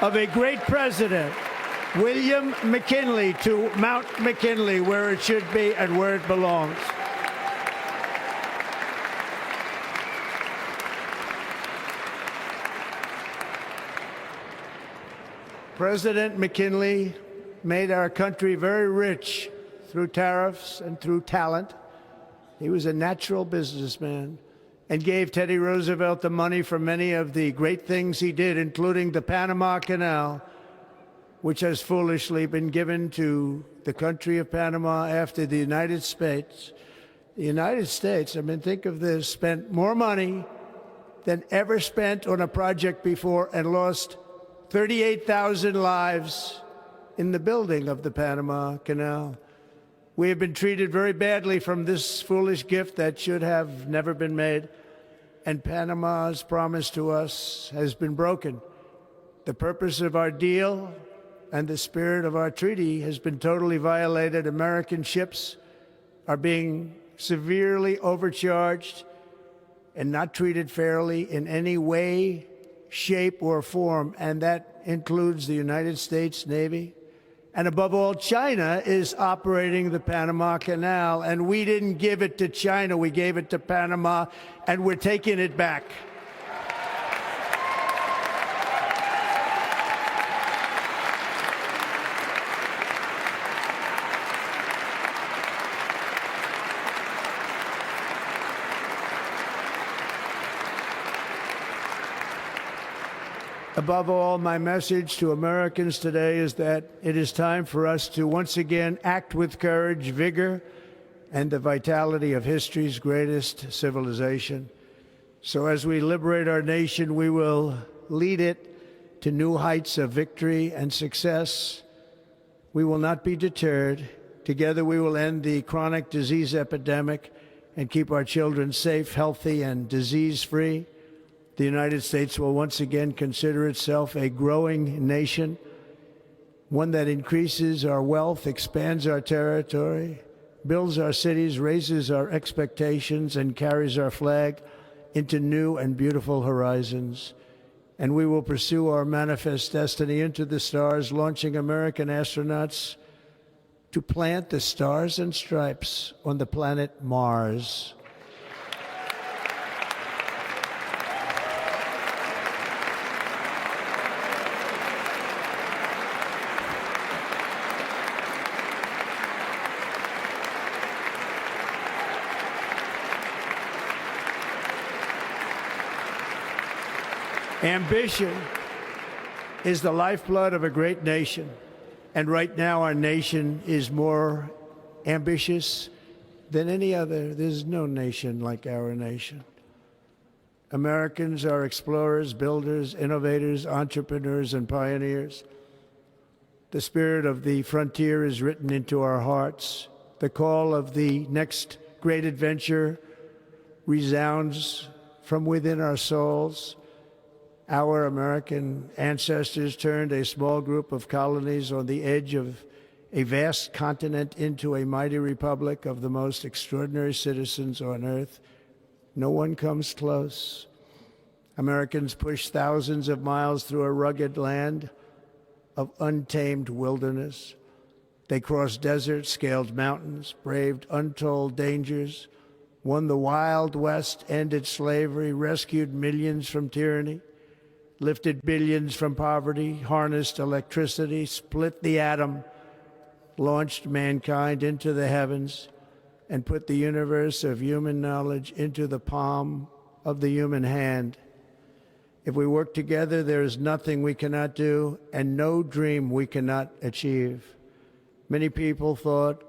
of a great president, William McKinley, to Mount McKinley, where it should be and where it belongs. President McKinley made our country very rich through tariffs and through talent. He was a natural businessman and gave Teddy Roosevelt the money for many of the great things he did, including the Panama Canal, which has foolishly been given to the country of Panama after the United States. The United States, I mean, think of this, spent more money than ever spent on a project before and lost 38,000 lives in the building of the Panama Canal. We have been treated very badly from this foolish gift that should have never been made, and Panama's promise to us has been broken. The purpose of our deal and the spirit of our treaty has been totally violated. American ships are being severely overcharged and not treated fairly in any way, shape, or form, and that includes the United States Navy. And above all, China is operating the Panama Canal, and we didn't give it to China, we gave it to Panama, and we're taking it back. Above all, my message to Americans today is that it is time for us to once again act with courage, vigor, and the vitality of history's greatest civilization. So as we liberate our nation, we will lead it to new heights of victory and success. We will not be deterred. Together we will end the chronic disease epidemic and keep our children safe, healthy, and disease-free. The United States will once again consider itself a growing nation, one that increases our wealth, expands our territory, builds our cities, raises our expectations, and carries our flag into new and beautiful horizons. and we will pursue our manifest destiny into the stars, launching American astronauts to plant the stars and stripes on the planet Mars. Ambition is the lifeblood of a great nation, and right now our nation is more ambitious than any other. There's no nation like our nation. Americans are explorers, builders, innovators, entrepreneurs, and pioneers. The spirit of the frontier is written into our hearts. The call of the next great adventure resounds from within our souls. Our American ancestors turned a small group of colonies on the edge of a vast continent into a mighty republic of the most extraordinary citizens on earth. No one comes close. Americans pushed thousands of miles through a rugged land of untamed wilderness. They crossed deserts, scaled mountains, braved untold dangers, won the Wild West, ended slavery, rescued millions from tyranny, lifted billions from poverty, harnessed electricity, split the atom, launched mankind into the heavens, and put the universe of human knowledge into the palm of the human hand. If we work together, there is nothing we cannot do and no dream we cannot achieve. Many people thought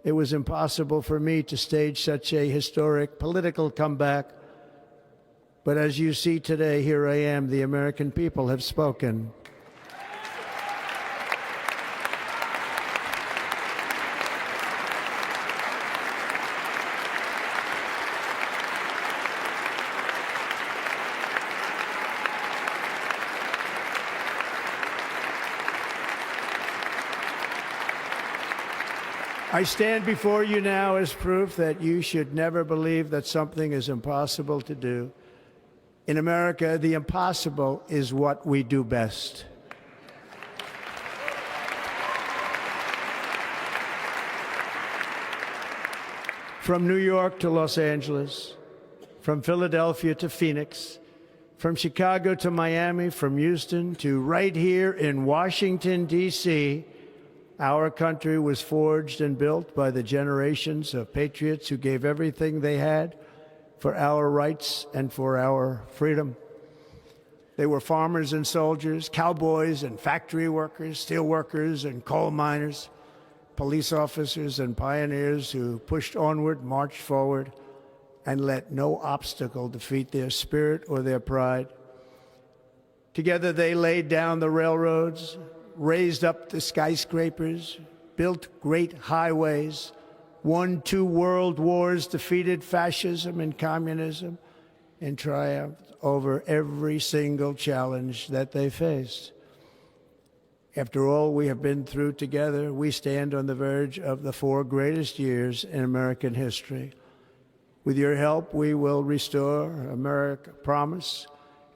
it was impossible for me to stage such a historic political comeback. But as you see today, here I am. The American people have spoken. I stand before you now as proof that you should never believe that something is impossible to do. In America, the impossible is what we do best. From New York to Los Angeles, from Philadelphia to Phoenix, from Chicago to Miami, from Houston to right here in Washington, D.C., our country was forged and built by the generations of patriots who gave everything they had for our rights and for our freedom. They were farmers and soldiers, cowboys and factory workers, steel workers and coal miners, police officers and pioneers who pushed onward, marched forward, and let no obstacle defeat their spirit or their pride. Together they laid down the railroads, raised up the skyscrapers, built great highways, won 2 world wars, defeated fascism and communism, and triumphed over every single challenge that they faced. After all we have been through together, we stand on the verge of the 4 greatest years in American history. With your help, we will restore America, promise,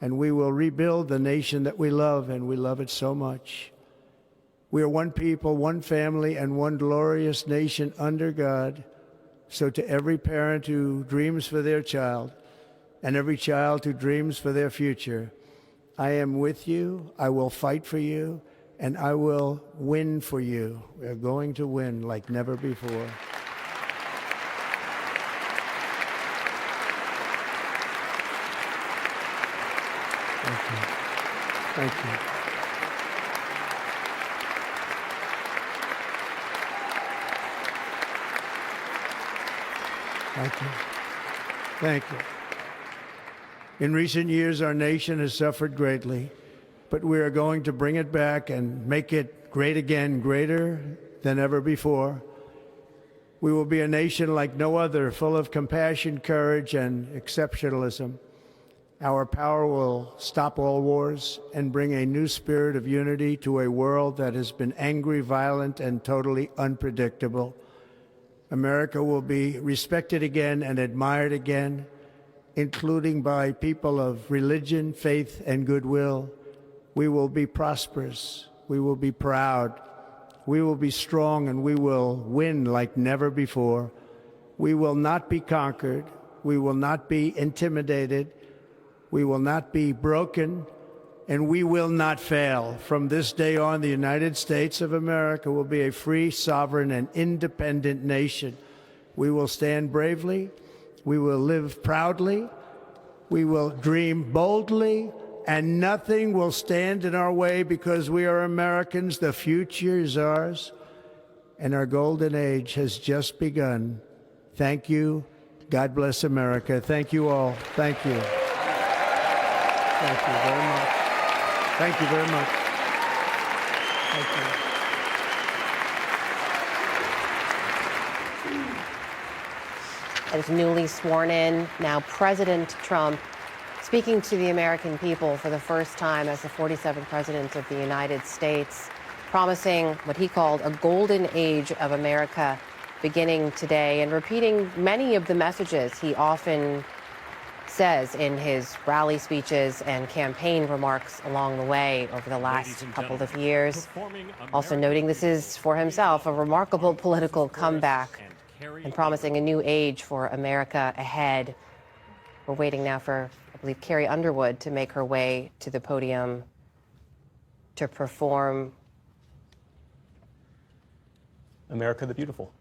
and we will rebuild the nation that we love, and we love it so much. We are one people, one family, and one glorious nation under God. So to every parent who dreams for their child, and every child who dreams for their future, I am with you, I will fight for you, and I will win for you. We are going to win like never before. Thank you. Thank you. Thank you. Thank you. In recent years, our nation has suffered greatly, but we are going to bring it back and make it great again, greater than ever before. We will be a nation like no other, full of compassion, courage, and exceptionalism. Our power will stop all wars and bring a new spirit of unity to a world that has been angry, violent, and totally unpredictable. America will be respected again and admired again. including by people of religion, faith, and goodwill, we will be prosperous, we will be proud, we will be strong, and we will win like never before. We will not be conquered, we will not be intimidated, we will not be broken, and we will not fail. From this day on, the United States of America will be a free, sovereign, and independent nation. We will stand bravely, we will live proudly, we will dream boldly, and nothing will stand in our way because we are Americans. The future is ours, and our golden age has just begun. Thank you. God bless America. Thank you all. Thank you. Thank you very much. Thank you very much. Thank you. As newly sworn in, now President Trump speaking to the American people for the first time as the 47th President of the United States, promising what he called a golden age of America beginning today, and repeating many of the messages he often says in his rally speeches and campaign remarks along the way over the last couple of years. Also noting this is, for himself, a remarkable political comeback and promising a new age for America ahead. We're waiting now for, I believe, Carrie Underwood to make her way to the podium to perform America the Beautiful.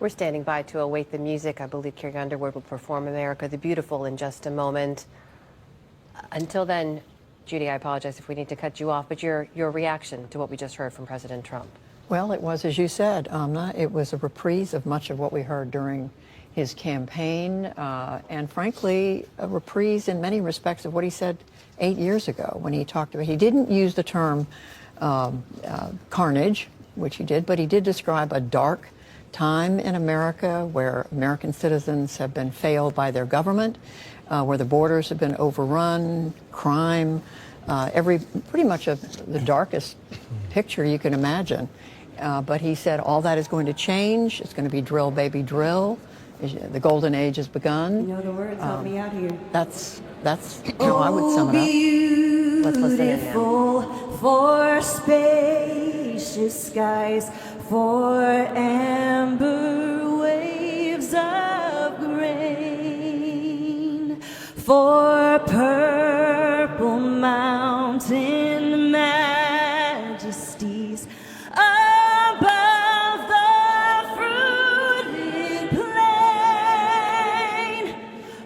We're standing by to await the music. I believe Carrie Underwood will perform America the Beautiful in just a moment. Until then, Judy, I apologize if we need to cut you off, but your reaction to what we just heard from President Trump. Well, it was, as you said, Amna, it was a reprise of much of what we heard during his campaign, and frankly, a reprise in many respects of what he said 8 years ago when he talked about, he didn't use the term carnage, which he did, but he did describe a dark time in America where American citizens have been failed by their government, where the borders have been overrun, crime, pretty much the darkest picture you can imagine. But he said all that is going to change. It's going to be drill, baby, drill. The golden age has begun. You know the words, help me out here. That's how I would sum it up. Let's listen in now. For spacious skies, for amber waves of grain, for purple mountain majesties above the fruited plain.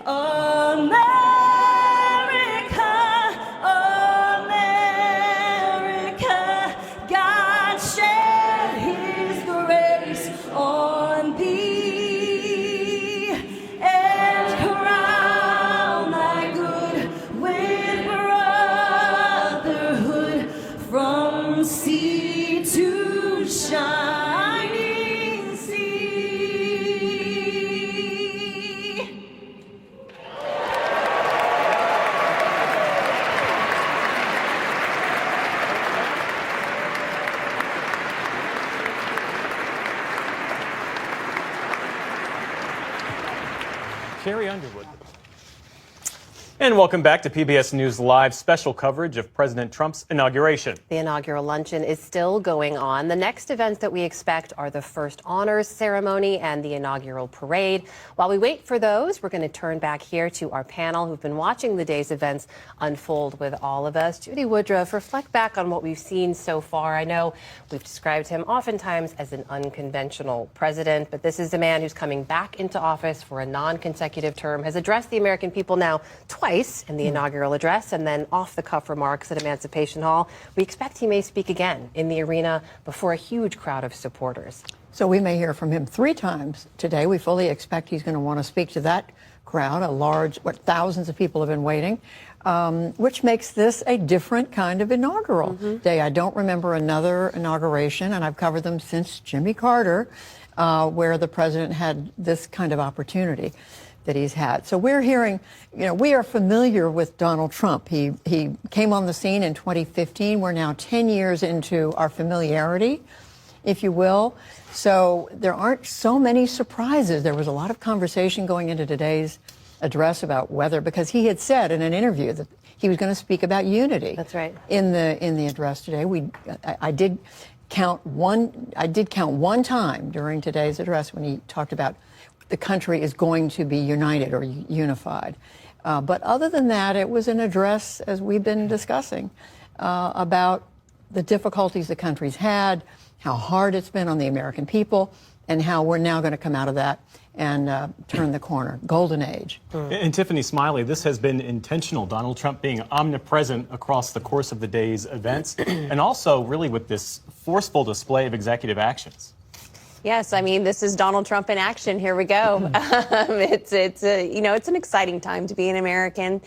America, God shed his grace on thee and crown thy good with brotherhood from sea to shining sea. Carrie Underwood. And welcome back to PBS News Live special coverage of President Trump's inauguration. The inaugural luncheon is still going on. The next events that we expect are the first honors ceremony and the inaugural parade. While we wait for those, we're going to turn back here to our panel who've been watching the day's events unfold with all of us. Judy Woodruff, reflect back on what we've seen so far. I know we've described him oftentimes as an unconventional president, but this is a man who's coming back into office for a non-consecutive term, has addressed the American people now twice in the inaugural address and then off-the-cuff remarks at Emancipation Hall. We expect he may speak again in the arena before a huge crowd of supporters. So we may hear from him 3 times today. We fully expect he's going to want to speak to that crowd, a large, thousands of people have been waiting, which makes this a different kind of inaugural day. I don't remember another inauguration, and I've covered them since Jimmy Carter, where the president had this kind of opportunity that he's had. So we're hearing, we are familiar with Donald Trump. He came on the scene in 2015. We're now 10 years into our familiarity, if you will. So there aren't so many surprises. There was a lot of conversation going into today's address about whether, because he had said in an interview that he was going to speak about unity. That's right. In the address today, I did count one time during today's address when he talked about the country is going to be united or unified. But other than that, it was an address, as we've been discussing, about the difficulties the country's had, how hard it's been on the American people, and how we're now going to come out of that and turn the corner. Golden age. And Tiffany Smiley, this has been intentional. Donald Trump being omnipresent across the course of the day's events, and also really with this forceful display of executive actions. Yes, I mean, this is Donald Trump in action. Here we go. It's an exciting time to be an American,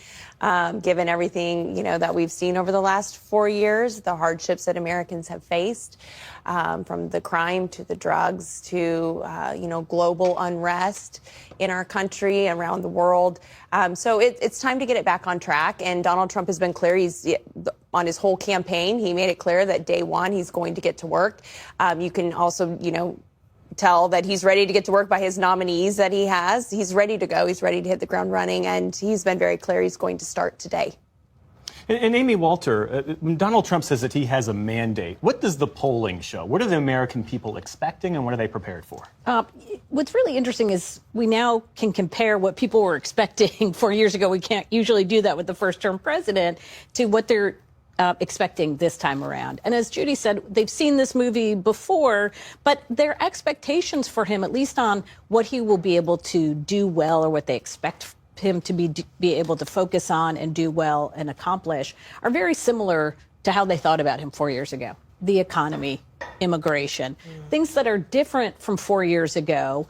given everything, that we've seen over the last 4 years, the hardships that Americans have faced, from the crime to the drugs to, global unrest in our country, around the world. So it's time to get it back on track. And Donald Trump has been clear. He's on his whole campaign. He made it clear that day one he's going to get to work. You can also, tell that he's ready to get to work by his nominees that he has. He's ready to go. He's ready to hit the ground running, and he's been very clear he's going to start today. And Amy Walter, Donald Trump says that he has a mandate. What does the polling show? What are the American people expecting, and what are they prepared for? What's really interesting is we now can compare what people were expecting 4 years ago. We can't usually do that with the first-term president, to what they're expecting this time around. And as Judy said, they've seen this movie before, but their expectations for him, at least on what he will be able to do well or what they expect him to be able to focus on and do well and accomplish, are very similar to how they thought about him 4 years ago. The economy, immigration, things that are different from 4 years ago.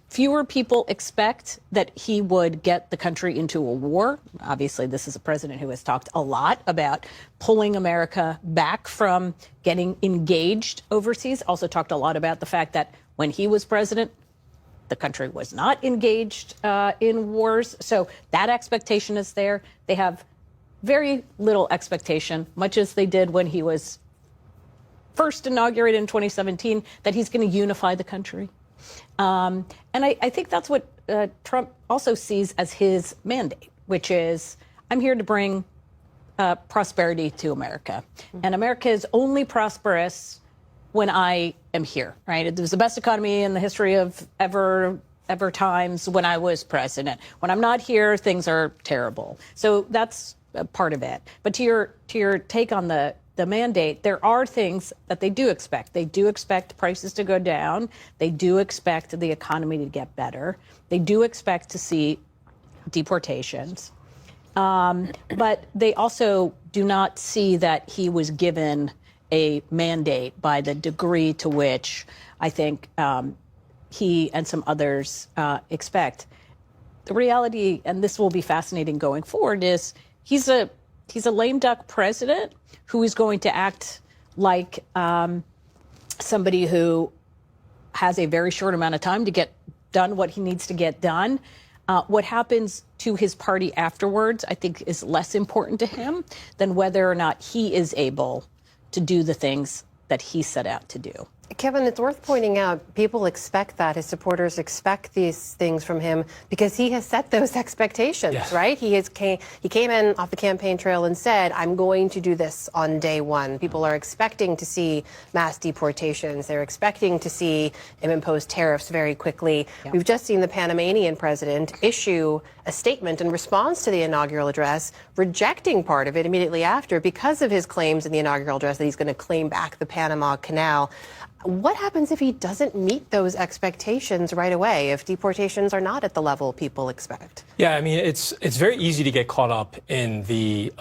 Fewer people expect that he would get the country into a war. Obviously, this is a president who has talked a lot about pulling America back from getting engaged overseas. Also talked a lot about the fact that when he was president, the country was not engaged in wars. So that expectation is there. They have very little expectation, much as they did when he was first inaugurated in 2017, that he's going to unify the country. And I think that's what Trump also sees as his mandate, which is, I'm here to bring prosperity to America. And America is only prosperous when I am here, right? It was the best economy in the history of ever times when I was president. When I'm not here, things are terrible. So that's a part of it. But to your take on the mandate, there are things that they do expect. They do expect prices to go down. They do expect the economy to get better. They do expect to see deportations. But they also do not see that he was given a mandate by the degree to which I think he and some others expect. The reality, and this will be fascinating going forward, is he's a lame duck president who is going to act like somebody who has a very short amount of time to get done what he needs to get done. What happens to his party afterwards, I think, is less important to him than whether or not he is able to do the things that he set out to do. Kevin, it's worth pointing out, people expect that. His supporters expect these things from him because he has set those expectations, Yes. right? He came in off the campaign trail and said, I'm going to do this on day one. People are expecting to see mass deportations. They're expecting to see him impose tariffs very quickly. Yeah. We've just seen the Panamanian president issue a statement in response to the inaugural address, rejecting part of it immediately after because of his claims in the inaugural address that he's going to claim back the Panama Canal. What happens if he doesn't meet those expectations right away, if deportations are not at the level people expect? Yeah, I mean, it's very easy to get caught up in the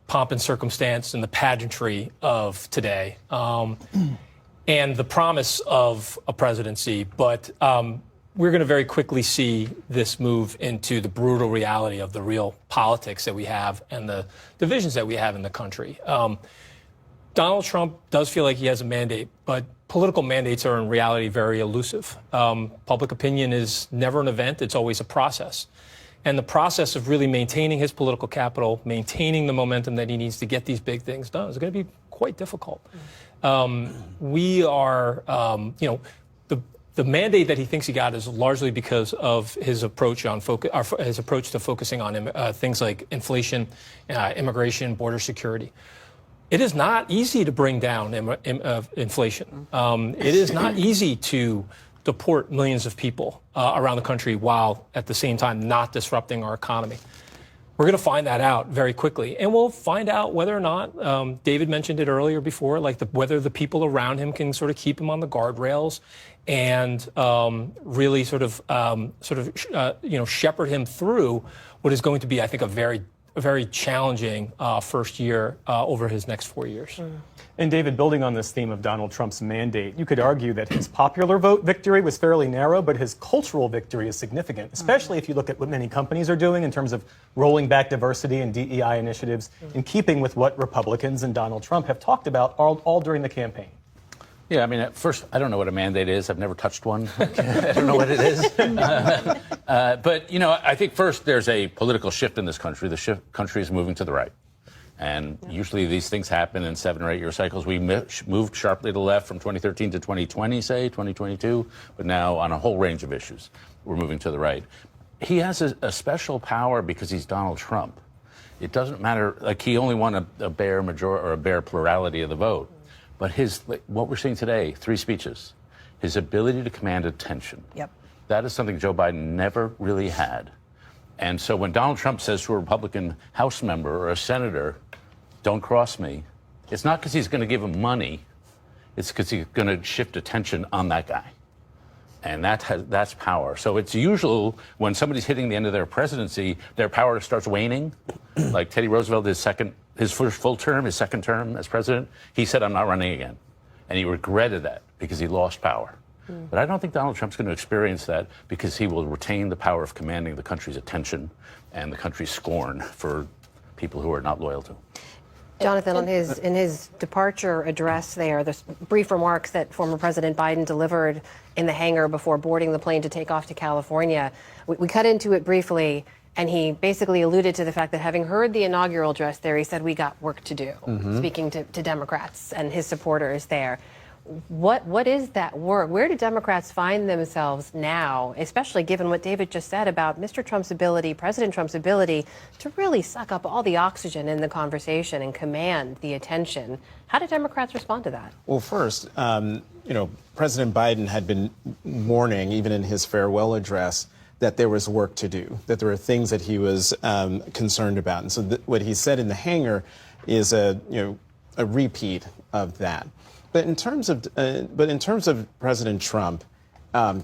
pomp and circumstance and the pageantry of today, and the promise of a presidency. But we're going to very quickly see this move into the brutal reality of the real politics that we have and the divisions that we have in the country. Donald Trump does feel like he has a mandate, but political mandates are in reality very elusive. Public opinion is never an event, it's always a process. And the process of really maintaining his political capital, maintaining the momentum that he needs to get these big things done is going to be quite difficult. We are, the mandate that he thinks he got is largely because of his approach to focusing on things like inflation, immigration, border security. It is not easy to bring down inflation. It is not easy to deport millions of people around the country while at the same time not disrupting our economy. We're going to find that out very quickly, and we'll find out whether or not, David mentioned it earlier before, like whether the people around him can sort of keep him on the guardrails and really shepherd him through what is going to be, I think, a very challenging first year over his next 4 years. And David, building on this theme of Donald Trump's mandate, you could argue that his popular vote victory was fairly narrow, but his cultural victory is significant, especially if you look at what many companies are doing in terms of rolling back diversity and DEI initiatives in keeping with what Republicans and Donald Trump have talked about all during the campaign. Yeah, I mean, at first, I don't know what a mandate is. I've never touched one. I don't know what it is. But, I think first there's a political shift in this country. The country is moving to the right. And usually these things happen in 7 or 8 year cycles. We moved sharply to the left from 2013 to 2020, say, 2022. But now on a whole range of issues, we're moving to the right. He has a special power because he's Donald Trump. It doesn't matter, like he only won a bare majority or a bare plurality of the vote. But what we're seeing today, 3 speeches, his ability to command attention. Yep. That is something Joe Biden never really had. And so when Donald Trump says to a Republican House member or a senator, don't cross me, it's not because he's going to give him money. It's because he's going to shift attention on that guy. And that's power. So it's usual when somebody's hitting the end of their presidency, their power starts waning. Like Teddy Roosevelt, his first full term, his second term as president, he said, I'm not running again. And he regretted that because he lost power. But I don't think Donald Trump's going to experience that because he will retain the power of commanding the country's attention and the country's scorn for people who are not loyal to him. Jonathan, in his departure address there, the brief remarks that former President Biden delivered in the hangar before boarding the plane to take off to California, we cut into it briefly, and he basically alluded to the fact that having heard the inaugural address there, he said, we got work to do, speaking to Democrats and his supporters there. What is that work? Where do Democrats find themselves now, especially given what David just said about Mr. Trump's ability, President Trump's ability to really suck up all the oxygen in the conversation and command the attention? How do Democrats respond to that? Well, first, President Biden had been warning, even in his farewell address, that there was work to do, that there were things that he was concerned about. And so what he said in the hangar is a repeat of that. But in terms of President Trump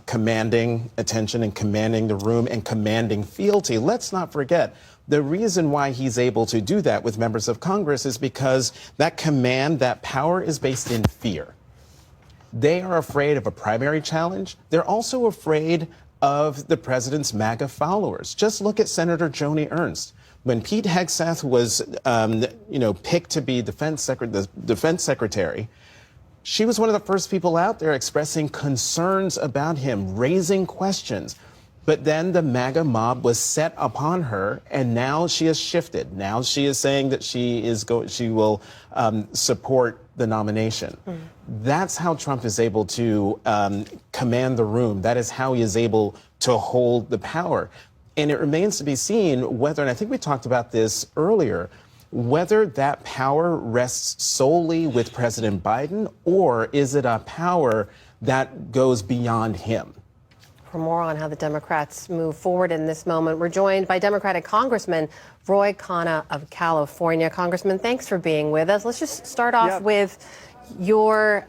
commanding attention and commanding the room and commanding fealty, let's not forget the reason why he's able to do that with members of Congress is because that command, that power is based in fear. They are afraid of a primary challenge. They're also afraid of the president's MAGA followers. Just look at Senator Joni Ernst. When Pete Hegseth was, picked to be the defense secretary, she was one of the first people out there expressing concerns about him, raising questions. But then the MAGA mob was set upon her, and now she has shifted. Now she is saying that she will support the nomination. That's how Trump is able to command the room. That is how he is able to hold the power. And it remains to be seen whether, and I think we talked about this earlier, whether that power rests solely with President Biden, or is it a power that goes beyond him? For more on how the Democrats move forward in this moment, we're joined by Democratic Congressman Roy Khanna of California. Congressman, thanks for being with us. Let's just start off with your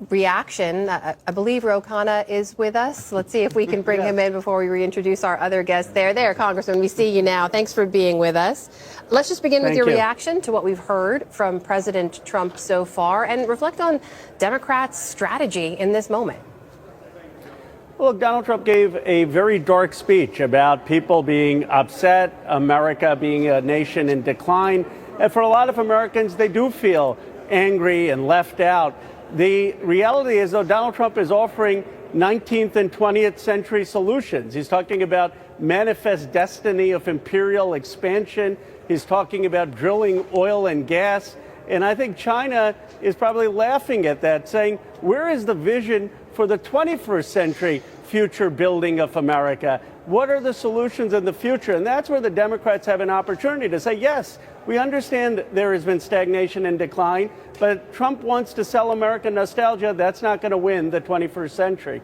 reaction. I believe Roy Khanna is with us. Let's see if we can bring him in before we reintroduce our other guests. There, Congressman, we see you now. Thanks for being with us. Let's just begin with your reaction to what we've heard from President Trump so far and reflect on Democrats' strategy in this moment. Well, Donald Trump gave a very dark speech about people being upset, America being a nation in decline. And for a lot of Americans, they do feel angry and left out. The reality is, though, Donald Trump is offering 19th and 20th century solutions. He's talking about manifest destiny of imperial expansion. He's talking about drilling oil and gas. And I think China is probably laughing at that, saying, where is the vision for the 21st century future building of America? What are the solutions in the future? And that's where the Democrats have an opportunity to say, yes, we understand there has been stagnation and decline, but Trump wants to sell American nostalgia. That's not going to win the 21st century.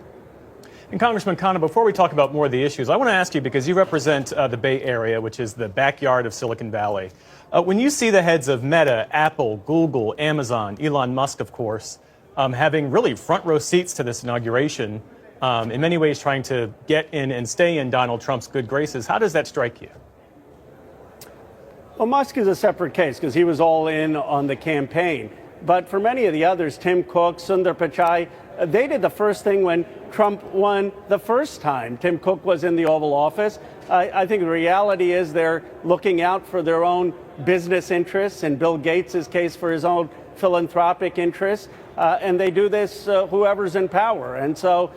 And Congressman Khanna, before we talk about more of the issues, I want to ask you, because you represent the Bay Area, which is the backyard of Silicon Valley. When you see the heads of Meta, Apple, Google, Amazon, Elon Musk, of course, having really front row seats to this inauguration, in many ways trying to get in and stay in Donald Trump's good graces, how does that strike you? Well, Musk is a separate case because he was all in on the campaign. But for many of the others, Tim Cook, Sundar Pichai, they did the first thing when Trump won the first time Tim Cook was in the Oval Office. I think the reality is they're looking out for their own business interests, in Bill Gates' case for his own philanthropic interests. And they do this whoever's in power. And so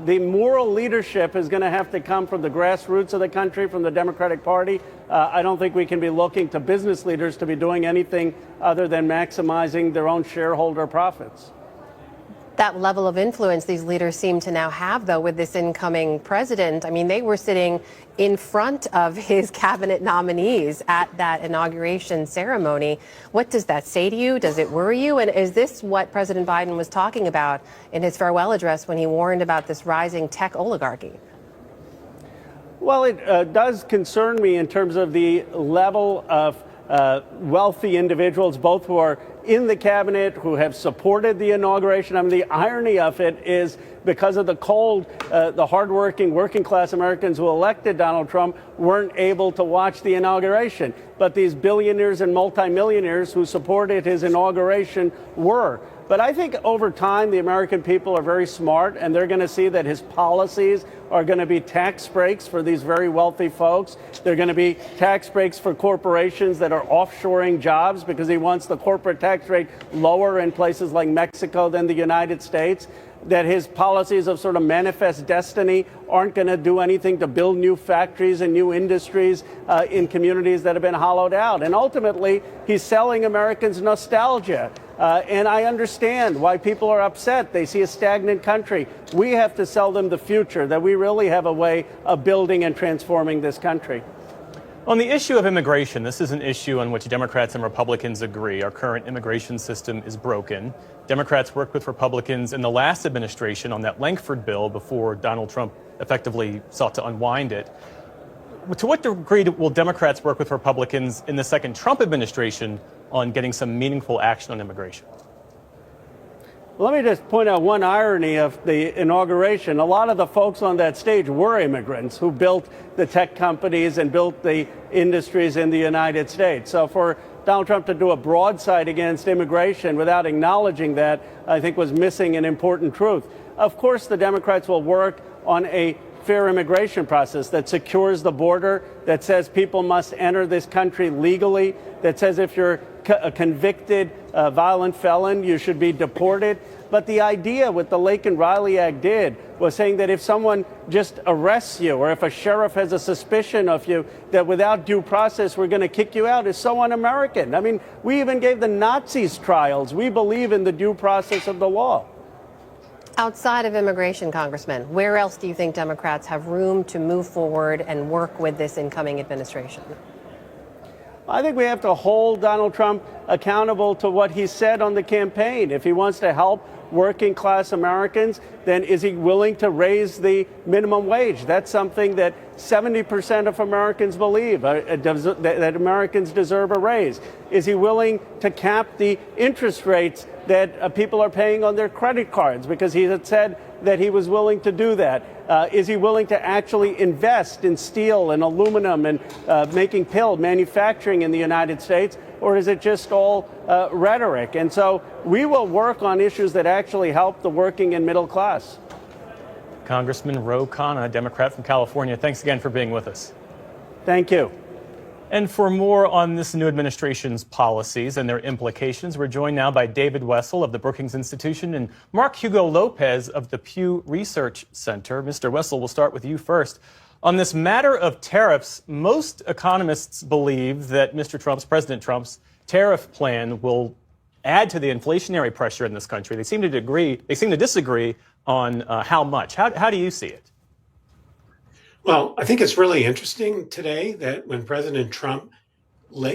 the moral leadership is going to have to come from the grassroots of the country, from the Democratic Party. I don't think we can be looking to business leaders to be doing anything other than maximizing their own shareholder profits. That level of influence these leaders seem to now have, though, with this incoming president. I mean, they were sitting in front of his cabinet nominees at that inauguration ceremony. What does that say to you? Does it worry you? And is this what President Biden was talking about in his farewell address when he warned about this rising tech oligarchy? Well, it does concern me in terms of the level of wealthy individuals, both who are in the cabinet, who have supported the inauguration. I mean, the irony of it is because of the cold, the hardworking, working class Americans who elected Donald Trump weren't able to watch the inauguration. But these billionaires and multimillionaires who supported his inauguration were. But I think over time, the American people are very smart, and they're going to see that his policies are going to be tax breaks for these very wealthy folks. They're going to be tax breaks for corporations that are offshoring jobs, because he wants the corporate tax rate lower in places like Mexico than the United States. That his policies of sort of manifest destiny aren't going to do anything to build new factories and new industries in communities that have been hollowed out. And ultimately, he's selling Americans nostalgia. And I understand why people are upset. They see a stagnant country. We have to sell them the future, that we really have a way of building and transforming this country. On the issue of immigration, this is an issue on which Democrats and Republicans agree. Our current immigration system is broken. Democrats worked with Republicans in the last administration on that Lankford bill before Donald Trump effectively sought to unwind it. To what degree will Democrats work with Republicans in the second Trump administration on getting some meaningful action on immigration? Let me just point out one irony of the inauguration. A lot of the folks on that stage were immigrants who built the tech companies and built the industries in the United States. So for Donald Trump to do a broadside against immigration without acknowledging that, I think was missing an important truth. Of course, the Democrats will work on a fair immigration process that secures the border, that says people must enter this country legally, that says if you're a convicted violent felon, you should be deported. But the idea what the Lake and Riley Act did was saying that if someone just arrests you or if a sheriff has a suspicion of you, that without due process we're going to kick you out is so un-American. I mean, we even gave the Nazis trials. We believe in the due process of the law. Outside of immigration, Congressman, where else do you think Democrats have room to move forward and work with this incoming administration? I think we have to hold Donald Trump accountable to what he said on the campaign. If he wants to help working class Americans, then is he willing to raise the minimum wage? That's something that 70% of Americans believe, that Americans deserve a raise. Is he willing to cap the interest rates that people are paying on their credit cards? Because he had said that he was willing to do that. Is he willing to actually invest in steel and aluminum and making manufacturing in the United States? Or is it just all rhetoric? And so we will work on issues that actually help the working and middle class. Congressman Ro Khanna, Democrat from California, thanks again for being with us. Thank you. And for more on this new administration's policies and their implications, we're joined now by David Wessel of the Brookings Institution and Mark Hugo Lopez of the Pew Research Center. Mr. Wessel, we'll start with you first. On this matter of tariffs, most economists believe that President Trump's tariff plan will add to the inflationary pressure in this country. They seem to disagree on how much. How do you see it? Well, I think it's really interesting today that when President Trump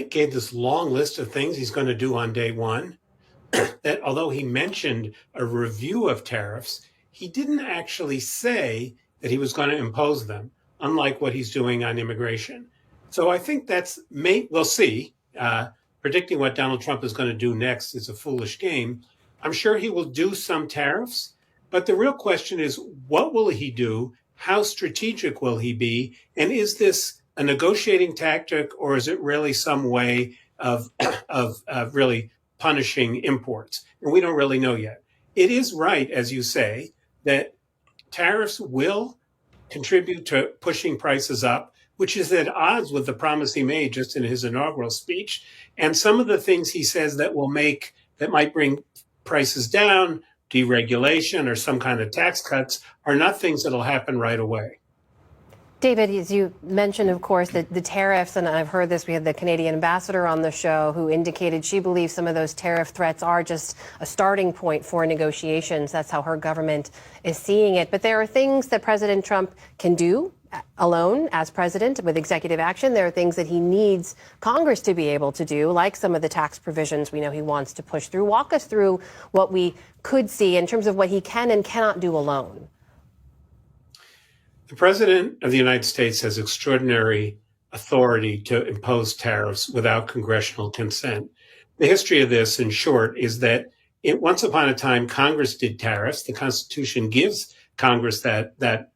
gave this long list of things he's going to do on day one, that although he mentioned a review of tariffs, he didn't actually say that he was going to impose them, unlike what he's doing on immigration. So I think we'll see. Predicting what Donald Trump is going to do next is a foolish game. I'm sure he will do some tariffs, but the real question is, what will he do? How strategic will he be? And is this a negotiating tactic, or is it really some way of really punishing imports? And we don't really know yet. It is right, as you say, that tariffs will contribute to pushing prices up, which is at odds with the promise he made just in his inaugural speech. And some of the things he says that might bring prices down, deregulation or some kind of tax cuts, are not things that'll happen right away. David, as you mentioned, of course, the tariffs, and I've heard this, we had the Canadian ambassador on the show who indicated she believes some of those tariff threats are just a starting point for negotiations. That's how her government is seeing it. But there are things that President Trump can do alone as president with executive action. There are things that he needs Congress to be able to do, like some of the tax provisions we know he wants to push through. Walk us through what we could see in terms of what he can and cannot do alone. The President of the United States has extraordinary authority to impose tariffs without congressional consent. The history of this, in short, is that once upon a time, Congress did tariffs. The Constitution gives Congress that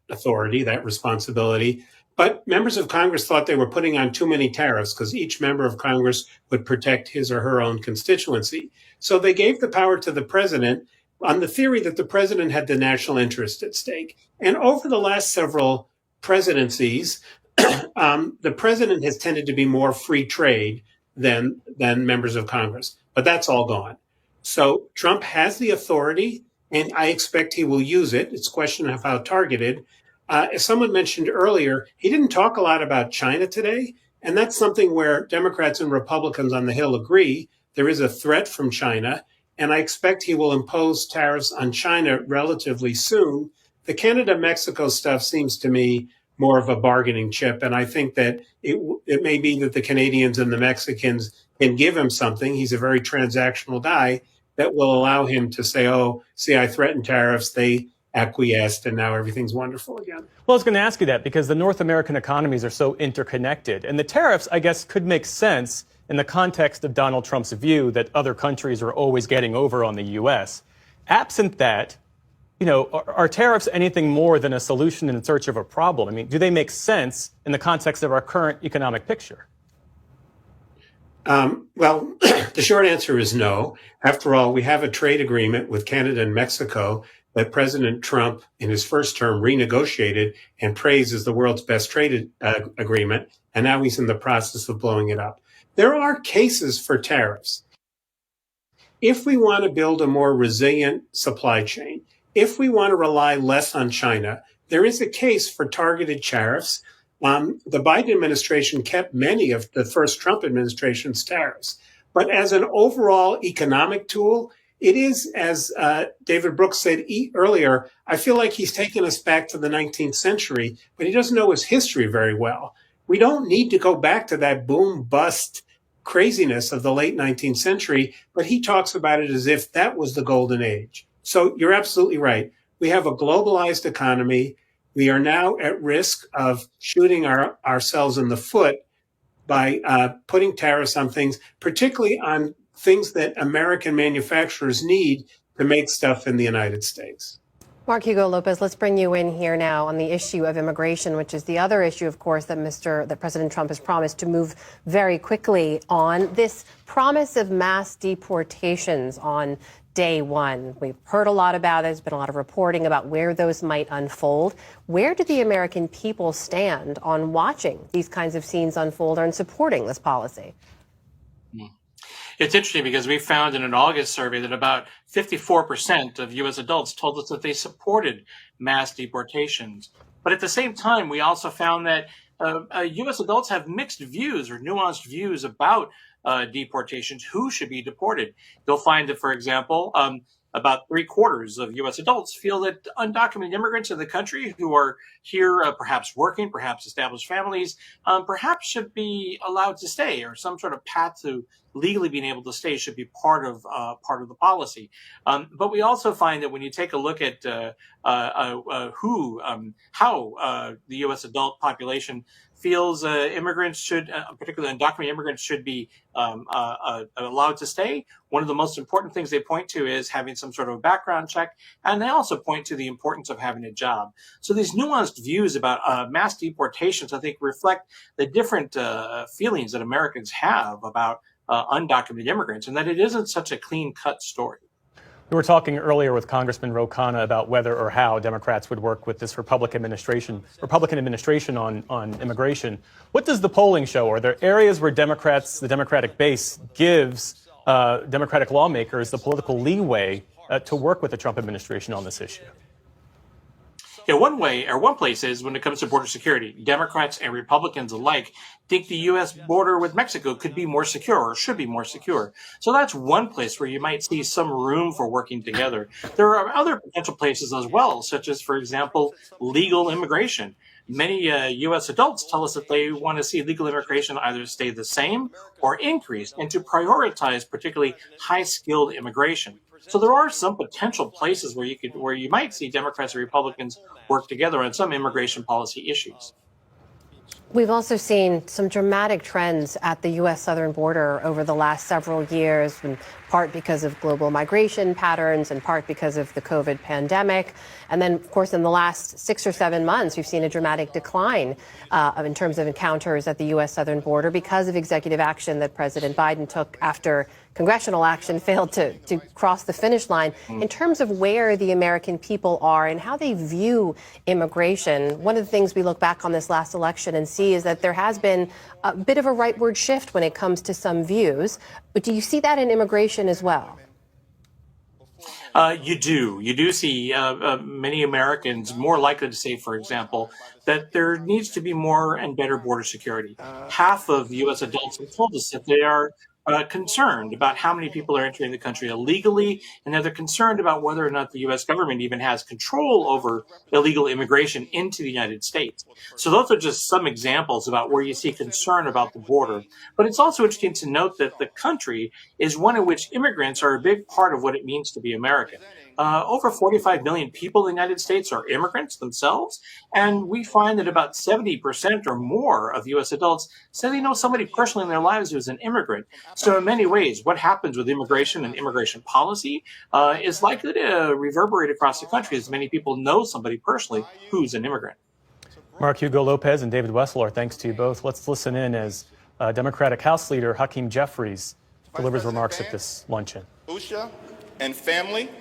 authority, that responsibility. But members of Congress thought they were putting on too many tariffs because each member of Congress would protect his or her own constituency. So they gave the power to the president on the theory that the president had the national interest at stake. And over the last several presidencies, the president has tended to be more free trade than members of Congress. But that's all gone. So Trump has the authority, and I expect he will use it. It's a question of how targeted. As someone mentioned earlier, he didn't talk a lot about China today, and that's something where Democrats and Republicans on the Hill agree. There is a threat from China, and I expect he will impose tariffs on China relatively soon. The Canada-Mexico stuff seems to me more of a bargaining chip, and I think that it may be that the Canadians and the Mexicans can give him something. He's a very transactional guy that will allow him to say, oh, see, I threatened tariffs, they acquiesced, and now everything's wonderful again. Well, I was going to ask you that because the North American economies are so interconnected. And the tariffs, I guess, could make sense in the context of Donald Trump's view that other countries are always getting over on the U.S. Absent that, are tariffs anything more than a solution in search of a problem? I mean, do they make sense in the context of our current economic picture? Well, the short answer is no. After all, we have a trade agreement with Canada and Mexico that President Trump, in his first term, renegotiated and praised as the world's best trade agreement, and now he's in the process of blowing it up. There are cases for tariffs. If we want to build a more resilient supply chain, if we want to rely less on China, there is a case for targeted tariffs. The Biden administration kept many of the first Trump administration's tariffs. But as an overall economic tool, it is, as David Brooks said earlier, I feel like he's taken us back to the 19th century, but he doesn't know his history very well. We don't need to go back to that boom-bust craziness of the late 19th century, but he talks about it as if that was the golden age. So you're absolutely right. We have a globalized economy. We are now at risk of shooting ourselves in the foot by putting tariffs on things, particularly on things that American manufacturers need to make stuff in the United States. Mark Hugo Lopez, let's bring you in here now on the issue of immigration, which is the other issue, of course, that President Trump has promised to move very quickly on. This promise of mass deportations on day one. We've heard a lot about it. There's been a lot of reporting about where those might unfold. Where do the American people stand on watching these kinds of scenes unfold and supporting this policy? It's interesting because we found in an August survey that about 54% of U.S. adults told us that they supported mass deportations. But at the same time, we also found that U.S. adults have mixed views or nuanced views about deportations, who should be deported. You'll find that, for example, about 3/4 of U.S. adults feel that undocumented immigrants in the country who are here, perhaps working, perhaps established families, perhaps should be allowed to stay, or some sort of path to legally being able to stay should be part of the policy. But we also find that when you take a look at how the U.S. adult population feels immigrants should, particularly undocumented immigrants, should be allowed to stay, one of the most important things they point to is having some sort of a background check, and they also point to the importance of having a job. So these nuanced views about mass deportations, I think, reflect the different feelings that Americans have about undocumented immigrants, and that it isn't such a clean-cut story. We were talking earlier with Congressman Ro Khanna about whether or how Democrats would work with this Republican administration on immigration. What does the polling show? Are there areas where the Democratic base gives Democratic lawmakers the political leeway to work with the Trump administration on this issue? Yeah, one place is when it comes to border security. Democrats and Republicans alike think the U.S. border with Mexico could be more secure or should be more secure. So that's one place where you might see some room for working together. There are other potential places as well, such as, for example, legal immigration. Many U.S. adults tell us that they want to see legal immigration either stay the same or increase, and to prioritize particularly high-skilled immigration. So there are some potential places where you might see Democrats and Republicans work together on some immigration policy issues. We've also seen some dramatic trends at the U.S. southern border over the last several years, in part because of global migration patterns, in part because of the COVID pandemic. And then, of course, in the last 6 or 7 months, we've seen a dramatic decline in terms of encounters at the U.S. southern border because of executive action that President Biden took after congressional action failed to cross the finish line. In terms of where the American people are and how they view immigration, one of the things we look back on this last election and see is that there has been a bit of a rightward shift when it comes to some views. But do you see that in immigration as well? You do see many Americans more likely to say, for example, that there needs to be more and better border security. Half of U.S. adults have told us that they are concerned about how many people are entering the country illegally, and that they're concerned about whether or not the U.S. government even has control over illegal immigration into the United States. So those are just some examples about where you see concern about the border. But it's also interesting to note that the country is one in which immigrants are a big part of what it means to be American. Over 45 million people in the United States are immigrants themselves, and we find that about 70% or more of U.S. adults say they know somebody personally in their lives who's an immigrant. So in many ways, what happens with immigration and immigration policy is likely to reverberate across the country, as many people know somebody personally who's an immigrant. Mark Hugo Lopez and David Wessler, thanks to you both. Let's listen in as Democratic House Leader Hakeem Jeffries delivers remarks at this luncheon. Usha and family,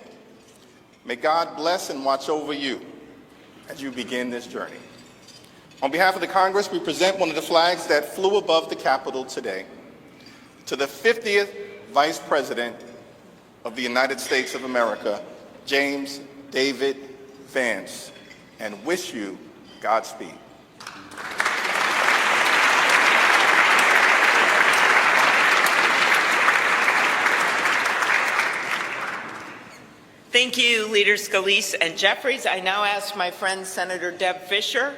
May God bless and watch over you as you begin this journey. On behalf of the Congress, we present one of the flags that flew above the Capitol today to the 50th Vice President of the United States of America, James David Vance, and wish you Godspeed. Thank you, Leaders Scalise and Jeffries. I now ask my friend Senator Deb Fischer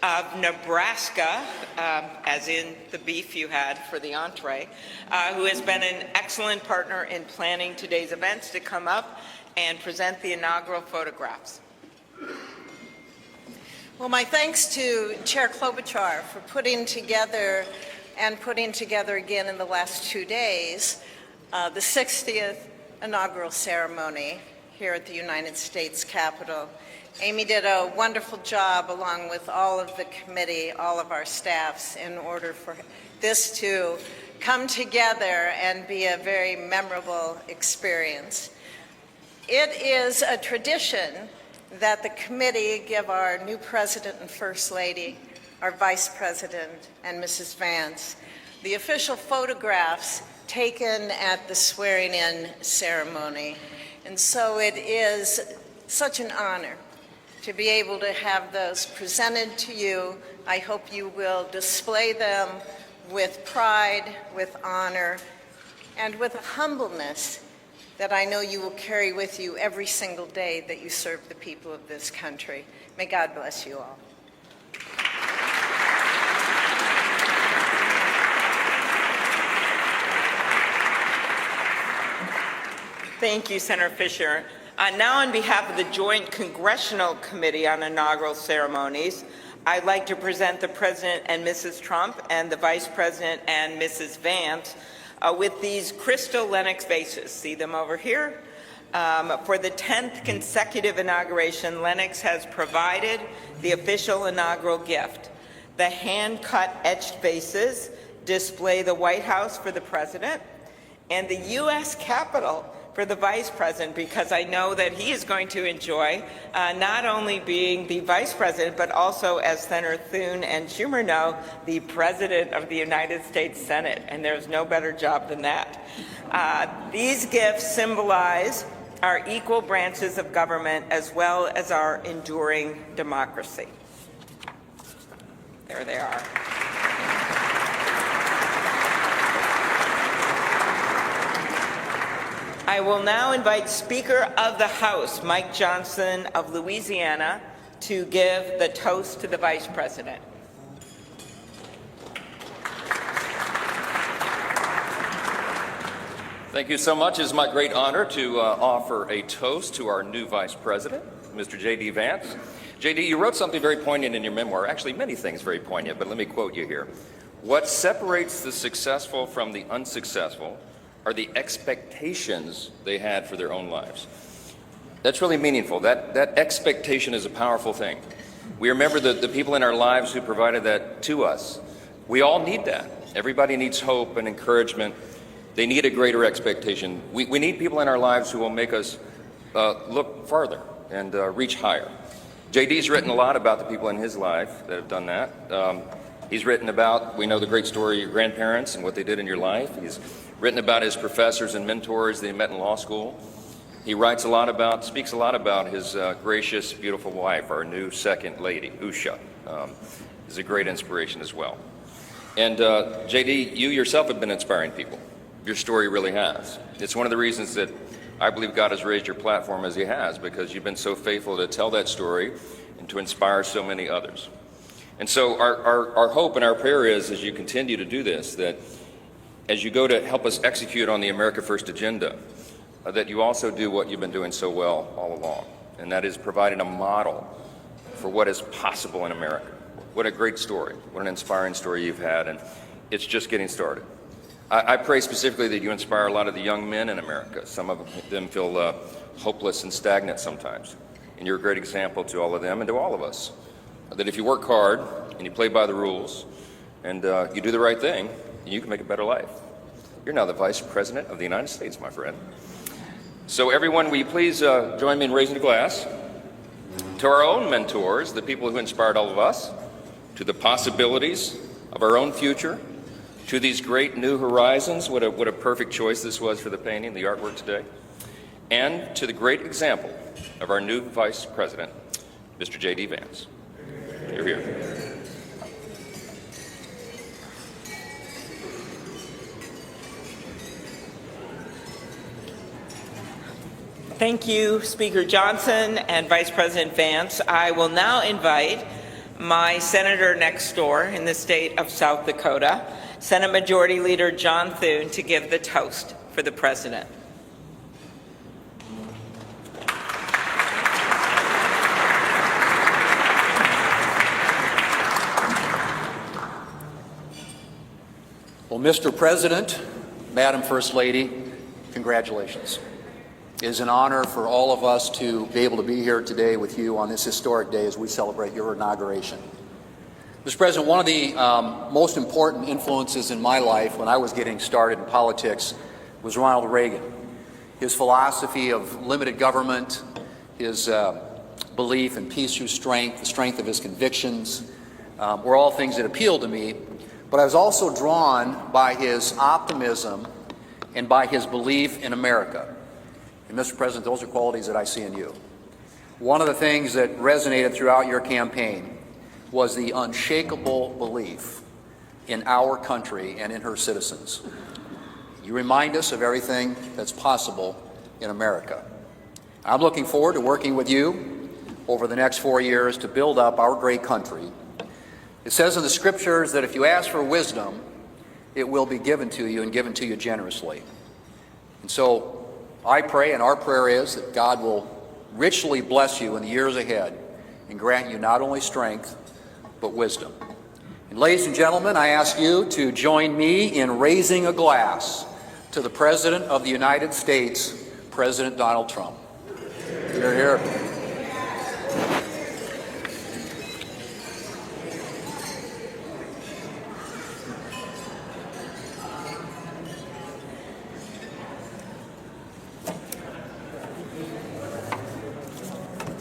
of Nebraska, as in the beef you had for the entree, who has been an excellent partner in planning today's events, to come up and present the inaugural photographs. Well, my thanks to Chair Klobuchar for putting together again in the last 2 days the 60th inaugural ceremony here at the United States Capitol. Amy did a wonderful job, along with all of the committee, all of our staffs, in order for this to come together and be a very memorable experience. It is a tradition that the committee give our new President and First Lady, our Vice President, and Mrs. Vance the official photographs taken at the swearing-in ceremony. And so it is such an honor to be able to have those presented to you. I hope you will display them with pride, with honor, and with a humbleness that I know you will carry with you every single day that you serve the people of this country. May God bless you all. Thank you, Senator Fischer. Now, on behalf of the Joint Congressional Committee on Inaugural Ceremonies, I'd like to present the President and Mrs. Trump and the Vice President and Mrs. Vance with these crystal Lennox vases. See them over here? For the 10th consecutive inauguration, Lennox has provided the official inaugural gift. The hand-cut etched vases display the White House for the President and the U.S. Capitol for the Vice President, because I know that he is going to enjoy not only being the Vice President, but also, as Senator Thune and Schumer know, the President of the United States Senate, and there's no better job than that. These gifts symbolize our equal branches of government as well as our enduring democracy. There they are. I will now invite Speaker of the House, Mike Johnson of Louisiana, to give the toast to the Vice President. Thank you so much. It is my great honor to offer a toast to our new Vice President, Mr. J.D. Vance. J.D., you wrote something very poignant in your memoir, actually many things very poignant, but let me quote you here. What separates the successful from the unsuccessful are the expectations they had for their own lives. That's really meaningful. That expectation is a powerful thing. We remember the people in our lives who provided that to us. We all need that. Everybody needs hope and encouragement. They need a greater expectation. We need people in our lives who will make us look farther and reach higher. JD's written a lot about the people in his life that have done that. He's written about, we know the great story of your grandparents and what they did in your life. He's written about his professors and mentors that he met in law school. He speaks a lot about his gracious, beautiful wife, our new second lady, Usha. Is a great inspiration as well. And JD, you yourself have been inspiring people. Your story really has. It's one of the reasons that I believe God has raised your platform as he has, because you've been so faithful to tell that story and to inspire so many others. And so our hope and our prayer is, as you continue to do this, that as you go to help us execute on the America First agenda, that you also do what you've been doing so well all along, and that is providing a model for what is possible in America. What a great story. What an inspiring story you've had, and it's just getting started. I pray specifically that you inspire a lot of the young men in America. Some of them feel hopeless and stagnant sometimes, and you're a great example to all of them and to all of us, that if you work hard and you play by the rules and you do the right thing, you can make a better life. You're now the Vice President of the United States, my friend. So everyone, will you please join me in raising a glass to our own mentors, the people who inspired all of us, to the possibilities of our own future, to these great new horizons. What a perfect choice this was for the painting, the artwork today. And to the great example of our new Vice President, Mr. J.D. Vance. You're here. Thank you, Speaker Johnson and Vice President Vance. I will now invite my senator next door in the state of South Dakota, Senate Majority Leader John Thune, to give the toast for the President. Well, Mr. President, Madam First Lady, congratulations. It is an honor for all of us to be able to be here today with you on this historic day as we celebrate your inauguration. Mr. President, one of the most important influences in my life when I was getting started in politics was Ronald Reagan. His philosophy of limited government, his belief in peace through strength, the strength of his convictions, were all things that appealed to me. But I was also drawn by his optimism and by his belief in America. And Mr. President, those are qualities that I see in you. One of the things that resonated throughout your campaign was the unshakable belief in our country and in her citizens. You remind us of everything that's possible in America. I'm looking forward to working with you over the next 4 years to build up our great country. It says in the scriptures that if you ask for wisdom, it will be given to you and given to you generously. And so I pray, and our prayer is, that God will richly bless you in the years ahead and grant you not only strength, but wisdom. And ladies and gentlemen, I ask you to join me in raising a glass to the President of the United States, President Donald Trump. You're here.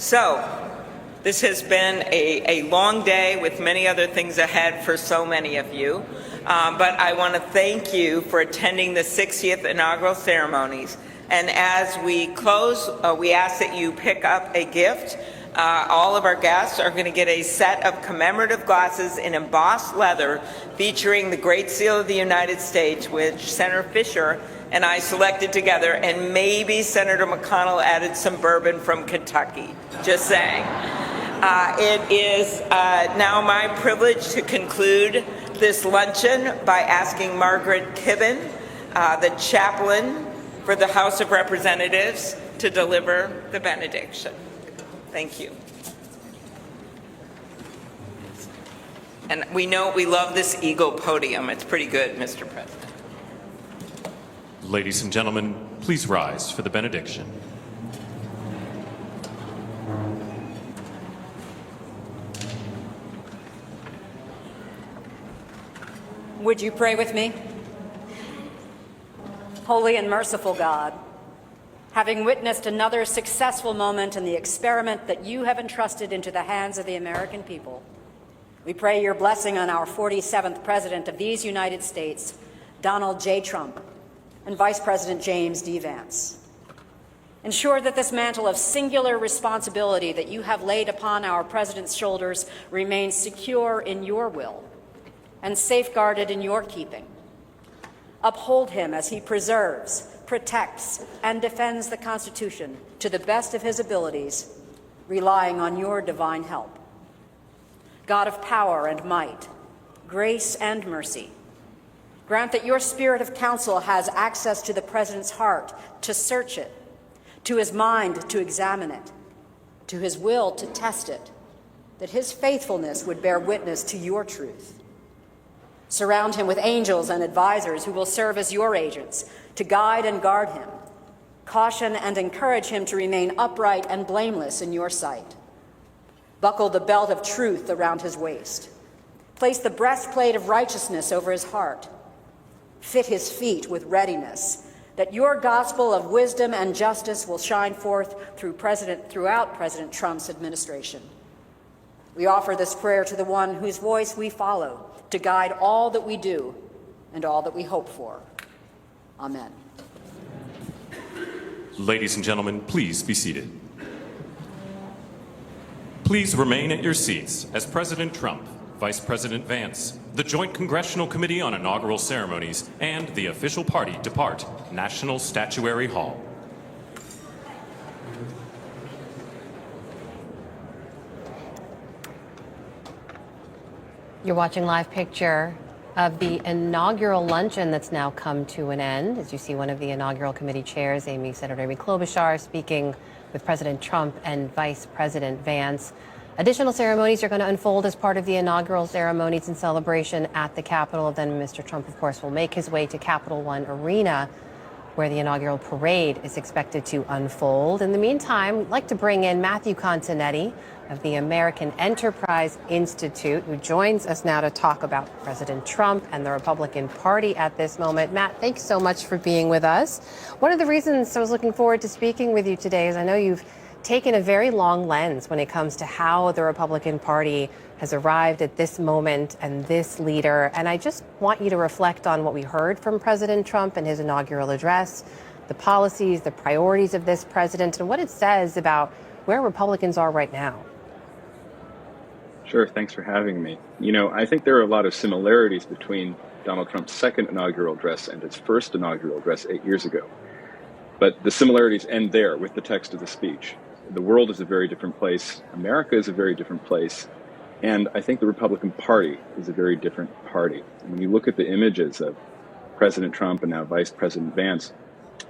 So, this has been a long day with many other things ahead for so many of you. But I want to thank you for attending the 60th inaugural ceremonies. And as we close, we ask that you pick up a gift. All of our guests are going to get a set of commemorative glasses in embossed leather featuring the Great Seal of the United States, which Senator Fisher and I selected together, and maybe Senator McConnell added some bourbon from Kentucky. Just saying. It is now my privilege to conclude this luncheon by asking Margaret Kibben, the chaplain for the House of Representatives, to deliver the benediction. Thank you. And we know we love this eagle podium. It's pretty good, Mr. President. Ladies and gentlemen, please rise for the benediction. Would you pray with me? Holy and merciful God, having witnessed another successful moment in the experiment that you have entrusted into the hands of the American people, we pray your blessing on our 47th President of these United States, Donald J. Trump, and Vice President James D. Vance. Ensure that this mantle of singular responsibility that you have laid upon our President's shoulders remains secure in your will and safeguarded in your keeping. Uphold him as he preserves, protects, and defends the Constitution to the best of his abilities, relying on your divine help. God of power and might, grace and mercy, grant that your spirit of counsel has access to the President's heart to search it, to his mind to examine it, to his will to test it, that his faithfulness would bear witness to your truth. Surround him with angels and advisors who will serve as your agents to guide and guard him, caution and encourage him to remain upright and blameless in your sight. Buckle the belt of truth around his waist. Place the breastplate of righteousness over his heart. Fit his feet with readiness, that your gospel of wisdom and justice will shine forth throughout President Trump's administration. We offer this prayer to the one whose voice we follow to guide all that we do and all that we hope for. Amen. Ladies and gentlemen, please be seated. Please remain at your seats as President Trump, Vice President Vance, the Joint Congressional Committee on Inaugural Ceremonies, and the official party depart National Statuary Hall. You're watching live picture of the inaugural luncheon that's now come to an end. As you see, one of the inaugural committee chairs, Senator Amy Klobuchar, speaking with President Trump and Vice President Vance. Additional ceremonies are going to unfold as part of the inaugural ceremonies and celebration at the Capitol. Then Mr. Trump, of course, will make his way to Capital One Arena, where the inaugural parade is expected to unfold. In the meantime, I'd like to bring in Matthew Continetti of the American Enterprise Institute, who joins us now to talk about President Trump and the Republican Party at this moment. Matt, thanks so much for being with us. One of the reasons I was looking forward to speaking with you today is I know you've taken a very long lens when it comes to how the Republican Party has arrived at this moment and this leader. And I just want you to reflect on what we heard from President Trump in his inaugural address, the policies, the priorities of this president, and what it says about where Republicans are right now. Sure, thanks for having me. You know, I think there are a lot of similarities between Donald Trump's second inaugural address and his first inaugural address 8 years ago. But the similarities end there with the text of the speech. The world is a very different place. America is a very different place. And I think the Republican Party is a very different party. And when you look at the images of President Trump and now Vice President Vance,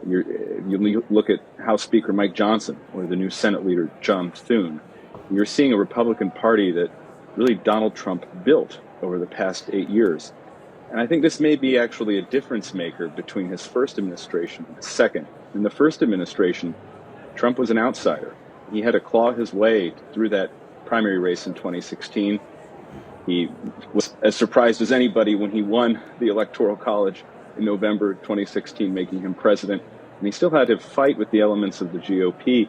you look at House Speaker Mike Johnson or the new Senate leader John Thune, you're seeing a Republican Party that really Donald Trump built over the past 8 years. And I think this may be actually a difference maker between his first administration and his second. In the first administration, Trump was an outsider. He had to claw his way through that primary race in 2016. He was as surprised as anybody when he won the Electoral College in November 2016, making him president. And he still had to fight with the elements of the GOP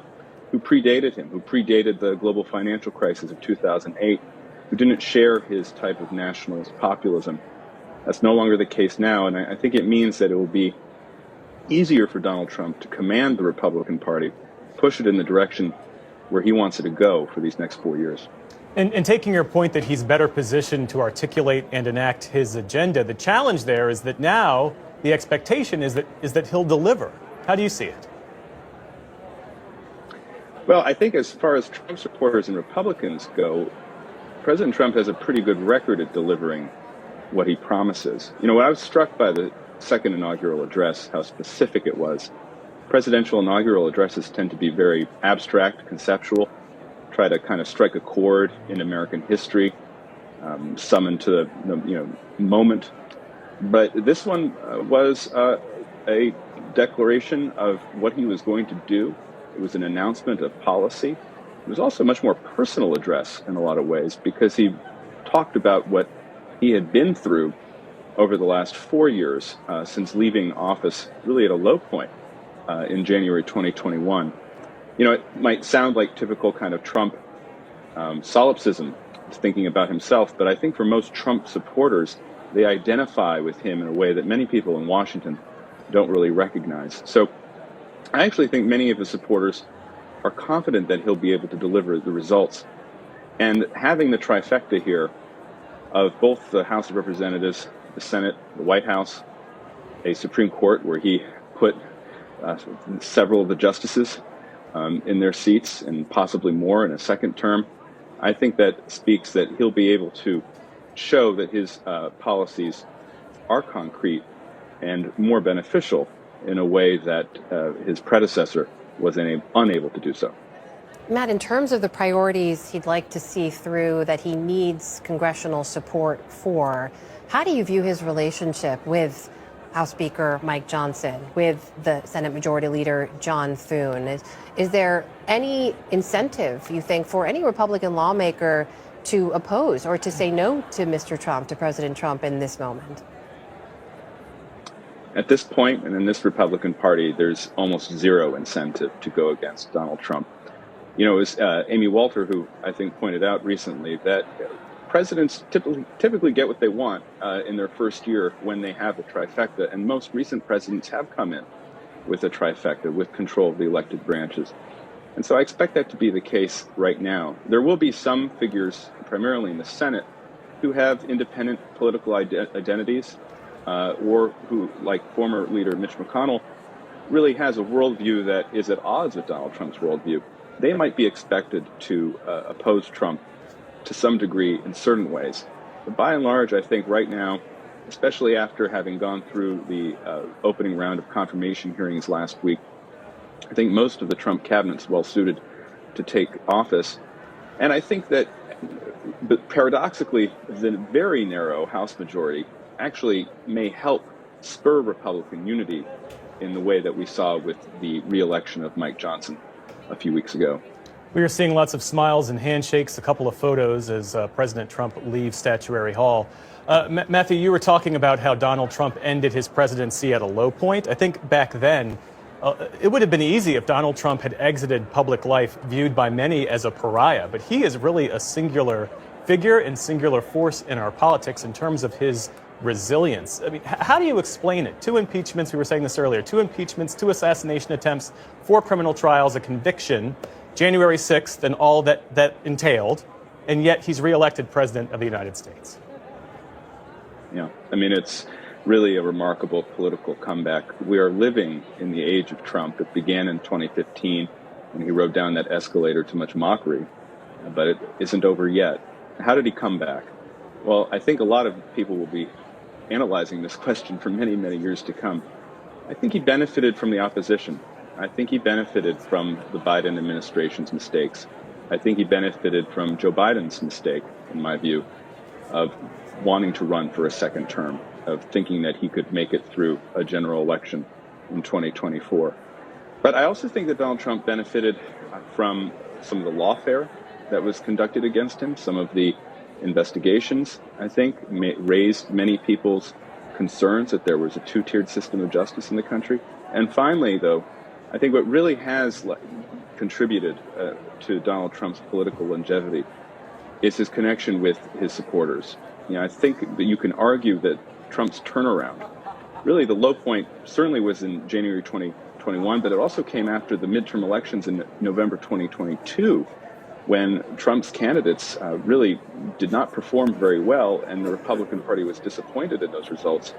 who predated him, who predated the global financial crisis of 2008, who didn't share his type of nationalist populism. That's no longer the case now, and I think it means that it will be easier for Donald Trump to command the Republican Party, push it in the direction where he wants it to go for these next 4 years. And taking your point that he's better positioned to articulate and enact his agenda, the challenge there is that now the expectation is that he'll deliver. How do you see it? Well, I think as far as Trump supporters and Republicans go, President Trump has a pretty good record at delivering what he promises. You know, what I was struck by the second inaugural address, how specific it was. Presidential inaugural addresses tend to be very abstract, conceptual, try to kind of strike a chord in American history, summon to the moment. But this one was a declaration of what he was going to do. It was an announcement of policy. It was also a much more personal address in a lot of ways because he talked about what he had been through over the last 4 years since leaving office, really at a low point in January 2021. You know, it might sound like typical kind of Trump solipsism, thinking about himself, but I think for most Trump supporters, they identify with him in a way that many people in Washington don't really recognize. So I actually think many of his supporters are confident that he'll be able to deliver the results. And having the trifecta here of both the House of Representatives, the Senate, the White House, a Supreme Court where he put several of the justices in their seats and possibly more in a second term, I think that speaks that he'll be able to show that his policies are concrete and more beneficial in a way that his predecessor was unable to do so. Matt, in terms of the priorities he'd like to see through that he needs congressional support for, how do you view his relationship with House Speaker Mike Johnson, with the Senate Majority Leader John Thune? Is there any incentive, you think, for any Republican lawmaker to oppose or to say no to Mr. Trump, to President Trump in this moment? At this point, and in this Republican Party, there's almost zero incentive to go against Donald Trump. You know, it was Amy Walter who I think pointed out recently that presidents typically get what they want in their first year when they have a trifecta, and most recent presidents have come in with a trifecta, with control of the elected branches. And so I expect that to be the case right now. There will be some figures, primarily in the Senate, who have independent political identities, or who, like former leader Mitch McConnell, really has a worldview that is at odds with Donald Trump's worldview. They might be expected to oppose Trump to some degree in certain ways. But by and large, I think right now, especially after having gone through the opening round of confirmation hearings last week, I think most of the Trump cabinet's well suited to take office. And I think that, but paradoxically, the very narrow House majority actually may help spur Republican unity in the way that we saw with the re-election of Mike Johnson a few weeks ago. We are seeing lots of smiles and handshakes, a couple of photos as President Trump leaves Statuary Hall. Matthew, you were talking about how Donald Trump ended his presidency at a low point. I think back then, it would have been easy if Donald Trump had exited public life viewed by many as a pariah, but he is really a singular figure and singular force in our politics in terms of his resilience. I mean, how do you explain it? 2 impeachments, we were saying this earlier, 2 impeachments, 2 assassination attempts, 4 criminal trials, a conviction, January 6th, and all that entailed, and yet he's reelected president of the United States. Yeah, I mean, it's really a remarkable political comeback. We are living in the age of Trump. It began in 2015 when he rode down that escalator to much mockery, but it isn't over yet. How did he come back? Well, I think a lot of people will be analyzing this question for many, many years to come. I think he benefited from the opposition. I think he benefited from the Biden administration's mistakes. I think he benefited from Joe Biden's mistake, in my view, of wanting to run for a second term, of thinking that he could make it through a general election in 2024. But I also think that Donald Trump benefited from some of the lawfare that was conducted against him. Some of the investigations, I think, raised many people's concerns that there was a 2-tiered system of justice in the country. And finally, though, I think what really has contributed to Donald Trump's political longevity is his connection with his supporters. You know, I think that you can argue that Trump's turnaround, really the low point certainly was in January 2021, but it also came after the midterm elections in November 2022, when Trump's candidates really did not perform very well and the Republican Party was disappointed in those results.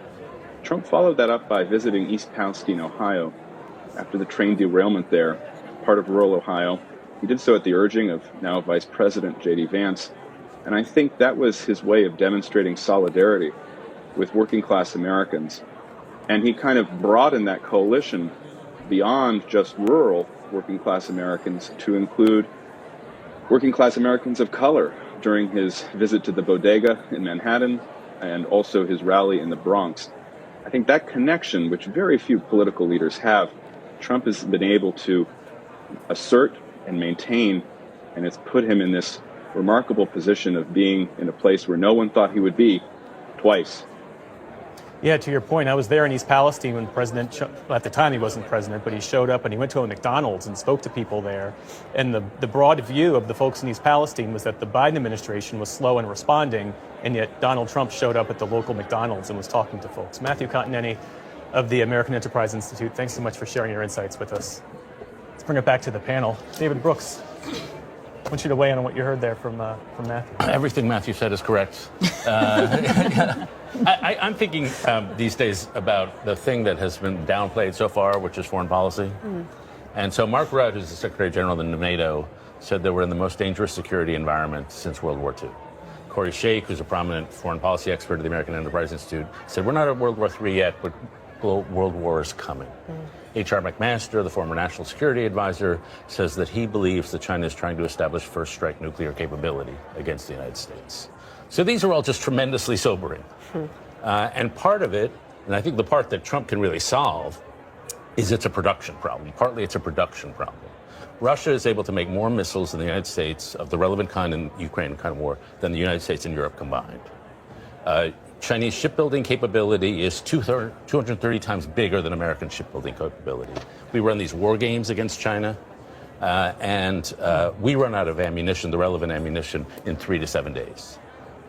Trump followed that up by visiting East Palestine, Ohio, after the train derailment there, part of rural Ohio. He did so at the urging of now Vice President J.D. Vance, and I think that was his way of demonstrating solidarity with working class Americans. And he kind of broadened that coalition beyond just rural working class Americans to include working class Americans of color during his visit to the bodega in Manhattan and also his rally in the Bronx. I think that connection, which very few political leaders have, Trump has been able to assert and maintain, and it's put him in this remarkable position of being in a place where no one thought he would be twice. Yeah, to your point, I was there in East Palestine when President, at the time he wasn't president, but he showed up and he went to a McDonald's and spoke to people there. And the broad view of the folks in East Palestine was that the Biden administration was slow in responding, and yet Donald Trump showed up at the local McDonald's and was talking to folks. Matthew Continenni of the American Enterprise Institute, thanks so much for sharing your insights with us. Let's bring it back to the panel. David Brooks, I want you to weigh in on what you heard there from Matthew. Everything Matthew said is correct. I'm thinking these days about the thing that has been downplayed so far, which is foreign policy. And so Mark Rudd, who's the Secretary General of NATO, said that we're in the most dangerous security environment since World War II. Corey Sheik, who's a prominent foreign policy expert at the American Enterprise Institute, said we're not at World War III yet, but World War is coming. H.R. McMaster, the former national security advisor, says that he believes that China is trying to establish first strike nuclear capability against the United States. So these are all just tremendously sobering. And part of it, and I think the part that Trump can really solve, is it's a production problem. Partly it's a production problem. Russia is able to make more missiles in the United States of the relevant kind in Ukraine kind of war than the United States and Europe combined. Chinese shipbuilding capability is 230 times bigger than American shipbuilding capability. We run these war games against China, and we run out of ammunition, the relevant ammunition, in 3 to 7 days.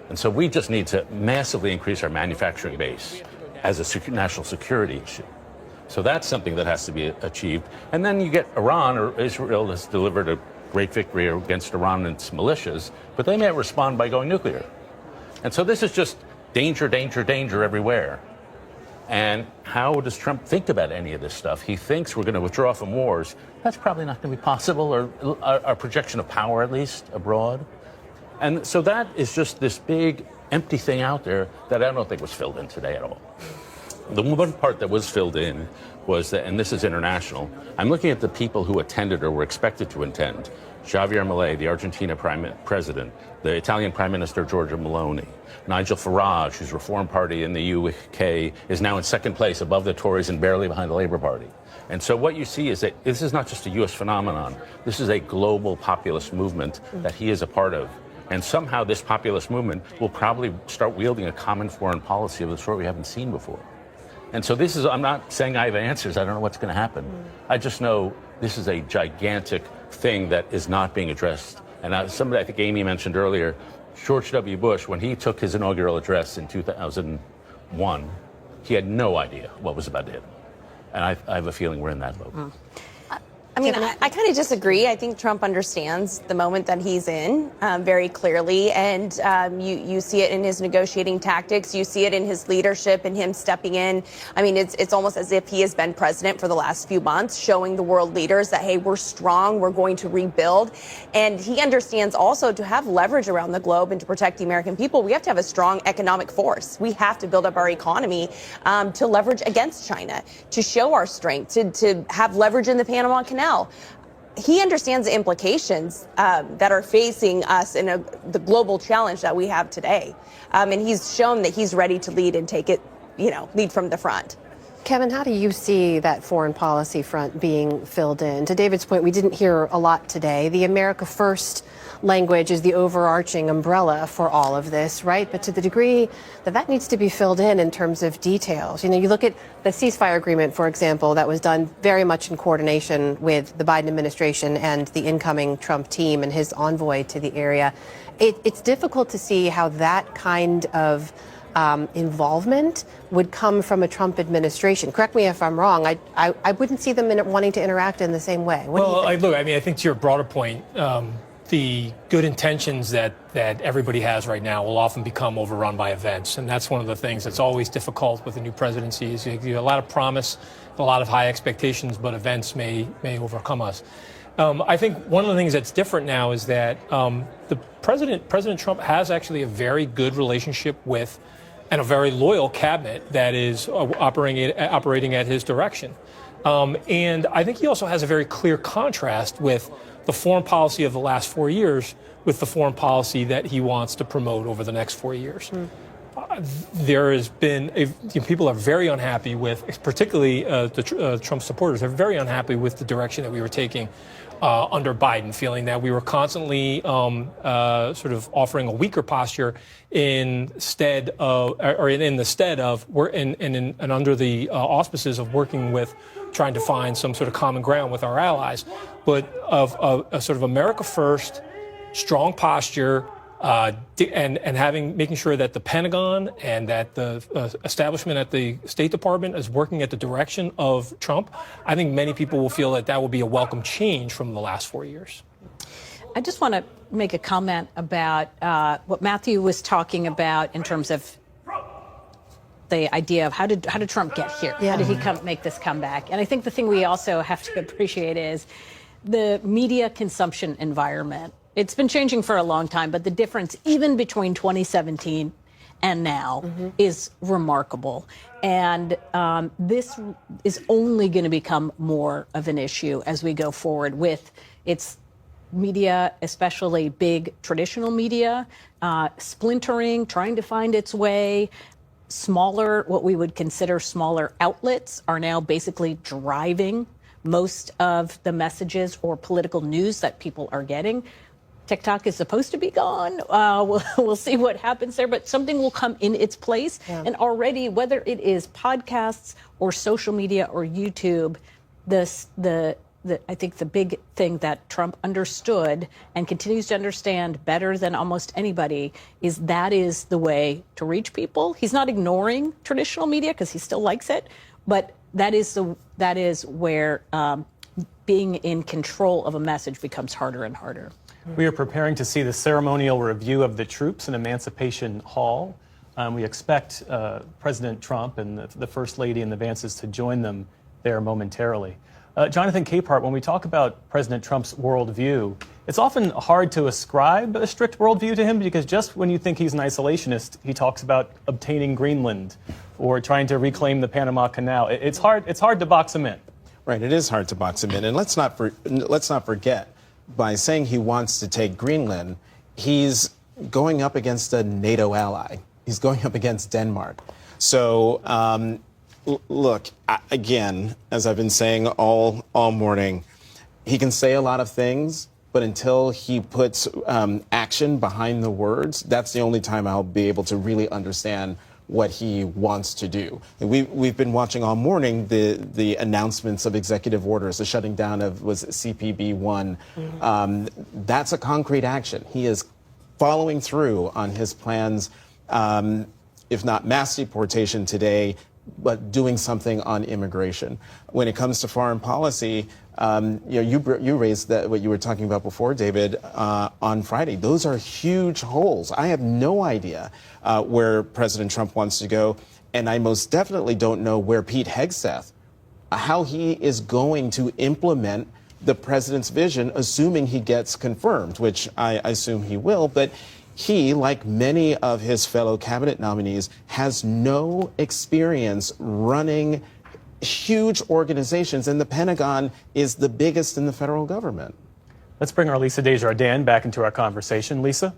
And so we just need to massively increase our manufacturing base as a national security issue. So that's something that has to be achieved. And then you get Iran, or Israel has delivered a great victory against Iran and its militias, but they may respond by going nuclear. And so this is just danger, danger, danger everywhere. And how does Trump think about any of this stuff? He thinks we're going to withdraw from wars. That's probably not going to be possible, or our projection of power, at least, abroad. And so that is just this big, empty thing out there that I don't think was filled in today at all. The one part that was filled in was that, and this is international, I'm looking at the people who attended or were expected to attend. Javier Milei, the Argentina president, the Italian Prime Minister Giorgia Meloni, Nigel Farage, whose Reform Party in the UK is now in second place above the Tories and barely behind the Labour Party. And so what you see is that this is not just a U.S. phenomenon. This is a global populist movement that he is a part of. And somehow this populist movement will probably start wielding a common foreign policy of the sort we haven't seen before. And so this is, I'm not saying I have answers. I don't know what's going to happen. I just know this is a gigantic thing that is not being addressed. And somebody, I think Amy mentioned earlier, George W. Bush, when he took his inaugural address in 2001, he had no idea what was about to hit him. And I have a feeling we're in that boat. I mean, I kind of disagree. I think Trump understands the moment that he's in very clearly, and you see it in his negotiating tactics. You see it in his leadership and him stepping in. I mean, it's almost as if he has been president for the last few months, showing the world leaders that, hey, we're strong, we're going to rebuild. And he understands also to have leverage around the globe and to protect the American people, we have to have a strong economic force. We have to build up our economy to leverage against China, to show our strength, to have leverage in the Panama Canal. He understands the implications that are facing us in the global challenge that we have today. And he's shown that he's ready to lead and take it, lead from the front. Kevin, how do you see that foreign policy front being filled in? To David's point, we didn't hear a lot today. The America First language is the overarching umbrella for all of this, right? But to the degree that needs to be filled in terms of details. You look at the ceasefire agreement, for example, that was done very much in coordination with the Biden administration and the incoming Trump team and his envoy to the area. It's difficult to see how that kind of involvement would come from a Trump administration. Correct me if I'm wrong. I wouldn't see them wanting to interact in the same way. I think to your broader point, the good intentions that everybody has right now will often become overrun by events. And that's one of the things that's always difficult with the new presidency is you have a lot of promise, a lot of high expectations, but events may overcome us. I think one of the things that's different now is that the President Trump has actually a very good relationship with and a very loyal cabinet that is operating at his direction. And I think he also has a very clear contrast with the foreign policy of the last 4 years with the foreign policy that he wants to promote over the next 4 years. There has been, people are very unhappy with, particularly the Trump supporters, are very unhappy with the direction that we were taking under Biden, feeling that we were constantly sort of offering a weaker posture instead of, or in the stead of, and under the auspices of working with, trying to find some sort of common ground with our allies, but of a sort of America First, strong posture, and making sure that the Pentagon and that the establishment at the State Department is working at the direction of Trump. I think many people will feel that will be a welcome change from the last 4 years. I just want to make a comment about what Matthew was talking about in terms of the idea of how did Trump get here? Yeah. How did he make this comeback? And I think the thing we also have to appreciate is the media consumption environment. It's been changing for a long time, but the difference even between 2017 and now is remarkable. And this is only going to become more of an issue as we go forward with its media, especially big traditional media, splintering, trying to find its way. Smaller, what we would consider smaller outlets are now basically driving most of the messages or political news that people are getting. TikTok is supposed to be gone. We'll see what happens there, but something will come in its place. Yeah. And already, whether it is podcasts or social media or YouTube, I think the big thing that Trump understood and continues to understand better than almost anybody is that is the way to reach people. He's not ignoring traditional media because he still likes it, but that is where being in control of a message becomes harder and harder. We are preparing to see the ceremonial review of the troops in Emancipation Hall. We expect President Trump and the First Lady and the Vances to join them there momentarily. Jonathan Capehart, when we talk about President Trump's worldview, it's often hard to ascribe a strict worldview to him because just when you think he's an isolationist, he talks about obtaining Greenland or trying to reclaim the Panama Canal. It's hard to box him in. Right, it is hard to box him in. And let's not forget, by saying he wants to take Greenland, he's going up against a NATO ally. He's going up against Denmark. So, look, again, as I've been saying all morning, he can say a lot of things, but until he puts action behind the words, that's the only time I'll be able to really understand what he wants to do. And we've been watching all morning the announcements of executive orders, the shutting down of CPB-1. That's a concrete action. He is following through on his plans, if not mass deportation today, but doing something on immigration. When it comes to foreign policy, you raised that what you were talking about before, David, on Friday. Those are huge holes. I have no idea where President Trump wants to go, and I most definitely don't know where Pete Hegseth, how he is going to implement the president's vision, assuming he gets confirmed, which I assume he will, but he, like many of his fellow cabinet nominees, has no experience running huge organizations, and the Pentagon is the biggest in the federal government. Let's bring our Lisa Desjardins back into our conversation. Lisa?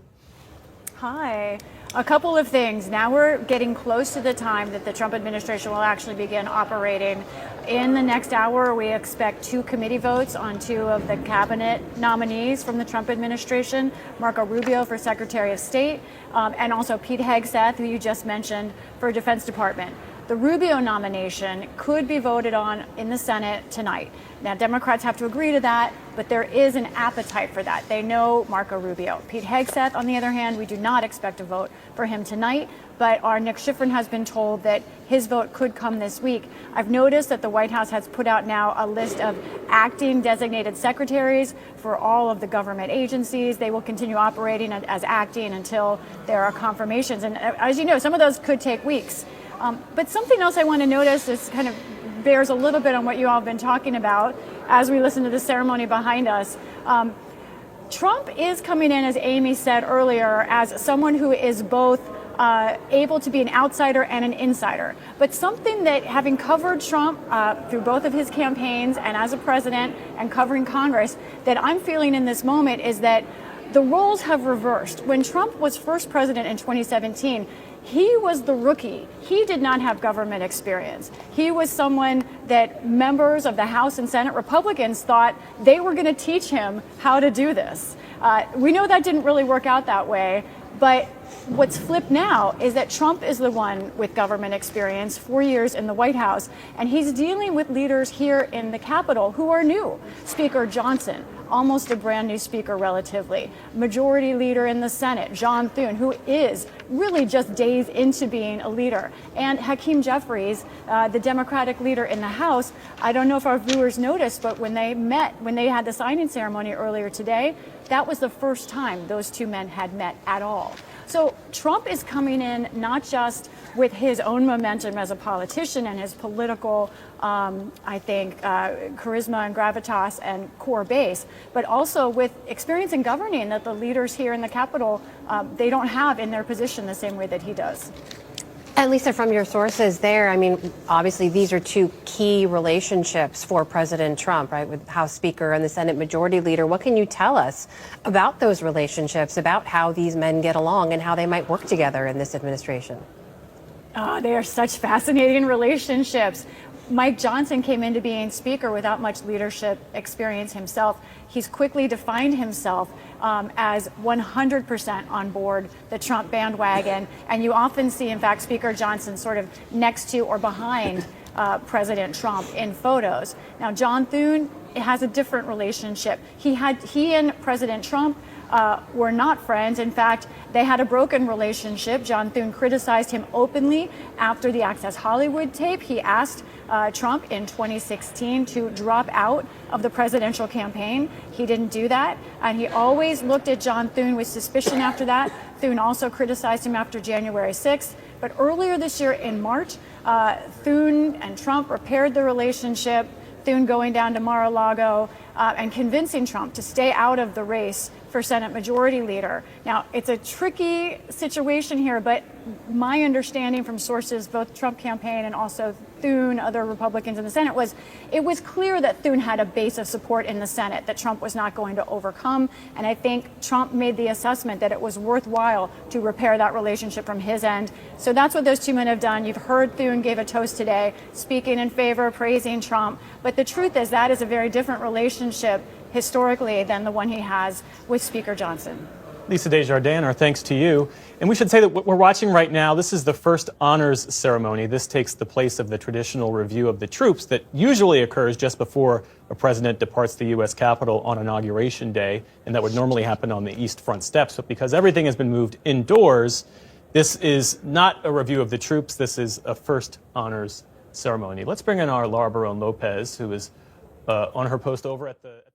Hi. A couple of things. Now we're getting close to the time that the Trump administration will actually begin operating. In the next hour, we expect 2 committee votes on 2 of the cabinet nominees from the Trump administration, Marco Rubio for Secretary of State, and also Pete Hegseth, who you just mentioned, for Defense Department. The Rubio nomination could be voted on in the Senate tonight. Now, Democrats have to agree to that, but there is an appetite for that. They know Marco Rubio. Pete Hegseth, on the other hand, we do not expect a vote for him tonight, but our Nick Schifrin has been told that his vote could come this week. I've noticed that the White House has put out now a list of acting designated secretaries for all of the government agencies. They will continue operating as acting until there are confirmations. And as you know, some of those could take weeks. But something else I want to notice is kind of bears a little bit on what you all have been talking about as we listen to the ceremony behind us. Trump is coming in, as Amy said earlier, as someone who is both able to be an outsider and an insider. But something that, having covered Trump through both of his campaigns and as a president and covering Congress, that I'm feeling in this moment is that the roles have reversed. When Trump was first president in 2017, he was the rookie. He did not have government experience. He was someone that members of the House and Senate Republicans thought they were going to teach him how to do this. We know that didn't really work out that way, but what's flipped now is that Trump is the one with government experience, 4 years in the White House, and he's dealing with leaders here in the Capitol who are new. Speaker Johnson, almost a brand new speaker relatively. Majority leader in the Senate, John Thune, who is really just days into being a leader. And Hakeem Jeffries, the Democratic leader in the House. I don't know if our viewers noticed, but when they had the signing ceremony earlier today, that was the first time those 2 men had met at all. So Trump is coming in not just with his own momentum as a politician and his political, charisma and gravitas and core base, but also with experience in governing that the leaders here in the Capitol, they don't have in their position the same way that he does. And Lisa, from your sources there, I mean, obviously these are 2 key relationships for President Trump, right, with House Speaker and the Senate Majority Leader. What can you tell us about those relationships, about how these men get along and how they might work together in this administration? They are such fascinating relationships. Mike Johnson came into being Speaker without much leadership experience himself. He's quickly defined himself as 100% on board the Trump bandwagon. And you often see, in fact, Speaker Johnson sort of next to or behind President Trump in photos. Now, John Thune has a different relationship. He and President Trump were not friends. In fact, they had a broken relationship. John Thune criticized him openly after the Access Hollywood tape. He asked Trump in 2016 to drop out of the presidential campaign. He didn't do that, and he always looked at John Thune with suspicion after that. Thune also criticized him after January 6th. But earlier this year in March, Thune and Trump repaired the relationship, Thune going down to Mar-a-Lago and convincing Trump to stay out of the race for Senate Majority Leader. Now, it's a tricky situation here, but my understanding from sources, both Trump campaign and also Thune, other Republicans in the Senate, was it was clear that Thune had a base of support in the Senate that Trump was not going to overcome. And I think Trump made the assessment that it was worthwhile to repair that relationship from his end. So that's what those two men have done. You've heard Thune gave a toast today, speaking in favor, praising Trump. But the truth is that is a very different relationship historically than the one he has with Speaker Johnson. Lisa Desjardins, our thanks to you. And we should say that what we're watching right now, this is the first honors ceremony. This takes the place of the traditional review of the troops that usually occurs just before a president departs the U.S. Capitol on Inauguration Day, and that would normally happen on the East Front steps. But because everything has been moved indoors, this is not a review of the troops. This is a first honors ceremony. Let's bring in our Laura Barone Lopez, who is on her post over at the